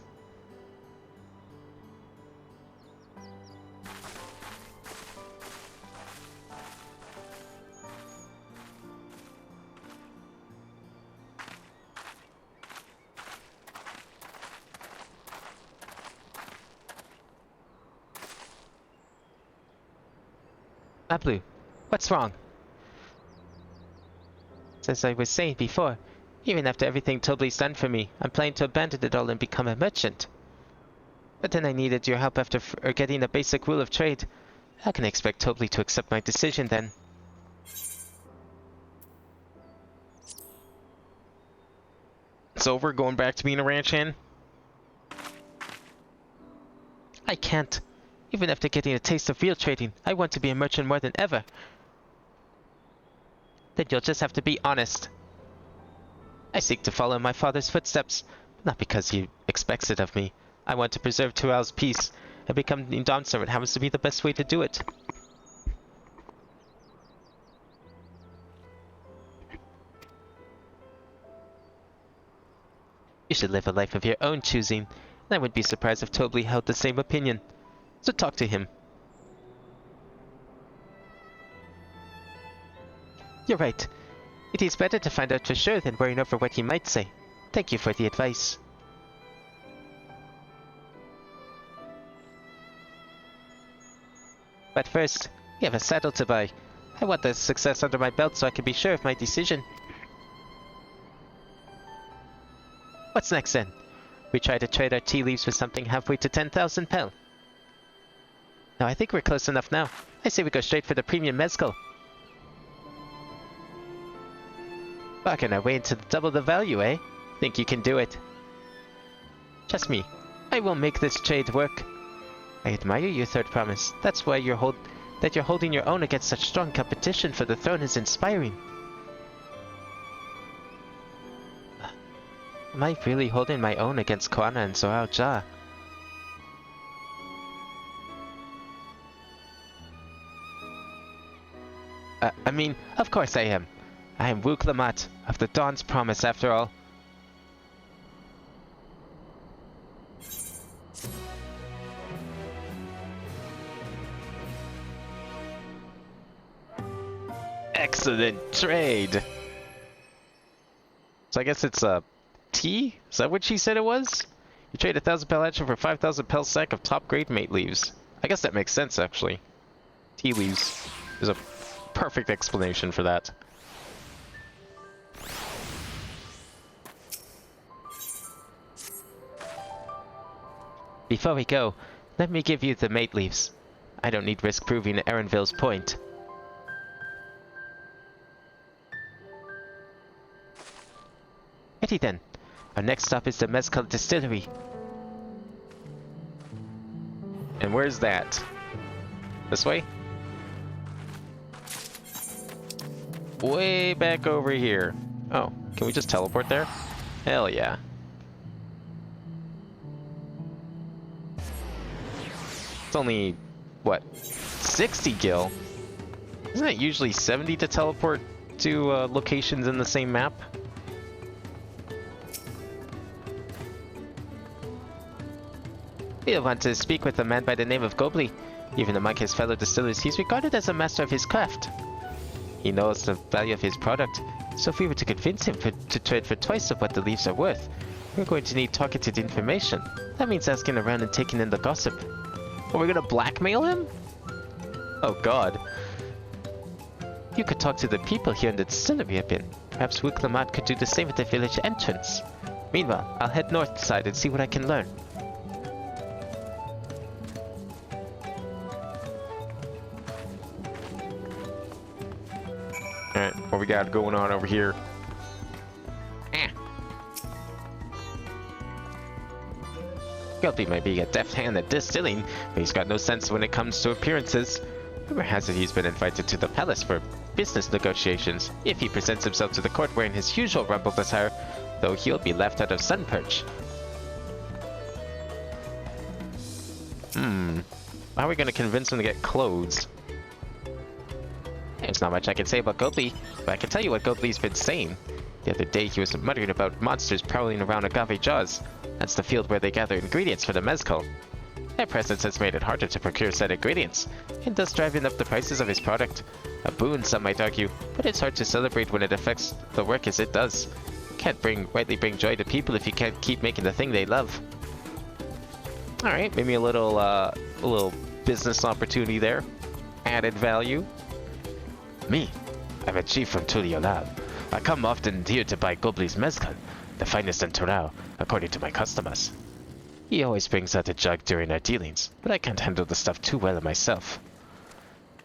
Speaker 2: Mablu, what's wrong? As I was saying before, even after everything Tobly's done for me, I'm planning to abandon it all and become a merchant. But then I needed your help after getting a basic rule of trade. How can I expect Tobley to accept my decision then?
Speaker 1: So we're going back to being a ranch hand?
Speaker 2: I can't. Even after getting a taste of real trading, I want to be a merchant more than ever. Then you'll just have to be honest. I seek to follow in my father's footsteps, not because he expects it of me. I want to preserve Tural's peace, and becoming Dawnservant happens to be the best way to do it. You should live a life of your own choosing, and I wouldn't be surprised if Tobley held the same opinion. So talk to him. You're right. It is better to find out for sure than worrying over what he might say. Thank you for the advice. But first, we have a saddle to buy. I want the success under my belt so I can be sure of my decision. What's next then? We try to trade our tea leaves for something halfway to 10,000 pel. No, I think we're close enough now. I say we go straight for the premium mezcal. Bargain our way into double the value, eh? Think you can do it? Trust me, I will make this trade work. I admire your third promise. That's why you're holding your own against such strong competition for the throne is inspiring. Am I really holding my own against Kwana and Zoral Ja? I mean, of course I am. I am Wook Lamat of the Dawn's Promise after all.
Speaker 1: Excellent trade! So I guess it's a tea? Is that what she said it was? You trade 1,000 pel action for 5,000 pel sack of top grade mate leaves. I guess that makes sense actually. Tea leaves is a perfect explanation for that.
Speaker 2: Before we go, let me give you the mate leaves. I don't need risk proving Erenville's point. Ready then. Our next stop is the Mezcal Distillery.
Speaker 1: And where's that? This way? Way back over here. Oh, can we just teleport there? Hell yeah. It's only, what, 60 gil? Isn't it usually 70 to teleport to locations in the same map?
Speaker 2: We'll want to speak with a man by the name of Gobley. Even among his fellow distillers, he's regarded as a master of his craft. He knows the value of his product, so if we were to convince him to trade for twice of what the leaves are worth, we're going to need targeted information. That means asking around and taking in the gossip.
Speaker 1: Are we gonna blackmail him? Oh god.
Speaker 2: You could talk to the people here in the distillery a bit. Perhaps Wook Lamat could do the same at the village entrance. Meanwhile, I'll head north side and see what I can learn.
Speaker 1: Alright, what we got going on over here?
Speaker 2: Gobley might be a deft hand at distilling, but he's got no sense when it comes to appearances. Rumor has it he's been invited to the palace for business negotiations. If he presents himself to the court wearing his usual rumble attire, though he'll be left out of sun perch.
Speaker 1: How are we gonna convince him to get clothes?
Speaker 2: There's not much I can say about Gobley, but I can tell you what Gobley's been saying. The other day he was muttering about monsters prowling around Agave Jaws. That's the field where they gather ingredients for the mezcal. Their presence has made it harder to procure said ingredients, and thus driving up the prices of his product. A boon, some might argue, but it's hard to celebrate when it affects the work as it does. Can't rightly bring joy to people if you can't keep making the thing they love.
Speaker 1: Alright, maybe a little business opportunity there. Added value.
Speaker 2: Me? I'm a chief from Tuliolal. I come often here to buy Gobley's mezcal, the finest in Turao, according to my customers. He always brings out a jug during our dealings, but I can't handle the stuff too well myself.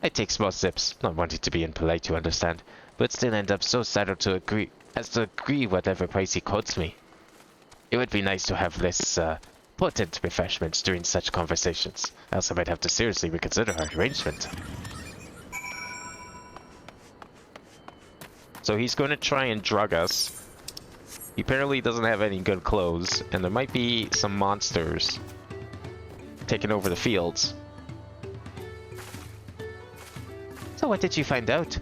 Speaker 2: I take small sips, not wanting to be impolite, you understand, but still end up so saddled to agree whatever price he quotes me. It would be nice to have less, potent refreshments during such conversations, else I might have to seriously reconsider our arrangement. So he's going to try and drug us. He apparently doesn't have any good clothes, and there might be some monsters taking over the fields. So what did you find out?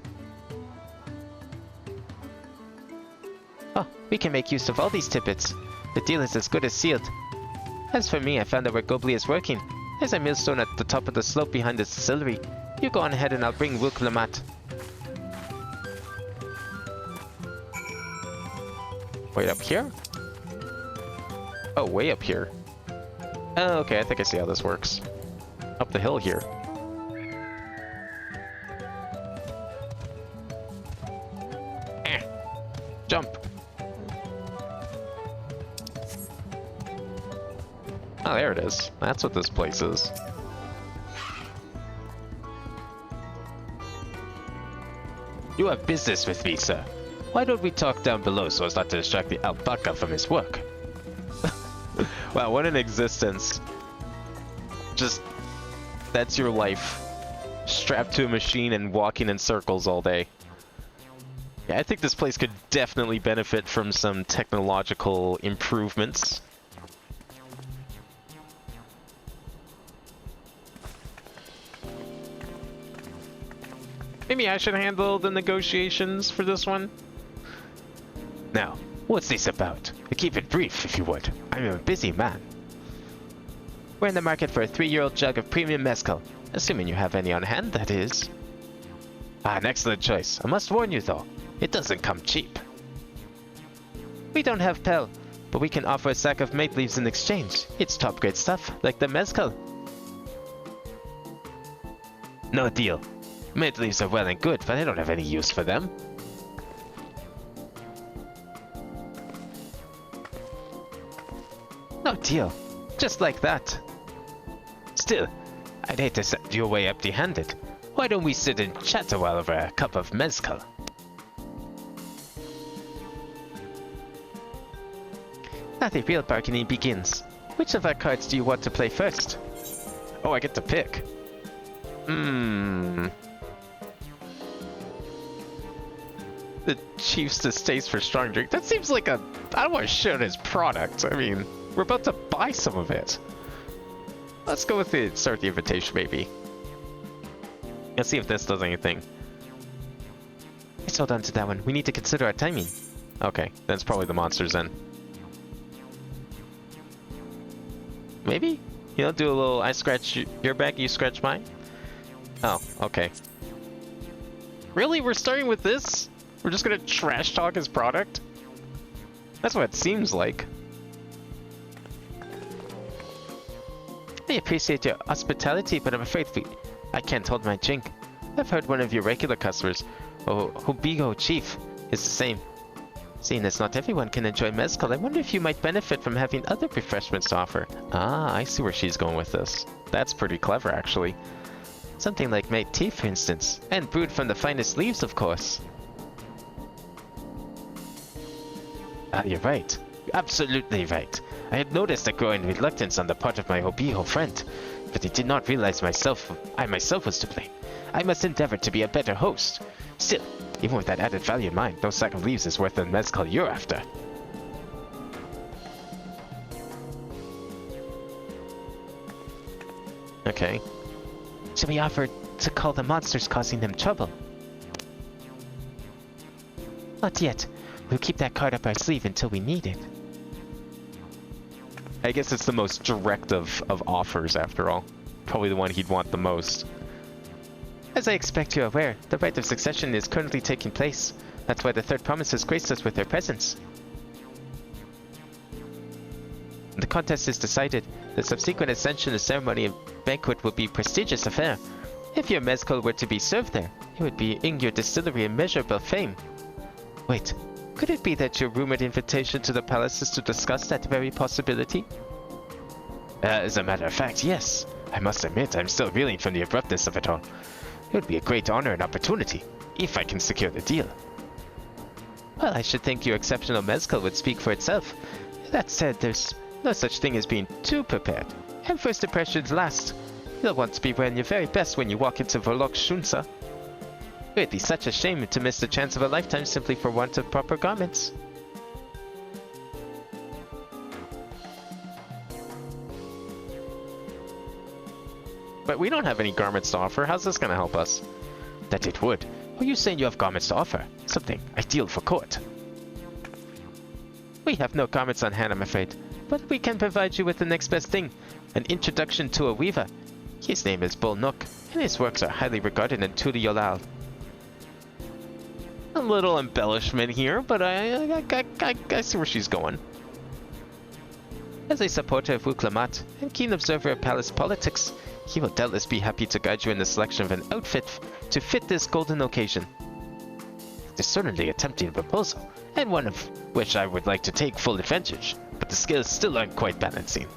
Speaker 2: Oh, we can make use of all these tidbits. The deal is as good as sealed. As for me, I found out where Gobli is working. There's a millstone at the top of the slope behind the distillery. You go on ahead and I'll bring Wilk Lamat. Way up here? Oh, way up here. Oh, okay, I think I see how this works. Up the hill here. Jump! Oh, there it is. That's what this place is. You have business with me, sir. Why don't we talk down below so as not to distract the alpaca from his work? Wow, what an existence. Just, that's your life. Strapped to a machine and walking in circles all day. Yeah, I think this place could definitely benefit from some technological improvements. Maybe I should handle the negotiations for this one. Now, what's this about? Keep it brief, if you would. I'm a busy man. We're in the market for a 3-year-old jug of premium mezcal. Assuming you have any on hand, that is. Ah, an excellent choice. I must warn you, though. It doesn't come cheap. We don't have Pel, but we can offer a sack of mate leaves in exchange. It's top-grade stuff, like the mezcal. No deal. Mate leaves are well and good, but I don't have any use for them. No deal. Just like that. Still, I'd hate to send you away empty-handed. Why don't we sit and chat a while over a cup of mezcal? Now the real bargaining begins. Which of our cards do you want to play first? Oh, I get to pick. The chief's distaste for strong drink. That seems like a... I don't want to shit on his product. I mean, we're about to buy some of it. Let's go with the start the invitation, maybe. Let's see if this does anything. Let's hold on to that one. We need to consider our timing. Okay, that's probably the monsters then. Maybe? You know, do a little I scratch your back, you scratch mine? Oh, okay. Really? We're starting with this? We're just gonna trash talk his product? That's what it seems like. I appreciate your hospitality, but I'm afraid I can't hold my drink. I've heard one of your regular customers, Hubigo Chief, is the same. Seeing as not everyone can enjoy mezcal, I wonder if you might benefit from having other refreshments to offer. Ah, I see where she's going with this. That's pretty clever, actually. Something like mate tea, for instance, and brewed from the finest leaves, of course. Ah, you're right. You're absolutely right. I had noticed a growing reluctance on the part of my Hobiho friend, but I did not realize I myself was to blame. I must endeavor to be a better host. Still, even with that added value in mind, no sack of leaves is worth the mezcal you're after. Okay. Shall we offer to call the monsters causing them trouble? Not yet. We'll keep that card up our sleeve until we need it. I guess it's the most direct of offers, after all. Probably the one he'd want the most. As I expect you're aware, the rite of succession is currently taking place. That's why the third promise has graced us with their presence. When the contest is decided, the subsequent ascension of ceremony and banquet will be a prestigious affair. If your mezcal were to be served there, it would be in your distillery immeasurable fame. Wait, could it be that your rumored invitation to the palace is to discuss that very possibility? As a matter of fact, yes. I must admit, I'm still reeling from the abruptness of it all. It would be a great honor and opportunity, if I can secure the deal. Well, I should think your exceptional mezcal would speak for itself. That said, there's no such thing as being too prepared. And first impressions last. You'll want to be wearing your very best when you walk into Vorlok Shunsa. It would be such a shame to miss the chance of a lifetime simply for want of proper garments. But we don't have any garments to offer. How's this going to help us? That it would. Are you saying you have garments to offer? Something ideal for court. We have no garments on hand, I'm afraid. But we can provide you with the next best thing. An introduction to a weaver. His name is Bull Nook, and his works are highly regarded in Tuli Yolal. A little embellishment here, but I see where she's going. As a supporter of Wuklamat and keen observer of palace politics, he will doubtless be happy to guide you in the selection of an outfit to fit this golden occasion. It is certainly a tempting proposal, and one of which I would like to take full advantage, but the scales still aren't quite balancing.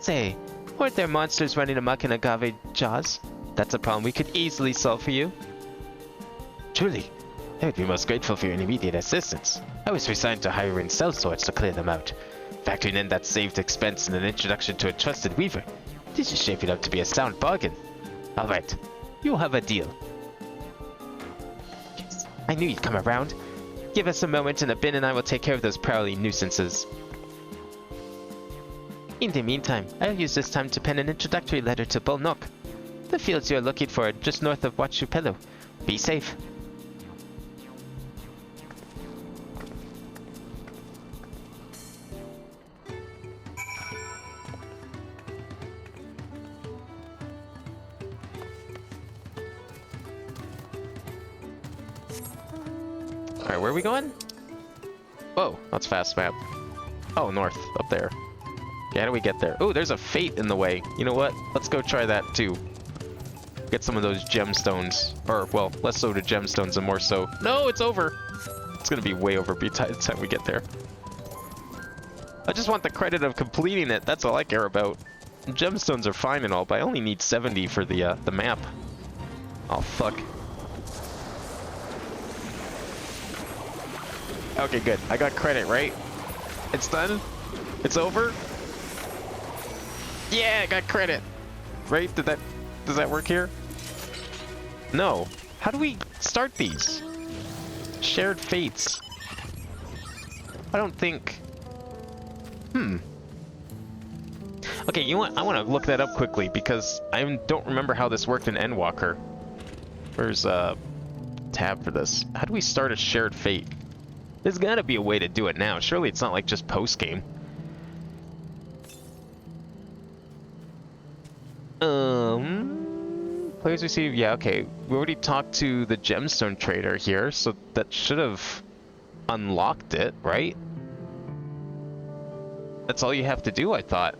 Speaker 2: Say, weren't there monsters running amok in Agave Jaws? That's a problem we could easily solve for you. Truly, I would be most grateful for your immediate assistance. I was resigned to hiring sellswords to clear them out. Factoring in that saved expense and an introduction to a trusted weaver, this is shaping up to be a sound bargain. Alright, you have a deal. Yes, I knew you'd come around. Give us a moment and a bin and I will take care of those prowling nuisances. In the meantime, I'll use this time to pen an introductory letter to Bull Nook. The fields you're looking for are just north of Wat Chupelo. Be safe. Alright, where are we going? Whoa, that's fast map. Oh, north, up there. Okay, how do we get there? Oh, there's a fate in the way. You know what? Let's go try that too. Get some of those gemstones. Or, well, less so to gemstones and more so... No, it's over! It's gonna be way over by the time we get there. I just want the credit of completing it. That's all I care about. Gemstones are fine and all, but I only need 70 for the map. Oh, fuck. Okay, good. I got credit, right? It's done? It's over? Yeah, I got credit. Right? Does that work here? No. How do we start these? Shared fates. I don't think... Okay, you know what? I want to look that up quickly because I don't remember how this worked in Endwalker. Where's tab for this? How do we start a shared fate? There's gotta be a way to do it now. Surely it's not like just post-game. Players receive... Yeah, okay. We already talked to the gemstone trader here, so that should have unlocked it, right? That's all you have to do, I thought.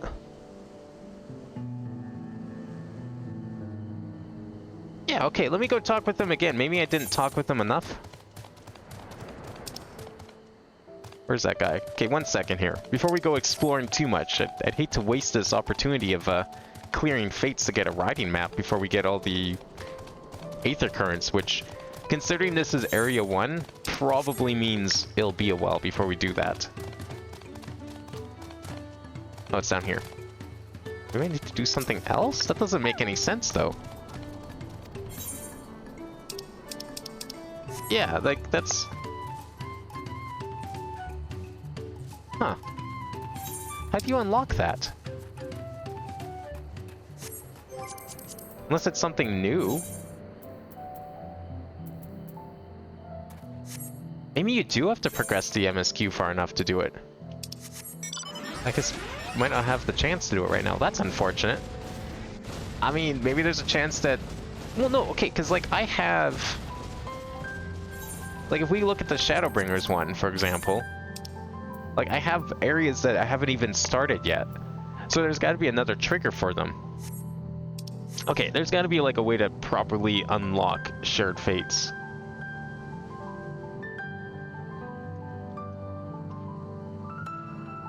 Speaker 2: Yeah, okay, let me go talk with them again. Maybe I didn't talk with them enough. Where's that guy? Okay, 1 second here. Before we go exploring too much, I'd hate to waste this opportunity of clearing fates to get a riding map before we get all the Aether Currents, which, considering this is Area 1, probably means it'll be a while before we do that. Oh, it's down here. Do I need to do something else? That doesn't make any sense, though. Yeah, like, that's... Huh. How do you unlock that? Unless it's something new. Maybe you do have to progress the MSQ far enough to do it. I guess you might not have the chance to do it right now. That's unfortunate. I mean, maybe there's a chance that... Well, no, okay, because, like, I have... Like, if we look at the Shadowbringers one, for example... Like, I have areas that I haven't even started yet. So there's got to be another trigger for them. Okay, there's got to be, like, a way to properly unlock Shared Fates.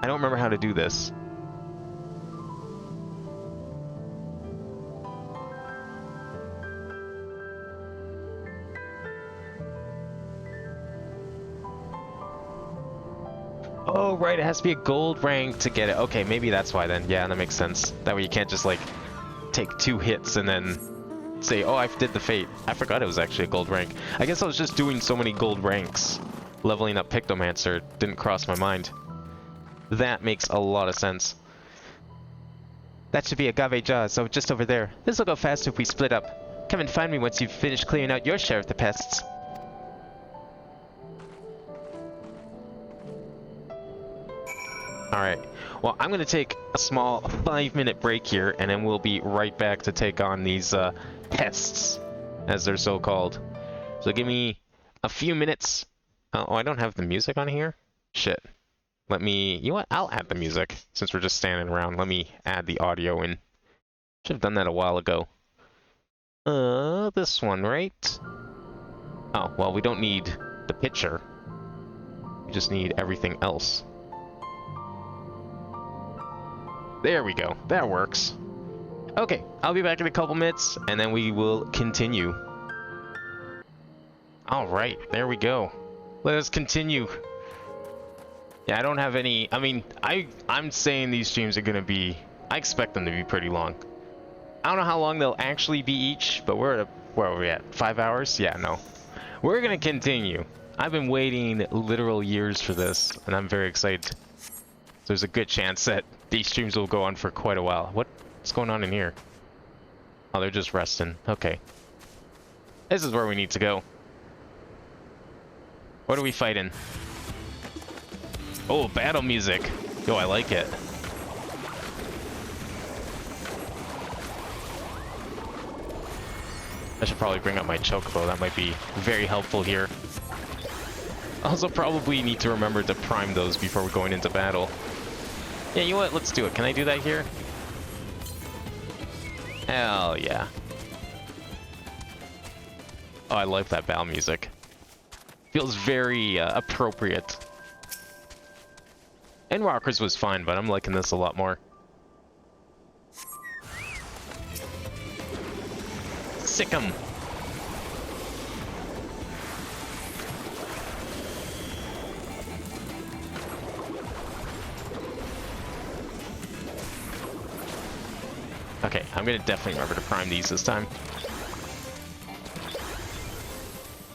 Speaker 1: I don't remember how to do this. Oh, right, it has to be a gold rank to get it. Okay, maybe that's why then. Yeah, that makes sense. That way you can't just, like, take 2 hits and then say, oh, I did the fate. I forgot it was actually a gold rank. I guess I was just doing so many gold ranks. Leveling up Pictomancer didn't cross my mind. That makes a lot of sense. That should be Agave Jaw, so just over there. This'll go faster if we split up. Come and find me once you've finished clearing out your share of the pests. Alright, well, I'm going to take a small 5-minute break here, and then we'll be right back to take on these pests, as they're so called. So give me a few minutes. Oh, I don't have the music on here? Shit. Let me... You know what? I'll add the music, since we're just standing around. Let me add the audio in. Should have done that a while ago. This one, right? Oh, well, we don't need the picture. We just need everything else. There we go. That works. Okay, I'll be back in a couple minutes, and then we will continue. Alright, there we go. Let us continue. Yeah, I don't have any... I mean, I'm saying these streams are going to be... I expect them to be pretty long. I don't know how long they'll actually be each, but we're at where are we at? 5 hours? Yeah, no. We're going to continue. I've been waiting literal years for this, and I'm very excited. There's a good chance that these streams will go on for quite a while. What's going on in here? Oh, they're just resting. Okay. This is where we need to go. What are we fighting? Oh, battle music. Yo, I like it. I should probably bring up my chocobo. That might be very helpful here. Also, probably need to remember to prime those before we're going into battle. Yeah, you know what? Let's do it. Can I do that here? Hell yeah. Oh, I like that battle music. Feels very appropriate. Endwalker's was fine, but I'm liking this a lot more. Sick 'em. Okay, I'm gonna definitely remember to prime these this time.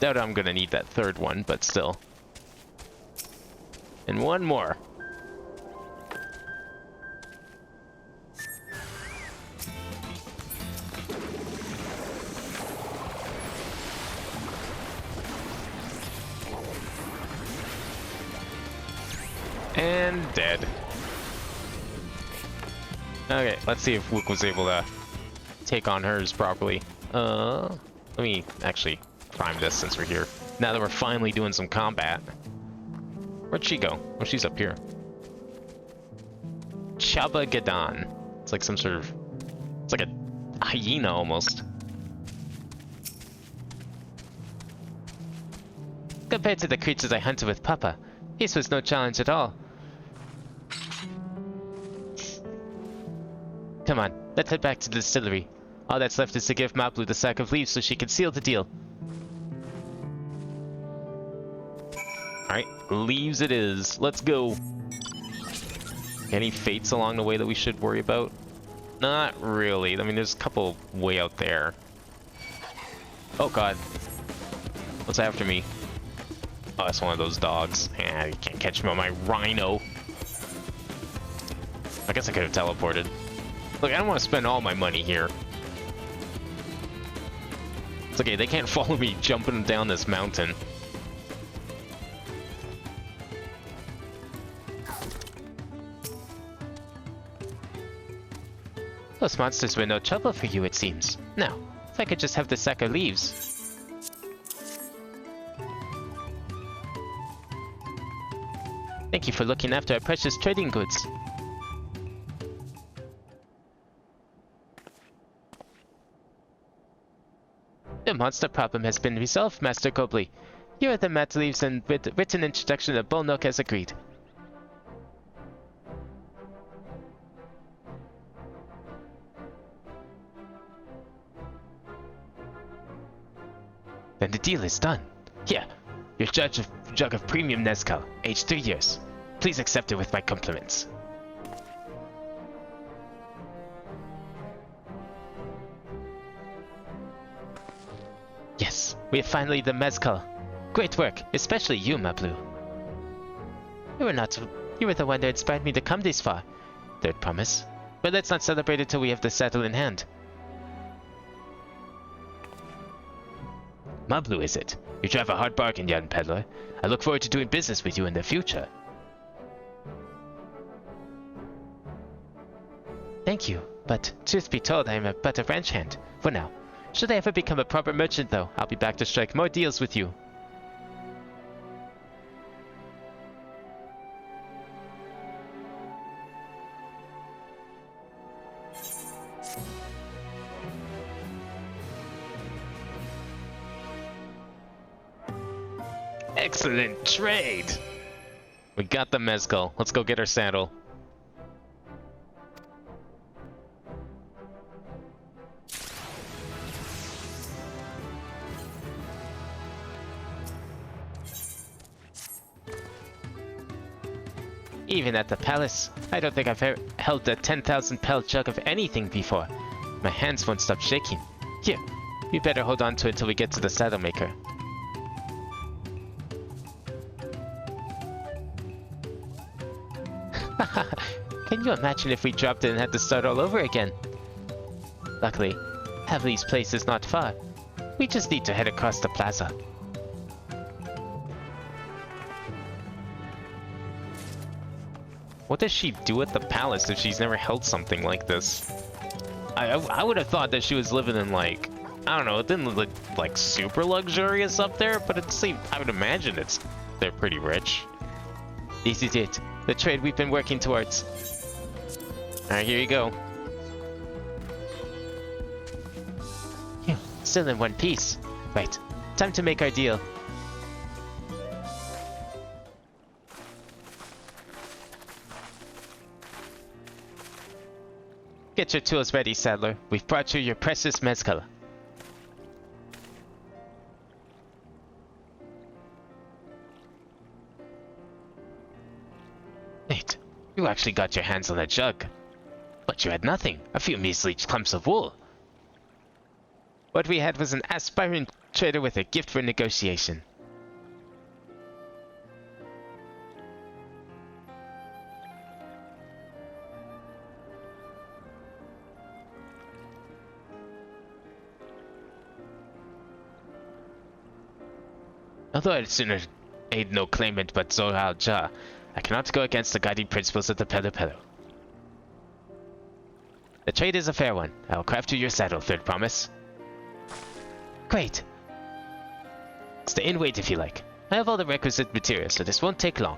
Speaker 1: Doubt I'm gonna need that third one, but still. And one more. And dead. Okay, let's see if Wook was able to take on hers properly. Let me actually prime this since we're here. Now that we're finally doing some combat. Where'd she go? Oh, she's up here. Chaba Gadon. It's like some sort of... It's like a hyena almost. Compared to the creatures I hunted with Papa, this was no challenge at all. Come on, let's head back to the distillery. All that's left is to give Maplu the sack of leaves so she can seal the deal. Alright, leaves it is. Let's go. Any fates along the way that we should worry about? Not really. I mean, there's a couple way out there. Oh god. What's after me? Oh, that's one of those dogs. Yeah, you can't catch me on my rhino. I guess I could have teleported. Look, I don't want to spend all my money here. It's okay, they can't follow me jumping down this mountain. Those monsters were no trouble for you, it seems. Now, if I could just have the sack of leaves. Thank you for looking after our precious trading goods. The monster problem has been resolved, Master Gobley. Here are the mat leaves and written introduction that Bolnok has agreed.
Speaker 2: Then the deal is done. Here, your jug of premium mezcal, aged 3 years. Please accept it with my compliments. Yes, we have finally the mezcal. Great work, especially you, Mablu. You were the one that inspired me to come this far. Third promise. But let's not celebrate until we have the saddle in hand. Mablu, is it? You drive a hard bargain, young peddler. I look forward to doing business with you in the future. Thank you, but truth be told, I am but a ranch hand, for now. Should I ever become a proper merchant, though, I'll be back to strike more deals with you. Excellent trade! We got the mezcal. Let's go get our saddle. Even at the palace, I don't think I've ever held a 10,000 pel jug of anything before. My hands won't stop shaking. Here, you better hold on to it until we get to the saddle maker. Can you imagine if we dropped it and had to start all over again? Luckily, Havli's place is not far. We just need to head across the plaza. What does she do at the palace if she's never held something like this? I would have thought that she was living in, like, I don't know, it didn't look like super luxurious up there, but it seemed, I would imagine they're pretty rich. This is it, the trade we've been working towards. Alright, here you go. Phew, still in one piece. Right, time to make our deal. Get your tools ready, saddler. We've brought you your precious mezcal. Wait, you actually got your hands on a jug. But you had nothing, a few measly clumps of wool. What we had was an aspirant trader with a gift for negotiation. Although I'd sooner aid no claimant but Zoral Ja, I cannot go against the guiding principles of the Pelopello. The trade is a fair one. I will craft you your saddle, third promise. Great. Stay in wait if you like. I have all the requisite materials, so this won't take long.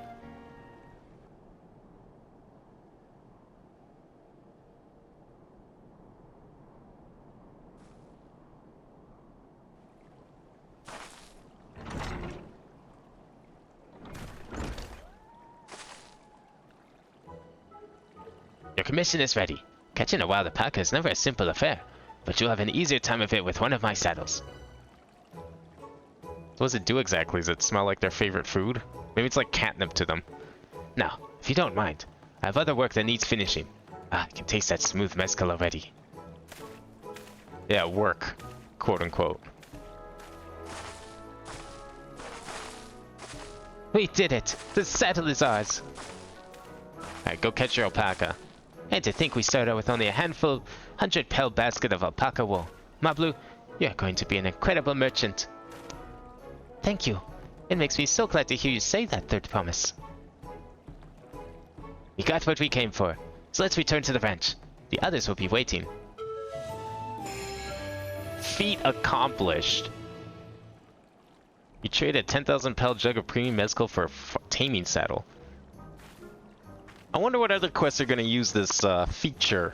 Speaker 2: Your commission is ready. Catching a wild alpaca is never a simple affair, but you'll have an easier time of it with one of my saddles. What does it do exactly? Does it smell like their favorite food? Maybe it's like catnip to them. Now, if you don't mind, I have other work that needs finishing. Ah, I can taste that smooth mezcal already. Yeah, work. Quote unquote. We did it! The saddle is ours! Alright, go catch your alpaca. And to think we started out with only a handful, 100 pel basket of alpaca wool. Mablu, you're going to be an incredible merchant. Thank you. It makes me so glad to hear you say that, third promise. We got what we came for, so let's return to the ranch. The others will be waiting. Feat accomplished. You trade a 10,000 pel jug of premium mezcal for a taming saddle. I wonder what other quests are going to use this feature.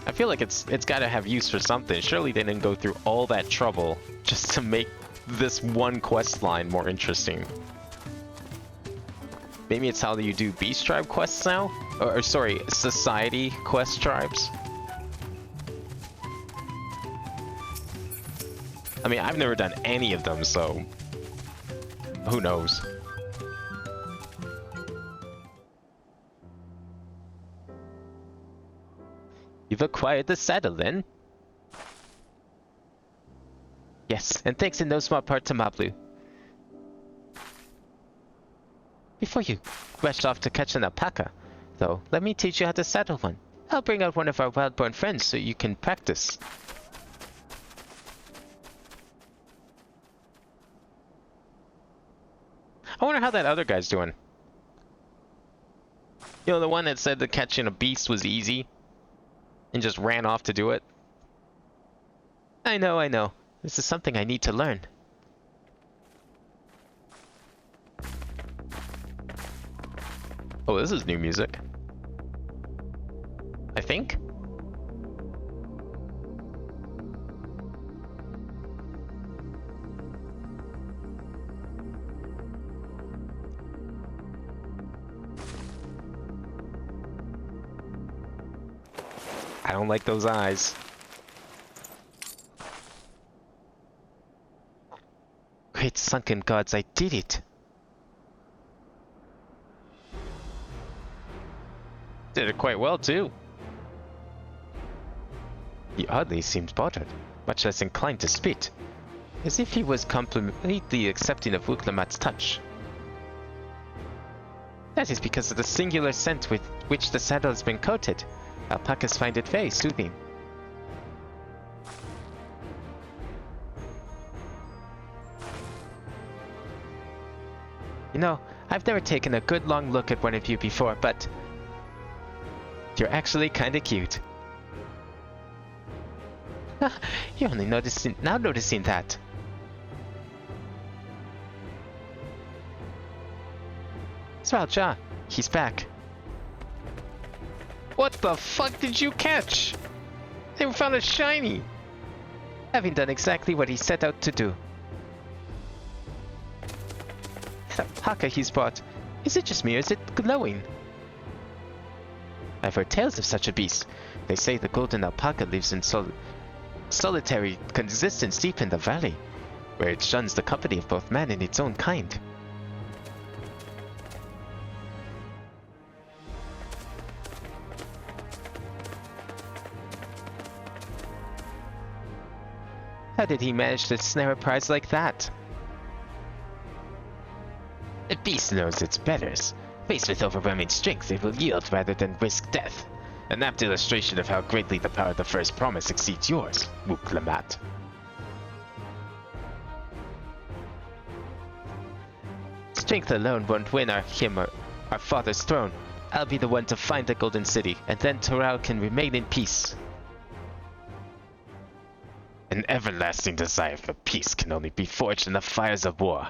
Speaker 2: I feel like it's got to have use for something. Surely they didn't go through all that trouble just to make this one quest line more interesting. Maybe it's how you do Beast Tribe quests now? Or sorry, Society quest tribes?
Speaker 1: I mean, I've never done any of them, so who knows?
Speaker 2: You've acquired the saddle then? Yes, and thanks in no small part to Mablu. Before you rushed off to catch an alpaca, though, let me teach you how to saddle one. I'll bring out one of our wild-born friends so you can practice.
Speaker 1: I wonder how that other guy's doing. You know, the one that said that catching a beast was easy and just ran off to do it?
Speaker 2: I know. This is something I need to learn.
Speaker 1: Oh, this is new music. I think? I don't like those eyes.
Speaker 2: Great sunken gods, I did it!
Speaker 1: Did it quite well, too.
Speaker 2: He oddly seemed bothered, much less inclined to spit, as if he was completely accepting of Wuklamat's touch. That is because of the singular scent with which the saddle has been coated. Alpacas find it very soothing. You know, I've never taken a good long look at one of you before, but you're actually kinda cute. You're only noticing that. Svalja, he's back.
Speaker 1: What the fuck did you catch? They found a shiny.
Speaker 2: Having done exactly what he set out to do. The alpaca he's brought, is it just me or is it glowing? I've heard tales of such a beast. They say the golden alpaca lives in solitary existence deep in the valley, where it shuns the company of both man and its own kind. How did he manage to snare a prize like that?
Speaker 1: The beast knows its betters. Faced with overwhelming strength, it will yield rather than risk death. An apt illustration of how greatly the power of the first promise exceeds yours, Wuklamat.
Speaker 2: Strength alone won't win our father's throne. I'll be the one to find the Golden City, and then Toral can remain in peace.
Speaker 1: An everlasting desire for peace can only be forged in the fires of war.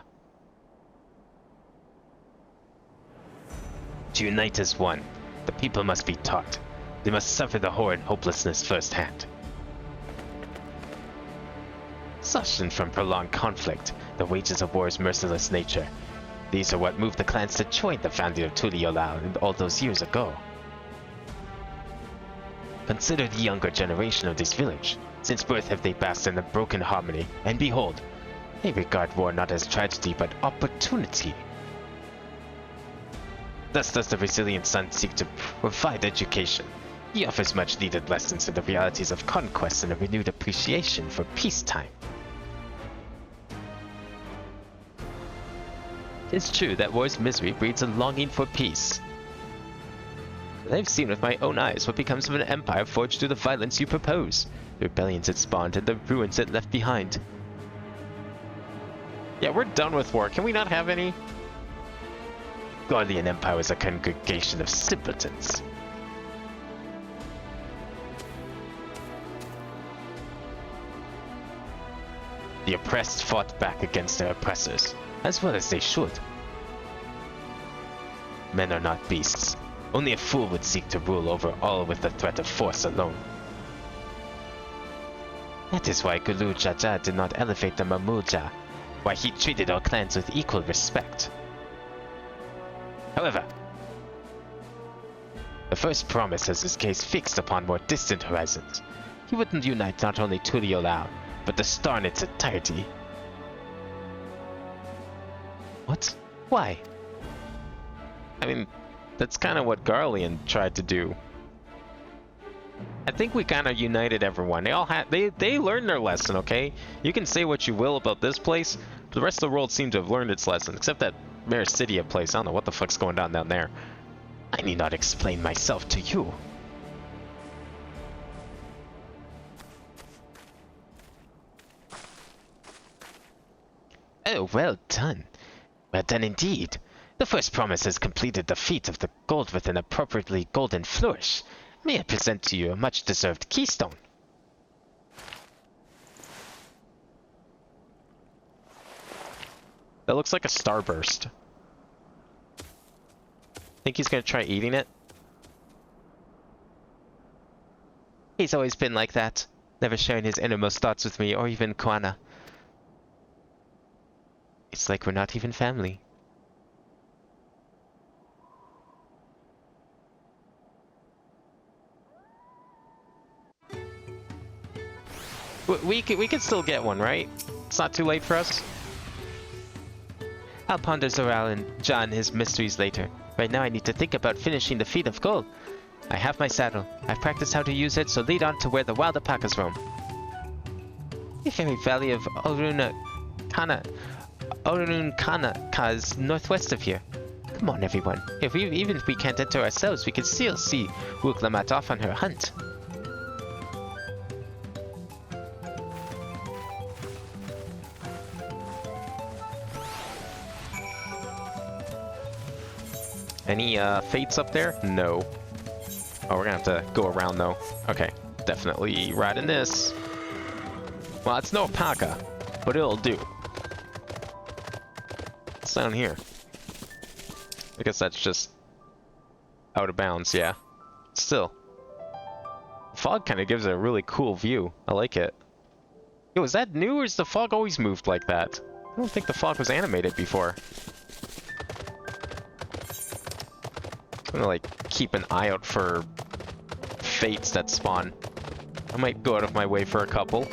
Speaker 1: To unite as one, the people must be taught. They must suffer the horror and hopelessness firsthand. Exhaustion from prolonged conflict, the wages of war's merciless nature. These are what moved the clans to join the founding of Tuliolal all those years ago. Consider the younger generation of this village. Since birth have they basked in a broken harmony, and behold, they regard war not as tragedy but opportunity. Thus does the resilient son seek to provide education. He offers much needed lessons in the realities of conquest and a renewed appreciation for peacetime.
Speaker 2: It's true that war's misery breeds a longing for peace. I've seen with my own eyes what becomes of an empire forged through the violence you propose, the rebellions it spawned and the ruins it left behind.
Speaker 1: Yeah, we're done with war. Can we not have any?
Speaker 2: Guardian Empire is a congregation of simpletons. The oppressed fought back against their oppressors, as well as they should. Men are not beasts. Only a fool would seek to rule over all with the threat of force alone. That is why Gulu Jaja did not elevate the Mamulja, why he treated all clans with equal respect. However, the first promise has his case fixed upon more distant horizons. He wouldn't unite not only Tuliolal, but the star in its entirety. What? Why? I mean, that's kind of what Garlean tried to do. I think we kind of united everyone. They all had they learned their lesson, okay? You can say what you will about this place, but the rest of the world seemed to have learned its lesson, except that Mericidia place. I don't know what the fuck's going on down there. I need not explain myself to you. Oh, well done. Well done indeed. The first promise has completed the feat of the gold with an appropriately golden flourish. May I present to you a much-deserved keystone? That looks like a starburst. Think he's gonna try eating it? He's always been like that, never sharing his innermost thoughts with me or even Koana. It's like we're not even family. We could still get one, right? It's not too late for us. I'll ponder Zoral and John his mysteries later. Right now I need to think about finishing the feat of gold. I have my saddle. I've practiced how to use it, so lead on to where the wild alpacas roam. The very valley of Orunkana is northwest of here. Come on, everyone. Even if we can't enter ourselves, we can still see Wuklamat off on her hunt. Any fates up there? No. Oh, we're gonna have to go around though. Okay, definitely riding this. Well, it's no alpaca, but it'll do. It's down here. I guess that's just out of bounds, yeah. Still. The fog kind of gives it a really cool view. I like it. Yo, is that new or has the fog always moved like that? I don't think the fog was animated before. I'm gonna like keep an eye out for fates that spawn. I might go out of my way for a couple.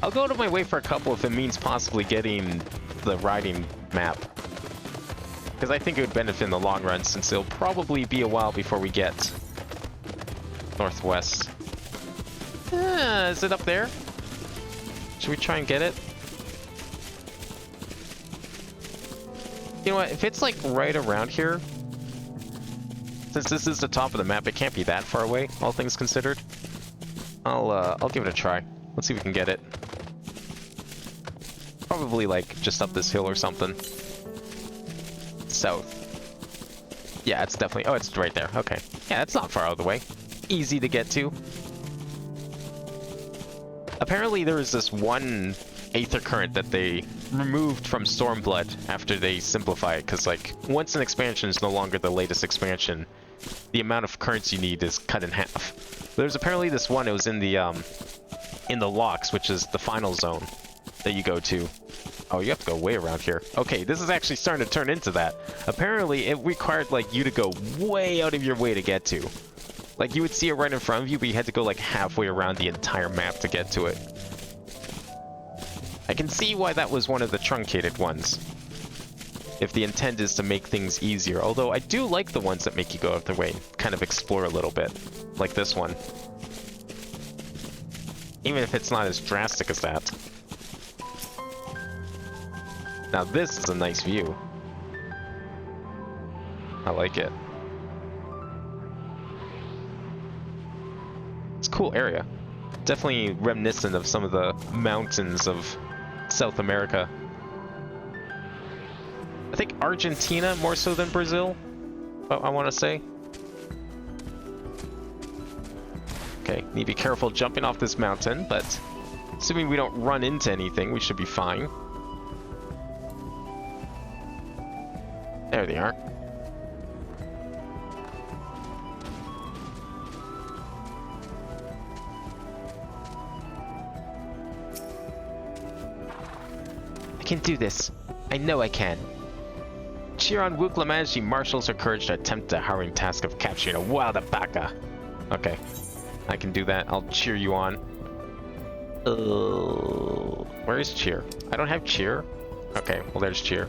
Speaker 2: I'll go out of my way for a couple if it means possibly getting the riding map. Because I think it would benefit in the long run, since it'll probably be a while before we get northwest. Is it up there? Should we try and get it? You know what, if it's like right around here, since this is the top of the map, it can't be that far away, all things considered. I'll give it a try. Let's see if we can get it. Probably like just up this hill or something. South. Yeah, it's definitely, oh, it's right there. Okay. Yeah, it's not far out of the way. Easy to get to. Apparently there was this one Aether Current that they removed from Stormblood after they simplify it, because like once an expansion is no longer the latest expansion, the amount of currents you need is cut in half. There's apparently this one, it was in the locks, which is the final zone that you go to. Oh, you have to go way around here. Okay, this is actually starting to turn into that. Apparently it required like you to go way out of your way to get to. Like you would see it right in front of you, but you had to go like halfway around the entire map to get to it. I can see why that was one of the truncated ones, if the intent is to make things easier. Although I do like the ones that make you go out of the way and kind of explore a little bit, like this one. Even if it's not as drastic as that. Now this is a nice view. I like it. It's a cool area. Definitely reminiscent of some of the mountains of South America. I think Argentina more so than Brazil, I want to say. Okay, need to be careful jumping off this mountain, but assuming we don't run into anything, we should be fine. There they are. I can do this. I know I can. Cheer on Wuklamat as she marshals her courage to attempt the harrowing task of capturing a wild alpaca. Okay, I can do that. I'll cheer you on.
Speaker 1: Where is cheer? I don't have cheer. Okay, well there's cheer.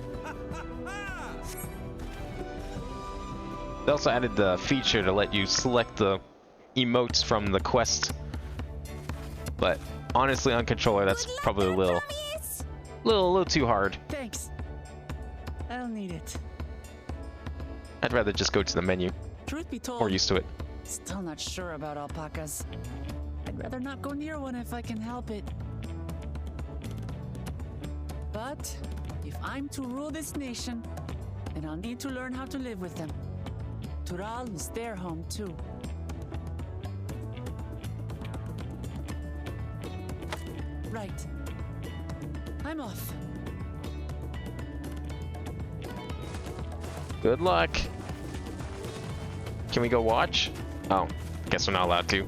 Speaker 1: They also added the feature to let you select the emotes from the quest. But honestly, on controller, that's probably a little too hard.
Speaker 3: Thanks. I'll need it.
Speaker 1: I'd rather just go to the menu.
Speaker 3: Truth be told,
Speaker 1: More used to it.
Speaker 3: still not sure about alpacas. I'd rather not go near one if I can help it. But if I'm to rule this nation, then I'll need to learn how to live with them. Tural is their home too. Right. I'm off.
Speaker 1: Good luck. Can we go watch? Oh, guess we're not allowed to.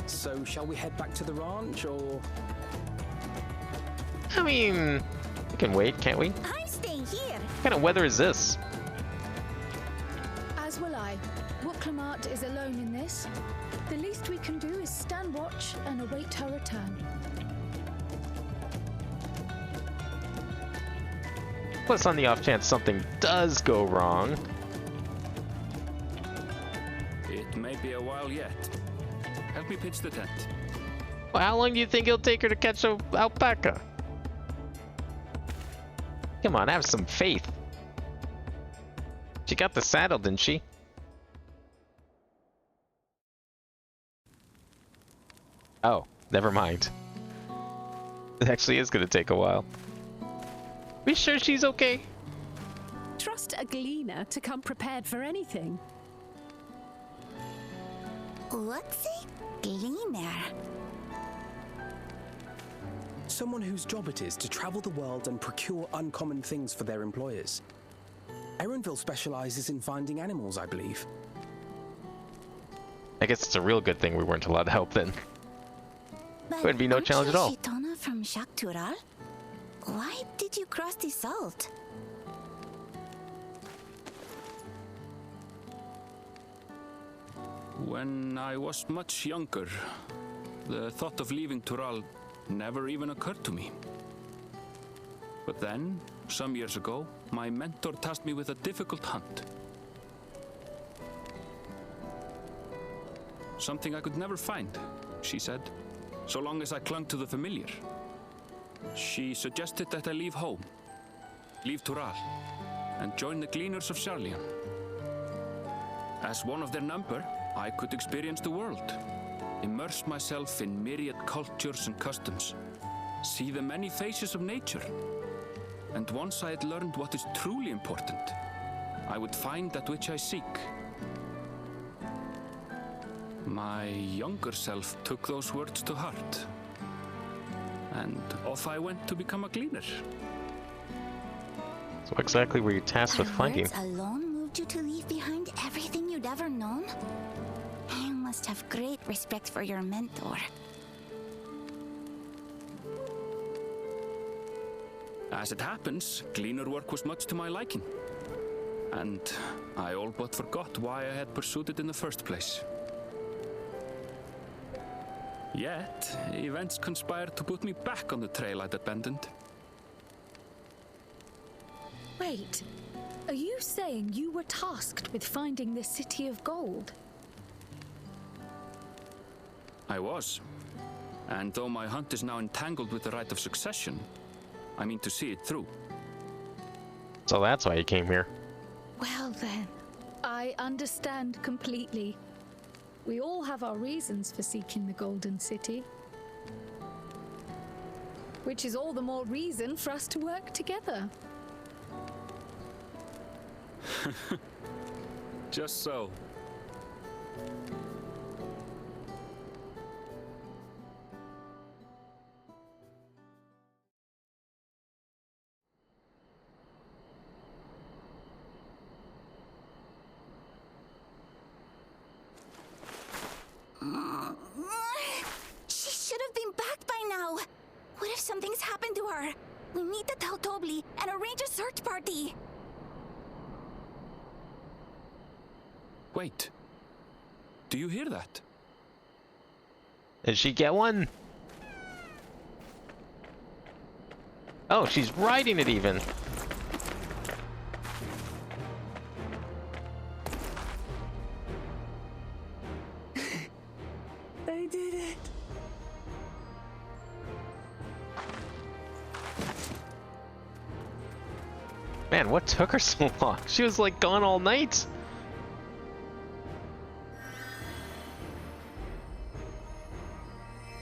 Speaker 8: So, shall we head back to the ranch, or...?
Speaker 1: I mean, we can wait, can't we?
Speaker 19: I'm staying here.
Speaker 1: What kind of weather is this?
Speaker 4: As will I. Wooklamart is alone in this. The least we can do is stand watch and await her return.
Speaker 1: Plus, on the off chance something does go wrong.
Speaker 5: It may be a while yet. Help me pitch the tent.
Speaker 1: Well, how long do you think it'll take her to catch an alpaca? Come on, have some faith. She got the saddle, didn't she? Oh, never mind. It actually is gonna take a while. We sure she's okay?
Speaker 15: Trust a gleaner to come prepared for anything.
Speaker 19: What's a gleaner?
Speaker 8: Someone whose job it is to travel the world and procure uncommon things for their employers. Erenville specializes in finding animals, I believe.
Speaker 1: I guess it's a real good thing we weren't allowed to help then.
Speaker 19: But
Speaker 1: Wouldn't be no
Speaker 19: aren't
Speaker 1: challenge
Speaker 19: you
Speaker 1: at all.
Speaker 19: Shitona from Shak Tural? Why did you cross the salt?
Speaker 5: When I was much younger, the thought of leaving Tural never even occurred to me. But then, some years ago, my mentor tasked me with a difficult hunt. Something I could never find, she said, so long as I clung to the familiar. She suggested that I leave home, leave Tural, and join the Gleaners of Sharlian. As one of their number, I could experience the world, immerse myself in myriad cultures and customs, see the many faces of nature. And once I had learned what is truly important, I would find that which I seek. My younger self took those words to heart, and off I went to become a gleaner.
Speaker 1: So exactly were you tasked with finding?
Speaker 19: Words alone moved you to leave behind everything you'd ever known? You must have great respect for your mentor.
Speaker 5: As it happens, gleaner work was much to my liking, and I all but forgot why I had pursued it in the first place. Yet, events conspired to put me back on the trail I'd abandoned.
Speaker 4: Wait, are you saying you were tasked with finding the City of Gold?
Speaker 5: I was. And though my hunt is now entangled with the right of succession, I mean to see it through.
Speaker 1: So that's why you came here.
Speaker 4: Well then, I understand completely. We all have our reasons for seeking the Golden City. Which is all the more reason for us to work together.
Speaker 5: Just so.
Speaker 19: She should have been back by now. What if something's happened to her? We need to tell Tobli and arrange a search party.
Speaker 5: Wait. Do you hear that?
Speaker 2: Did she get one? Oh, she's riding it even.
Speaker 3: I did it.
Speaker 2: Man, what took her so long? She was like gone all night.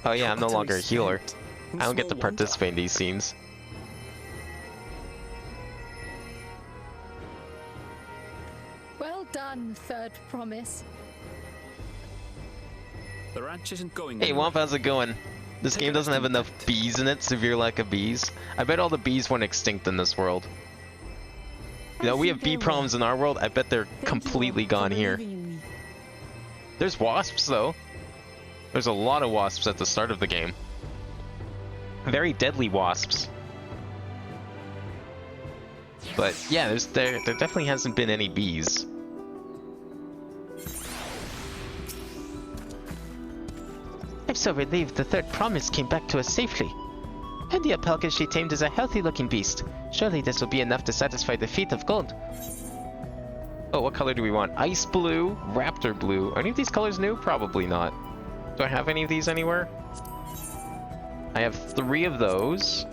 Speaker 2: Oh yeah, I'm no longer a healer. I don't get to participate in these scenes.
Speaker 4: Well done, Third Promise.
Speaker 5: The ranch isn't going
Speaker 2: Hey
Speaker 5: anywhere.
Speaker 2: Womp, how's it going? This game doesn't have enough bees in it, severe lack of bees. I bet all the bees went extinct in this world. You know, we have bee problems in our world, I bet they're completely gone here. There's wasps though. There's a lot of wasps at the start of the game. Very deadly wasps. But yeah, there definitely hasn't been any bees.
Speaker 21: I'm so relieved the Third Promise came back to us safely. And the alpaca she tamed is a healthy-looking beast. Surely this will be enough to satisfy the feat of gold.
Speaker 2: Oh, what color do we want? Ice blue, raptor blue. Are any of these colors new? Probably not. Do I have any of these anywhere? I have 3 of those.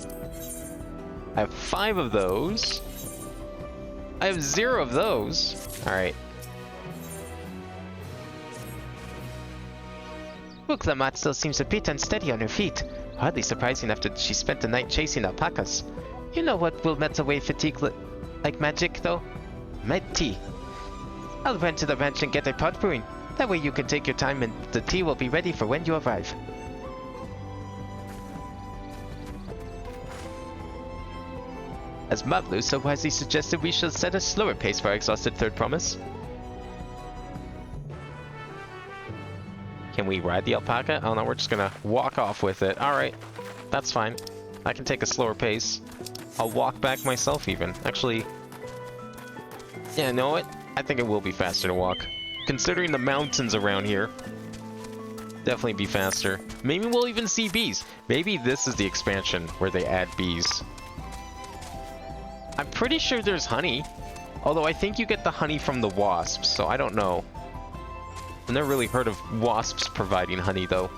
Speaker 2: I have 5 of those. I have 0 of those. Alright.
Speaker 21: Uklamat still seems a bit unsteady on her feet. Hardly surprising after she spent the night chasing alpacas. You know what will melt away fatigue like magic, though? Med tea. I'll run to the ranch and get a pot brewing. That way you can take your time and the tea will be ready for when you arrive.
Speaker 2: As Mavlu so wisely suggested, we shall set a slower pace for our exhausted Third Promise. Can we ride the alpaca? Oh no, we're just gonna walk off with it. Alright, that's fine. I can take a slower pace. I'll walk back myself even. Actually, yeah, you know what? I think it will be faster to walk. Considering the mountains around here, definitely be faster. Maybe we'll even see bees. Maybe this is the expansion where they add bees. I'm pretty sure there's honey. Although I think you get the honey from the wasps, so I don't know. I've never really heard of wasps providing honey, though.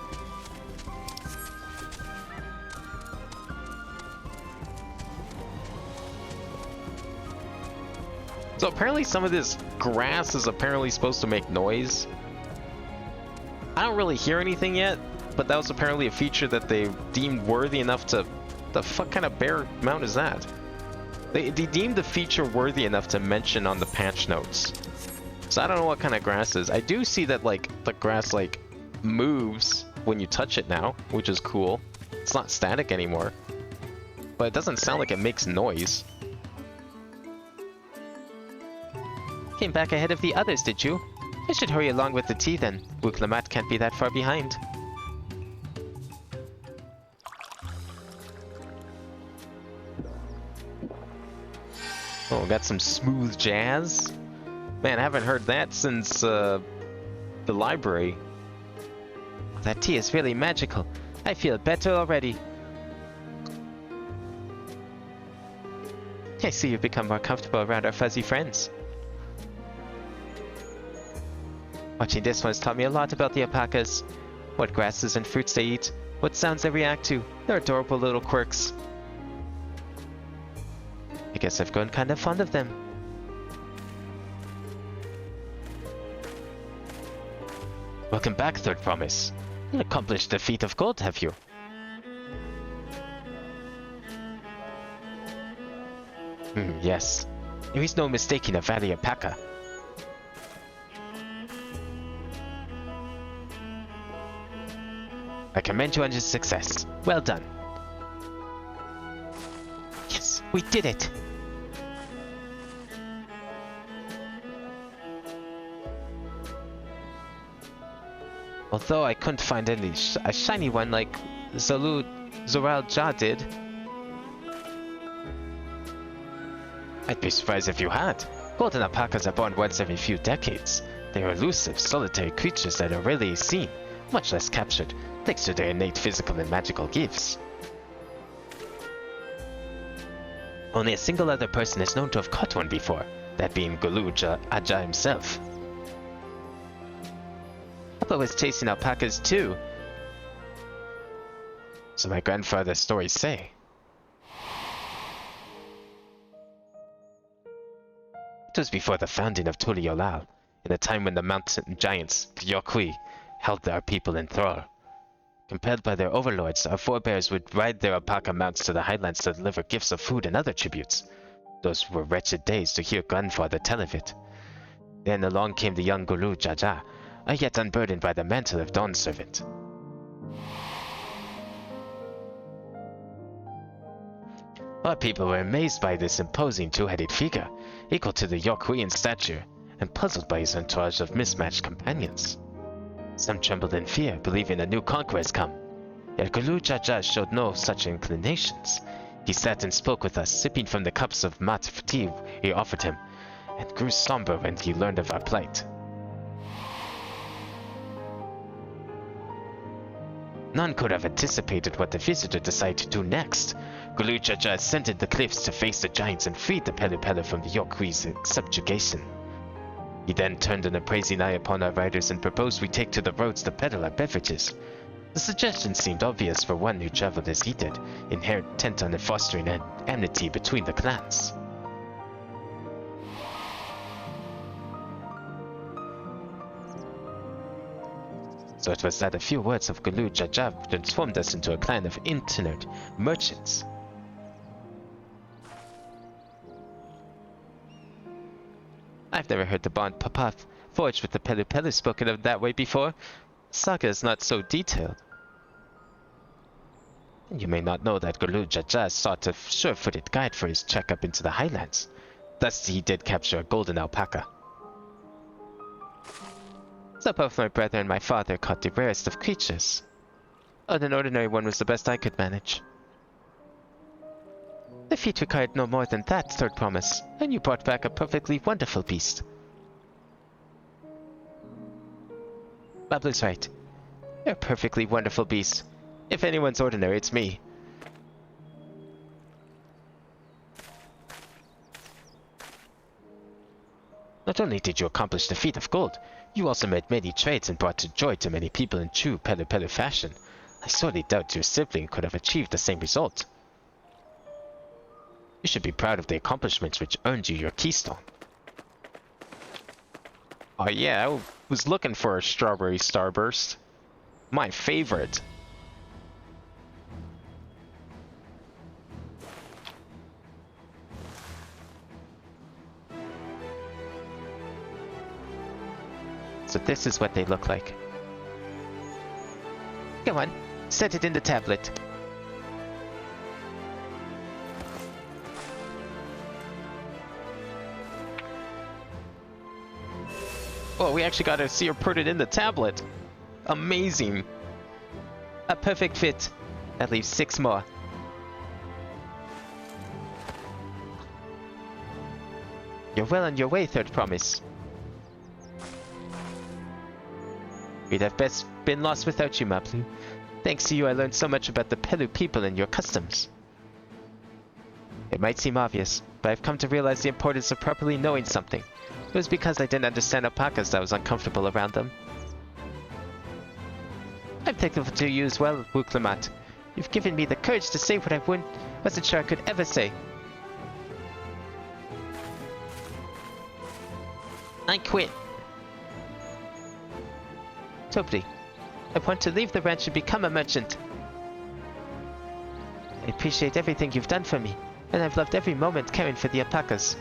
Speaker 2: So apparently some of this grass is apparently supposed to make noise. I don't really hear anything yet, but that was apparently a feature that they deemed worthy enough to... The fuck kind of bear mount is that? They deemed the feature worthy enough to mention on the patch notes. So I don't know what kind of grass is. I do see that, like, the grass, like, moves when you touch it now, which is cool. It's not static anymore. But it doesn't sound like it makes noise.
Speaker 21: Came back ahead of the others, did you? I should hurry along with the tea then. Wuklamat can't be that far behind.
Speaker 2: Oh, got some smooth jazz. Man, I haven't heard that since the library.
Speaker 21: That tea is really magical. I feel better already. I see you've become more comfortable around our fuzzy friends. Watching this one's taught me a lot about the alpacas. What grasses and fruits they eat, what sounds they react to. They're adorable little quirks. I guess I've grown kind of fond of them.
Speaker 2: Welcome back, Third Promise. You accomplished the feat of gold, have you?
Speaker 21: Yes. There is no mistaking a valley alpaca. I commend you on your success. Well done. Yes, we did it! Although I couldn't find any a shiny one like Zoral Ja did.
Speaker 2: I'd be surprised if you had.
Speaker 21: Golden alpacas are born once every few decades. They are elusive, solitary creatures that are rarely seen. much less captured, thanks to their innate physical and magical gifts. Only a single other person is known to have caught one before, that being Gulu Aja himself. Papa was chasing alpacas too, so my grandfather's stories say. It was before the founding of Tuliolal, in a time when the mountain giants, the Yokui, held our people in thrall. Compelled by their overlords, our forebears would ride their alpaca mounts to the highlands to deliver gifts of food and other tributes. Those were wretched days to hear grandfather tell of it. Then along came the young Gulu Jaja, yet unburdened by the mantle of Dawn Servant. Our people were amazed by this imposing two-headed figure, equal to the Yokui in stature, and puzzled by his entourage of mismatched companions. Some trembled in fear, believing a new conqueror has come. Yet Gulu Jaja showed no such inclinations. He sat and spoke with us, sipping from the cups of mat tea we offered him, and grew somber when he learned of our plight. None could have anticipated what the visitor decided to do next. Gulu Jaja ascended the cliffs to face the giants and freed the Pelu Pelu from the Yokui's subjugation. He then turned an appraising eye upon our riders and proposed we take to the roads to peddle our beverages. The suggestion seemed obvious for one who traveled as he did, intent on fostering an enmity between the clans. So it was that a few words of Gulu Jaja transformed us into a clan of itinerant merchants. I've never heard the bond Papa forged with the Pelu Pelu spoken of that way before. Saga is not so detailed. You may not know that Gulu Jaja sought a sure-footed guide for his trek up into the highlands. Thus he did capture a golden alpaca. So both my brother and my father caught the rarest of creatures. An ordinary one was the best I could manage. The feat required no more than that, Third Promise, and you brought back a perfectly wonderful beast. Bablu's right. You're a perfectly wonderful beast. If anyone's ordinary, it's me. Not only did you accomplish the feat of gold, you also made many trades and brought joy to many people in true Pelu Pelu fashion. I sorely doubt your sibling could have achieved the same result. You should be proud of the accomplishments which earned you your keystone. Oh yeah, I was looking for a strawberry starburst. My favorite. So this is what they look like. Come on, set it in the tablet. Oh, we actually got to see her put it in the tablet. Amazing. A perfect fit. That leaves 6 more. You're well on your way, Third Promise. We'd have best been lost without you, Mablu. Thanks to you, I learned so much about the Pelu people and your customs. It might seem obvious, but I've come to realize the importance of properly knowing something. It was because I didn't understand alpacas that I was uncomfortable around them. I'm thankful to you as well, Wuklamat. You've given me the courage to say what I wasn't sure I could ever say. I quit. Tobli, I want to leave the ranch and become a merchant. I appreciate everything you've done for me, and I've loved every moment caring for the alpacas.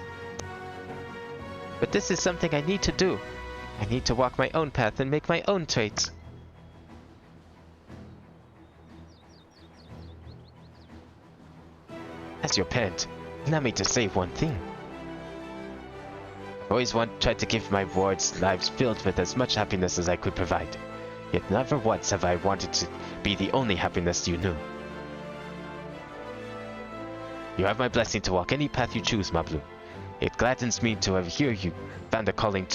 Speaker 21: But this is something I need to do. I need to walk my own path and make my own trades. As your parent, allow me to say one thing. I've always tried to give my wards lives filled with as much happiness as I could provide. Yet never once have I wanted to be the only happiness you knew. You have my blessing to walk any path you choose, Mablu. It gladdens me to have hear you found a calling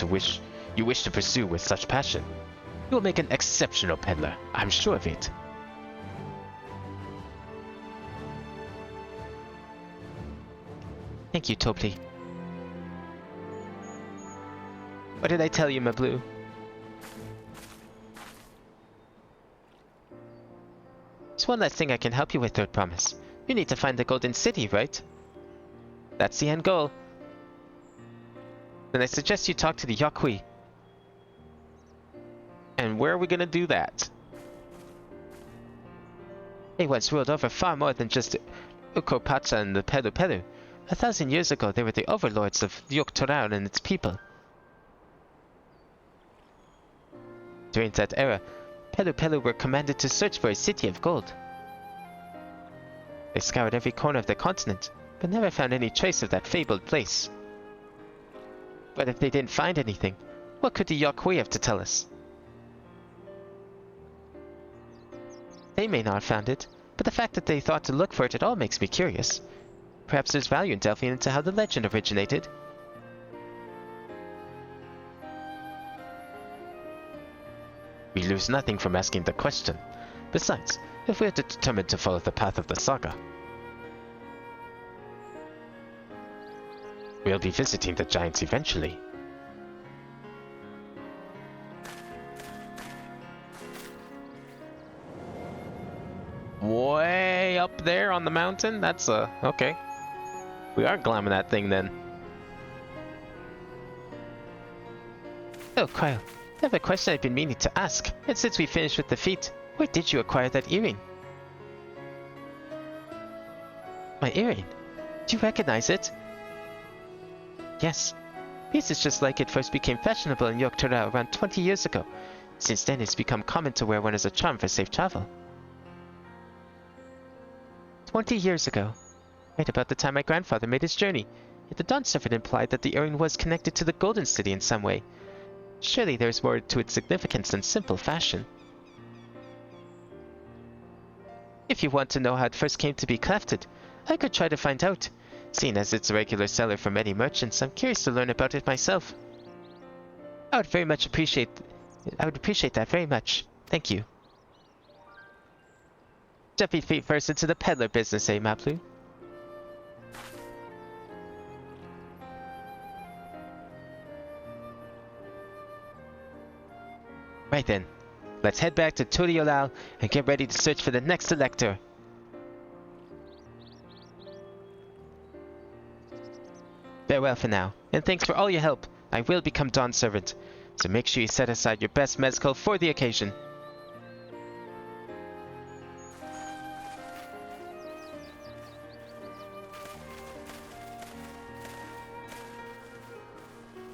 Speaker 21: you wish to pursue with such passion.
Speaker 2: You will make an exceptional peddler, I'm sure of it. Thank you, Tobli. What did I tell you, my blue? There's one last thing I can help you with, Third Promise. You need to find the Golden City, right? That's the end goal. Then I suggest you talk to the Yakui. And where are we gonna do that? They once ruled over far more than just Ukopacha and the Pelu Pelu. 1,000 years ago, they were the overlords of Yogg-Toral and its people. During that era, Pelu Pelu were commanded to search for a city of gold. They scoured every corner of the continent, but never found any trace of that fabled place. But if they didn't find anything, what could the Yakui have to tell us? They may not have found it, but the fact that they thought to look for it at all makes me curious. Perhaps there's value in delving into how the legend originated. We lose nothing from asking the question. Besides, if we are determined to follow the path of the saga, we'll be visiting the giants eventually. Way up there on the mountain? That's okay. We are climbing that thing then. Oh, Kyle, I have a question I've been meaning to ask. And since we finished with the feat, where did you acquire that earring? My earring? Do you recognize it? Yes. This is just like it first became fashionable in Yogg-Toral around 20 years ago. Since then, it's become common to wear one as a charm for safe travel. 20 years ago, right about the time my grandfather made his journey, yet the Dawn Servant implied that the earring was connected to the Golden City in some way. Surely there's more to its significance than simple fashion. If you want to know how it first came to be crafted, I could try to find out. Seeing as it's a regular seller for many merchants, I'm curious to learn about it myself. I would appreciate that very much. Thank you. Jumping feet first into the peddler business, eh, Maplu? Right then, let's head back to Turiolal and get ready to search for the next elector. Farewell for now, and thanks for all your help. I will become Dawn Servant, so make sure you set aside your best mezcal for the occasion.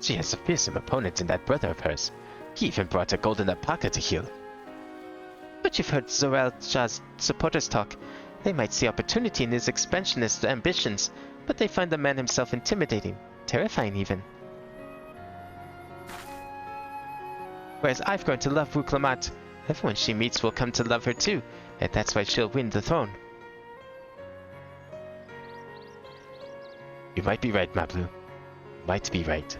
Speaker 2: She has a fearsome opponent in that brother of hers. He even brought a golden alpaca to heal. But you've heard Zoral Shah's supporters talk. They might see opportunity in his expansionist ambitions, but they find the man himself intimidating, terrifying even. Whereas I've grown to love Wuklamat, everyone she meets will come to love her too, and that's why she'll win the throne. You might be right, Mablu. Might be right.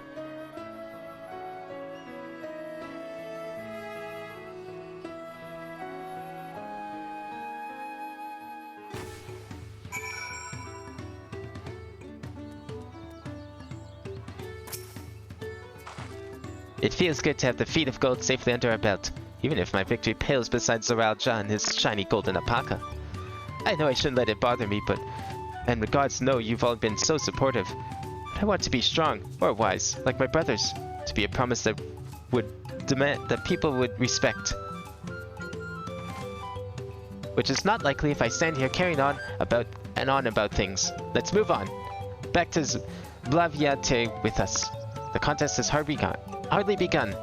Speaker 2: It feels good to have the feet of gold safely under our belt, even if my victory pales beside Zoral Jah and his shiny golden alpaca. I know I shouldn't let it bother me, and the gods know you've all been so supportive. But I want to be strong, or wise, like my brothers, to be a promise that would demand that people would respect. Which is not likely if I stand here carrying on about things. Let's move on. Back to Blaviate with us. The contest has hardly begun.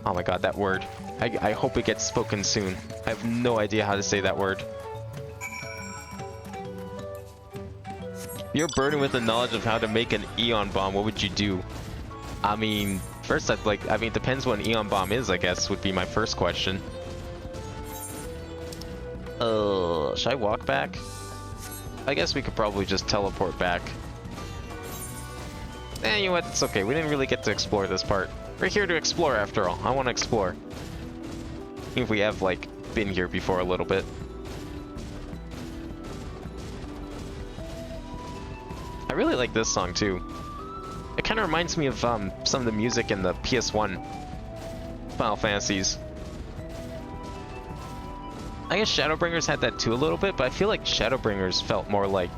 Speaker 2: Oh my god, that word. I hope it gets spoken soon. I have no idea how to say that word. You're burdened with the knowledge of how to make an Eon Bomb, what would you do? I mean, first it depends what an Eon Bomb is, I guess, would be my first question. Should I walk back? I guess we could probably just teleport back. You know what, it's okay, we didn't really get to explore this part. We're here to explore after all, I want to explore.
Speaker 1: If we have, like, been here before a little bit. I really like this song, too. It kind of reminds me of some of the music in the PS1 Final Fantasies. I guess Shadowbringers had that too a little bit, but I feel like Shadowbringers felt more like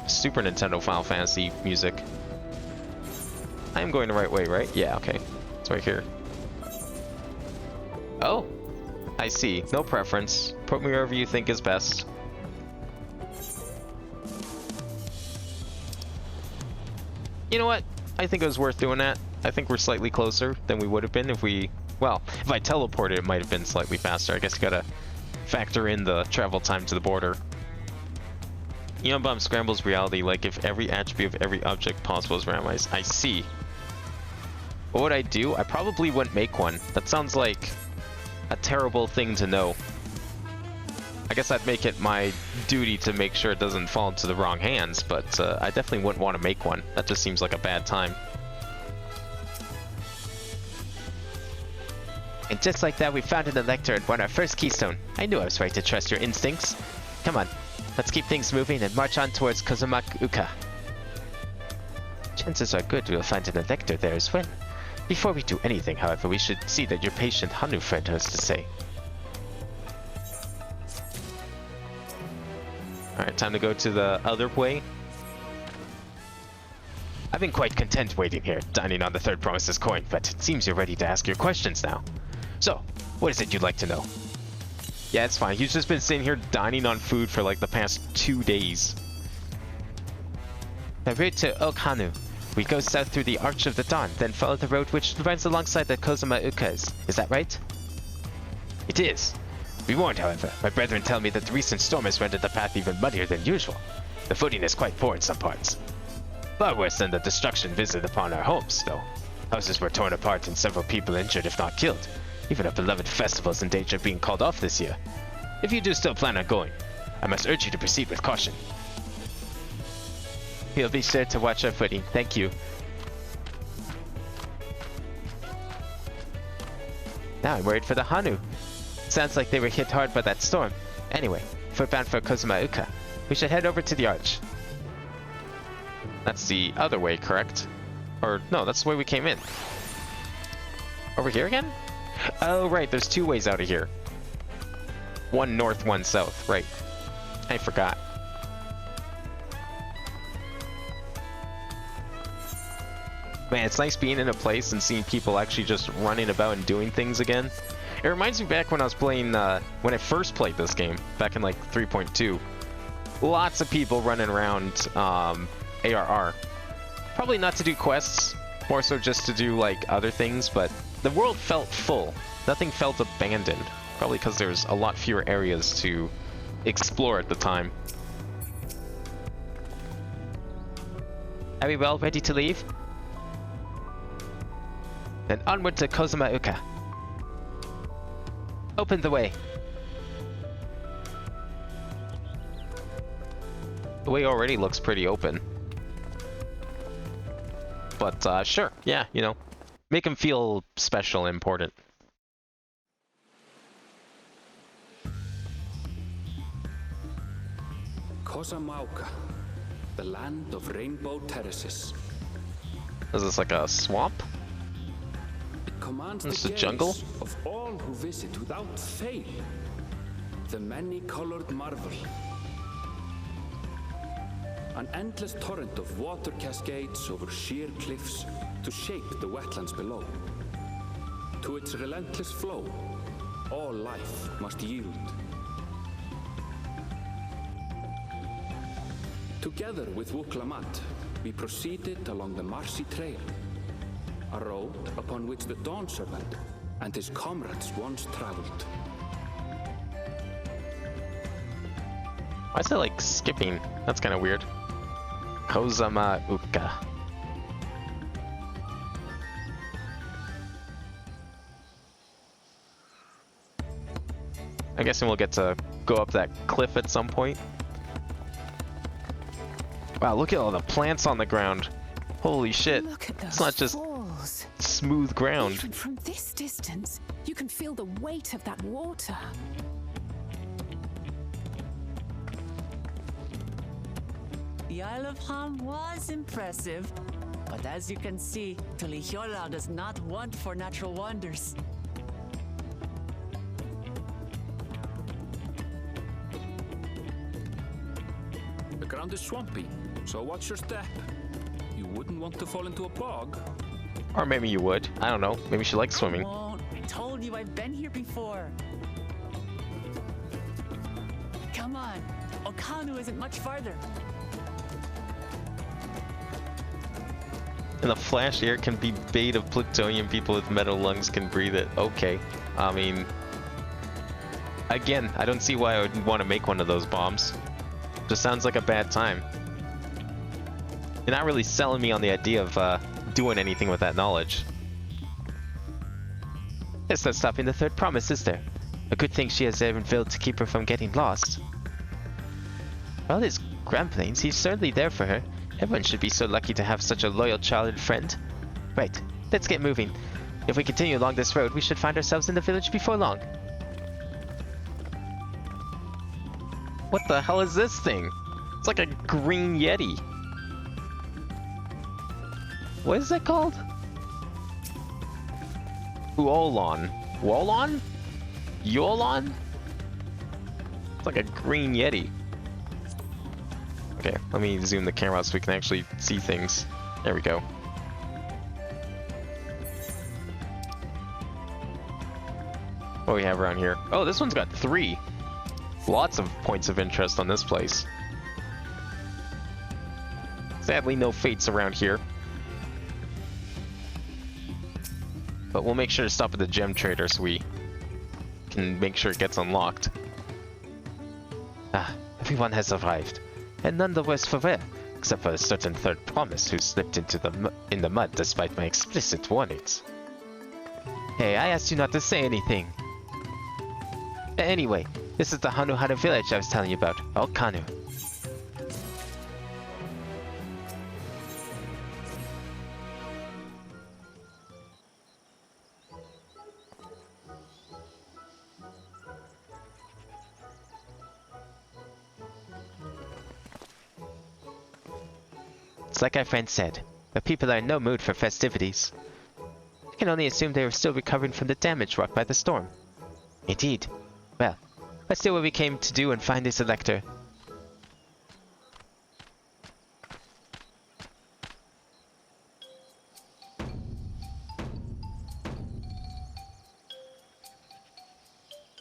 Speaker 1: Super Nintendo Final Fantasy music. I am going the right way, right? Yeah, okay. It's right here. Oh, I see. No preference. Put me wherever you think is best. You know what? I think it was worth doing that. I think we're slightly closer than we would have been if we... Well, if I teleported, it might have been slightly faster. I guess you gotta factor in the travel time to the border. Eon Bomb scrambles reality like if every attribute of every object possible is randomized. I see. What would I do? I probably wouldn't make one. That sounds like a terrible thing to know. I guess I'd make it my duty to make sure it doesn't fall into the wrong hands, but I definitely wouldn't want to make one. That just seems like a bad time.
Speaker 21: And just like that, we found an elector and won our first keystone. I knew I was right to trust your instincts. Come on, let's keep things moving and march on towards Kozumak-uka. Chances are good we'll find an elector there as well. Before we do anything, however, we should see that your patient Hanu friend has to say.
Speaker 1: Alright, time to go to the other way.
Speaker 21: I've been quite content waiting here, dining on the third promise's coin, but it seems you're ready to ask your questions now. So, what is it you'd like to know?
Speaker 1: Yeah, it's fine. He's just been sitting here dining on food for like the past 2 days.
Speaker 21: The route to Okhanu. We go south through the Arch of the Dawn, then follow the road which runs alongside the Kozuma-ukas. Is that right? It is. Be warned, however. My brethren tell me that the recent storm has rendered the path even muddier than usual. The footing is quite poor in some parts. Far worse than the destruction visited upon our homes, though. Houses were torn apart and several people injured if not killed. Even our beloved festival is in danger of being called off this year. If you do still plan on going, I must urge you to proceed with caution. We'll be sure to watch our footing. Thank you. Now I'm worried for the Hanu. Sounds like they were hit hard by that storm. Anyway, if we're bound for Kozuma-uka, we should head over to the Arch.
Speaker 1: That's the other way, correct? Or, no, that's the way we came in. Over here again? Oh, right, there's 2 ways out of here. One north, one south, right. I forgot. Man, it's nice being in a place and seeing people actually just running about and doing things again. It reminds me back when I was playing, when I first played this game, back in like 3.2. Lots of people running around ARR. Probably not to do quests, more so just to do like other things, but the world felt full. Nothing felt abandoned. Probably because there's a lot fewer areas to explore at the time.
Speaker 21: Are we well ready to leave? Then onward to Kozuma-uka. Open the way.
Speaker 1: The way already looks pretty open. But, sure, yeah, you know, make him feel special and important.
Speaker 5: Kozuma-uka, the land of rainbow terraces.
Speaker 1: Is this like a swamp?
Speaker 5: It commands
Speaker 1: This
Speaker 5: the
Speaker 1: is a jungle?
Speaker 5: gaze of all who visit without fail. The many-colored marvel. An endless torrent of water cascades over sheer cliffs to shape the wetlands below. To its relentless flow, all life must yield. Together with Wuklamat, we proceeded along the Marcy Trail, a road upon which the Dawn Servant and his comrades once traveled.
Speaker 1: Why is it like skipping? That's kind of weird. Kozuma-uka. I'm guessing we'll get to go up that cliff at some point. Wow, look at all the plants on the ground. Holy shit.
Speaker 3: Look at those
Speaker 1: It's not just
Speaker 3: falls.
Speaker 1: smooth ground.
Speaker 3: Even from this distance,
Speaker 4: You can feel the weight of that water.
Speaker 3: The Isle of Ham was impressive, but as you can see, Tuliyola does not want for natural wonders.
Speaker 5: The ground is swampy, so watch your step. You wouldn't want to fall into a bog.
Speaker 1: Or maybe you would. I don't know. Maybe she likes swimming.
Speaker 3: Won't. I told you I've been here before. Come on. Okanu isn't much farther.
Speaker 1: And the flash air can be bait of plutonium. People with metal lungs can breathe it. Okay. I mean, again, I don't see why I would want to make one of those bombs. Just sounds like a bad time. You're not really selling me on the idea of doing anything with that knowledge.
Speaker 2: It's not stopping the third promise, is there? A good thing she has Erenville to keep her from getting lost. For all his grumblings, he's certainly there for her. Everyone should be so lucky to have such a loyal childhood friend. Right, let's get moving. If we continue along this road, we should find ourselves in the village before long.
Speaker 1: What the hell is this thing? It's like a green yeti. What is that called? Uolon. Wolon? Yolon? It's like a green yeti. Okay, let me zoom the camera out so we can actually see things. There we go. What do we have around here? Oh, this one's got 3. Lots of points of interest on this place. Sadly, no fates around here. But we'll make sure to stop at the gem trader so we can make sure it gets unlocked.
Speaker 2: Ah, everyone has arrived. And none the worse for wear, except for a certain third promise who slipped into the mud despite my explicit warnings. Hey, I asked you not to say anything. Anyway, this is the Hanuhana village I was telling you about, Okanu. It's like our friend said, the people are in no mood for festivities. I can only assume they were still recovering from the damage wrought by the storm. Indeed. Well, let's do what we came to do and find this elector.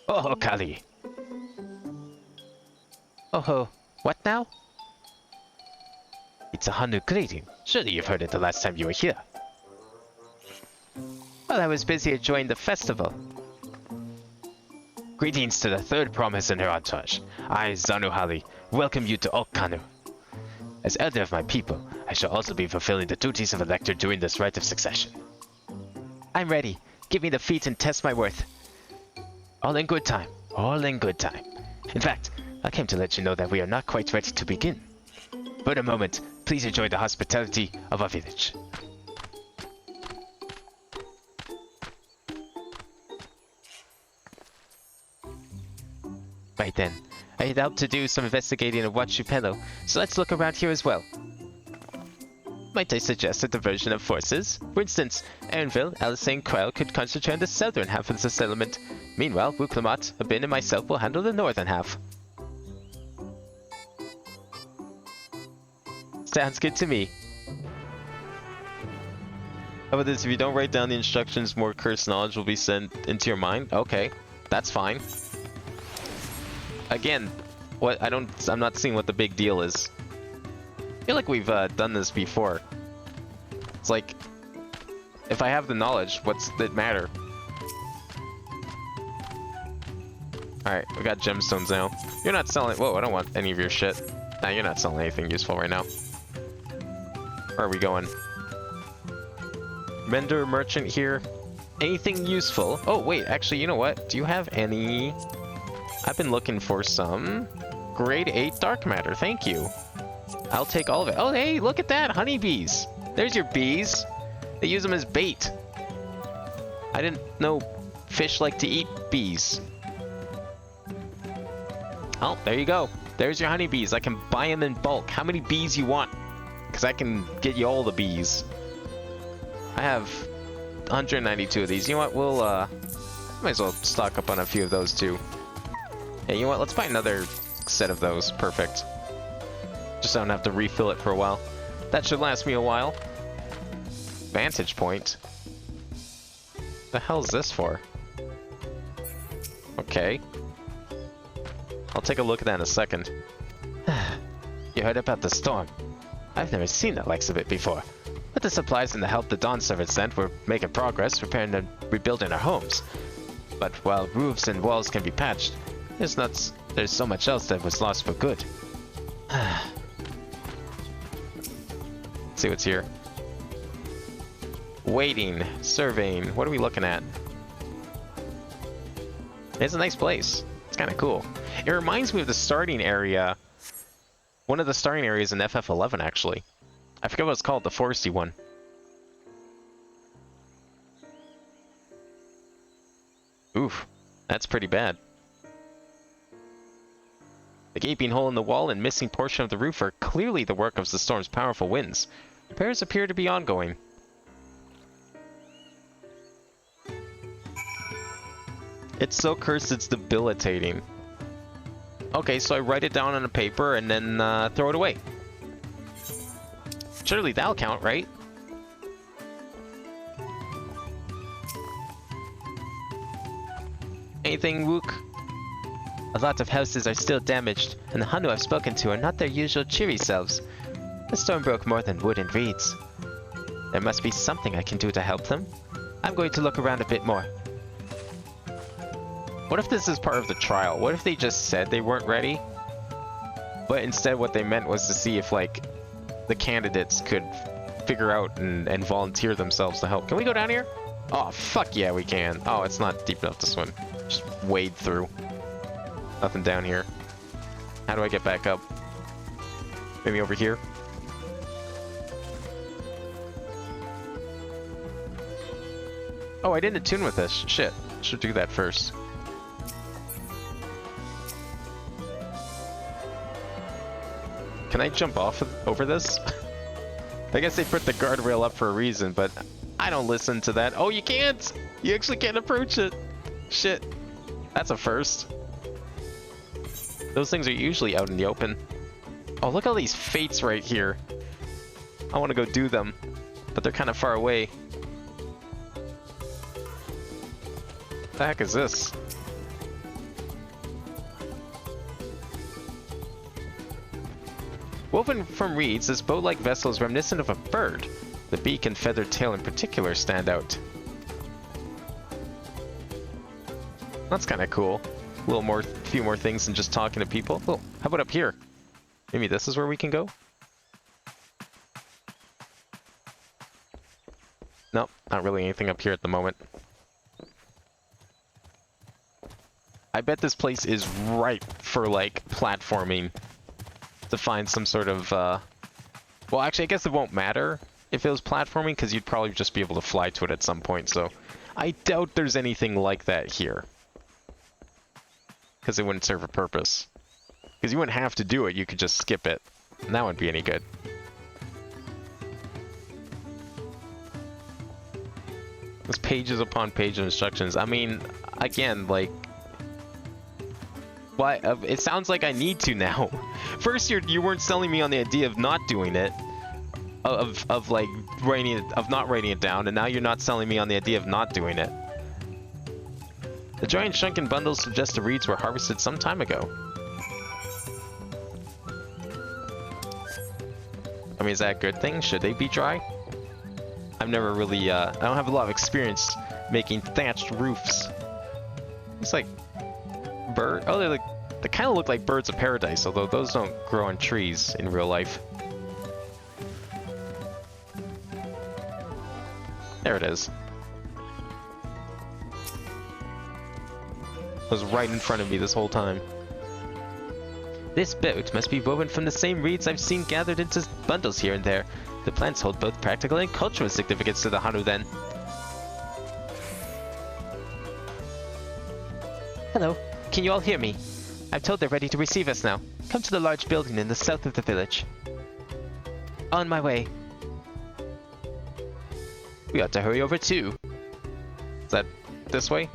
Speaker 1: Oh, Kali.
Speaker 2: Oh ho, what now?
Speaker 1: It's a Hanu greeting. Surely you've heard it the last time you were here.
Speaker 2: Well, I was busy enjoying the festival.
Speaker 1: Greetings to the third promise in her entourage. I, Zanuhali, welcome you to Okanu. As elder of my people, I shall also be fulfilling the duties of elector during this rite of succession.
Speaker 2: I'm ready. Give me the feat and test my worth.
Speaker 1: All in good time. All in good time. In fact, I came to let you know that we are not quite ready to begin. For a moment, please enjoy the hospitality of our village.
Speaker 2: Right then, I head out to do some investigating of Huachupelo, so let's look around here as well. Might I suggest a diversion of forces? For instance, Erenville, Alice and Quell could concentrate on the southern half of the settlement. Meanwhile, Wuklamat, Abin and myself will handle the northern half. Sounds good to me.
Speaker 1: How about this? If you don't write down the instructions, more cursed knowledge will be sent into your mind. Okay, that's fine. Again, I'm not seeing what the big deal is. I feel like we've done this before. It's like, if I have the knowledge, what's it matter? Alright, we got gemstones now. You're not selling... Whoa, I don't want any of your shit. Nah, you're not selling anything useful right now. Where are we going? Vendor, merchant here. Anything useful? Oh, wait, actually, you know what? Do you have any... I've been looking for some grade 8 dark matter. Thank you. I'll take all of it. Oh, hey, look at that. Honeybees. There's your bees. They use them as bait. I didn't know
Speaker 2: Fish like to eat bees. Oh, there you go. There's your honeybees. I can buy them in bulk. How many bees you want? Because I can get you all the bees. I have 192 of these. You know what? We'll, might as well stock up on a few of those too. Hey, you know what? Let's buy another set of those. Perfect. Just so I don't have to refill it for a while. That should last me a while. Vantage point? The hell's this for? Okay. I'll take a look at that in a second. You heard about the storm? I've never seen the likes of it before. With the supplies and the help the Dawn servants sent, we're making progress, repairing and rebuilding our homes. But while roofs and walls can be patched, there's so much else that was lost for good. Let's see what's here. Waiting, surveying. What are we looking at? It's a nice place. It's kind of cool. It reminds me of the starting area. One of the starting areas in FF11, actually. I forget what it's called, the foresty one. Oof, that's pretty bad. The gaping hole in the wall and missing portion of the roof are clearly the work of the storm's powerful winds. Repairs appear to be ongoing. It's so cursed it's debilitating. Okay, so I write it down on a paper and then throw it away. Surely that'll count, right? Anything, Wook? A lot of houses are still damaged, and the Hanu I've spoken to are not their usual cheery selves. The storm broke more than wood and reeds. There must be something I can do to help them. I'm going to look around a bit more. What if this is part of the trial? What if they just said they weren't ready? But instead what they meant was to see if, like, the candidates could figure out and volunteer themselves to help. Can we go down here? Oh, fuck yeah, we can. Oh, it's not deep enough to swim. Just wade through. Nothing down here. How do I get back up? Maybe over here? Oh, I didn't attune with this. Shit. Should do that first. Can I jump off over this? I guess they put the guardrail up for a reason, but I don't listen to that. Oh, you can't! You actually can't approach it! Shit. That's a first. Those things are usually out in the open. Oh, look at all these fates right here. I want to go do them, but they're kind of far away. What the heck is this? Woven from reeds, this boat-like vessel is reminiscent of a bird. The beak and feathered tail in particular stand out. That's kind of cool. A few more things than just talking to people. Oh, how about up here? Maybe this is where we can go? Nope, not really anything up here at the moment. I bet this place is ripe for, like, platforming. To find some sort of, well, actually, I guess it won't matter if it was platforming, because you'd probably just be able to fly to it at some point, so I doubt there's anything like that here. Because it wouldn't serve a purpose. Because you wouldn't have to do it, you could just skip it, and that wouldn't be any good. There's pages upon page of instructions. I mean, again, like, why? It sounds like I need to now. First, you weren't selling me on the idea of not doing it, of not writing it down, and now you're not selling me on the idea of not doing it. The giant shrunken bundles suggest the reeds were harvested some time ago. I mean, is that a good thing? Should they be dry? I've never really, I don't have a lot of experience making thatched roofs. It's like bird. Oh, they kind of look like birds of paradise, although those don't grow on trees in real life. There it is. It was right in front of me this whole time. This boat must be woven from the same reeds I've seen gathered into bundles here and there. The plants hold both practical and cultural significance to the Hanu then.
Speaker 21: Hello, can you all hear me? I'm told they're ready to receive us now. Come to the large building in the south of the village. On my way. We ought to hurry over too. Is that this way?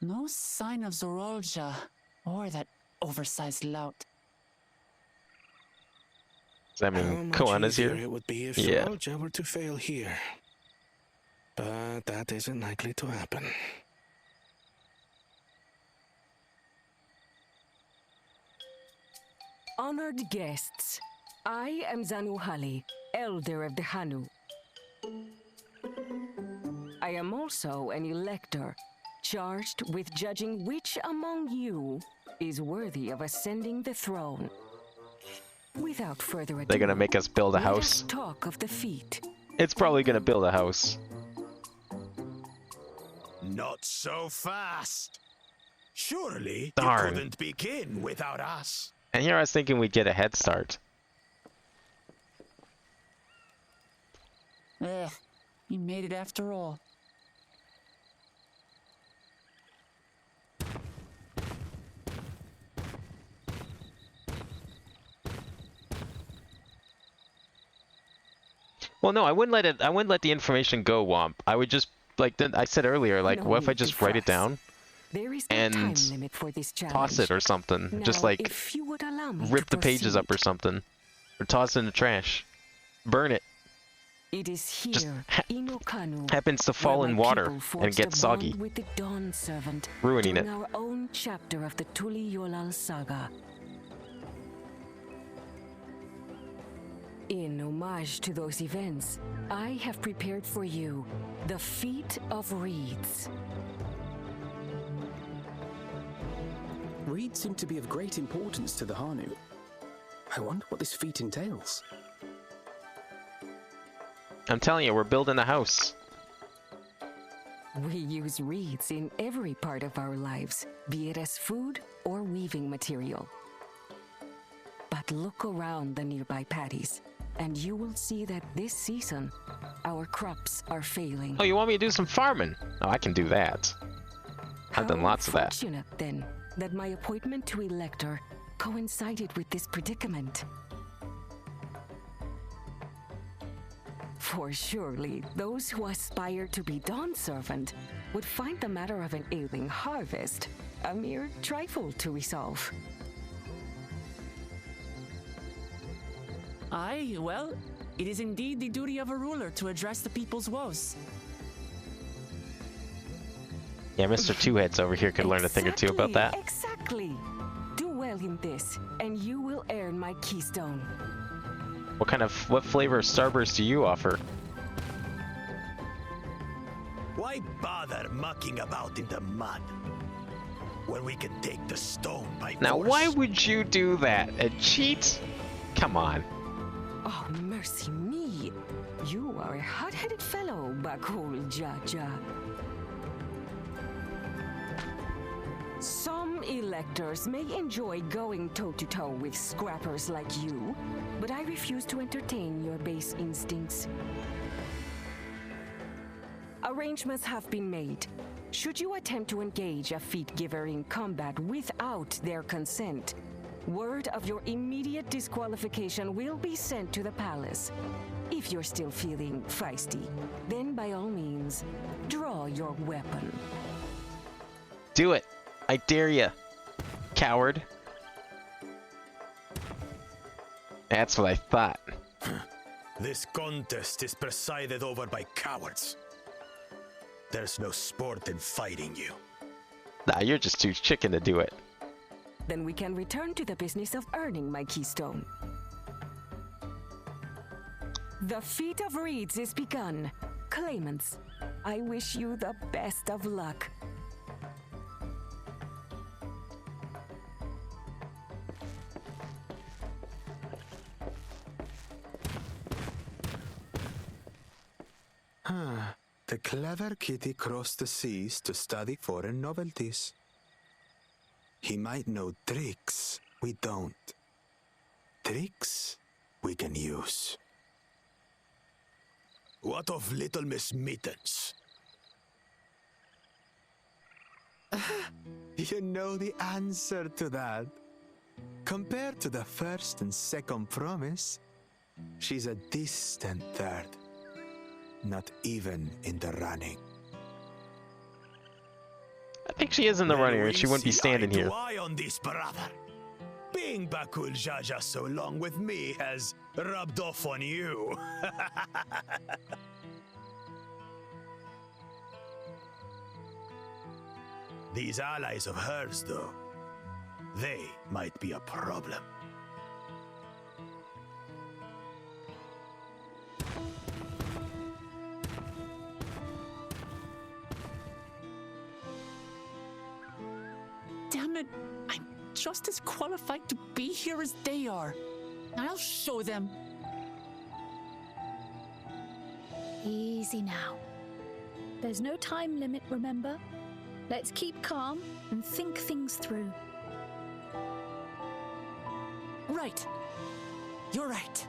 Speaker 3: No sign of Zorolja or that oversized lout.
Speaker 1: Does that
Speaker 11: How
Speaker 1: mean
Speaker 11: much
Speaker 1: Koana's
Speaker 11: easier
Speaker 1: here?
Speaker 11: it would be if
Speaker 1: Yeah.
Speaker 11: Zoralja were to fail here. But that isn't likely to happen.
Speaker 15: Honored guests, I am Zanuhali, Elder of the Hanu. I am also an elector, charged with judging which among you is worthy of ascending the throne. Without further ado,
Speaker 1: They're gonna make us build a
Speaker 15: let us
Speaker 1: house.
Speaker 15: talk of the feat.
Speaker 1: It's probably gonna build a house.
Speaker 6: Not so fast. Surely
Speaker 1: Darn.
Speaker 6: you couldn't begin without us.
Speaker 1: And here I was thinking we'd get a head start.
Speaker 3: You made it after all.
Speaker 1: Well, no, I wouldn't let it. I wouldn't let the information go, Womp. I would just, like I said earlier, like,
Speaker 15: No
Speaker 1: what if I
Speaker 15: need to
Speaker 1: just write it
Speaker 15: fuss.
Speaker 1: down
Speaker 15: There is no
Speaker 1: and
Speaker 15: time limit for this challenge.
Speaker 1: toss it or something? Just
Speaker 15: Now,
Speaker 1: like
Speaker 15: if you would allow me
Speaker 1: rip
Speaker 15: to
Speaker 1: the pages up or something, or toss it in the trash, burn it.
Speaker 15: It is here,
Speaker 1: Just
Speaker 15: in Okanu,
Speaker 1: happens to fall
Speaker 15: where
Speaker 1: in
Speaker 15: my
Speaker 1: water
Speaker 15: people
Speaker 1: and
Speaker 15: forged
Speaker 1: get
Speaker 15: a
Speaker 1: soggy,
Speaker 15: bond with the Dawn Servant,
Speaker 1: ruining
Speaker 15: during
Speaker 1: it.
Speaker 15: our own chapter of the Tuli Yolal saga. In homage to those events, I have prepared for you the Feat of Reeds.
Speaker 8: Reeds seem to be of great importance to the Hanu. I wonder what this feat entails.
Speaker 1: I'm telling you, we're building a house.
Speaker 15: We use reeds in every part of our lives, be it as food or weaving material. But look around the nearby paddies, and you will see that this season, our crops are failing.
Speaker 1: Oh, you want me to do some farming? Oh, I can do that. I've done lots of that.
Speaker 15: Fortunate, then, that my appointment to elector coincided with this predicament. For surely those who aspire to be Dawn Servant would find the matter of an ailing harvest a mere trifle to resolve.
Speaker 3: Aye, well, it is indeed the duty of a ruler to address the people's woes.
Speaker 1: Yeah, Mr. Two Heads over here could learn a thing or two about that.
Speaker 15: Exactly. Do well in this, and you will earn my keystone.
Speaker 1: What flavor of Starburst do you offer?
Speaker 6: Why bother mucking about in the mud when we can take the stone by
Speaker 1: Now,
Speaker 6: force?
Speaker 1: why would you do that? A cheat? Come on.
Speaker 15: Oh, mercy me. You are a hot-headed fellow, Bakul Jaja. Some electors may enjoy going toe-to-toe with scrappers like you, but I refuse to entertain your base instincts. Arrangements have been made. Should you attempt to engage a feat giver in combat without their consent, word of your immediate disqualification will be sent to the palace. If you're still feeling feisty, then by all means, draw your weapon.
Speaker 1: Do it. I dare ya, coward. That's what I thought.
Speaker 6: This contest is presided over by cowards. There's no sport in fighting you.
Speaker 1: Nah, you're just too chicken to do it.
Speaker 15: Then we can return to the business of earning my keystone. The Feat of Reeds is begun. Claimants, I wish you the best of luck.
Speaker 9: The clever kitty crossed the seas to study foreign novelties. He might know tricks we don't. Tricks we can use.
Speaker 6: What of little Miss Mittens?
Speaker 9: You know the answer to that. Compared to the first and second promise, she's a distant third. Not even in the running.
Speaker 1: I think she is in the running, or she wouldn't be standing here.
Speaker 6: Eye on this, brother. Being Bakul Jaja so long with me has rubbed off on you. These allies of hers, though, they might be a problem.
Speaker 3: Damn it, I'm just as qualified to be here as they are. I'll show them.
Speaker 4: Easy now. There's no time limit, remember? Let's keep calm and think things through.
Speaker 3: Right. You're right.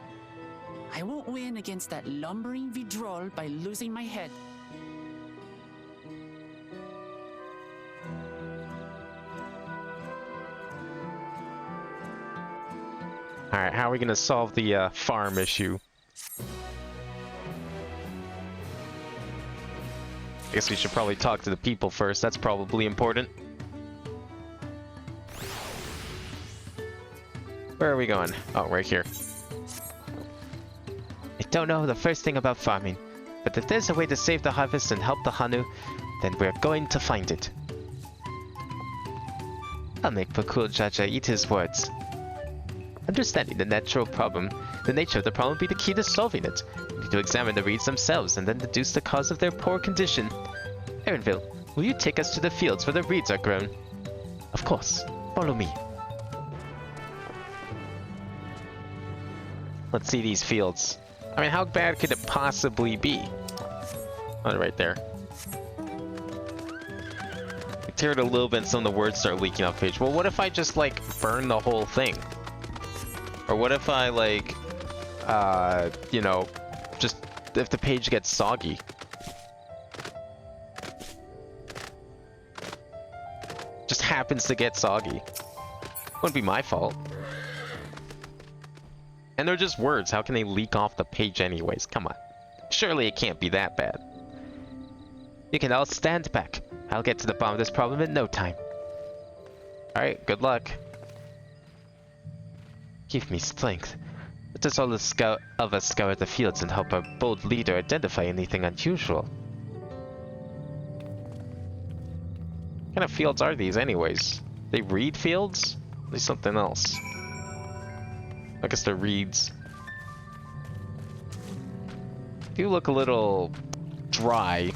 Speaker 3: I won't win against that lumbering Vidrol by losing my head.
Speaker 1: Alright, how are we gonna solve the farm issue? I guess we should probably talk to the people first, that's probably important. Where are we going? Oh, right here.
Speaker 21: I don't know the first thing about farming, but if there's a way to save the harvest and help the Hanu, then we're going to find it. I'll make Bakul Jaja eat his words. Understanding the nature of the problem will be the key to solving it. We need to examine the reeds themselves and then deduce the cause of their poor condition. Erenville, will you take us to the fields where the reeds are grown? Of course. Follow me.
Speaker 1: Let's see these fields. I mean, how bad could it possibly be? Oh, right there. I tear it a little bit and some of the words start leaking off page. Well, what if I just, like, burn the whole thing? Or what if I, like, you know, just, if the page gets soggy? Just happens to get soggy. Wouldn't be my fault. And they're just words. How can they leak off the page anyways? Come on. Surely it can't be that bad.
Speaker 21: You can all stand back. I'll get to the bottom of this problem in no time.
Speaker 1: Alright, good luck.
Speaker 21: Give me strength. Let us all of us scour the fields and help our bold leader identify anything unusual.
Speaker 1: What kind of fields are these anyways? They reed fields? At least something else. I guess they're reeds. Do look a little dry.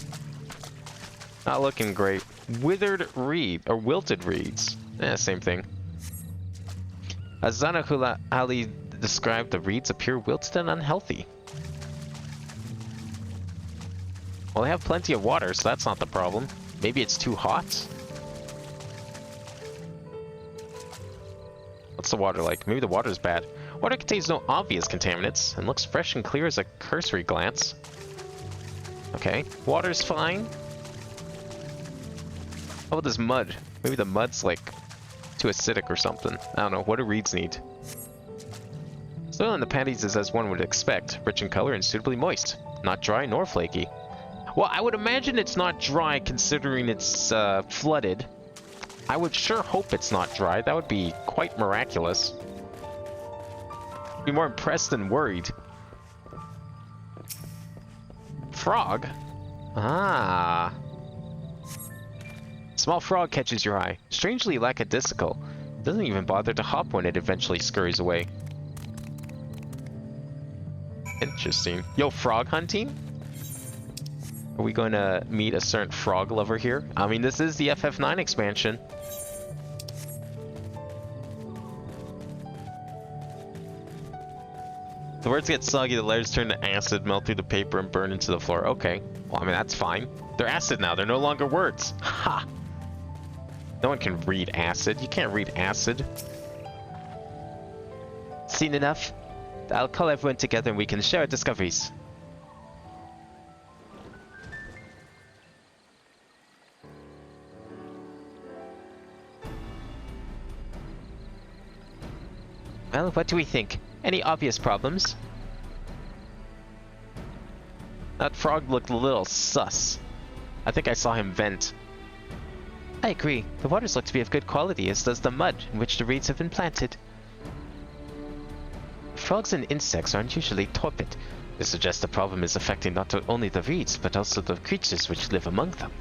Speaker 1: Not looking great. Withered reed, or wilted reeds. Same thing. As Zanahula Ali described, the reeds appear wilted and unhealthy. Well, they have plenty of water, so that's not the problem. Maybe it's too hot? What's the water like? Maybe the water's bad. Water contains no obvious contaminants and looks fresh and clear as a cursory glance. Okay, water's fine. How about this mud? Maybe the mud's like too acidic or something. I don't know. What do reeds need? Soil in the panties is as one would expect, rich in color and suitably moist. Not dry nor flaky. Well, I would imagine it's not dry considering it's flooded. I would sure hope it's not dry. That would be quite miraculous. Be more impressed than worried. Frog? Ah. Small frog catches your eye. Strangely lackadaisical. Doesn't even bother to hop when it eventually scurries away. Interesting. Yo, frog hunting? Are we going to meet a certain frog lover here? I mean, this is the FF9 expansion. The words get soggy, the letters turn to acid, melt through the paper, and burn into the floor. Okay. Well, I mean, that's fine. They're acid now. They're no longer words. Ha! No one can read acid. You can't read acid.
Speaker 2: Seen enough? I'll call everyone together and we can share our discoveries. Well, what do we think? Any obvious problems?
Speaker 1: That frog looked a little sus. I think I saw him vent.
Speaker 2: I agree. The waters look to be of good quality, as does the mud in which the reeds have been planted. Frogs and insects aren't usually torpid. This suggests the problem is affecting not only the reeds, but also the creatures which live among them.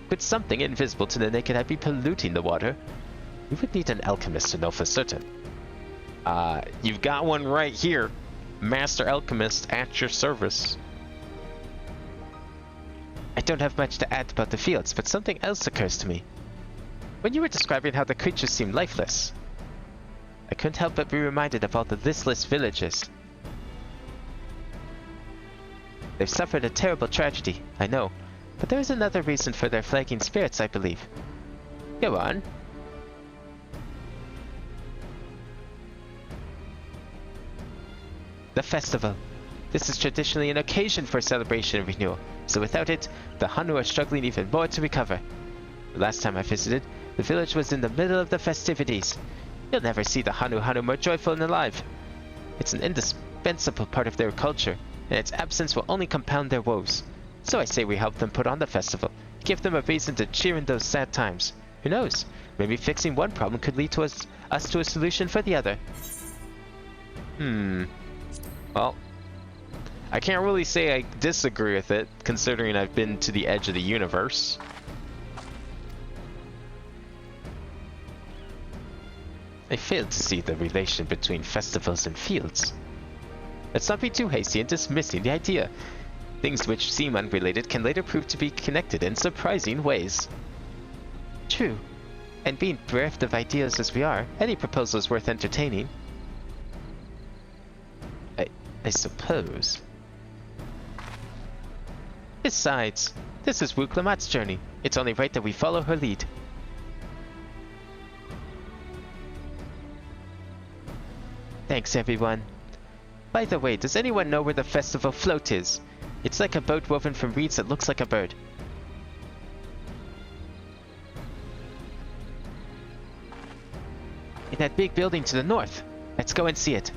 Speaker 2: Could something invisible to the naked eye be polluting the water? We would need an alchemist to know for certain.
Speaker 1: You've got one right here. Master Alchemist at your service.
Speaker 2: I don't have much to add about the fields, but something else occurs to me. When you were describing how the creatures seem lifeless, I couldn't help but be reminded of all the listless villagers. They've suffered a terrible tragedy, I know, but there is another reason for their flagging spirits, I believe. Go on. The festival. This is traditionally an occasion for celebration and renewal, so without it, the Hanu are struggling even more to recover. The last time I visited, the village was in the middle of the festivities. You'll never see the Hanu more joyful and alive. It's an indispensable part of their culture, and its absence will only compound their woes. So I say we help them put on the festival, give them a reason to cheer in those sad times. Who knows? Maybe fixing one problem could lead to us to a solution for the other.
Speaker 1: Well, I can't really say I disagree with it, considering I've been to the edge of the universe.
Speaker 2: I fail to see the relation between festivals and fields. Let's not be too hasty in dismissing the idea. Things which seem unrelated can later prove to be connected in surprising ways. True. And being bereft of ideas as we are, any proposal is worth entertaining. I suppose. Besides, this is Wu Klamat's journey. It's only right that we follow her lead. Thanks, everyone. By the way, does anyone know where the festival float is? It's like a boat woven from reeds that looks like a bird. In that big building to the north. Let's go and see it.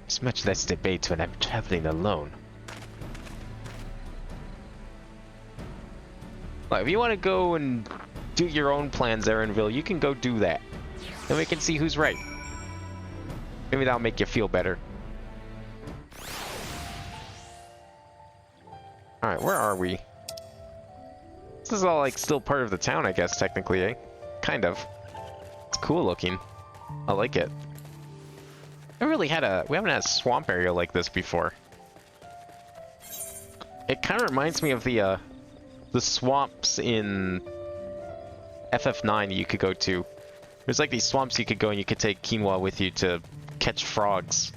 Speaker 2: There's much less debate when I'm traveling alone.
Speaker 1: Well, if you want to go and do your own plans, Erenville, you can go do that. Then we can see who's right. Maybe that'll make you feel better. Alright, where are we? This is all like still part of the town, I guess, technically, eh? Kind of. It's cool looking. I like it. We haven't had a swamp area like this before. It kind of reminds me of the swamps in FF9 you could go to. There's like these swamps you could go and you could take Quinoa with you to catch frogs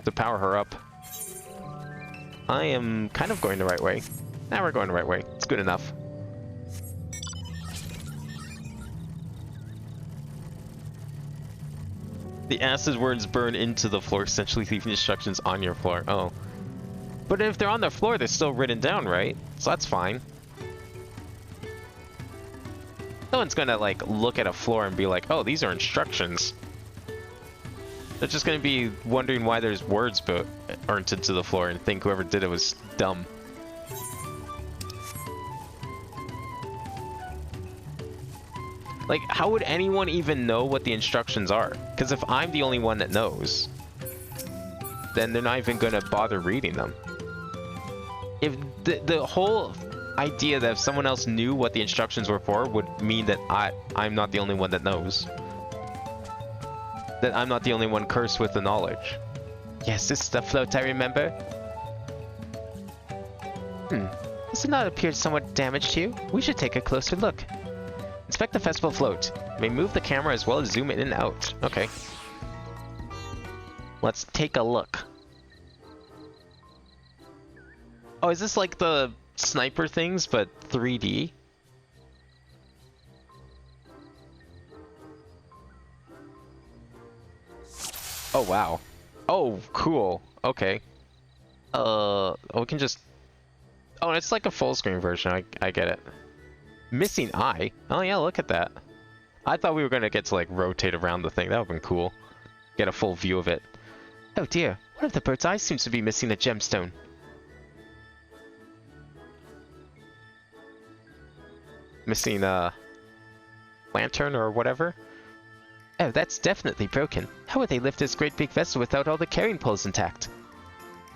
Speaker 1: to power her up. I am kind of going the right way. Now we're going the right way. It's good enough. The acid words burn into the floor, essentially leaving instructions on your floor. Oh. But if they're on the floor, they're still written down, right? So that's fine. No one's gonna, like, look at a floor and be like, oh, these are instructions. They're just gonna be wondering why there's words burnt into the floor and think whoever did it was dumb. Like, how would anyone even know what the instructions are? Because if I'm the only one that knows, then they're not even gonna bother reading them. If the whole idea that if someone else knew what the instructions were for would mean that I'm not the only one that knows. That I'm not the only one cursed with the knowledge.
Speaker 2: Yes, this is the float I remember.
Speaker 21: Does it not appear somewhat damaged to you? We should take a closer look. Inspect the festival float. You may move the camera as well as zoom in and out. Okay. Let's take a look. Oh, is this like the sniper things, but 3D? Oh, wow. Oh, cool. Okay. We can just... Oh, it's like a full screen version. I get it. Missing eye? Oh yeah, look at that. I thought we were gonna get to like rotate around the thing. That would've been cool. Get a full view of it. Oh dear, one of the bird's eyes seems to be missing a gemstone. Missing a lantern or whatever? Oh, that's definitely broken. How would they lift this great big vessel without all the carrying poles intact?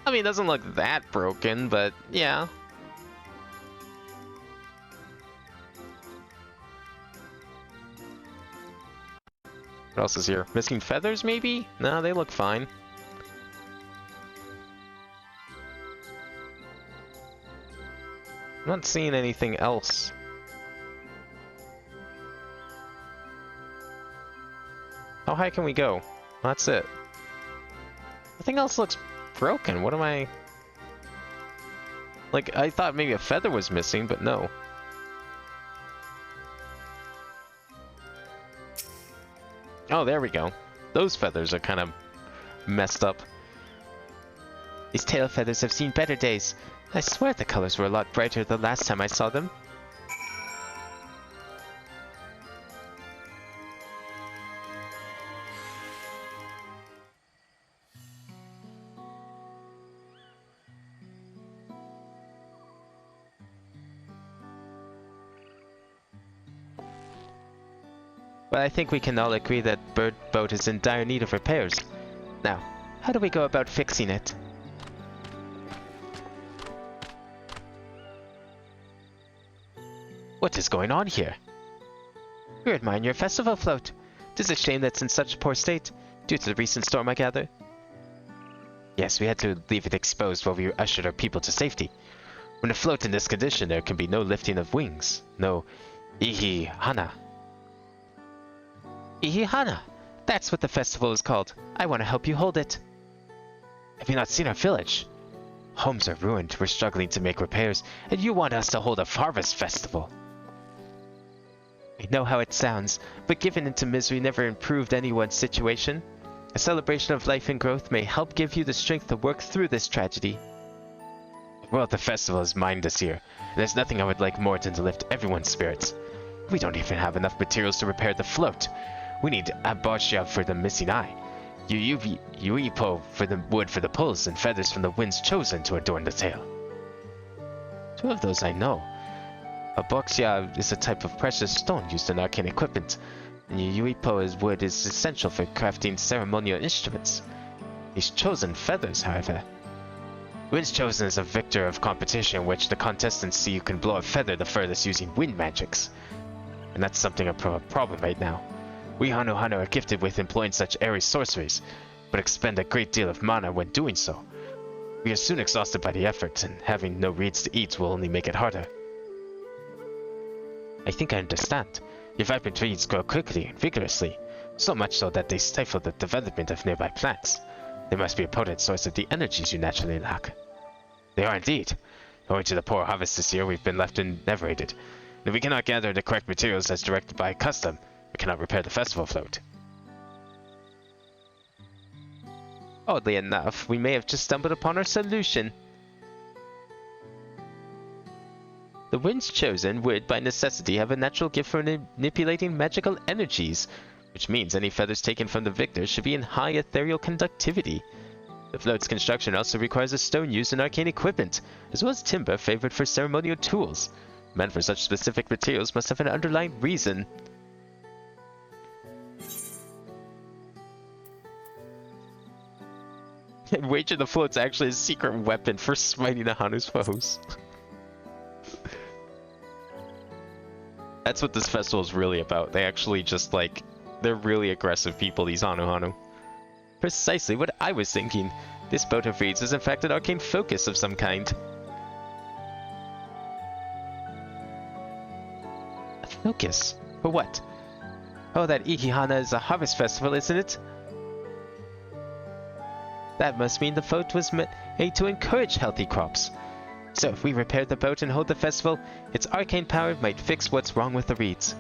Speaker 21: I mean, it doesn't look that broken, but yeah. What else is here? Missing feathers, maybe? No, they look fine. I'm not seeing anything else. How high can we go? That's it. Nothing else looks broken. What am I... Like, I thought maybe a feather was missing, but no. Oh, there we go. Those feathers are kind of messed up. These tail feathers have seen better days. I swear the colors were a lot brighter the last time I saw them. But I think we can all agree that Bird Boat is in dire need of repairs. Now, how do we go about fixing it? What is going on here? We're admiring your festival float. It is a shame that it's in such a poor state, due to the recent storm, I gather. Yes, we had to leave it exposed while we ushered our people to safety. When a float in this condition, there can be no lifting of wings, no ihi hana. Ihihana! That's what the festival is called. I want to help you hold it. Have you not seen our village? Homes are ruined, we're struggling to make repairs, and you want us to hold a harvest festival. I know how it sounds, but giving into misery never improved anyone's situation. A celebration of life and growth may help give you the strength to work through this tragedy. Well, the festival is mine this year, and there's nothing I would like more than to lift everyone's spirits. We don't even have enough materials to repair the float. We need Aboshia for the missing eye, Yuipo for the wood for the poles, and feathers from the winds chosen to adorn the tail. Two of those I know. Aboxia is a type of precious stone used in arcane equipment, and Yuipo wood is essential for crafting ceremonial instruments. These chosen feathers, however. Winds chosen is a victor of competition in which the contestants see who can blow a feather the furthest using wind magics. And that's something a problem right now. We Hano are gifted with employing such airy sorceries, but expend a great deal of mana when doing so. We are soon exhausted by the effort, and having no reeds to eat will only make it harder. I think I understand. Your vibrant reeds grow quickly and vigorously, so much so that they stifle the development of nearby plants. They must be a potent source of the energies you naturally lack. They are indeed. Owing to the poor harvest this year, we've been left ineverated. And if we cannot gather the correct materials as directed by custom, we cannot repair the festival float. Oddly enough, we may have just stumbled upon our solution. The winds chosen would, by necessity, have a natural gift for manipulating magical energies, which means any feathers taken from the victor should be in high ethereal conductivity. The float's construction also requires a stone used in arcane equipment, as well as timber favored for ceremonial tools. Men for such specific materials must have an underlying reason. And Wage of the Float's actually a secret weapon for smiting Ahanu's foes. That's what this festival is really about. They actually just like, they're really aggressive people, these Hanu. Precisely what I was thinking. This boat of reeds is in fact an arcane focus of some kind.
Speaker 2: Focus? For what? Oh, that Ikihana is a harvest festival, isn't it? That must mean the float was made to encourage healthy crops. So if we repair the boat and hold the festival, its arcane power might fix what's wrong with the reeds.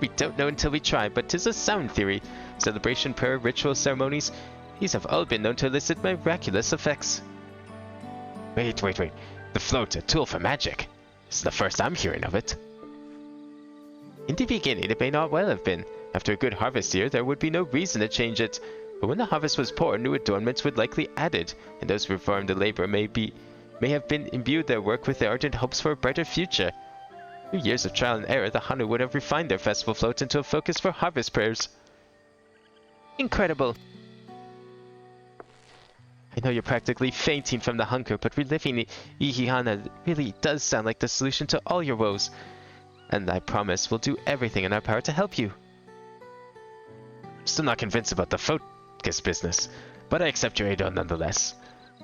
Speaker 2: We don't know until we try, but 'tis a sound theory. Celebration, prayer, ritual ceremonies, these have all been known to elicit miraculous effects. Wait. The float, a tool for magic. This is the first I'm hearing of it. In the beginning, it may not well have been. After a good harvest year, there would be no reason to change it. But when the harvest was poor, new adornments would likely added, and those who performed the labor may have been imbued their work with the ardent hopes for a brighter future. Through years of trial and error, the Hanu would have refined their festival float into a focus for harvest prayers. Incredible! I know you're practically fainting from the hunger, but reliving Ikihana really does sound like the solution to all your woes. And I promise we'll do everything in our power to help you. Still not convinced about the focus business, but I accept your aid nonetheless.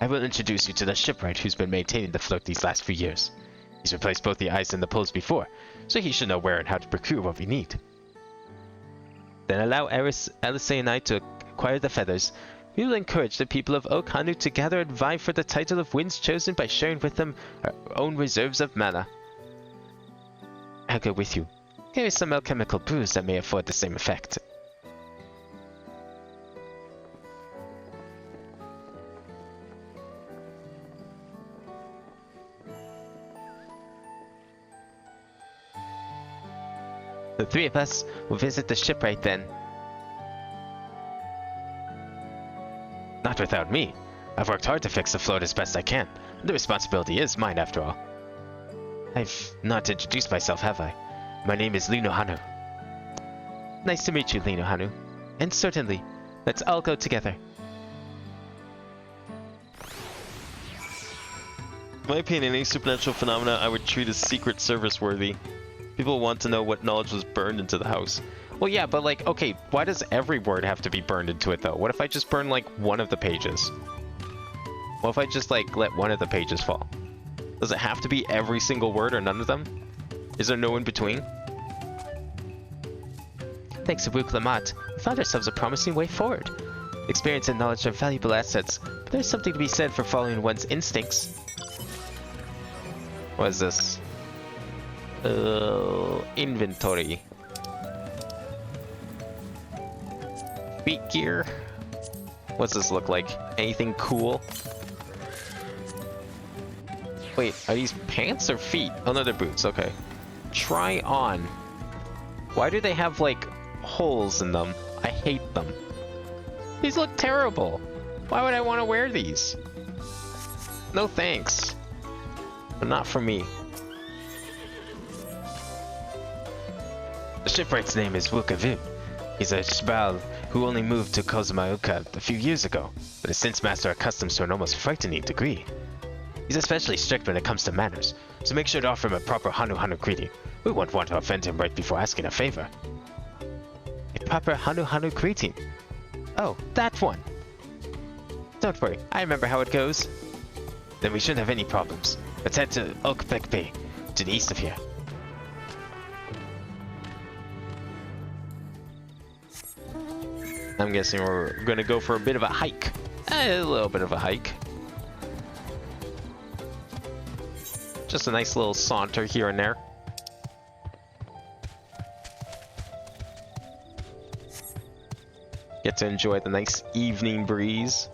Speaker 2: I will introduce you to the shipwright who's been maintaining the float these last few years. He's replaced both the eyes and the poles before, so he should know where and how to procure what we need. Then allow Alice and I to acquire the feathers. We will encourage the people of Oak Hanu to gather and vie for the title of Winds Chosen by sharing with them our own reserves of mana. I'll go with you. Here is some alchemical brews that may afford the same effect. The three of us will visit the shipwright then. Not without me. I've worked hard to fix the float as best I can. The responsibility is mine after all. I've not introduced myself, have I? My name is Lino Hanu. Nice to meet you, Lino Hanu. And certainly, let's all go together.
Speaker 12: In my opinion, any supernatural phenomena I would treat as Secret Service worthy. People want to know what knowledge was burned into the house.
Speaker 2: Well, yeah, but like, okay, why does every word have to be burned into it, though? What if I just burn, like, one of the pages? What if I just, like, let one of the pages fall? Does it have to be every single word or none of them? Is there no in between? Thanks to Wook Lamont, we found ourselves a promising way forward. Experience and knowledge are valuable assets, but there's something to be said for following one's instincts. What is this? Inventory. Feet gear. What's this look like? Anything cool? Wait, are these pants or feet? Oh no, they're boots, okay. Try on. Why do they have, like, holes in them? I hate them. These look terrible. Why would I want to wear these? No thanks. But not for me. The shipwright's name is Wukavu. He's a Shbal who only moved to Kozumaoka a few years ago, but has since mastered our customs to an almost frightening degree. He's especially strict when it comes to manners, so make sure to offer him a proper Hanu greeting. We won't want to offend him right before asking a favor. A proper Hanu greeting? Oh, that one! Don't worry, I remember how it goes. Then we shouldn't have any problems. Let's head to Oakbeck Bay, to the east of here. I'm guessing we're gonna go for a bit of a hike. A little bit of a hike. Just a nice little saunter here and there. Get to enjoy the nice evening breeze.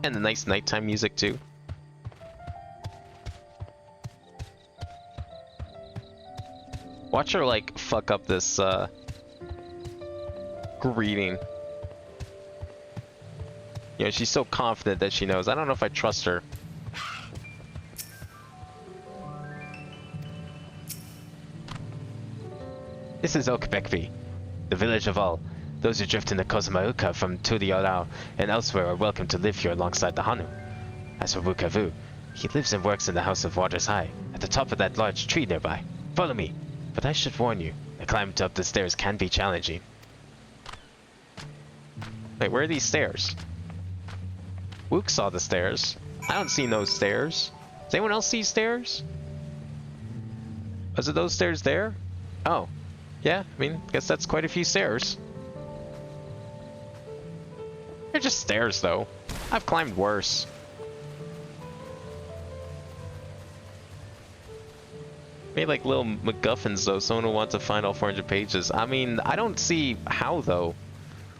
Speaker 2: And the nice nighttime music too. Watch her like fuck up this greeting. You know, she's so confident that she knows. I don't know if I trust her. This is Oakbeckby, the village of all. Those who drift into Kozumaoka from Tudiorao and elsewhere are welcome to live here alongside the Hanu. As for Wukavu, he lives and works in the House of Waters High, at the top of that large tree nearby. Follow me, but I should warn you, the climb up the stairs can be challenging. Wait, where are these stairs? Wook saw the stairs. I don't see no stairs. Does anyone else see stairs? Was it those stairs there? Oh. Yeah, I mean, guess that's quite a few stairs. They're just stairs, though. I've climbed worse. Made like little MacGuffins, though. Someone will want to find all 400 pages. I mean, I don't see how, though.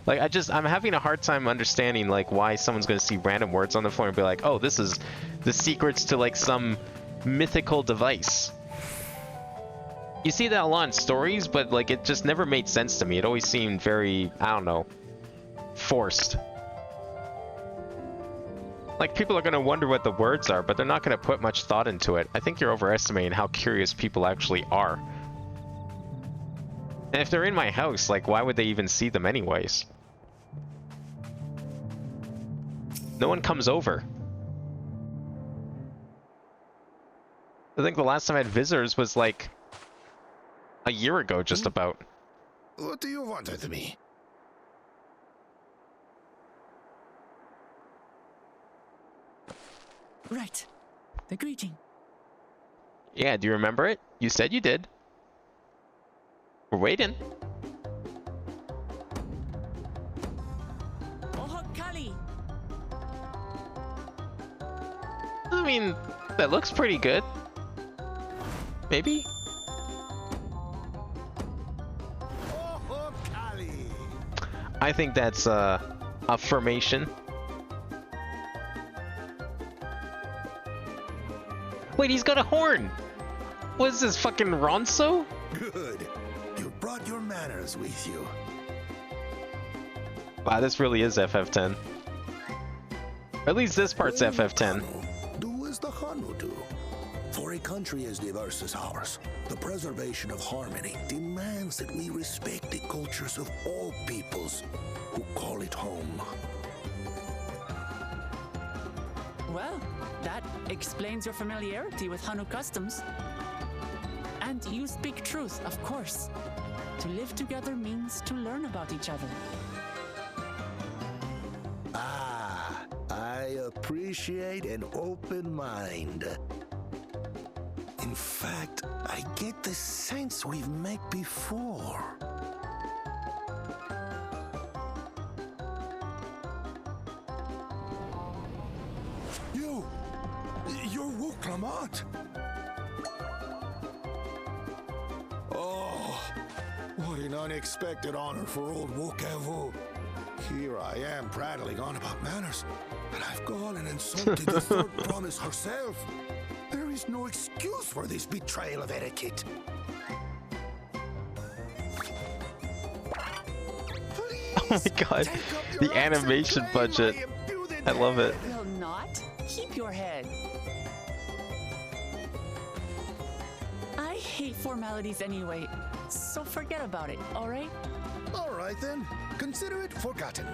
Speaker 2: Like, I'm having a hard time understanding, like, why someone's going to see random words on the floor and be like, oh, this is the secrets to, like, some mythical device. You see that a lot in stories, but, like, it just never made sense to me. It always seemed very, I don't know, forced. Like, people are going to wonder what the words are, but they're not going to put much thought into it. I think you're overestimating how curious people actually are. And if they're in my house, like, why would they even see them anyways? No one comes over. I think the last time I had visitors was, like, a year ago, just about.
Speaker 6: What do you want with me?
Speaker 3: Right. The greeting.
Speaker 2: Yeah, do you remember it? You said you did. We're waiting.
Speaker 3: Kali.
Speaker 2: I mean, that looks pretty good. Maybe? I think that's affirmation. Wait, he's got a horn! What is this, fucking Ronso?
Speaker 6: Good. You brought your manners with you.
Speaker 2: Wow, this really is FF10. Or at least this part's FF10.
Speaker 6: Do as the Hanu do. For a country as diverse as ours, the preservation of harmony demands that we respect the cultures of all peoples who call it home.
Speaker 3: Well, that explains your familiarity with Hanu customs. And you speak truth, of course. To live together means to learn about each other.
Speaker 6: Ah, I appreciate an open mind. In fact, I get the sense we've met before. You're Wu Clement. Oh, what an unexpected honor for old Wu. Here I am prattling on about manners, and I've gone and insulted the third promise herself. There is no excuse for this betrayal of etiquette.
Speaker 2: Oh my god, the animation budget. I love it.
Speaker 3: Will not. Keep your head. I hate formalities anyway, so forget about it, alright?
Speaker 6: Alright then, consider it forgotten.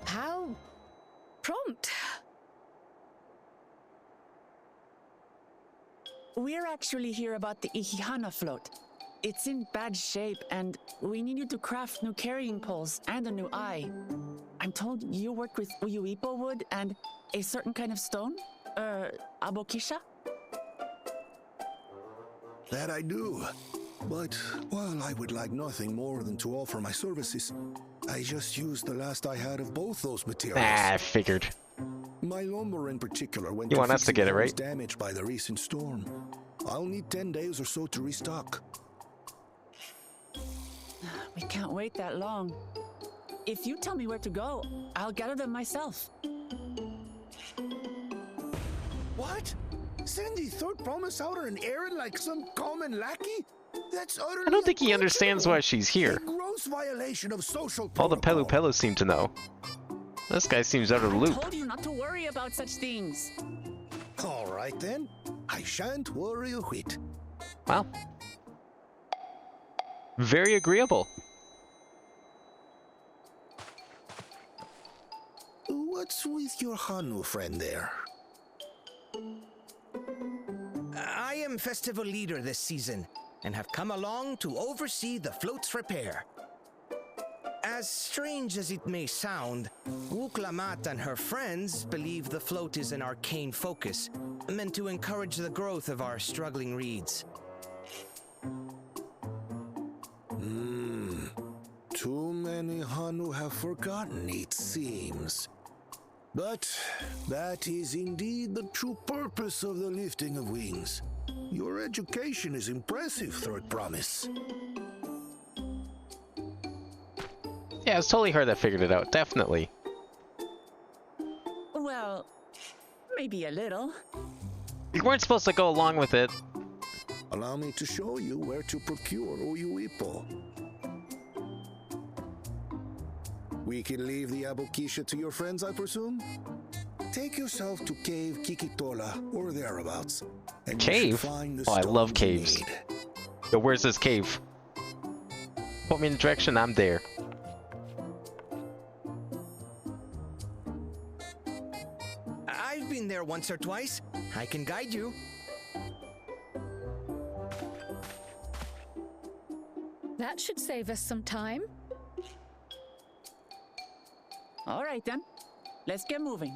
Speaker 4: How prompt.
Speaker 3: We're actually here about the Ihihana float. It's in bad shape, and we need you to craft new carrying poles and a new eye. I'm told you work with Uyuipo wood and a certain kind of stone? Abokisha?
Speaker 6: That I do. But while I would like nothing more than to offer my services, I just used the last I had of both those materials.
Speaker 2: Ah, I figured.
Speaker 6: My lumber in particular went
Speaker 2: You want us to get it, right?
Speaker 6: damaged by the recent storm. I'll need 10 days or so to restock.
Speaker 3: We can't wait that long. If you tell me where to go, I'll gather them myself.
Speaker 6: What? Send the third promise out on an errand like some common lackey? That's utterly
Speaker 2: I don't think he understands why she's here.
Speaker 6: a gross violation of social
Speaker 2: All the Pelu Pelu seem to know. This guy seems out of the
Speaker 3: I
Speaker 2: loop.
Speaker 3: told you not to worry about such things.
Speaker 6: All right then. I shan't worry a whit.
Speaker 2: Wow. Very agreeable.
Speaker 6: What's with your Hanu friend there?
Speaker 10: I am festival leader this season, and have come along to oversee the float's repair. As strange as it may sound, Wuklamat and her friends believe the float is an arcane focus, meant to encourage the growth of our struggling reeds.
Speaker 13: Too many Hanu have forgotten, it seems. But that is indeed the true purpose of the lifting of wings. Your education is impressive, Third Promise.
Speaker 2: Yeah, it's totally her that figured it out, definitely.
Speaker 3: Well, maybe a little.
Speaker 2: You weren't supposed to go along with it.
Speaker 13: Allow me to show you where to procure Uyuipo. We can leave the Abokisha to your friends, I presume? Take yourself to Cave Kikitola or thereabouts. And
Speaker 2: Cave?
Speaker 13: Find the
Speaker 2: Oh, I love
Speaker 13: stones you
Speaker 2: caves.
Speaker 13: need.
Speaker 2: Yo, where's this cave? Put me in the direction, I'm there.
Speaker 10: I've been there once or twice. I can guide you.
Speaker 4: That should save us some time.
Speaker 3: All right then, let's get moving.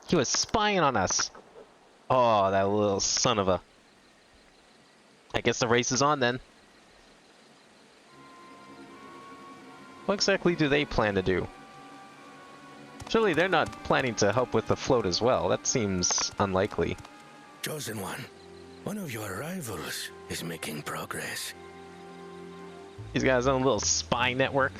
Speaker 2: He was spying on us. Oh, that little son of a... I guess the race is on then. What exactly do they plan to do? Surely they're not planning to help with the float as well. That seems unlikely.
Speaker 14: Chosen one of your rivals is making progress.
Speaker 2: He's got his own little spy network.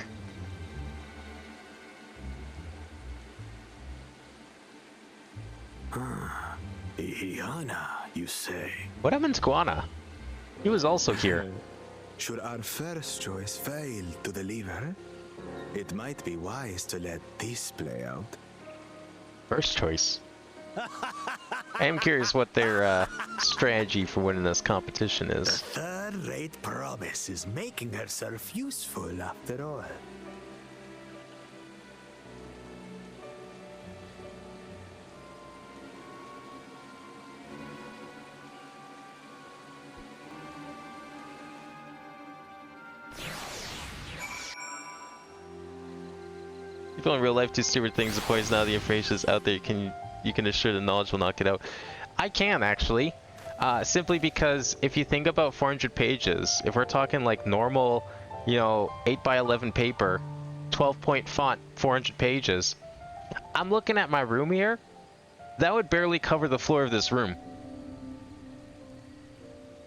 Speaker 9: Iana, you say?
Speaker 2: What happened to Guana? He was also here.
Speaker 9: Should our first choice fail to deliver, it might be wise to let this play out.
Speaker 2: First choice. I am curious what their strategy for winning this competition is.
Speaker 9: Third-rate Promise is making herself useful after all.
Speaker 12: People in real life do stupid things. The point is now the information is out there. You can assure the knowledge will not get out.
Speaker 2: I can actually, simply because if you think about 400 pages, if we're talking like normal, 8x11 paper, 12-point font, 400 pages, I'm looking at my room here. That would barely cover the floor of this room.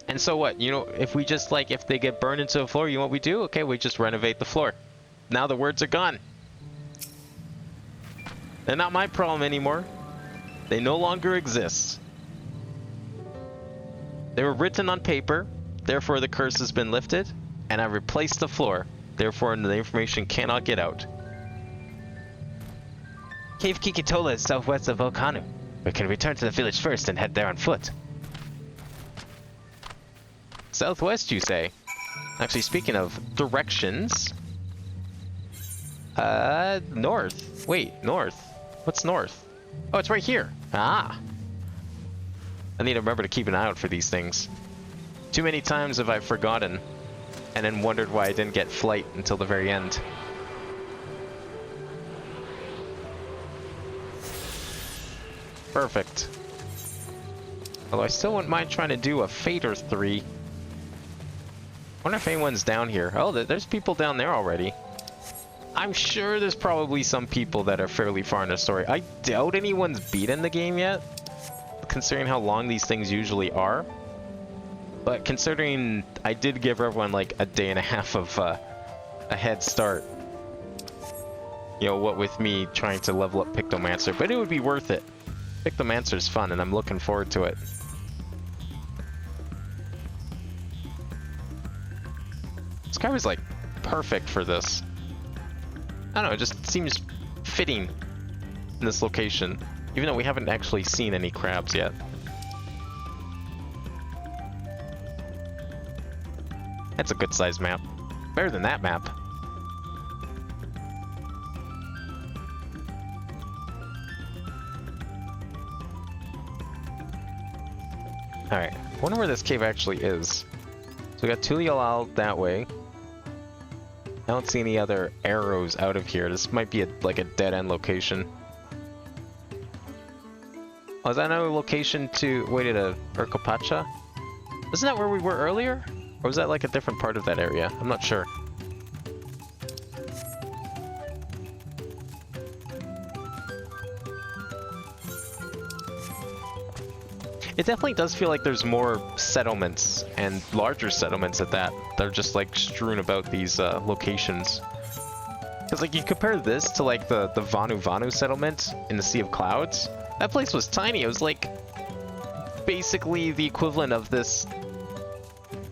Speaker 2: And so what? If we just if they get burned into the floor, you know what we do? Okay, we just renovate the floor. Now the words are gone. They're not my problem anymore. They no longer exist. They were written on paper, therefore the curse has been lifted, and I replaced the floor, therefore the information cannot get out.
Speaker 21: Cave Kikitola is southwest of Volcano. We can return to the village first and head there on foot.
Speaker 2: Southwest, you say? Actually, speaking of directions... north. Wait, north. What's north? Oh, it's right here. Ah. I need to remember to keep an eye out for these things. Too many times have I forgotten, and then wondered why I didn't get flight until the very end. Perfect. Although I still wouldn't mind trying to do a Fader 3. Wonder if anyone's down here. Oh, there's people down there already. I'm sure there's probably some people that are fairly far in the story. I doubt anyone's beaten the game yet, considering how long these things usually are. But considering I did give everyone like a day and a half of a head start. What with me trying to level up Pictomancer, but it would be worth it. Pictomancer's fun and I'm looking forward to it. This guy was like perfect for this. I don't know, it just seems fitting in this location, even though we haven't actually seen any crabs yet. That's a good sized map. Better than that map.
Speaker 1: Alright, I wonder where this cave actually is. So we got Tulial that way. I don't see any other arrows out of here. This might be like a dead-end location. Oh, is that another location to... Wait, at a Urkopacha? Isn't that where we were earlier? Or was that like a different part of that area? I'm not sure. It definitely does feel like there's more settlements, and larger settlements at that. They're just like strewn about these locations. Because like you compare this to like the Vanu Vanu settlement in the Sea of Clouds. That place was tiny. It was like basically the equivalent of this,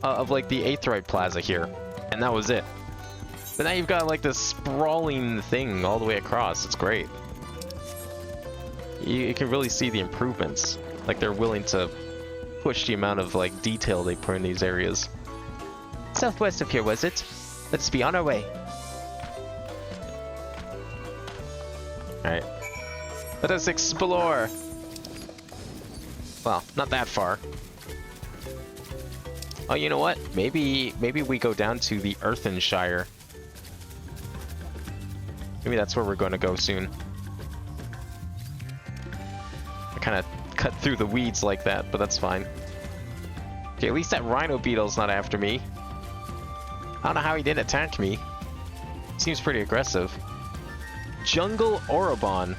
Speaker 1: of like the Aetheryte Plaza here. And that was it. But now you've got like this sprawling thing all the way across. It's great. You can really see the improvements. Like they're willing to push the amount of like detail they put in these areas.
Speaker 21: Southwest of here, was it? Let's be on our way.
Speaker 1: Alright. Let us explore. Well, not that far. Oh, you know what? Maybe we go down to the Earthenshire. Maybe that's where we're going to go soon. I kind of cut through the weeds like that, but that's fine. Okay, at least that rhino beetle's not after me. I don't know how he didn't attack me. Seems pretty aggressive. Jungle Orobon.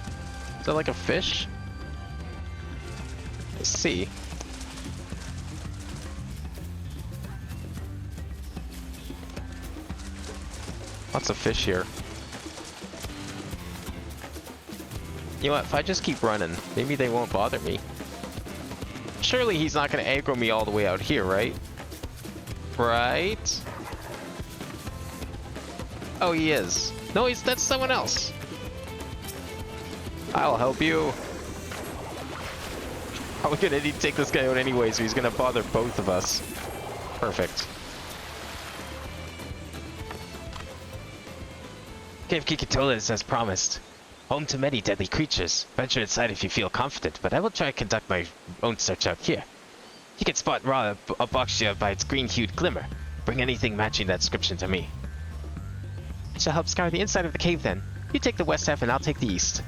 Speaker 1: Is that like a fish? Let's see. Lots of fish here. You know what, if I just keep running, maybe they won't bother me. Surely he's not going to aggro me all the way out here, right? Right? Oh, he is. No, that's someone else. I'll help you. Probably going to need to take this guy out anyway, so he's going to bother both of us. Perfect.
Speaker 21: Cave Kikitola is as promised. Home to many deadly creatures. Venture inside if you feel confident, but I will try to conduct my own search out here. You can spot raw Aboxia by its green-hued glimmer. Bring anything matching that description to me. I shall help scour the inside of the cave then. You take the west half and I'll take the east.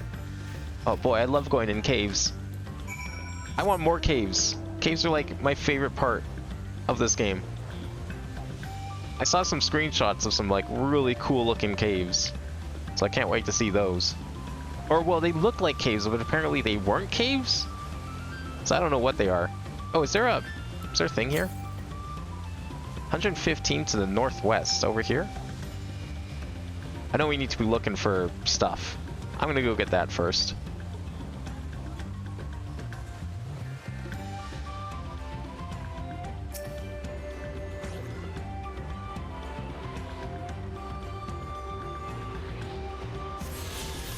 Speaker 1: Oh boy, I love going in caves. I want more caves. Caves are like my favorite part of this game. I saw some screenshots of some like really cool looking caves. So I can't wait to see those. Or, well, they look like caves, but apparently they weren't caves? So I don't know what they are. Oh, is there a thing here? 115 to the northwest, over here? I know we need to be looking for stuff. I'm gonna go get that first.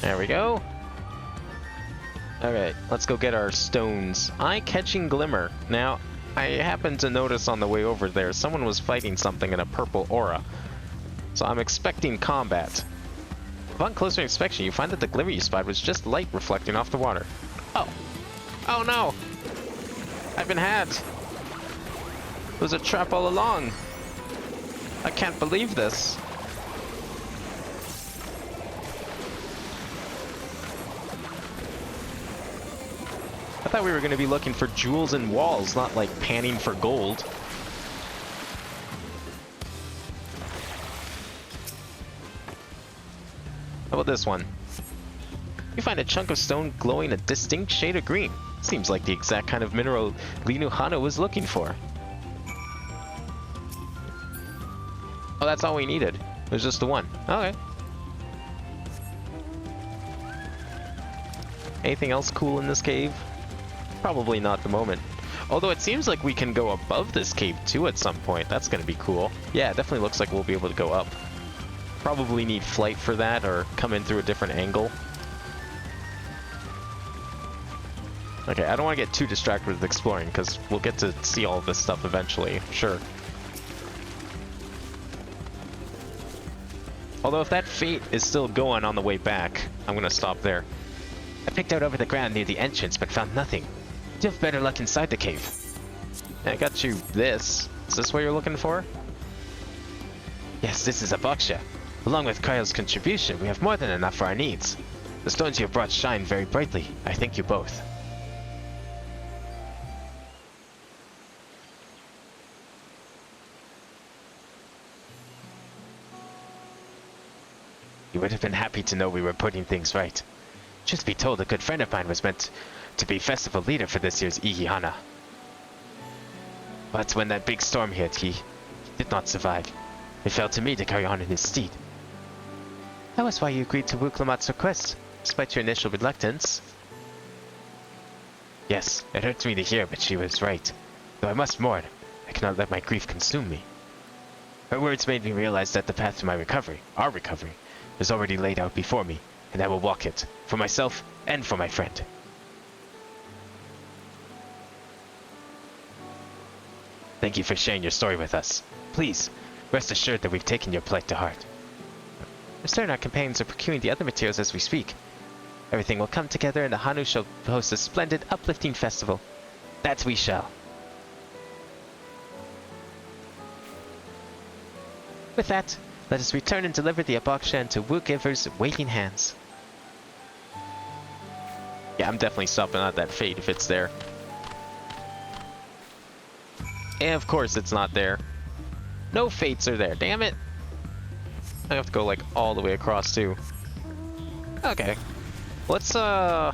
Speaker 1: There we go. Okay, let's go get our stones. Eye-catching glimmer. Now, I happened to notice on the way over there, someone was fighting something in a purple aura. So I'm expecting combat. Upon closer inspection, you find that the glimmer you spotted was just light reflecting off the water. Oh. Oh no! I've been had. It was a trap all along. I can't believe this. I thought we were going to be looking for jewels and walls, not like panning for gold. How about this one? You find a chunk of stone glowing a distinct shade of green. Seems like the exact kind of mineral Linu Hana was looking for. Oh, that's all we needed. It was just the one. Okay. Anything else cool in this cave? Probably not at the moment. Although it seems like we can go above this cave too at some point. That's going to be cool. Yeah, it definitely looks like we'll be able to go up. Probably need flight for that or come in through a different angle. Okay, I don't want to get too distracted with exploring because we'll get to see all of this stuff eventually. Sure. Although if that fate is still going on the way back, I'm going to stop there.
Speaker 21: I picked out over the ground near the entrance but found nothing. You have better luck inside the cave.
Speaker 1: I got you this. Is this what you're looking for?
Speaker 21: Yes, this is a boxer. Along with Kyle's contribution, we have more than enough for our needs. The stones you have brought shine very brightly. I thank you both. You would have been happy to know we were putting things right. Truth be told, a good friend of mine was meant to be festival leader for this year's Ihihana. But when that big storm hit, he did not survive. It fell to me to carry on in his stead. That was why you agreed to Wuklamat's request, despite your initial reluctance. Yes, it hurts me to hear, but she was right. Though I must mourn, I cannot let my grief consume me. Her words made me realize that the path to my recovery, our recovery, is already laid out before me, and I will walk it, for myself and for my friend. Thank you for sharing your story with us. Please, rest assured that we've taken your plight to heart. We're certain our companions are procuring the other materials as we speak. Everything will come together and the Hanu shall host a splendid, uplifting festival. That we shall. With that, let us return and deliver the Aboksha into Wookgiver's waiting hands.
Speaker 1: Yeah, I'm definitely stopping at that fate if it's there. And of course it's not there. No fates are there, damn it! I have to go like all the way across too. Okay. Let's go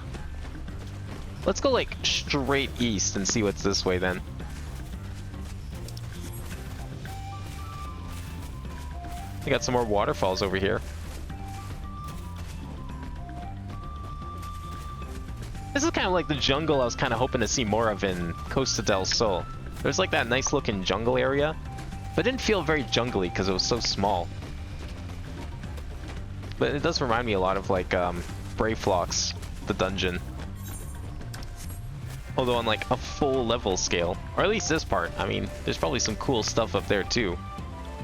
Speaker 1: like straight east and see what's this way then. I got some more waterfalls over here. This is kind of like the jungle I was kind of hoping to see more of in Costa del Sol. There's like that nice looking jungle area, but it didn't feel very jungly because it was so small. But it does remind me a lot of like Brave Flocks, the dungeon. Although on like a full level scale, or at least this part. I mean, there's probably some cool stuff up there too.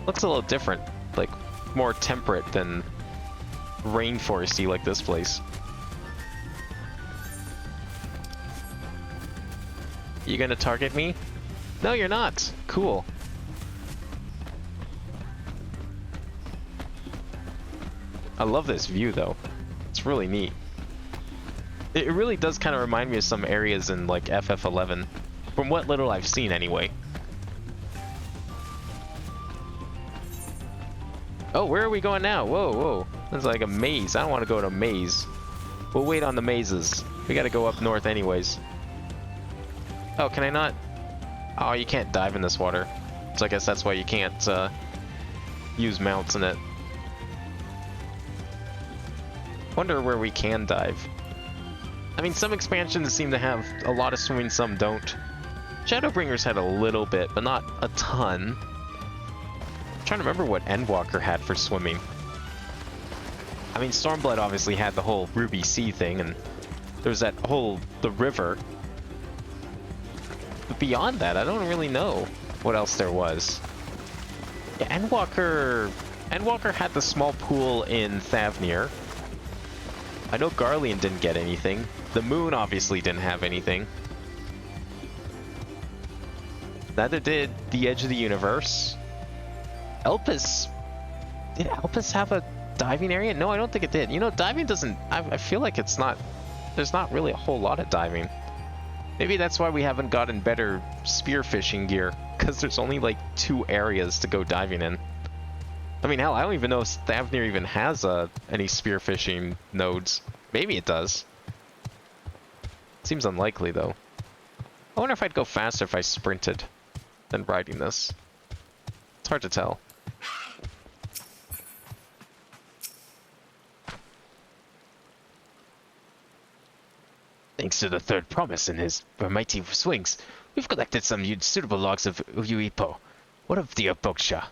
Speaker 1: Looks a little different, like more temperate than rainforesty like this place. You gonna target me? No, you're not. Cool. I love this view though. It's really neat. It really does kind of remind me of some areas in like FF11, from what little I've seen anyway. Oh, where are we going now? Whoa, whoa. It's like a maze. I don't want to go to a maze. We'll wait on the mazes. We gotta go up north anyways. Oh, can I not? Oh, you can't dive in this water. So I guess that's why you can't use mounts in it. Wonder where we can dive. I mean, some expansions seem to have a lot of swimming, some don't. Shadowbringers had a little bit, but not a ton. I'm trying to remember what Endwalker had for swimming. I mean, Stormblood obviously had the whole Ruby Sea thing, and there's that whole, the river. But beyond that, I don't really know what else there was. Yeah, Endwalker had the small pool in Thavnir. I know Garlean didn't get anything. The moon obviously didn't have anything. Neither did the Edge of the Universe. Elpis... Did Elpis have a diving area? No, I don't think it did. You know, diving doesn't... I feel like it's not... There's not really a whole lot of diving. Maybe that's why we haven't gotten better spearfishing gear. Because there's only like 2 areas to go diving in. I mean, hell, I don't even know if Thavnir even has any spearfishing nodes. Maybe it does. Seems unlikely, though. I wonder if I'd go faster if I sprinted than riding this. It's hard to tell. Thanks to the third promise in his mighty swings, we've collected some suitable logs of Uyuipo. What of the Aboksha?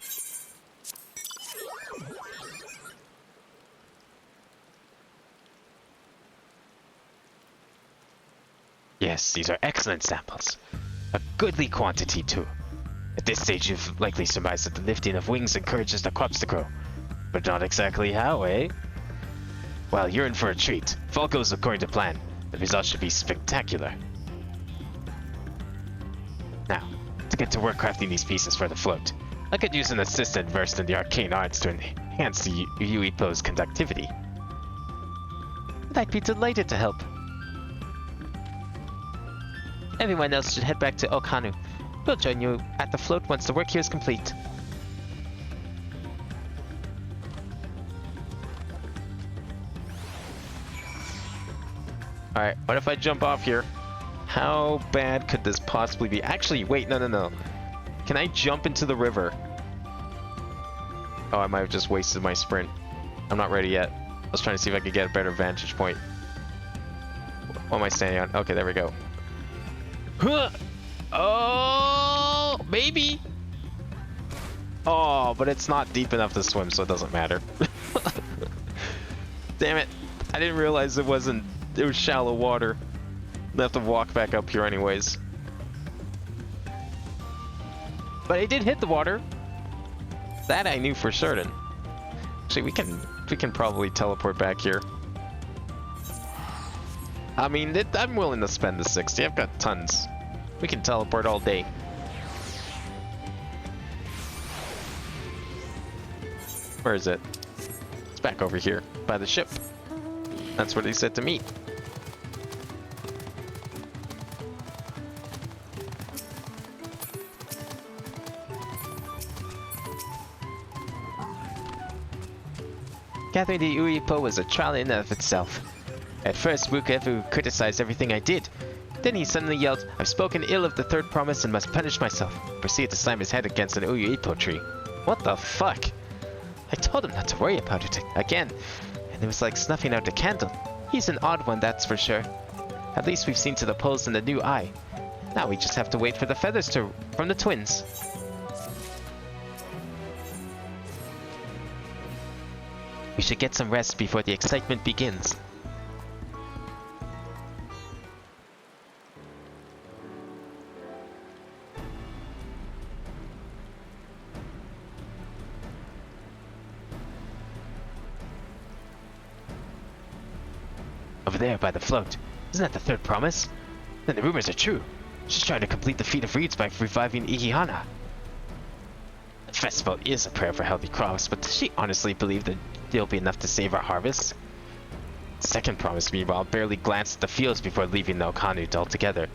Speaker 1: Yes, these are excellent samples. A goodly quantity, too. At this stage, you've likely surmised that the lifting of wings encourages the crops to grow. But not exactly how, eh? Well, you're in for a treat. If all goes according to plan, the result should be spectacular. Now,
Speaker 21: get to work crafting these pieces for the float. I could use an assistant versed in the arcane arts to enhance the Uipo's conductivity. I'd be delighted to help. Everyone else should head back to Okanu. We'll join you at the float once the work here is complete. Alright, what if I jump off here? How bad could this possibly be? Actually, wait, no. Can I jump into the river? Oh, I might have just wasted my sprint. I'm not ready yet. I was trying to see if I could get a better vantage point. What am I standing on? Okay, there we go. Huh! Oh, maybe. Oh, but it's not deep enough to swim, so it doesn't matter. Damn it. I didn't realize it was shallow water. I have to walk back up here anyways. But I did hit the water. That I knew for certain. Actually, we can probably teleport back here. I mean, I'm willing to spend the 60. I've got tons. We can teleport all day. Where is it? It's back over here, by the ship. That's what he said to me. Gathering the Uipo was a trial in and of itself. At first, Wukevu criticized everything I did. Then he suddenly yelled, "I've spoken ill of the third promise and must punish myself." Proceeded to slam his head against an Uipo tree. What the fuck? I told him not to worry about it again, and it was like snuffing out a candle. He's an odd one, that's for sure. At least we've seen to the poles in the new eye. Now we just have to wait for the feathers from the twins. We should get some rest before the excitement begins. Over there by the float. Isn't that the third promise? Then the rumors are true. She's trying to complete the feat of reeds by reviving Ikihana. The festival is a prayer for healthy crops, but does she honestly believe that it'll be enough to save our harvest? The second promise, meanwhile, barely glanced at the fields before leaving the Okanu altogether.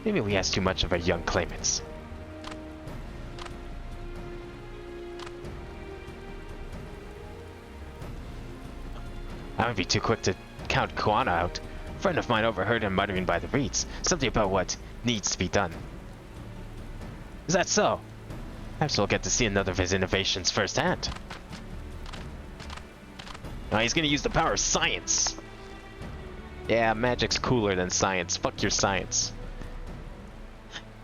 Speaker 21: Maybe we asked too much of our young claimants. I would be too quick to count Koana out. A friend of mine overheard him muttering by the reeds, something about what needs to be done. Is that so? Perhaps we'll get to see another of his innovations firsthand. Now he's gonna use the power of science. Yeah, magic's cooler than science. Fuck your science.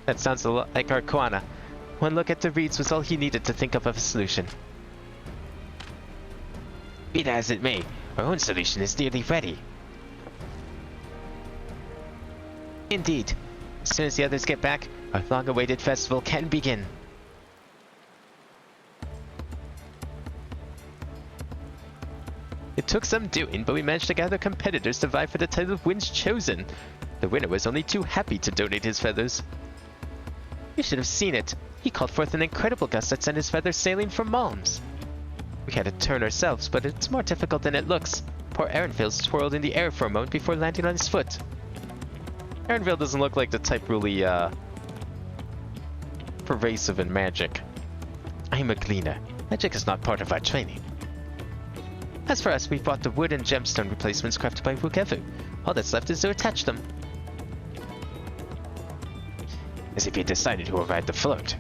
Speaker 21: That sounds a lot like our Koana. One look at the reeds was all he needed to think of a solution. Be that as it may, our own solution is nearly ready. Indeed. As soon as the others get back, our long-awaited festival can begin. It took some doing, but we managed to gather competitors to vie for the title of Winds Chosen. The winner was only too happy to donate his feathers. You should have seen it. He called forth an incredible gust that sent his feathers sailing for Malms. We had to turn ourselves, but it's more difficult than it looks. Poor Erenville swirled in the air for a moment before landing on his foot. Erenville doesn't look like the type really, pervasive in magic. I'm a gleaner. Magic is not part of our training. As for us, we've bought the wood and gemstone replacements crafted by Wukevu. All that's left is to attach them. Has it been decided who will ride the float?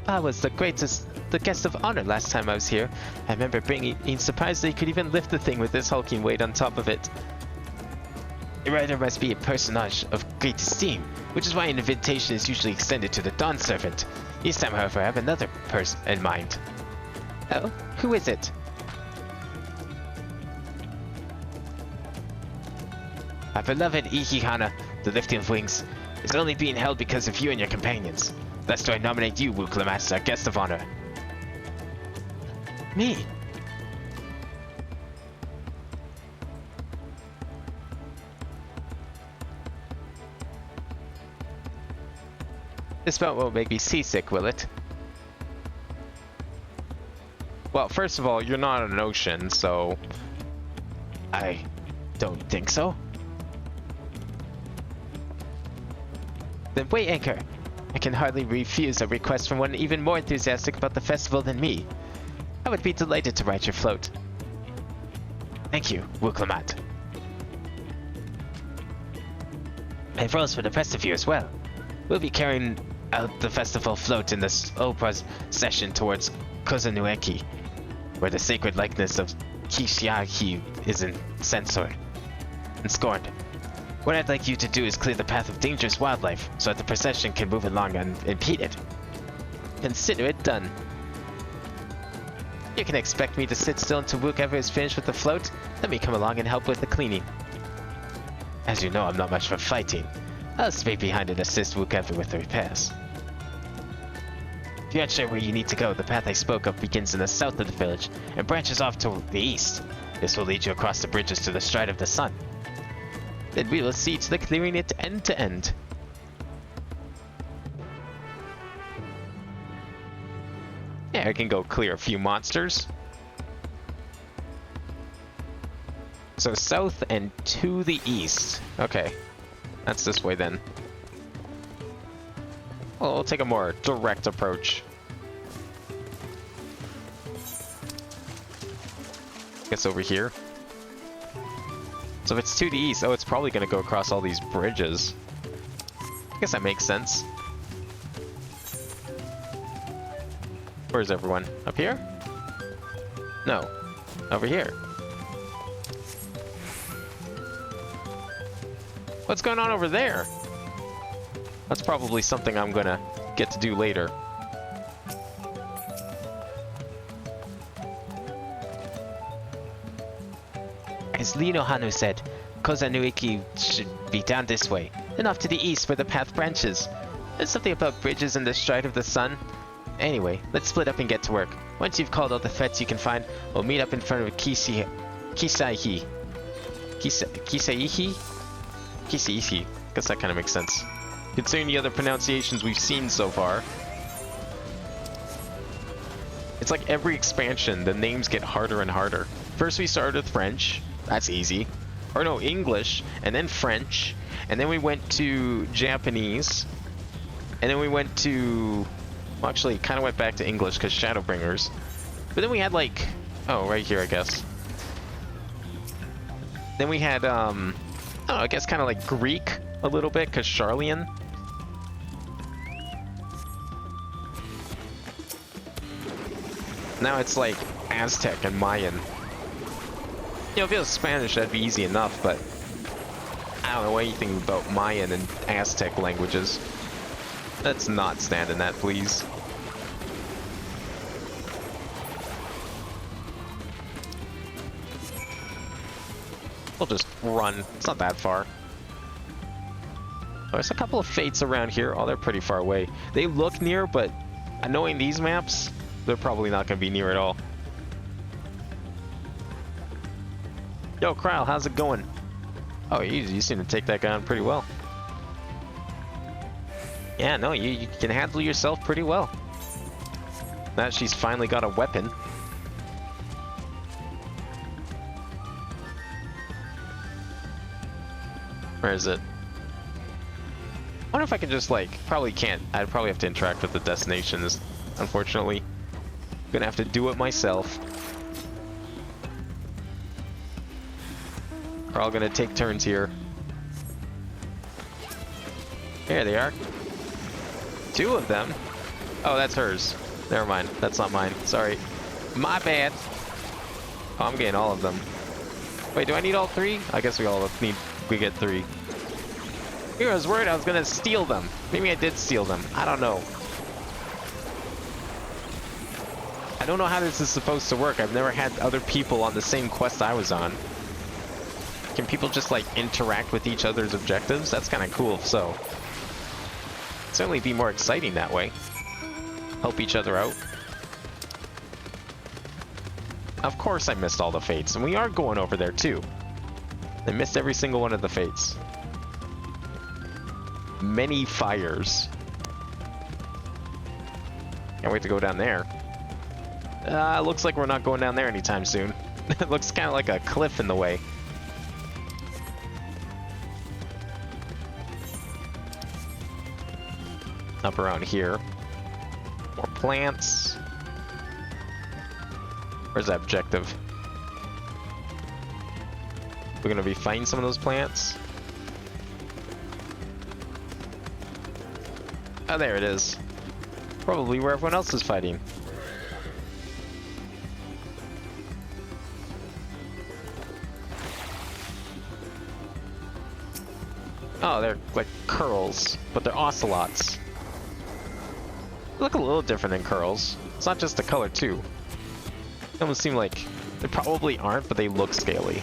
Speaker 21: I was the guest of honor last time I was here. I remember being surprised that he could even lift the thing with this hulking weight on top of it. The rider must be a personage of great esteem, which is why an invitation is usually extended to the Dawn Servant. This time, however, I have another person in mind. Oh, who is it? Our beloved Ikihana, the lifting of wings, is only being held because of you and your companions. Thus do I nominate you, Pictomancer, guest of honor. Me? This boat won't make me seasick, will it?
Speaker 1: Well, first of all, you're not on an ocean, so...
Speaker 21: I don't think so. Then weigh anchor. I can hardly refuse a request from one even more enthusiastic about the festival than me. I would be delighted to ride your float. Thank you, Wuklamat. And roles for the rest of you as well. We'll be carrying out the festival float in the slow procession towards Kozanueki, where the sacred likeness of Kishiaki is censored and scorned. What I'd like you to do is clear the path of dangerous wildlife so that the procession can move along unimpeded. Consider it done. You can expect me to sit still until Wookever is finished with the float. Let me come along and help with the cleaning. As you know, I'm not much for fighting. I'll stay behind and assist Wookever with the repairs. If you're unsure where you need to go, the path I spoke of begins in the south of the village and branches off to the east. This will lead you across the bridges to the Stride of the Sun. Then we will see to the clearing it end to end. Yeah, I can go clear a few monsters. So south and to the east. Okay, that's this way then. Well, we'll take a more direct approach. Guess over here. So if it's to the east, oh, it's probably going to go across all these bridges. I guess that makes sense. Where's everyone? Up here? No. Over here. What's going on over there? That's probably something I'm going to get to do later. As Lino Hanu said, Kozanuiki should be down this way, and off to the east where the path branches. There's something about bridges in the Stride of the Sun. Anyway, let's split up and get to work. Once you've called all the threats you can find, we'll meet up in front of Kisaihi. Kisaihi? Guess that kind of makes sense. Considering the other pronunciations we've seen so far. It's like every expansion, the names get harder and harder. First we started with French. That's easy. Or no, English, and then French, and then we went to Japanese, and then we went to... Well, actually, kind of went back to English because Shadowbringers. But then we had like... Oh, right here, I guess. Then we had, I don't know, I guess kind of like Greek a little bit because Charlian. Now it's like Aztec and Mayan. You know, if it was Spanish, that'd be easy enough, but I don't know anything about Mayan and Aztec languages. Let's not stand in that, please. We'll just run. It's not that far. Oh, there's a couple of fates around here. Oh, they're pretty far away. They look near, but knowing these maps, they're probably not going to be near at all. Yo, Kryl, how's it going? Oh, you seem to take that guy on pretty well. Yeah, no, you can handle yourself pretty well. Now she's finally got a weapon. Where is it? I wonder if I can just, like, probably can't. I'd probably have to interact with the destinations, unfortunately. I'm gonna have to do it myself. We're all gonna take turns here. There they are. Two of them? Oh, that's hers. Never mind. That's not mine. Sorry. My bad. Oh, I'm getting all of them. Wait, do I need all three? I guess we get three. I was worried I was gonna steal them. Maybe I did steal them. I don't know. I don't know how this is supposed to work. I've never had other people on the same quest I was on. Can people just like interact with each other's objectives? That's kind of cool, so. Certainly be more exciting that way. Help each other out. Of course I missed all the fates, and we are going over there too. I missed every single one of the fates. Many fires.
Speaker 1: Can't wait to go down there. Looks like we're not going down there anytime soon. It looks kind of like a cliff in the way. Up around here. More plants. Where's that objective? We're gonna be fighting some of those plants. Oh, there it is. Probably where everyone else is fighting. Oh, they're like curls, but they're ocelots. They look a little different than curls. It's not just the color too. They almost seem like they probably aren't, but they look scaly.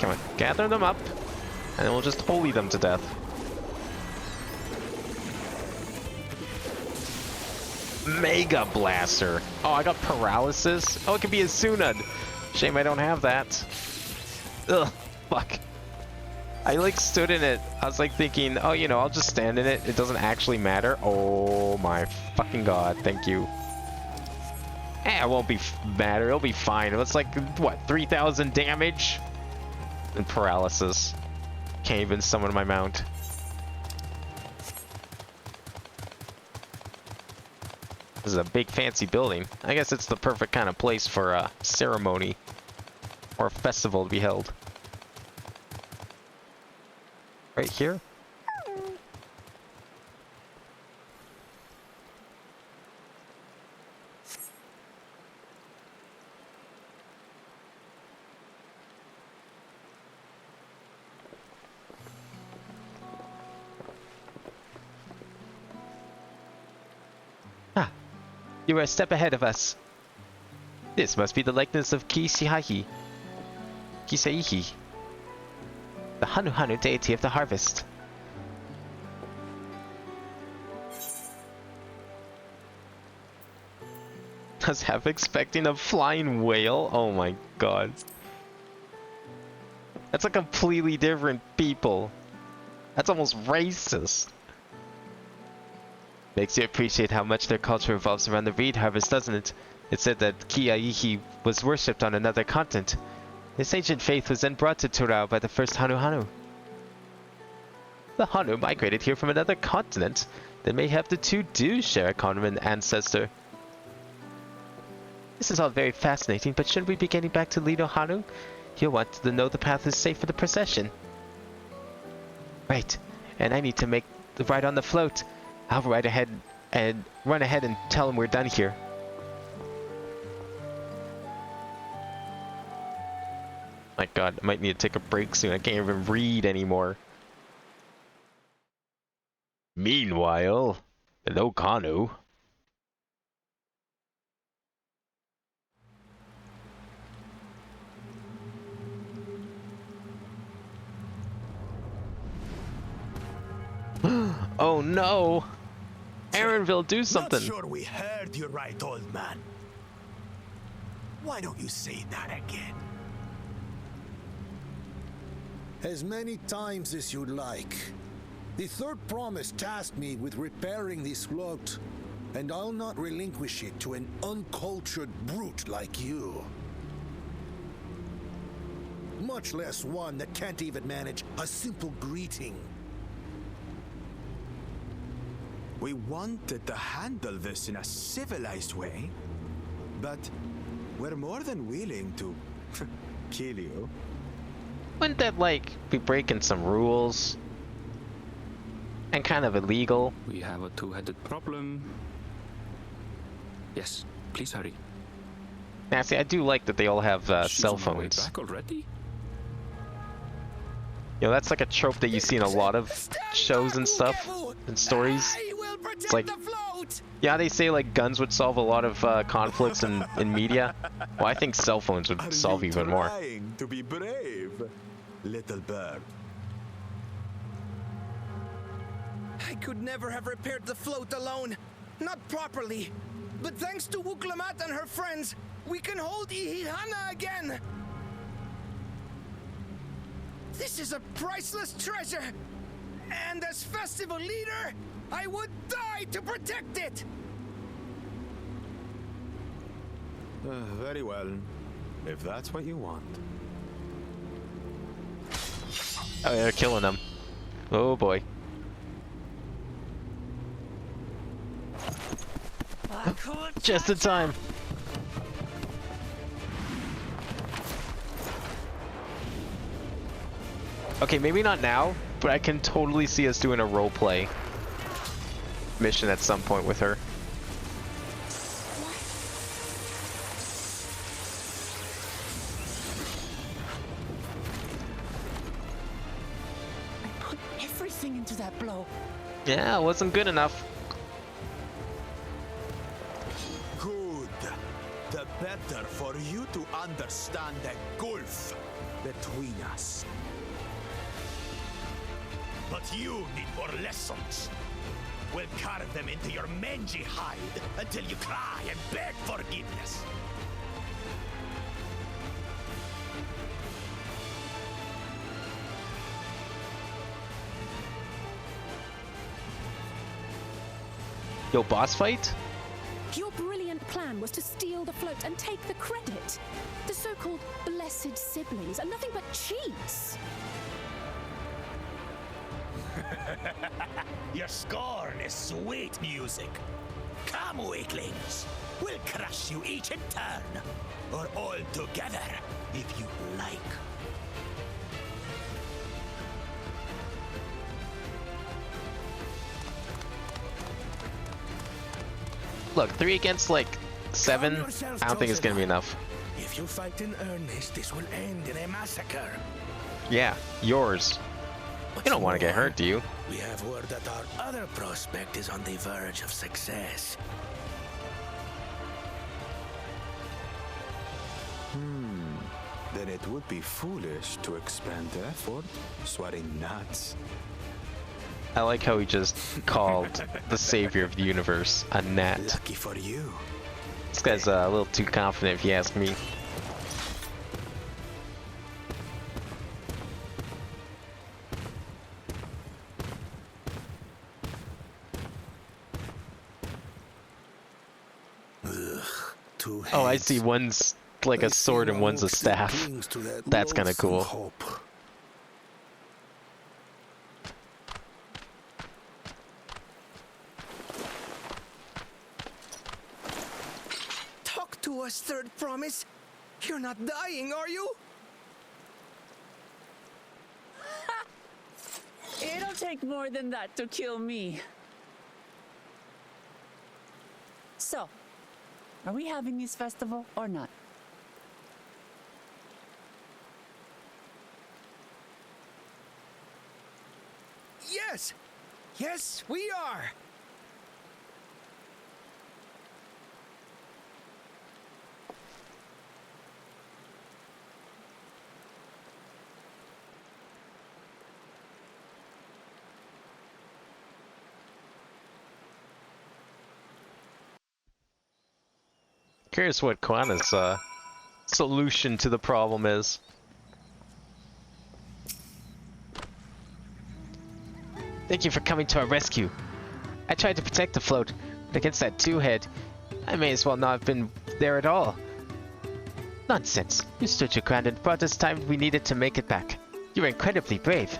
Speaker 1: Come on, gather them up, and then we'll just holy them to death. Mega Blaster. Oh, I got paralysis. Oh, it could be a Sunad. Shame I don't have that. Ugh, fuck. I like stood in it. I was like thinking, oh, you know, I'll just stand in it. It doesn't actually matter. Oh my fucking god, thank you. It won't be matter. It'll be fine. It's like, what, 3,000 damage? And paralysis. Can't even summon my mount. This is a big fancy building. I guess it's the perfect kind of place for a ceremony or a festival to be held. Right here? You are a step ahead of us. This must be the likeness of Kisaihi, the Hanu deity of the harvest. I was half expecting a flying whale. Oh my god. That's a completely different people. That's almost racist. Makes you appreciate how much their culture revolves around the reed harvest, doesn't it? It said that Kisaihi was worshipped on another continent. This ancient faith was then brought to Turao by the first Hanu. The Hanu migrated here from another continent. They may have the two do share a common ancestor. This is all very fascinating, but shouldn't we be getting back to Lido Hanu? He'll want to know the path is safe for the procession. Right, and I need to make the ride on the float. I'll run ahead and tell him we're done here. My god, I might need to take a break soon. I can't even read anymore. Meanwhile, hello Kanu. Oh no! Aaronville, do something!
Speaker 6: Not sure we heard you right, old man. Why don't you say that again?
Speaker 13: As many times as you'd like. The third promise tasked me with repairing this float, and I'll not relinquish it to an uncultured brute like you. Much less one that can't even manage a simple greeting.
Speaker 7: We wanted to handle this in a civilized way, but we're more than willing to kill you.
Speaker 1: Wouldn't that, like, be breaking some rules? And kind of illegal?
Speaker 5: We have a two-headed problem. Yes, please hurry.
Speaker 1: Now, see, I do like that they all have cell phones.
Speaker 5: Back already?
Speaker 1: You know, that's like a trope that you see in a lot of shows and stuff, and stories. It's like, yeah, they say like guns would solve a lot of conflicts in media. Well, I think cell phones would solve even more.
Speaker 7: Trying to be brave, little bird.
Speaker 10: I could never have repaired the float alone. Not properly. But thanks to Wuklamat and her friends, we can hold Ihihana again. This is a priceless treasure! And as festival leader, I would die to protect it!
Speaker 7: Very well, if that's what you want.
Speaker 2: Oh, they're killing them. Oh boy. Just in time. Okay, maybe not now, but I can totally see us doing a roleplay mission at some point with her.
Speaker 3: I put everything into that blow.
Speaker 2: Yeah, it wasn't good enough.
Speaker 7: Good. The better for you to understand the gulf between us.
Speaker 6: But you need more lessons. We'll carve them into your mangy hide until you cry and beg forgiveness.
Speaker 2: Yo, boss fight?
Speaker 4: Your brilliant plan was to steal the float and take the credit. The so-called blessed siblings are nothing but cheats.
Speaker 6: Your scorn is sweet music. Come, weaklings. We'll crush you each in turn, or all together, if you like.
Speaker 2: Look, 3 against like 7. I don't think it's gonna be enough.
Speaker 14: If you fight in earnest, this will end in a massacre.
Speaker 2: Yeah, yours. You don't want to get hurt, do you?
Speaker 14: We have word that our other prospect is on the verge of success.
Speaker 7: Then it would be foolish to expend effort sweating nuts.
Speaker 2: I like how he just called the savior of the universe a gnat.
Speaker 7: Lucky for you.
Speaker 2: This guy's a little too confident if you ask me. Oh, I see. One's like a sword and one's a staff. That's kind of cool.
Speaker 10: Talk to us, Third Promise. You're not dying, are you?
Speaker 3: It'll take more than that to kill me. So, are we having this festival or not?
Speaker 10: Yes! Yes, we are!
Speaker 2: Curious what Kwana's solution to the problem is. Thank you for coming to our rescue. I tried to protect the float, but against that two-head, I may as well not have been there at all. Nonsense. You stood your ground and brought us time we needed to make it back. You were incredibly brave.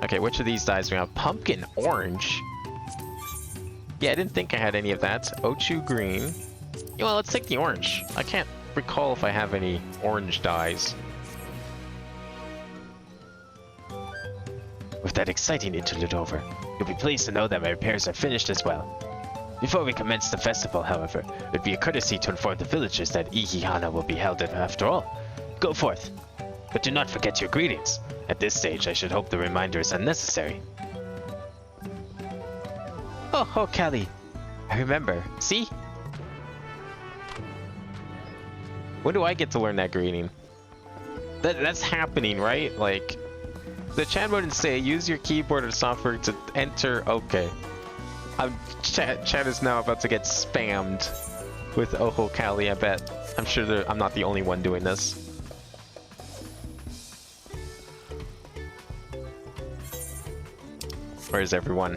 Speaker 2: Okay, which of these dies we have? Pumpkin orange? Yeah, I didn't think I had any of that. Ochu green. Yeah, well, let's take the orange. I can't recall if I have any orange dyes. With that exciting interlude over, you'll be pleased to know that my repairs are finished as well. Before we commence the festival, however, it would be a courtesy to inform the villagers that Ihihana will be held after all. Go forth, but do not forget your greetings. At this stage, I should hope the reminder is unnecessary. Oh, Callie. I remember. See? When do I get to learn that greeting? That's happening, right? Like, the chat wouldn't say use your keyboard or software to enter. Okay. Chat is now about to get spammed with Callie, I bet. I'm sure I'm not the only one doing this.
Speaker 1: Where's everyone?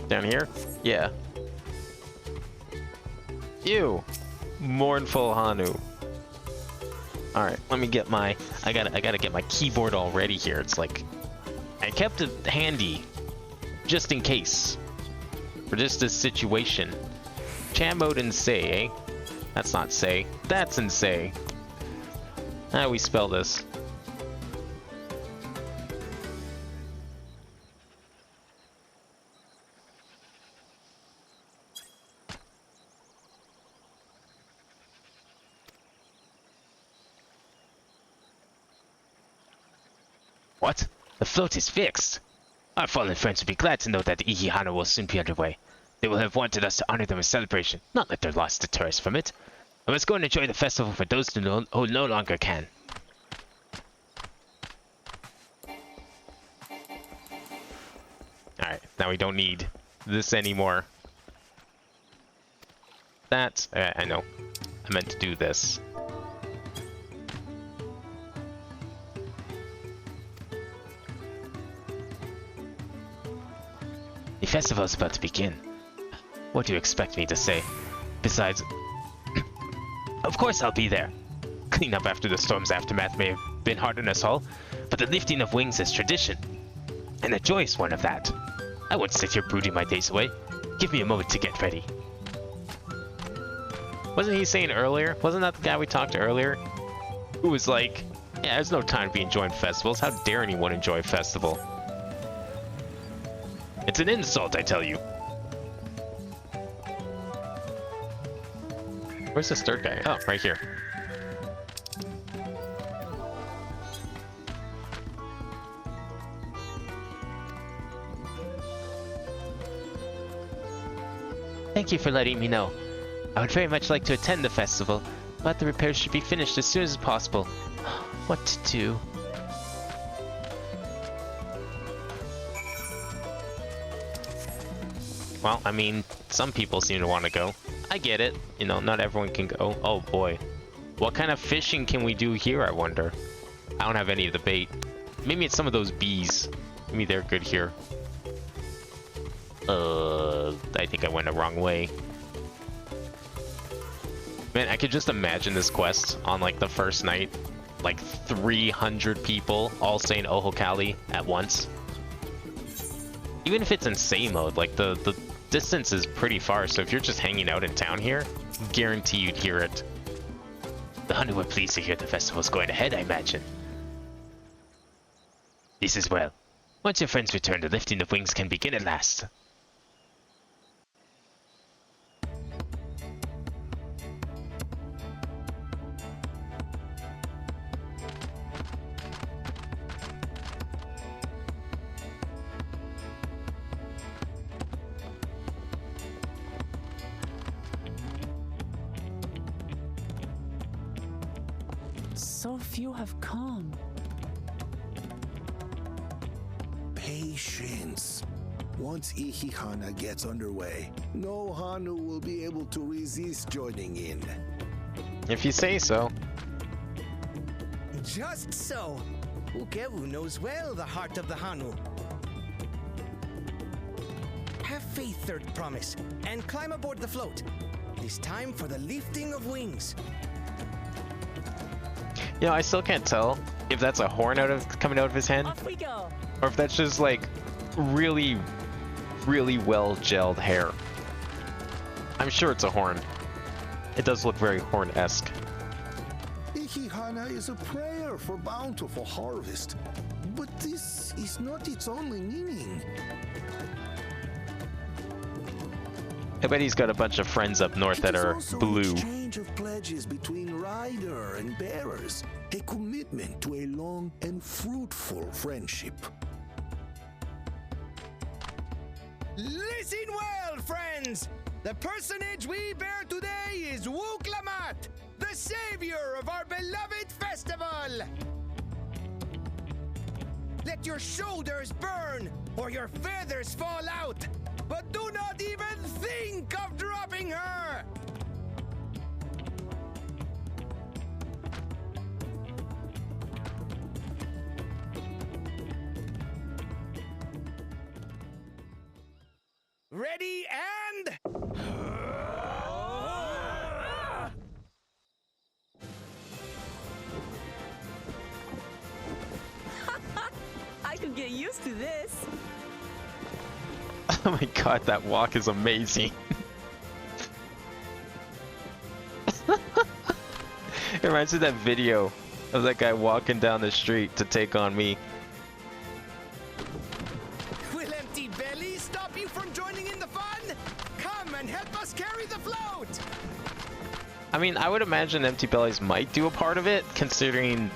Speaker 1: Down here? Yeah. Ew. Mournful Hanu. Alright, let me get my... I gotta get my keyboard all ready here. It's like... I kept it handy. Just in case. For just this situation. Chan mode and say, eh? That's not say. That's in say. How we spell this?
Speaker 2: What? The float is fixed. Our fallen friends will be glad to know that the Ihihana will soon be underway. They will have wanted us to honor them with celebration, not let their loss deter us from it. I must go and enjoy the festival for those who no longer can.
Speaker 1: Alright, now we don't need this anymore. That, I know. I meant to do this.
Speaker 2: The festival is about to begin. What do you expect me to say? Besides, of course I'll be there. Clean up after the storm's aftermath may have been hard on us all, but the lifting of wings is tradition, and a joyous one of that. I won't sit here brooding my days away. Give me a moment to get ready.
Speaker 1: Wasn't he saying earlier? Wasn't that the guy we talked to earlier? Who was like, yeah, there's no time to be enjoying festivals. How dare anyone enjoy a festival?
Speaker 2: It's an insult, I tell you.
Speaker 1: Where's this third guy? Oh, right here.
Speaker 2: Thank you for letting me know. I would very much like to attend the festival, but the repairs should be finished as soon as possible. What to do?
Speaker 1: Well, I mean, some people seem to want to go. I get it. You know, not everyone can go. Oh boy. What kind of fishing can we do here, I wonder? I don't have any of the bait. Maybe it's some of those bees. Maybe they're good here. I think I went the wrong way. Man, I could just imagine this quest on like the first night. Like 300 people all saying Ohokali at once. Even if it's in say mode, like the distance is pretty far, so if you're just hanging out in town here, guarantee you'd hear it.
Speaker 2: The Hanu were pleased to hear the festival's going ahead, I imagine. This is well. Once your friends return, the lifting of wings can begin at last.
Speaker 3: So few have come.
Speaker 13: Patience. Once Ihihana gets underway, no Hanu will be able to resist joining in.
Speaker 1: If you say so.
Speaker 10: Just so. Ukewu knows well the heart of the Hanu. Have faith, Third Promise, and climb aboard the float. It is time for the lifting of wings.
Speaker 1: You know, I still can't tell if that's a horn coming out of his hand,
Speaker 3: Off we go.
Speaker 1: or if that's just like really, really well gelled hair. I'm sure it's a horn. It does look very horn-esque.
Speaker 13: Ihihana is a prayer for bountiful harvest, but this is not its only meaning.
Speaker 1: I bet he's got a bunch of friends up north that are blue.
Speaker 13: Exchange of pledges between rider and bearers, a commitment to a long and fruitful friendship.
Speaker 10: Listen well, friends! The personage we bear today is Wuklamat, the savior of our beloved festival! Let your shoulders burn, or your feathers fall out, but do not even think of dropping her! Ready and...
Speaker 3: I could get used to this.
Speaker 2: Oh my god, that walk is amazing. It reminds me of that video of that guy walking down the street to take on me.
Speaker 10: Will empty belly stop you from joining in the fun? Come and help us carry the float!
Speaker 2: I mean, I would imagine empty bellies might do a part of it, considering,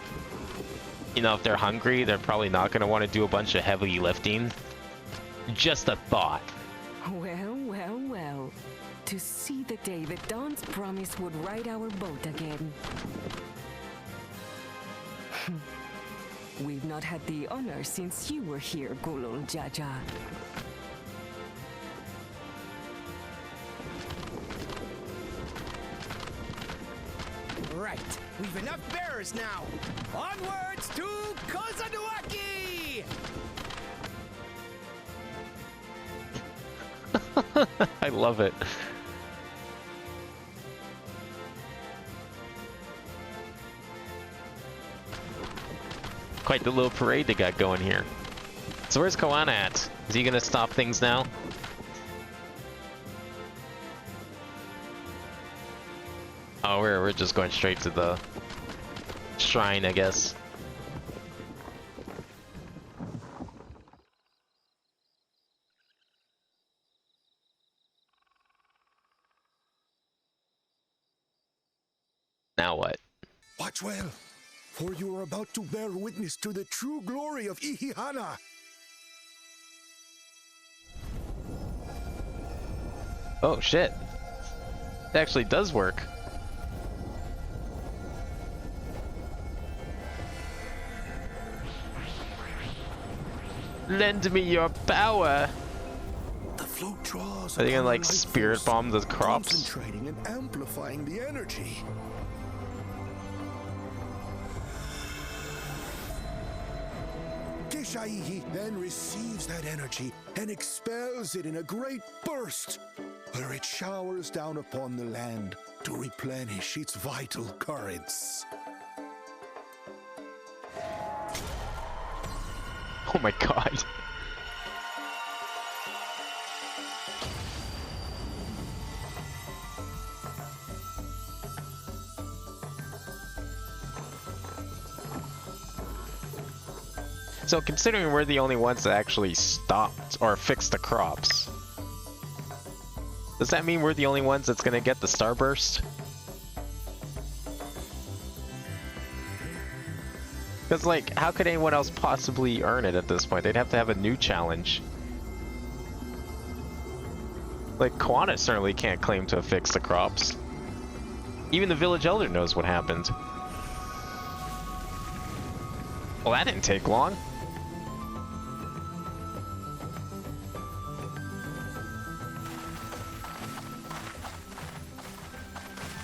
Speaker 2: you know, if they're hungry, they're probably not going to want to do a bunch of heavy lifting. Just a thought.
Speaker 15: Well, well, well. To see the day that Dawn's promise would ride our boat again. We've not had the honor since you were here, Gulul Jaja.
Speaker 10: Right, we've enough bearers now. Onwards to Kozanuaki!
Speaker 2: I love it. Quite the little parade they got going here. So where's Koana at? Is he gonna stop things now? Oh, we're just going straight to the shrine, I guess. Now what?
Speaker 13: Watch well, for you are about to bear witness to the true glory of Ihihana.
Speaker 2: Oh shit. It actually does work. Lend me your power.
Speaker 13: The float draws.
Speaker 2: Are they gonna like
Speaker 13: upon life
Speaker 2: spirit
Speaker 13: force,
Speaker 2: bomb the crops?
Speaker 13: concentrating and amplifying the energy. Keshaihi then receives that energy and expels it in a great burst, where it showers down upon the land to replenish its vital currents.
Speaker 2: Oh my god. So considering we're the only ones that actually stopped or fixed the crops, does that mean we're the only ones that's gonna get the starburst? Because, like, how could anyone else possibly earn it at this point? They'd have to have a new challenge. Like, Koana certainly can't claim to have fixed the crops. Even the village elder knows what happened. Well, that didn't take long.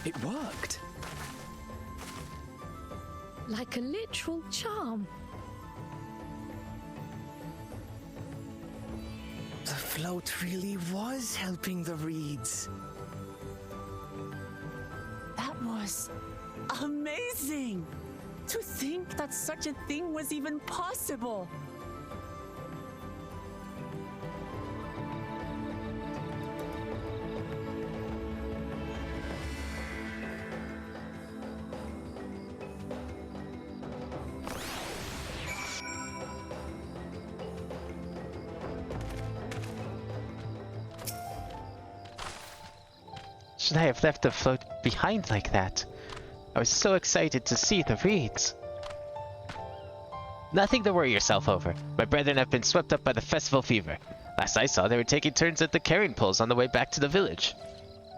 Speaker 8: It worked.
Speaker 4: Like a literal charm.
Speaker 10: The float really was helping the reeds.
Speaker 3: That was amazing! To think that such a thing was even possible!
Speaker 21: Should I have left the float behind like that? I was so excited to see the reeds. Nothing to worry yourself over. My brethren have been swept up by the festival fever. Last I saw, they were taking turns at the carrying poles on the way back to the village.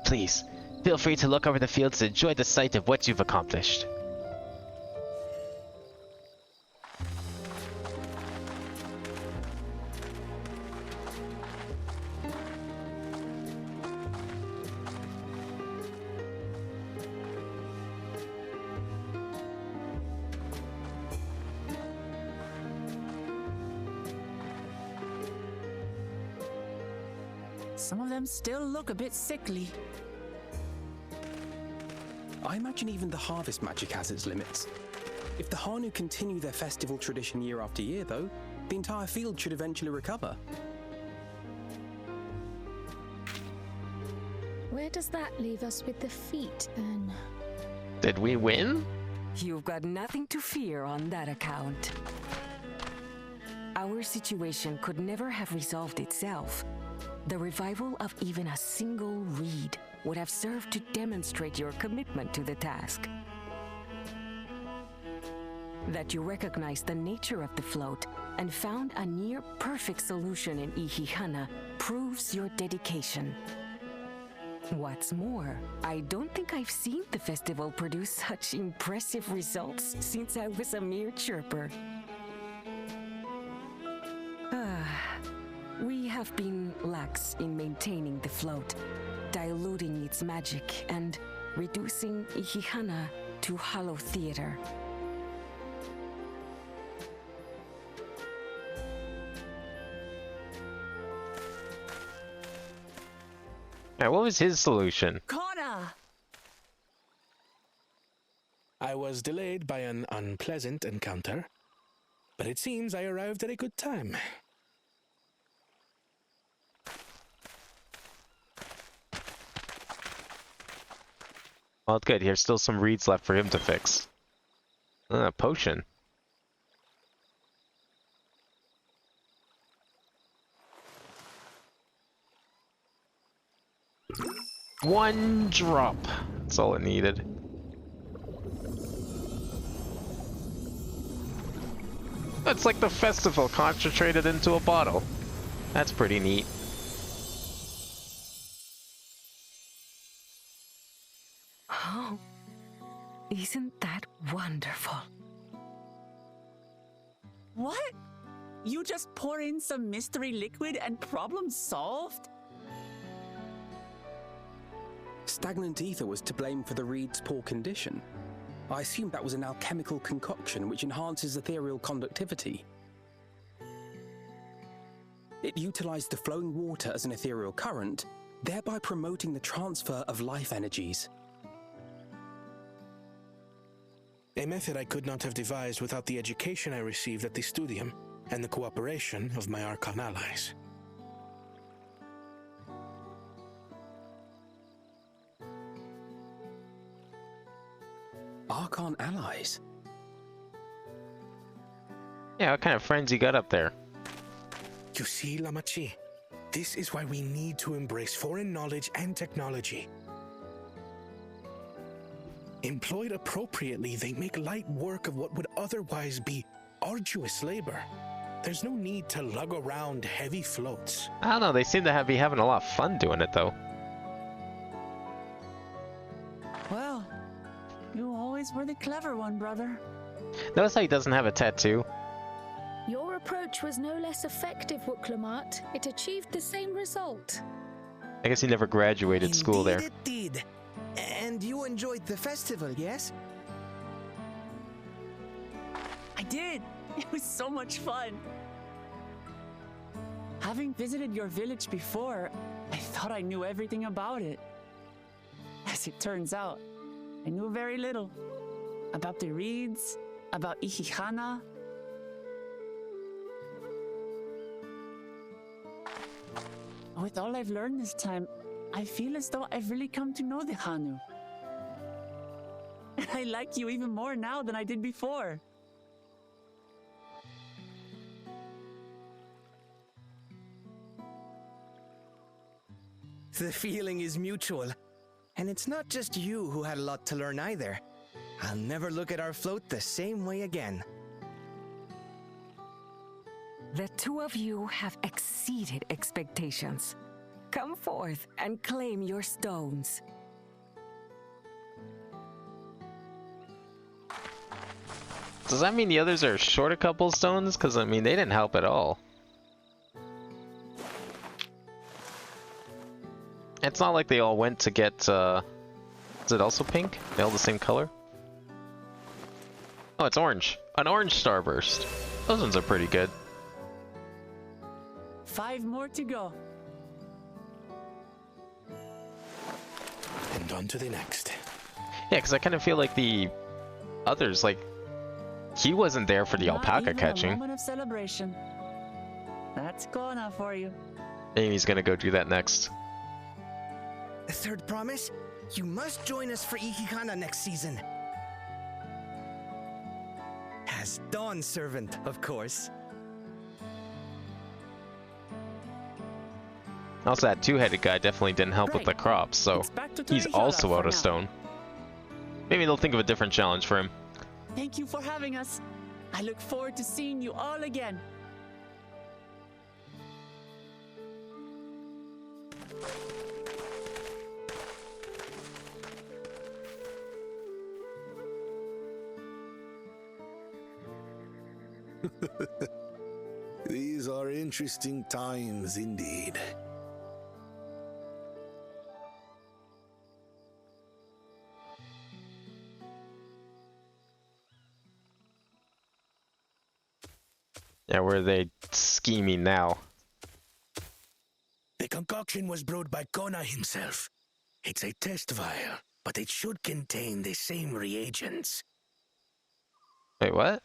Speaker 21: Please, feel free to look over the fields and enjoy the sight of what you've accomplished.
Speaker 3: Some of them still look a bit sickly.
Speaker 8: I imagine even the harvest magic has its limits. If the Hanu continue their festival tradition year after year, though, the entire field should eventually recover.
Speaker 4: Where does that leave us with the feet, then?
Speaker 2: Did we win?
Speaker 15: You've got nothing to fear on that account. Our situation could never have resolved itself. The revival of even a single reed would have served to demonstrate your commitment to the task. That you recognize the nature of the float and found a near-perfect solution in Ihihana proves your dedication. What's more, I don't think I've seen the festival produce such impressive results since I was a mere chirper. We have been lax in maintaining the float, diluting its magic and reducing Ihihana to hollow theater.
Speaker 2: Yeah, what was his solution?
Speaker 3: Kona!
Speaker 11: I was delayed by an unpleasant encounter, but it seems I arrived at a good time.
Speaker 2: Well, it's good. Here's still some reeds left for him to fix. Potion. One drop. That's all it needed. It's like the festival concentrated into a bottle. That's pretty neat.
Speaker 15: Oh, isn't that wonderful?
Speaker 3: What? You just pour in some mystery liquid and problem solved?
Speaker 8: Stagnant ether was to blame for the reed's poor condition. I assumed that was an alchemical concoction which enhances ethereal conductivity. It utilized the flowing water as an ethereal current, thereby promoting the transfer of life energies.
Speaker 11: A method I could not have devised without the education I received at the studium and the cooperation of my Archon allies.
Speaker 8: Archon allies?
Speaker 2: Yeah, what kind of friends you got up there?
Speaker 11: You see, Lamachi, this is why we need to embrace foreign knowledge and technology. Employed appropriately, they make light work of what would otherwise be arduous labor. There's no need to lug around heavy floats.
Speaker 2: I don't know, they seem to be having a lot of fun doing it though.
Speaker 3: Well, you always were the clever one, brother.
Speaker 2: Notice how he doesn't have a tattoo?
Speaker 4: Your approach was no less effective, Wuklamat. It achieved the same result.
Speaker 2: I guess he never graduated school there.
Speaker 10: It did. And you enjoyed the festival, yes?
Speaker 3: I did. It was so much fun. Having visited your village before, I thought I knew everything about it. As it turns out, I knew very little. About the reeds, about Ihihana. With all I've learned this time, I feel as though I've really come to know the Hanu. And I like you even more now than I did before.
Speaker 10: The feeling is mutual. And it's not just you who had a lot to learn either. I'll never look at our float the same way again.
Speaker 15: The two of you have exceeded expectations. Come forth and claim your stones.
Speaker 2: Does that mean the others are short a couple stones? Because, I mean, they didn't help at all. It's not like they all went to get, is it also pink? They all the same color? Oh, it's orange. An orange starburst. Those ones are pretty good.
Speaker 3: 5 more to go.
Speaker 11: and on to the next.
Speaker 1: Yeah, because I kind of feel like the others, like, he wasn't there for the
Speaker 3: Not
Speaker 1: alpaca
Speaker 3: even
Speaker 1: catching.
Speaker 3: A moment of celebration. That's Kona for you.
Speaker 1: And he's gonna go do that next.
Speaker 10: A third promise? You must join us for Ikikana next season. As Dawn Servant, of course.
Speaker 1: Also, that two-headed guy definitely didn't help with the crops, so he's also out of stone. Maybe they'll think of a different challenge for him.
Speaker 3: Thank you for having us. I look forward to seeing you all again.
Speaker 13: These are interesting times indeed.
Speaker 1: Yeah, where are they scheming now?
Speaker 14: The concoction was brewed by Kona himself. It's a test vial, but it should contain the same reagents.
Speaker 1: Wait, what?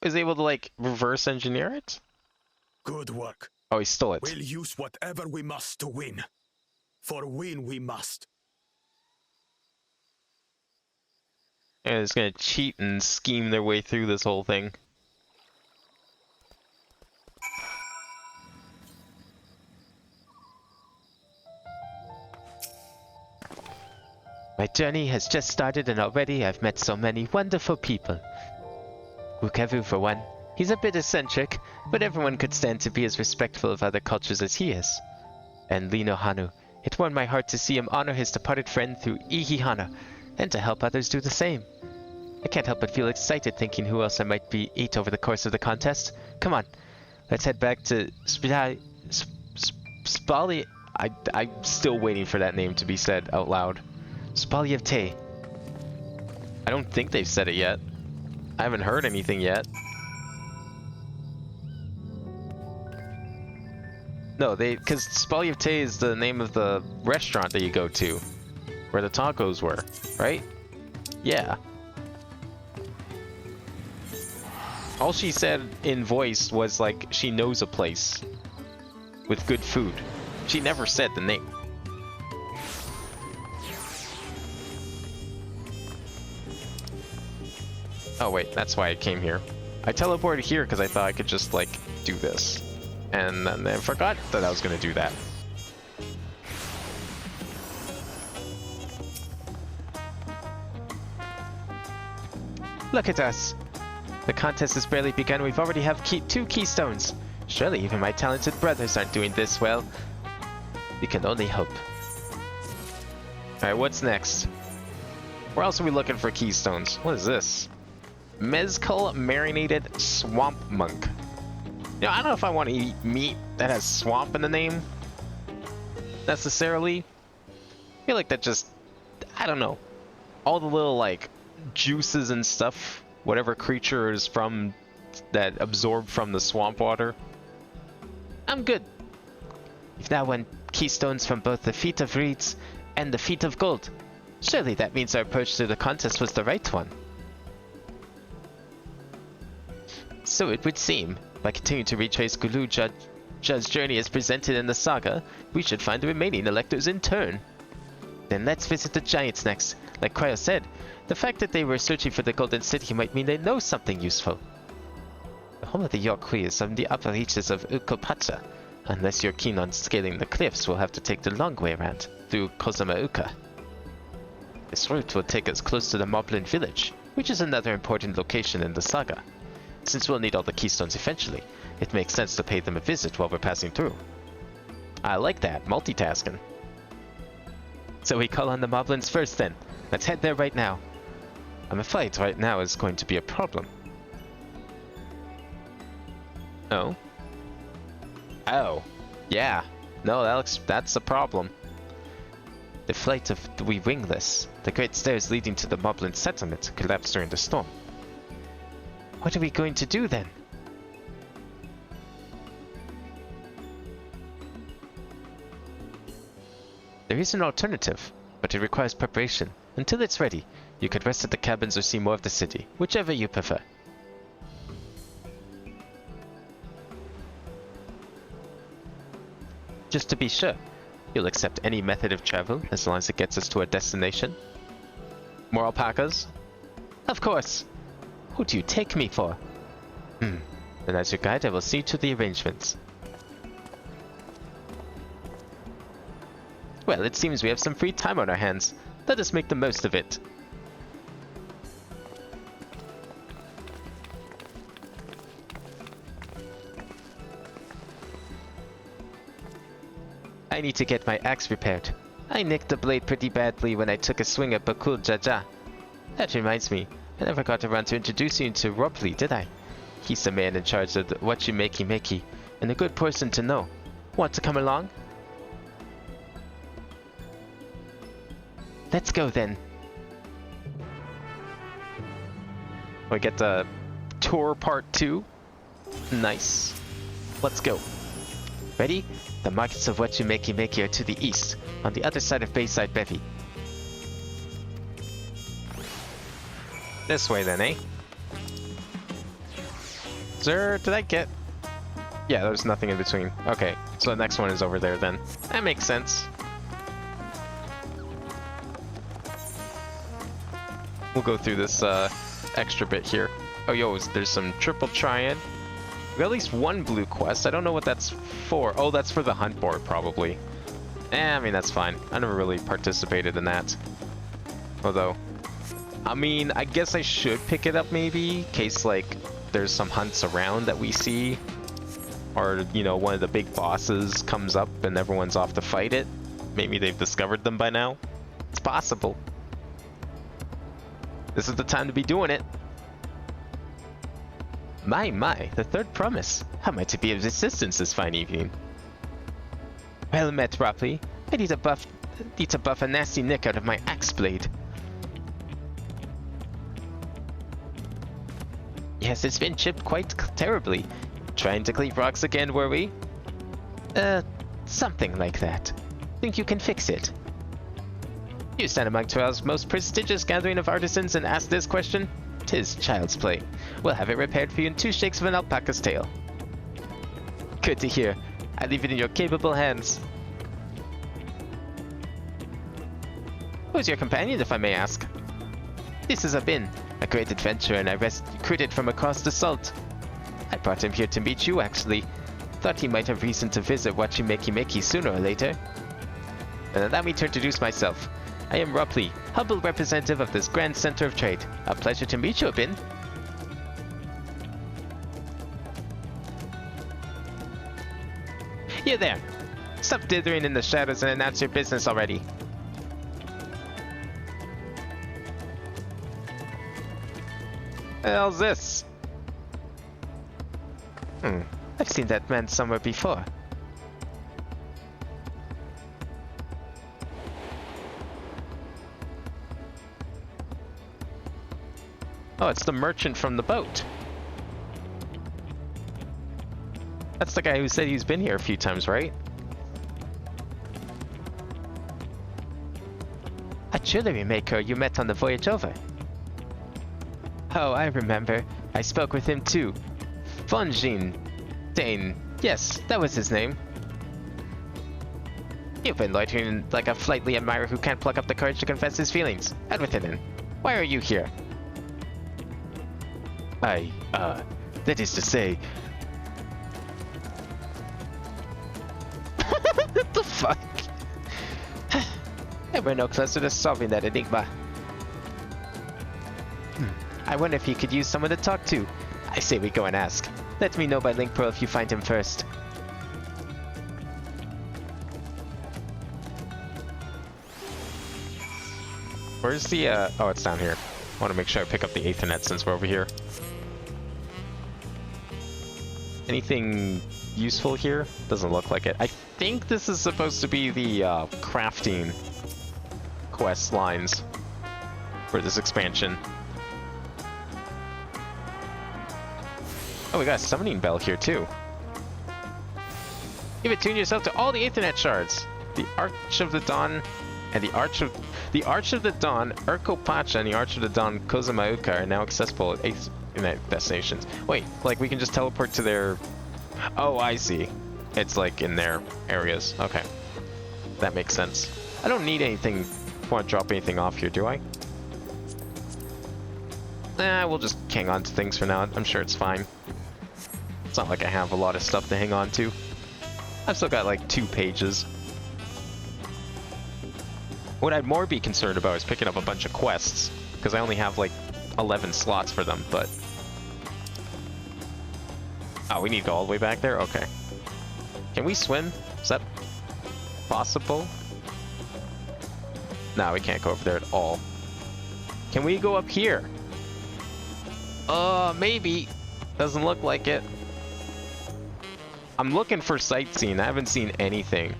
Speaker 1: Is he able to, like, reverse engineer it?
Speaker 6: Good work.
Speaker 1: Oh, he stole it.
Speaker 6: We'll use whatever we must to win. For win we must.
Speaker 1: And it's gonna cheat and scheme their way through this whole thing.
Speaker 21: My journey has just started and already I've met so many wonderful people. Ukevu for one. He's a bit eccentric, but everyone could stand to be as respectful of other cultures as he is. And Lino Hanu. It warmed my heart to see him honor his departed friend through Ihihana, and to help others do the same. I can't help but feel excited thinking who else I might eat over the course of the contest. Come on, let's head back to Spali. I'm still waiting for that name to be said out loud. Spalyevte. I don't think they've said it yet. I haven't heard anything yet. No, because Spalyevte is the name of the restaurant that you go to, where the tacos were, right? Yeah. All she said in voice was like she knows a place with good food. She never said the name. Oh wait, that's why I came here. I teleported here because I thought I could just like do this. And then I forgot that I was gonna do that. Look at us! The contest has barely begun. We've already have two keystones. Surely even my talented brothers aren't doing this well. We can only hope. Alright, what's next? Where else are we looking for keystones? What is this? Mezcal marinated swamp monk. You know, I don't know if I want to eat meat that has swamp in the name. Necessarily. I feel like that just... I don't know. All the little, like, juices and stuff, whatever creature is from... that absorbed from the swamp water. I'm good. We've now won keystones from both the Feet of Reeds and the Feet of Gold. Surely that means our approach to the contest was the right one. So it would seem. By continuing to retrace Gulu Jud's journey as presented in the saga, we should find the remaining electors in turn. Then let's visit the giants next. Like Cryo said, the fact that they were searching for the Golden City might mean they know something useful. The home of the Yorkui is on the upper reaches of Ukopacha. Unless you're keen on scaling the cliffs, we'll have to take the long way around, through Kozamauka. This route will take us close to the Moblin village, which is another important location in the saga. Since we'll need all the keystones eventually, it makes sense to pay them a visit while we're passing through. I like that, multitasking. So we call on the Moblins first then. Let's head there right now. I'm afraid right now is going to be a problem. Oh? Oh. Yeah. No, that's a problem. The flight of the wingless, the great stairs leading to the Moblin settlement, collapsed during the storm. What are we going to do then?
Speaker 2: There is an alternative, but it requires preparation. Until it's ready, you could rest at the cabins or see more of the city, whichever you prefer. Just to be sure, you'll accept any method of travel as long as it gets us to our destination? More alpacas? Of course! Who do you take me for? Then as your guide, I will see to the arrangements. Well, it seems we have some free time on our hands. Let us make the most of it. I need to get my axe repaired. I nicked the blade pretty badly when I took a swing at Bakul Jaja. That reminds me, I never got around to introducing you to Ropley, did I? He's the man in charge of the Wachimeki, and a good person to know. Want to come along? Let's go then. We get the tour part 2. Nice. Let's go. Ready? The markets of Wachimeki are to the east, on the other side of Bayside Bevy. This way then, eh? Sir, did I get... Yeah, there's nothing in between. Okay, so the next one is over there then. That makes sense. We'll go through this extra bit here. Oh, yo, there's some triple triad. We got at least one blue quest. I don't know what that's for. Oh, that's for the hunt board, probably. I mean, that's fine. I never really participated in that. Although, I mean, I guess I should pick it up maybe, in case, like, there's some hunts around that we see. Or, you know, one of the big bosses comes up and everyone's off to fight it. Maybe they've discovered them by now. It's possible. This is the time to be doing it. My, the third promise. How might it be of assistance this fine evening? Well met, Ropley. I need to buff a nasty nick out of my axe blade. Yes, it's been chipped quite terribly. Trying to cleave rocks again, were we? Something like that. Think you can fix it? You stand among Terrell's most prestigious gathering of artisans and ask this question? 'Tis child's play. We'll have it repaired for you in 2 shakes of an alpaca's tail. Good to hear. I leave it in your capable hands. Who's your companion, if I may ask? This is Abin, a great adventurer, and I recruited from across the salt. I brought him here to meet you, actually. Thought he might have reason to visit Wachimeki sooner or later. And allow me to introduce myself. I am Ropley, humble representative of this grand center of trade. A pleasure to meet you, Abin. You there! Stop dithering in the shadows and announce your business already. The hell's this? I've seen that man somewhere before. Oh, it's the merchant from the boat. That's the guy who said he's been here a few times, right? A jewelry maker you met on the voyage over. Oh, I remember. I spoke with him too. Fonjin Dane. Yes, that was his name. You've been loitering like a flightly admirer who can't pluck up the courage to confess his feelings. Out with it then. Why are you here?
Speaker 20: That is to say...
Speaker 2: What the fuck? And we're no closer to solving that enigma. I wonder if he could use someone to talk to. I say we go and ask. Let me know by link pearl if you find him first. Where's the, oh, it's down here. I want to make sure I pick up the Aethernet since we're over here. Anything useful here? Doesn't look like it. I think this is supposed to be the, crafting quest lines for this expansion. Oh, we got a summoning bell here too. You've attuned yourself to all the Aethernet shards.
Speaker 1: The Arch of the Dawn and the Arch of the Dawn, Urko Pacha, and the Arch of the Dawn, Kozumauka are now accessible at 8 destinations. Wait, like we can just teleport to their... Oh, I see. It's like in their areas. Okay. That makes sense. I don't need anything, want to drop anything off here, do I? Nah, we'll just hang on to things for now. I'm sure it's fine. It's not like I have a lot of stuff to hang on to. I've still got like 2 pages. What I'd more be concerned about is picking up a bunch of quests, because I only have like 11 slots for them, but... Oh, we need to go all the way back there? Okay. Can we swim? Is that possible? No, we can't go over there at all. Can we go up here? Maybe. Doesn't look like it. I'm looking for sightseeing. I haven't seen anything.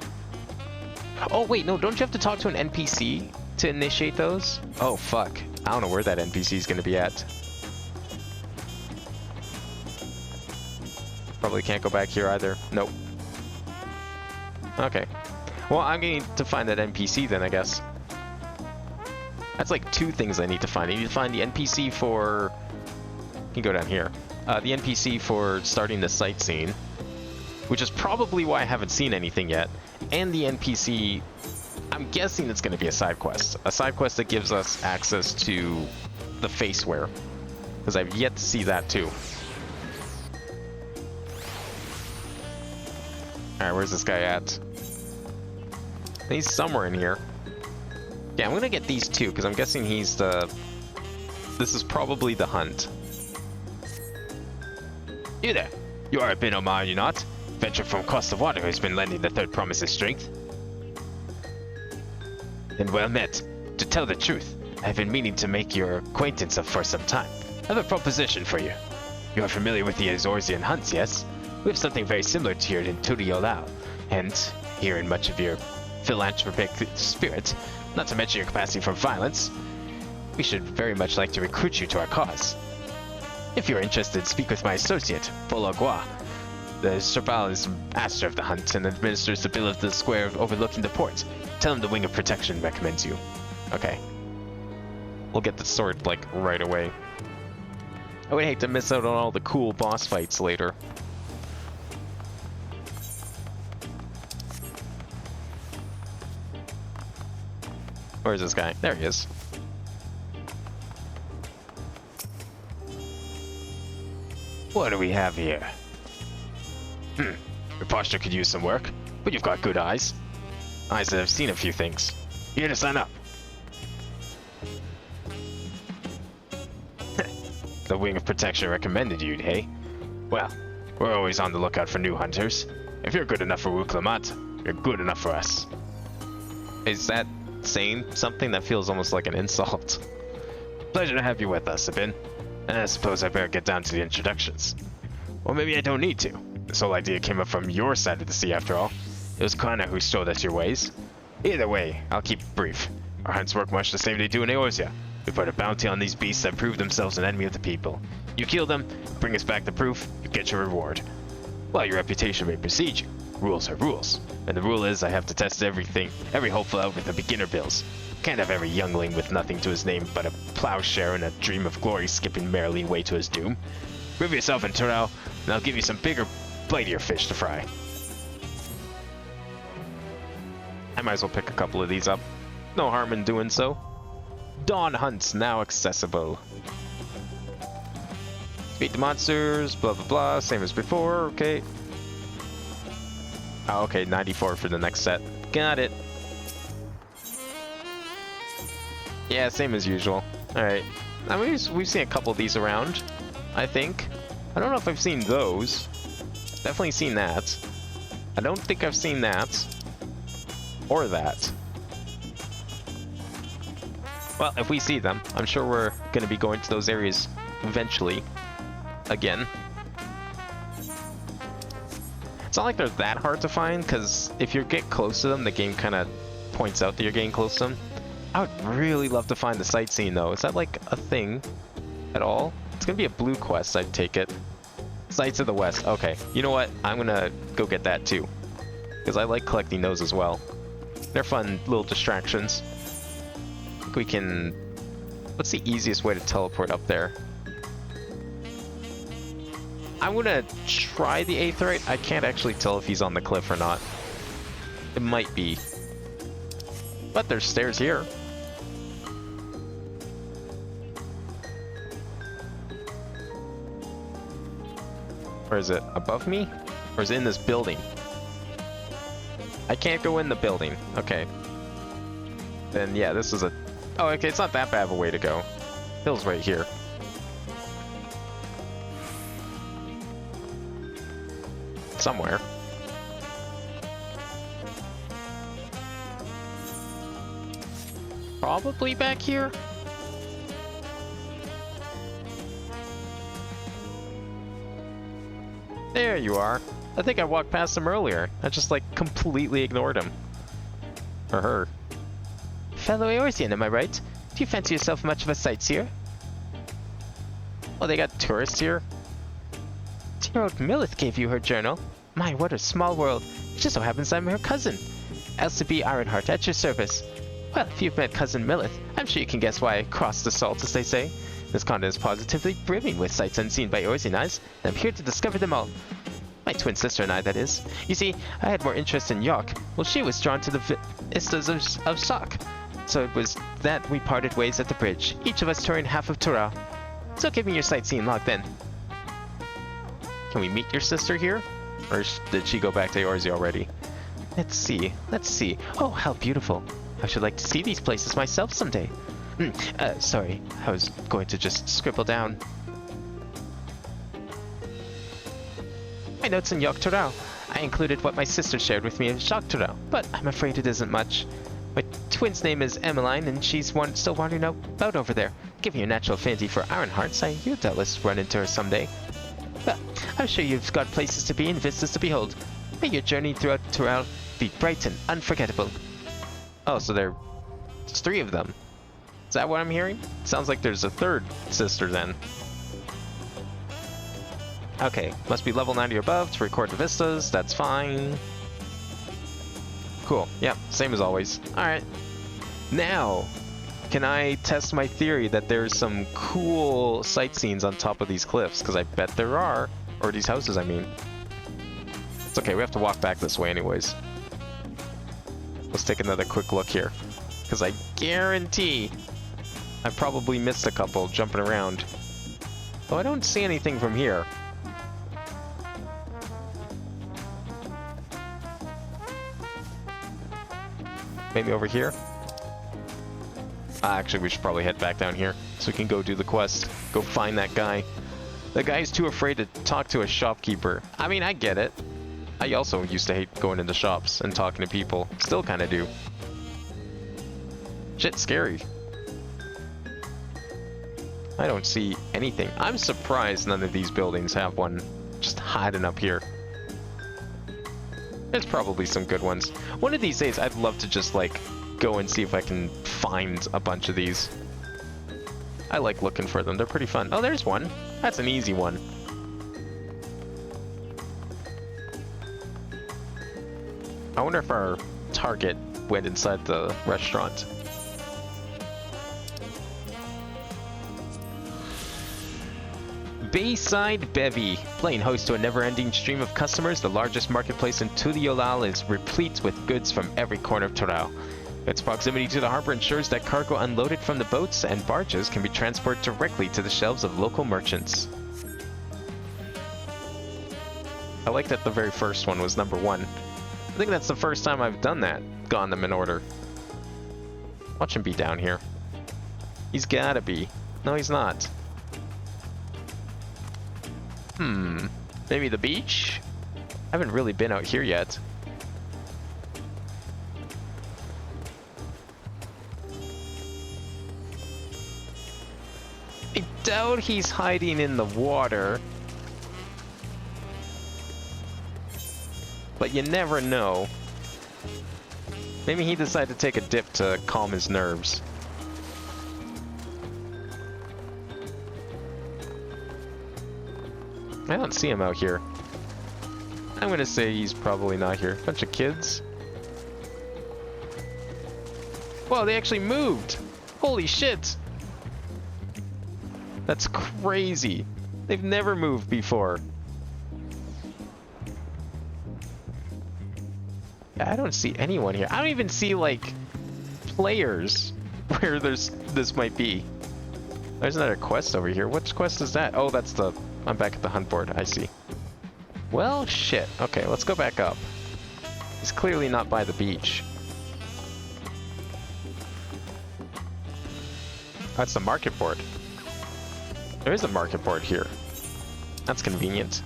Speaker 1: Oh, wait, no, don't you have to talk to an NPC to initiate those? Oh, fuck. I don't know where that NPC is going to be at. Probably can't go back here either. Nope. Okay. Well, I'm going to find that NPC then, I guess. That's like 2 things I need to find. I need to find the NPC for... You can go down here. The NPC for starting the sightseeing, which is probably why I haven't seen anything yet. And the NPC, I'm guessing it's going to be a side quest. A side quest that gives us access to the face wear, because I've yet to see that too. Alright, where's this guy at? He's somewhere in here. Yeah, I'm going to get these 2, because I'm guessing he's the... This is probably the hunt. You there. You are a Binoma, are you not? Venture from across the water has been lending the third promise his strength. And well met. To tell the truth, I have been meaning to make your acquaintance for some time. I have a proposition for you. You are familiar with the Azorzian hunts, yes? We have something very similar to here in Turiolao, and here in much of your philanthropic spirit, not to mention your capacity for violence. We should very much like to recruit you to our cause. If you are interested, speak with my associate, Bologua. The Serval is master of the hunt and administers the bill of the square overlooking the port. Tell him the Wing of Protection recommends you. Okay. We'll get the sword, like, right away. I would hate to miss out on all the cool boss fights later. Where's this guy? There he is. What do we have here? Your posture could use some work, but you've got good eyes. Eyes that have seen a few things. You here to sign up? The Wing of Protection recommended you, hey? Well, we're always on the lookout for new hunters. If you're good enough for Wuklamat, you're good enough for us. Is that saying something that feels almost like an insult? Pleasure to have you with us, Sabin. And I suppose I better get down to the introductions. Or maybe I don't need to. This whole idea came up from your side of the sea, after all. It was Kana who showed us your ways. Either way, I'll keep it brief. Our hunts work much the same they do in Eorzea. We put a bounty on these beasts that prove themselves an enemy of the people. You kill them, bring us back the proof, you get your reward. Well, your reputation may precede you. Rules are rules. And the rule is I have to test everything, every hopeful out with the beginner bills. Can't have every youngling with nothing to his name but a plowshare and a dream of glory skipping merrily away to his doom. Prove yourself in Turao, and I'll give you some bigger, blightier fish to fry. I might as well pick a couple of these up. No harm in doing so. Dawn hunts now accessible. Beat the monsters, blah blah blah, same as before, okay. Oh, okay, 94 for the next set. Got it. Yeah, same as usual. Alright. I mean, we've seen a couple of these around, I think. I don't know if I've seen those. Definitely seen that. I don't think I've seen that. Or that. Well, if we see them, I'm sure we're going to be going to those areas eventually. Again. It's not like they're that hard to find, because if you get close to them, the game kind of points out that you're getting close to them. I would really love to find the sightseeing, though. Is that like a thing at all? It's going to be a blue quest, I'd take it. Sights of the West. Okay, you know what? I'm going to go get that, too. Because I like collecting those as well.
Speaker 2: They're fun little distractions. I think we can... What's the easiest way to teleport up there? I'm gonna try the Aetheryte. I can't actually tell if he's on the cliff or not. It might be. But there's stairs here. Or is it above me? Or is it in this building? I can't go in the building. Okay. Then yeah, this is a... Oh, okay, it's not that bad of a way to go. Hill's right here. Somewhere. Probably back here? There you are. I think I walked past him earlier. I just, like, completely ignored him. Or her.
Speaker 21: Fellow Eorzean, am I right? Do you fancy yourself much of a sightseer?
Speaker 2: Oh, they got tourists here?
Speaker 21: Dear old Millith gave you her journal. My, what a small world. It just so happens I'm her cousin. Elsa Ironheart at your service. Well, if you've met Cousin Millith, I'm sure you can guess why I crossed the salt, as they say. This continent is positively brimming with sights unseen by Eorzean eyes, and I'm here to discover them all. My twin sister and I, that is. You see, I had more interest in York, while she was drawn to the vistas of Sock. So it was that we parted ways at the bridge, each of us touring half of Tural. So give me your sightseeing log then.
Speaker 2: Can we meet your sister here? Or did she go back to Eorzea already?
Speaker 21: Let's see. Oh, how beautiful. I should like to see these places myself someday. Sorry, I was going to just scribble down. My notes in York Tural. I included what my sister shared with me in Jacques Tural, but I'm afraid it isn't much. My twin's name is Emmeline, and she's still wandering about over there. Given your natural affinity for Ironhearts, you'll doubtless run into her someday. Well, I'm sure you've got places to be and vistas to behold. May your journey throughout Tural be bright and unforgettable.
Speaker 2: Oh, so there's 3 of them. Is that what I'm hearing? Sounds like there's a 3rd sister then. Okay, must be level 90 or above to record the vistas. That's fine. Cool. Yep, same as always. Alright. Now, can I test my theory that there's some cool sightseeing on top of these cliffs? Because I bet there are. Or these houses, I mean. It's okay, we have to walk back this way anyways. Let's take another quick look here. Because I guarantee I probably missed a couple jumping around. Oh, I don't see anything from here. Maybe over here? Actually, we should probably head back down here so we can go do the quest. Go find that guy. The guy's too afraid to talk to a shopkeeper. I mean, I get it. I also used to hate going into shops and talking to people. Still kind of do. Shit's scary. I don't see anything. I'm surprised none of these buildings have one just hiding up here. There's probably some good ones. One of these days, I'd love to just, like, go and see if I can find a bunch of these. I like looking for them. They're pretty fun. Oh, there's one. That's an easy one. I wonder if our target went inside the restaurant. Bayside Bevy. Playing host to a never-ending stream of customers, the largest marketplace in Tuliolal is replete with goods from every corner of Tural. Its proximity to the harbor ensures that cargo unloaded from the boats and barges can be transported directly to the shelves of local merchants. I like that the very first one was number 1. I think that's the first time I've done that. Gone them in order. Watch him be down here. He's gotta be. No, he's not. Maybe the beach? I haven't really been out here yet. I doubt he's hiding in the water. But you never know. Maybe he decided to take a dip to calm his nerves. I don't see him out here. I'm gonna say he's probably not here. Bunch of kids.
Speaker 1: Whoa, they actually moved! Holy shit! That's crazy. They've never moved before. Yeah, I don't see anyone here. I don't even see, like, players where this might be. There's another quest over here. Which quest is that? Oh, that's the... I'm back at the hunt board. I see. Well, shit. Okay, let's go back up. He's clearly not by the beach. That's the market board. There is a market board here. That's convenient.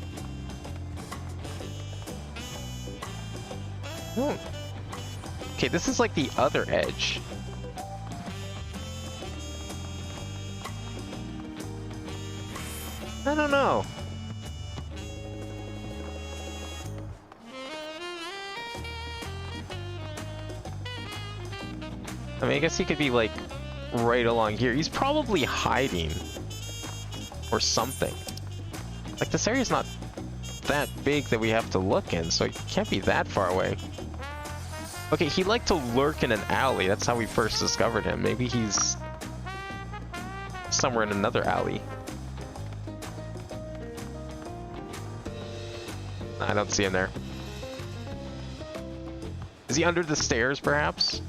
Speaker 1: Oh. Okay, this is like the other edge. I don't know. I mean, I guess he could be like right along here. He's probably hiding or something. Like, this area's not that big that we have to look in, so he can't be that far away. Okay, he liked to lurk in an alley. That's how we first discovered him. Maybe he's somewhere in another alley. I don't see him there. Is he under the stairs, perhaps?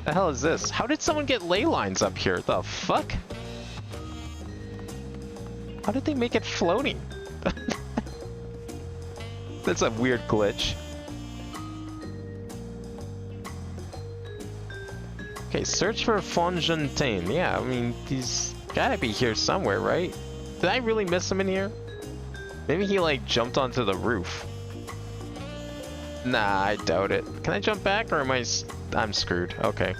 Speaker 1: The hell is this? How did someone get ley lines up here? The fuck? How did they make it floating? That's a weird glitch. Okay, search for Fontaine. Yeah, I mean, he's gotta be here somewhere, right? Did I really miss him in here? Maybe he, like, jumped onto the roof. Nah, I doubt it. Can I jump back, or am I'm screwed. Okay.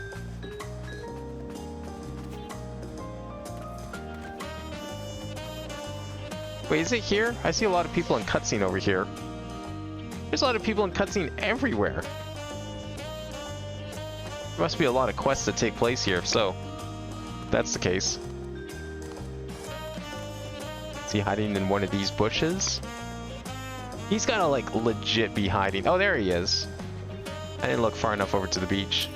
Speaker 1: Wait, is it here? I see a lot of people in cutscene over here. There's a lot of people in cutscene everywhere. There must be a lot of quests that take place here, so if that's the case. Is he hiding in one of these bushes? He's gotta, like, legit be hiding. Oh, there he is. I didn't look far enough over to the beach.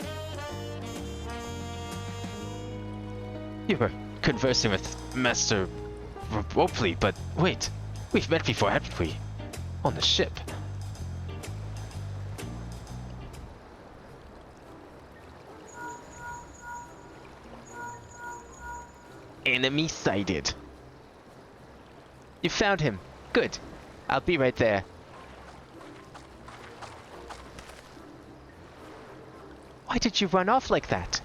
Speaker 21: You were conversing with Master Ropley, but wait. We've met before, haven't we? On the ship. Enemy sighted. You found him. Good. I'll be right there. Why did you run off like that?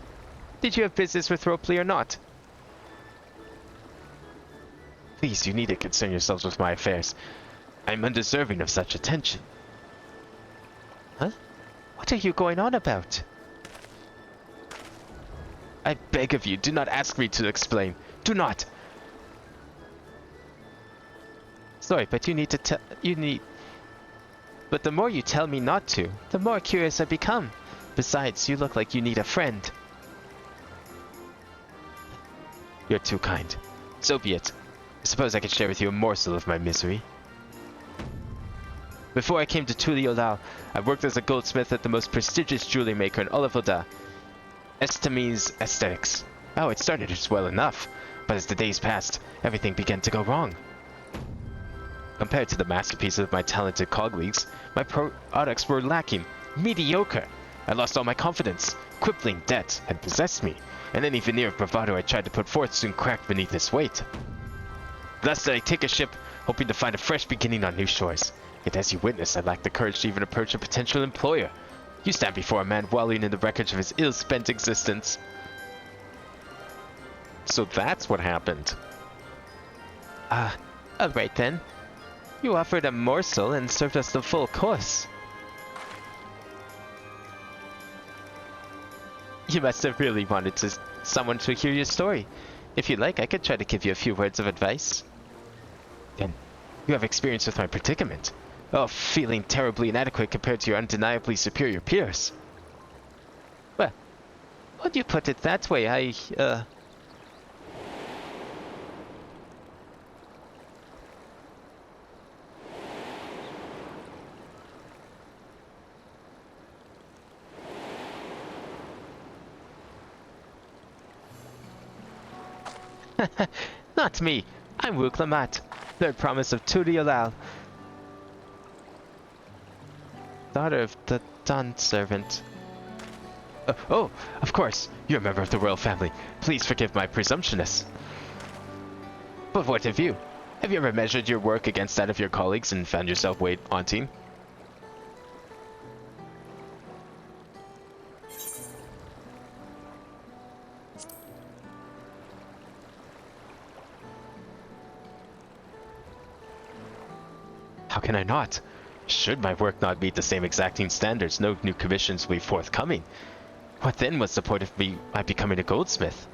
Speaker 21: Did you have business with Ropley or not? Please, you need to concern yourselves with my affairs. I'm undeserving of such attention. Huh? What are you going on about? I beg of you, do not ask me to explain. Do not! Sorry, but you need to tell... But the more you tell me not to, the more curious I become. Besides, you look like you need a friend. You're too kind. So be it. I suppose I can share with you a morsel of my misery. Before I came to Tuliolao, I worked as a goldsmith at the most prestigious jewelry maker in all of Oda, Estemies Aesthetics. Oh, it started as well enough, but as the days passed, everything began to go wrong. Compared to the masterpieces of my talented colleagues, my products were lacking, mediocre. I lost all my confidence. Crippling debt had possessed me, and any veneer of bravado I tried to put forth soon cracked beneath its weight. Thus did I take a ship, hoping to find a fresh beginning on new shores. Yet as you witnessed, I lacked the courage to even approach a potential employer. You stand before a man wallowing in the wreckage of his ill-spent existence.
Speaker 1: So that's what happened.
Speaker 21: Alright then. You offered a morsel and served us the full course. You must have really wanted someone to hear your story. If you like, I could try to give you a few words of advice. Then, you have experience with my predicament. Oh, feeling terribly inadequate compared to your undeniably superior peers. Well, when you put it that way, Not me. I'm Wuklamat, third promise of Tudiolal, daughter of the Dawn servant. Oh, of course. You're a member of the royal family. Please forgive my presumptuousness. But what of you? Have you ever measured your work against that of your colleagues and found yourself wanting? How can I not? Should my work not meet the same exacting standards, no new commissions will be forthcoming. What then was the point of my becoming a goldsmith?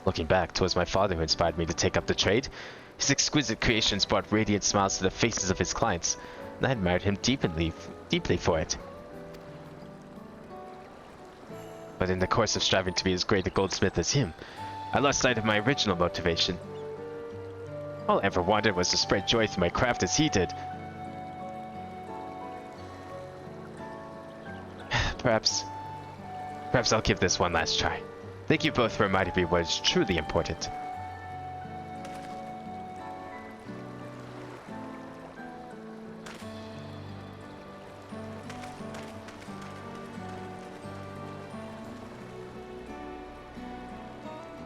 Speaker 21: Looking back, 'twas my father who inspired me to take up the trade. His exquisite creations brought radiant smiles to the faces of his clients, and I admired him deeply for it. But in the course of striving to be as great a goldsmith as him, I lost sight of my original motivation. All I ever wanted was to spread joy through my craft as he did. Perhaps I'll give this one last try. Thank you both for reminding me what is truly important.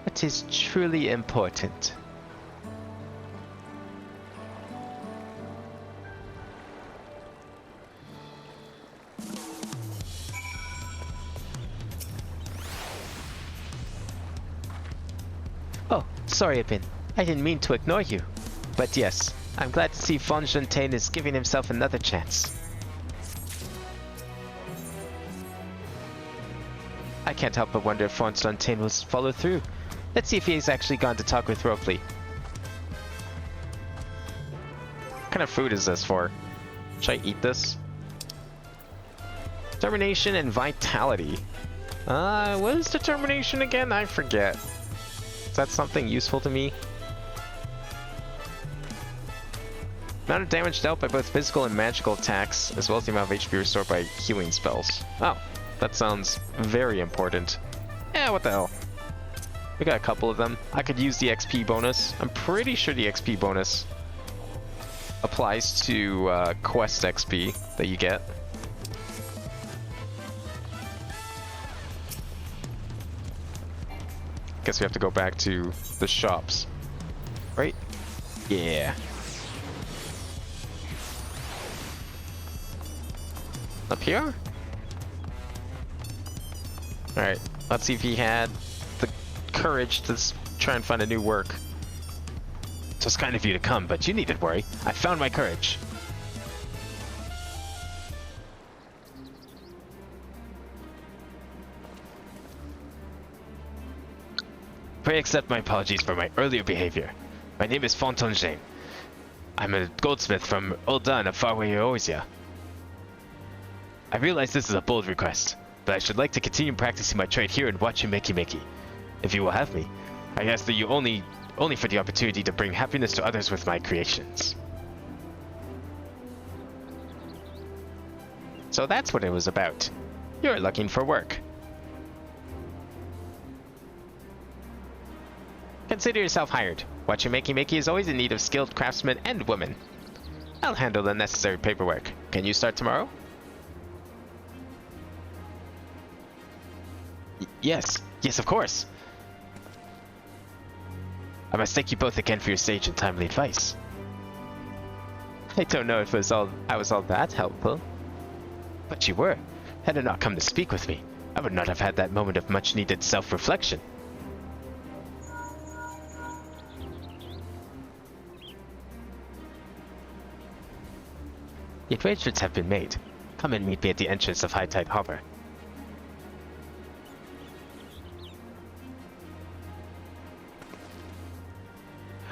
Speaker 21: What is truly important? Oh, sorry, Abin. I didn't mean to ignore you. But yes, I'm glad to see Fontaine is giving himself another chance. I can't help but wonder if Fontaine will follow through. Let's see if he's actually gone to talk with Ropley. What kind of food is this for? Should I eat this? Determination and vitality. What is determination again? I forget. Is that something useful to me? Amount of damage dealt by both physical and magical attacks, as well as the amount of HP restored by healing spells. Oh, that sounds very important. Yeah, what the hell. We got a couple of them. I could use the XP bonus. I'm pretty sure the XP bonus applies to quest XP that you get. Guess we have to go back to the shops, right? Yeah. Up here? Alright, let's see if he had the courage to try and find a new work. So it's kind of you to come, but you needn't worry. I found my courage. Pray accept my apologies for my earlier behavior. My name is Fontaine. I'm a goldsmith from Ul'Dan of faraway Eorzea. I realize this is a bold request, but I should like to continue practicing my trade here in Wachimeki. If you will have me, I ask that you only for the opportunity to bring happiness to others with my creations. So that's what it was about. You're looking for work. Consider yourself hired. Wachimeki is always in need of skilled craftsmen and women. I'll handle the necessary paperwork. Can you start tomorrow? Yes, of course. I must thank you both again for your sage and timely advice. I don't know if I was all that helpful. But you were. Had it not come to speak with me, I would not have had that moment of much needed self-reflection. The arrangements have been made. Come and meet me at the entrance of High Tide Harbor.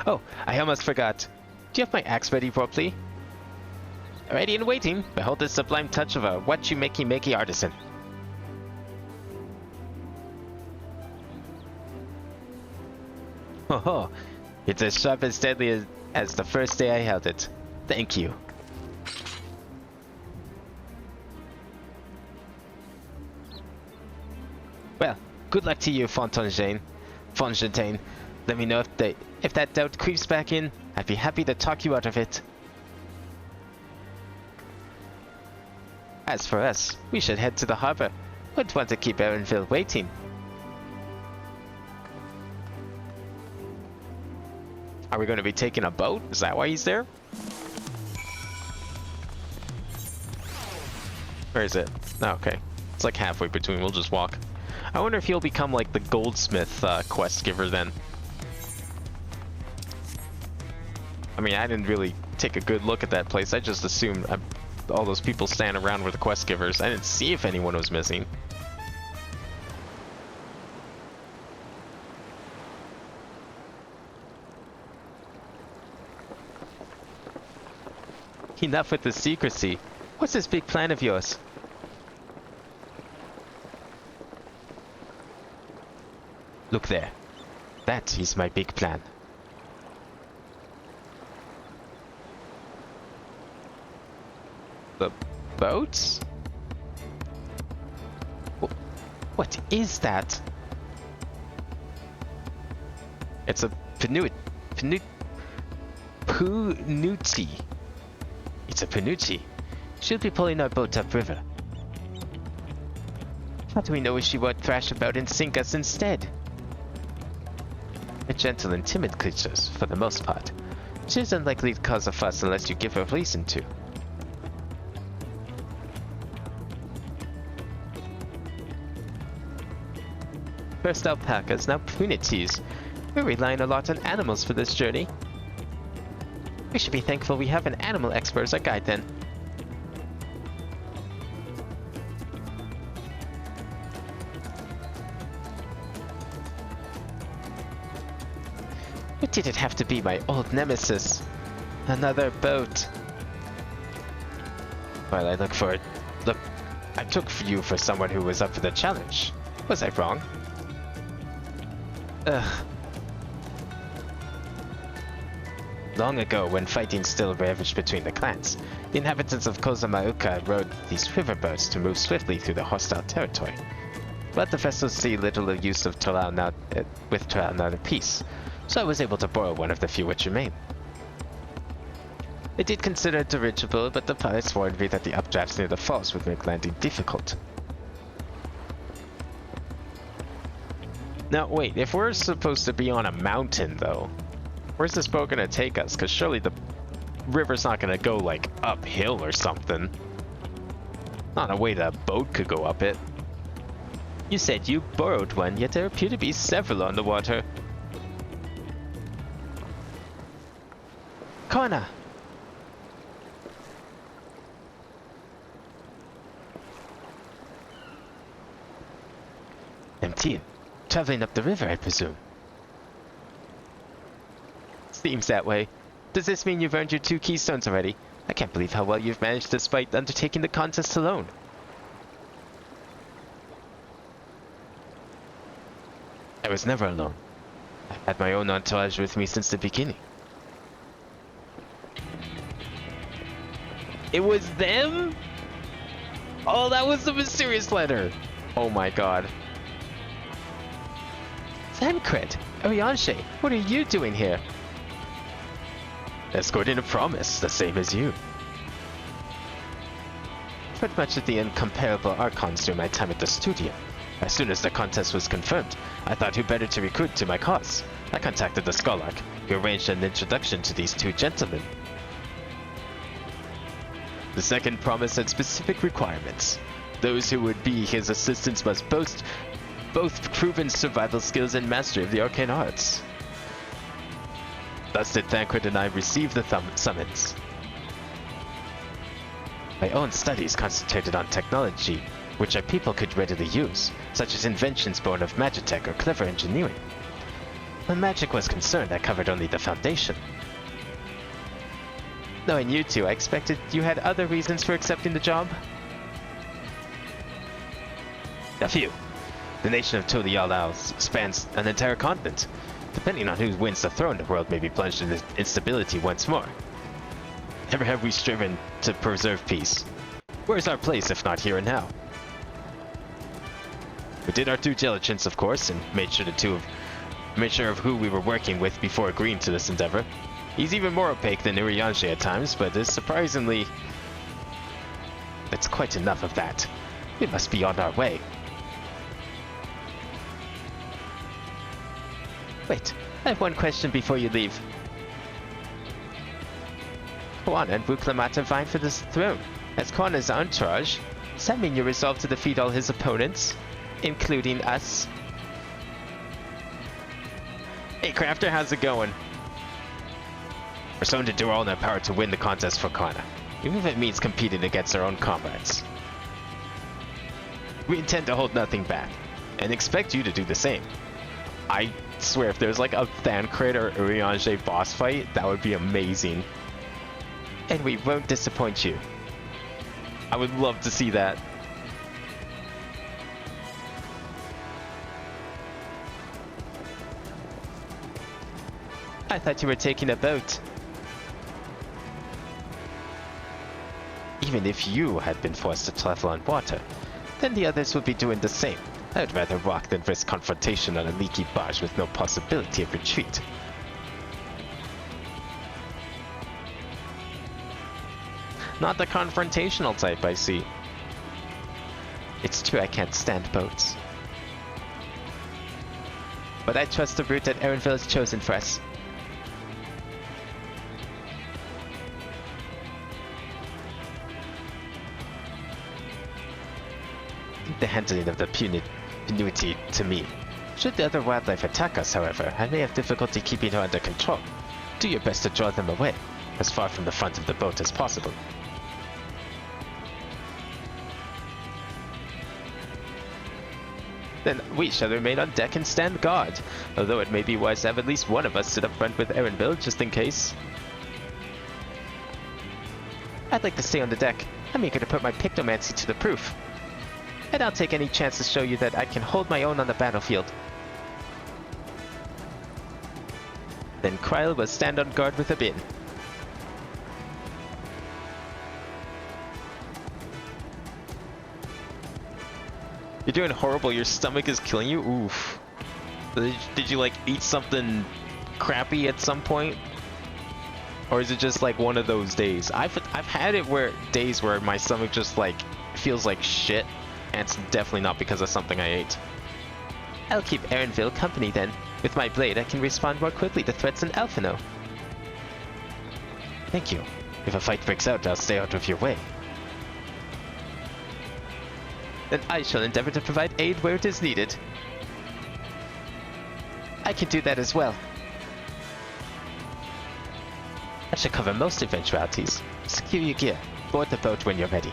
Speaker 21: Oh, I almost forgot. Do you have my axe ready, Ropley? Ready and waiting. Behold the sublime touch of a Wachimeki artisan. Oh, it's as sharp and deadly as the first day I held it. Thank you. Good luck to you, Fontaine. Let me know if that doubt creeps back in. I'd be happy to talk you out of it. As for us, we should head to the harbor. Wouldn't want to keep Erenville waiting. Are we going to be taking a boat? Is that why he's there? Where is it? Oh, okay. It's like halfway between. We'll just walk. I wonder if he'll become like the goldsmith quest giver then. I mean, I didn't really take a good look at that place. I just assumed all those people standing around were the quest givers. I didn't see if anyone was missing. Enough with the secrecy. What's this big plan of yours? Look there. That is my big plan. The boats? What is that? It's a Panuti. It's a Panuti. She'll be pulling our boat upriver. How do we know she won't thrash about and sink us instead? They're gentle and timid creatures, for the most part. She's unlikely to cause a fuss unless you give her reason to. First alpacas, now punities. We're relying a lot on animals for this journey. We should be thankful we have an animal expert as our guide then. But did it have to be my old nemesis? Another boat. While I look for it, I took you for someone who was up for the challenge. Was I wrong? Ugh. Long ago, when fighting still ravaged between the clans, the inhabitants of Kozamauka rode these riverboats to move swiftly through the hostile territory. But the vessels see little use of Toral now, with Toral now at peace, so I was able to borrow one of the few which remain. I did consider it dirigible, but the pilots warned me that the updrafts near the falls would make landing difficult. Now wait, if we're supposed to be on a mountain though, where's this boat gonna take us? Because surely the river's not gonna go like uphill or something. Not a way that a boat could go up it. You said you borrowed one, yet there appear to be several on the water. Kona! Empty. Traveling up the river, I presume. Seems that way. Does this mean you've earned your 2 keystones already? I can't believe how well you've managed despite undertaking the contest alone. I was never alone. I had my own entourage with me since the beginning. It was them? Oh, that was the mysterious letter. Oh my god. Tancred, Arianshe, what are you doing here? Escorting a promise, the same as you. I've heard much of the incomparable Archons during my time at the studio. As soon as the contest was confirmed, I thought who better to recruit to my cause. I contacted the Scholarch, who arranged an introduction to these 2 gentlemen. The second promise had specific requirements. Those who would be his assistants must boast both proven survival skills and mastery of the arcane arts. Thus did Thancred and I receive the summons. My own studies concentrated on technology, which our people could readily use, such as inventions born of magitech or clever engineering. When magic was concerned, I covered only the foundation. Knowing you two, I expected you had other reasons for accepting the job. A few. The nation of Tulial spans an entire continent. Depending on who wins the throne, the world may be plunged into instability once more. Never have we striven to preserve peace. Where's our place if not here and now?
Speaker 2: We did our due diligence, of course, and made sure of who we were working with before agreeing to this endeavor. He's even more opaque than Urianger at times, but is surprisingly... That's quite enough of that. We must be on our way. Wait, I have one question before you leave. Juana and Wuklamata vying for this throne. As Juana's entourage, does that mean you're resolved to defeat all his opponents, including us? Hey Crafter, how's it going? We're starting to do all in our power to win the contest for Juana, even if it means competing against our own comrades. We intend to hold nothing back, and expect you to do the same. I swear, if there's like a Thancred or Urianger boss fight, that would be amazing. And we won't disappoint you. I would love to see that. I thought you were taking a boat. Even if you had been forced to travel on water, then the others would be doing the same. I would rather walk than risk confrontation on a leaky barge with no possibility of retreat. Not the confrontational type, I see. It's true I can't stand boats. But I trust the route that Erenville has chosen for us. The handling of the Penuity to me. Should the other wildlife attack us, however, I may have difficulty keeping her under control. Do your best to draw them away, as far from the front of the boat as possible. Then we shall remain on deck and stand guard, although it may be wise to have at least one of us sit up front with Erenville, just in case. I'd like to stay on the deck. I'm eager to put my Pictomancy to the proof. And I'll take any chance to show you that I can hold my own on the battlefield. Then Kryl will stand on guard with a bin. You're doing horrible, your stomach is killing you? Oof. Did you like eat something crappy at some point? Or is it just like one of those days? I've had it where days where my stomach just like feels like shit. And it's definitely not because of something I ate. I'll keep Erenville company then. With my blade, I can respond more quickly to threats in Alphino. Thank you. If a fight breaks out, I'll stay out of your way. Then I shall endeavor to provide aid where it is needed. I can do that as well. That should cover most eventualities. Secure your gear. Board the boat when you're ready.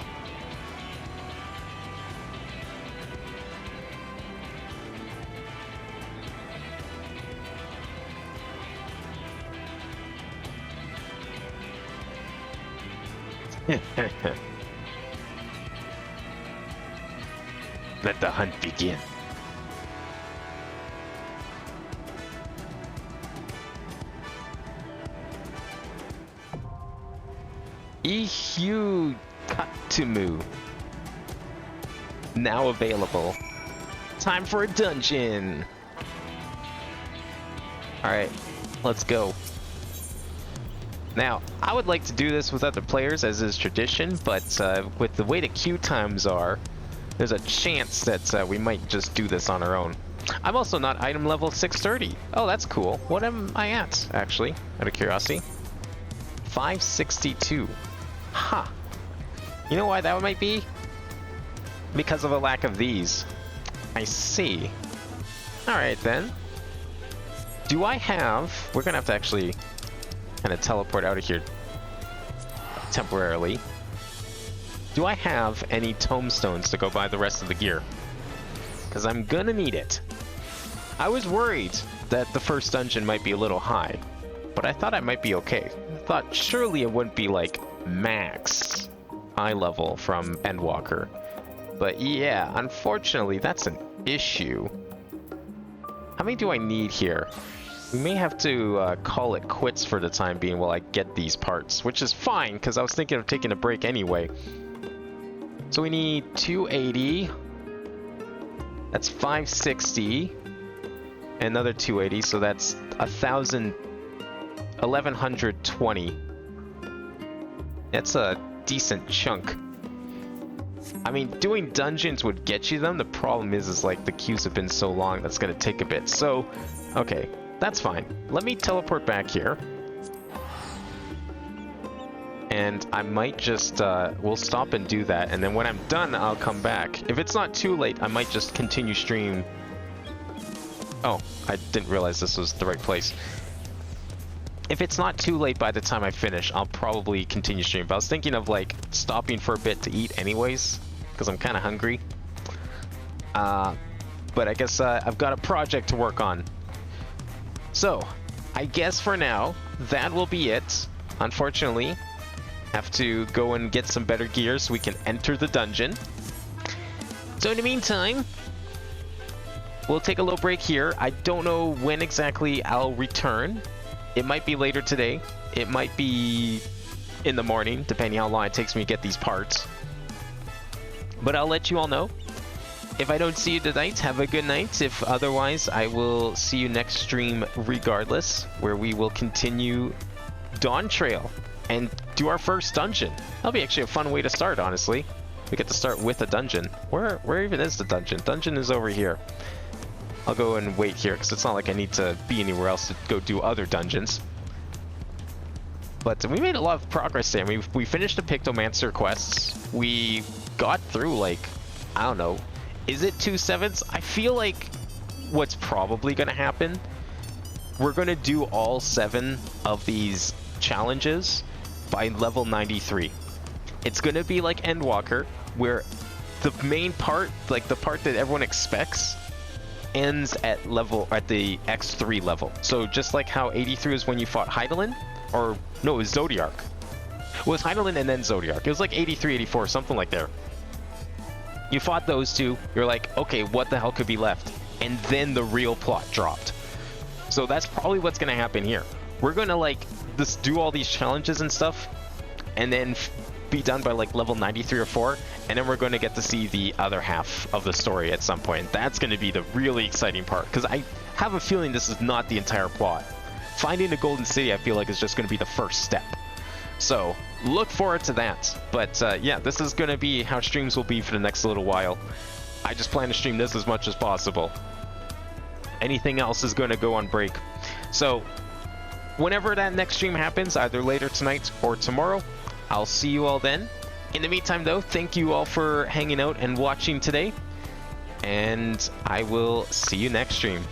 Speaker 2: Let the hunt begin. Ihu Katumu. Now available. Time for a dungeon. Alright, let's go. Now, I would like to do this with other players as is tradition, but with the way the queue times are, there's a chance that we might just do this on our own. I'm also not item level 630. Oh, that's cool. What am I at, actually, out of curiosity? 562. Huh. You know why that might be? Because of a lack of these. I see. Alright then. Do I have... We're gonna have to actually kind of teleport out of here temporarily. Do I have any tomestones to go buy the rest of the gear? Because I'm gonna need it. I was worried that the first dungeon might be a little high, but I thought I might be okay. I thought surely it wouldn't be like max high level from Endwalker. But yeah, unfortunately that's an issue. How many do I need here? We may have to call it quits for the time being while I get these parts, which is fine because I was thinking of taking a break anyway. So we need 280. That's 560. Another 280, so that's 1120. That's a decent chunk. I mean, doing dungeons would get you them. The problem is like the queues have been so long that's gonna take a bit. So, okay, that's fine. Let me teleport back here. And I might just, we'll stop and do that. And then when I'm done, I'll come back. If it's not too late, I might just continue stream. Oh, I didn't realize this was the right place. If it's not too late by the time I finish, I'll probably continue stream. But I was thinking of like stopping for a bit to eat anyways, because I'm kind of hungry. But I guess I've got a project to work on. So, I guess for now, that will be it. Unfortunately, have to go and get some better gear so we can enter the dungeon. So in the meantime, we'll take a little break here. I don't know when exactly I'll return. It might be later today. It might be in the morning, depending how long it takes me to get these parts. But I'll let you all know. If I don't see you tonight, have a good night. If otherwise, I will see you next stream regardless, where we will continue Dawntrail and do our first dungeon. That'll be actually a fun way to start, honestly. We get to start with a dungeon. Where even is the dungeon? Dungeon is over here. I'll go and wait here, because it's not like I need to be anywhere else to go do other dungeons. But we made a lot of progress there. We finished the Pictomancer quests. We got through, like, I don't know. Is it 2/7? I feel like what's probably going to happen, we're going to do all 7 of these challenges by level 93. It's going to be like Endwalker, where the main part, like the part that everyone expects, ends at the X3 level. So just like how 83 is when you fought Heidelin, or no, it was Zodiark. Well, it was Heidelin and then Zodiark. It was like 83, 84, something like there. You fought those two, you're like, okay, what the hell could be left? And then the real plot dropped. So that's probably what's gonna happen here. We're gonna like just do all these challenges and stuff, and then be done by like level 93 or 4, and then we're going to get to see the other half of the story at some point. That's going to be the really exciting part, because I have a feeling this is not the entire plot. Finding the Golden City, I feel like, is just going to be the first step. So look forward to that. But yeah, this is going to be how streams will be for the next little while. I just plan to stream this as much as possible. Anything else is going to go on break. So whenever that next stream happens, either later tonight or tomorrow, I'll see you all then. In the meantime, though, thank you all for hanging out and watching today. And I will see you next stream.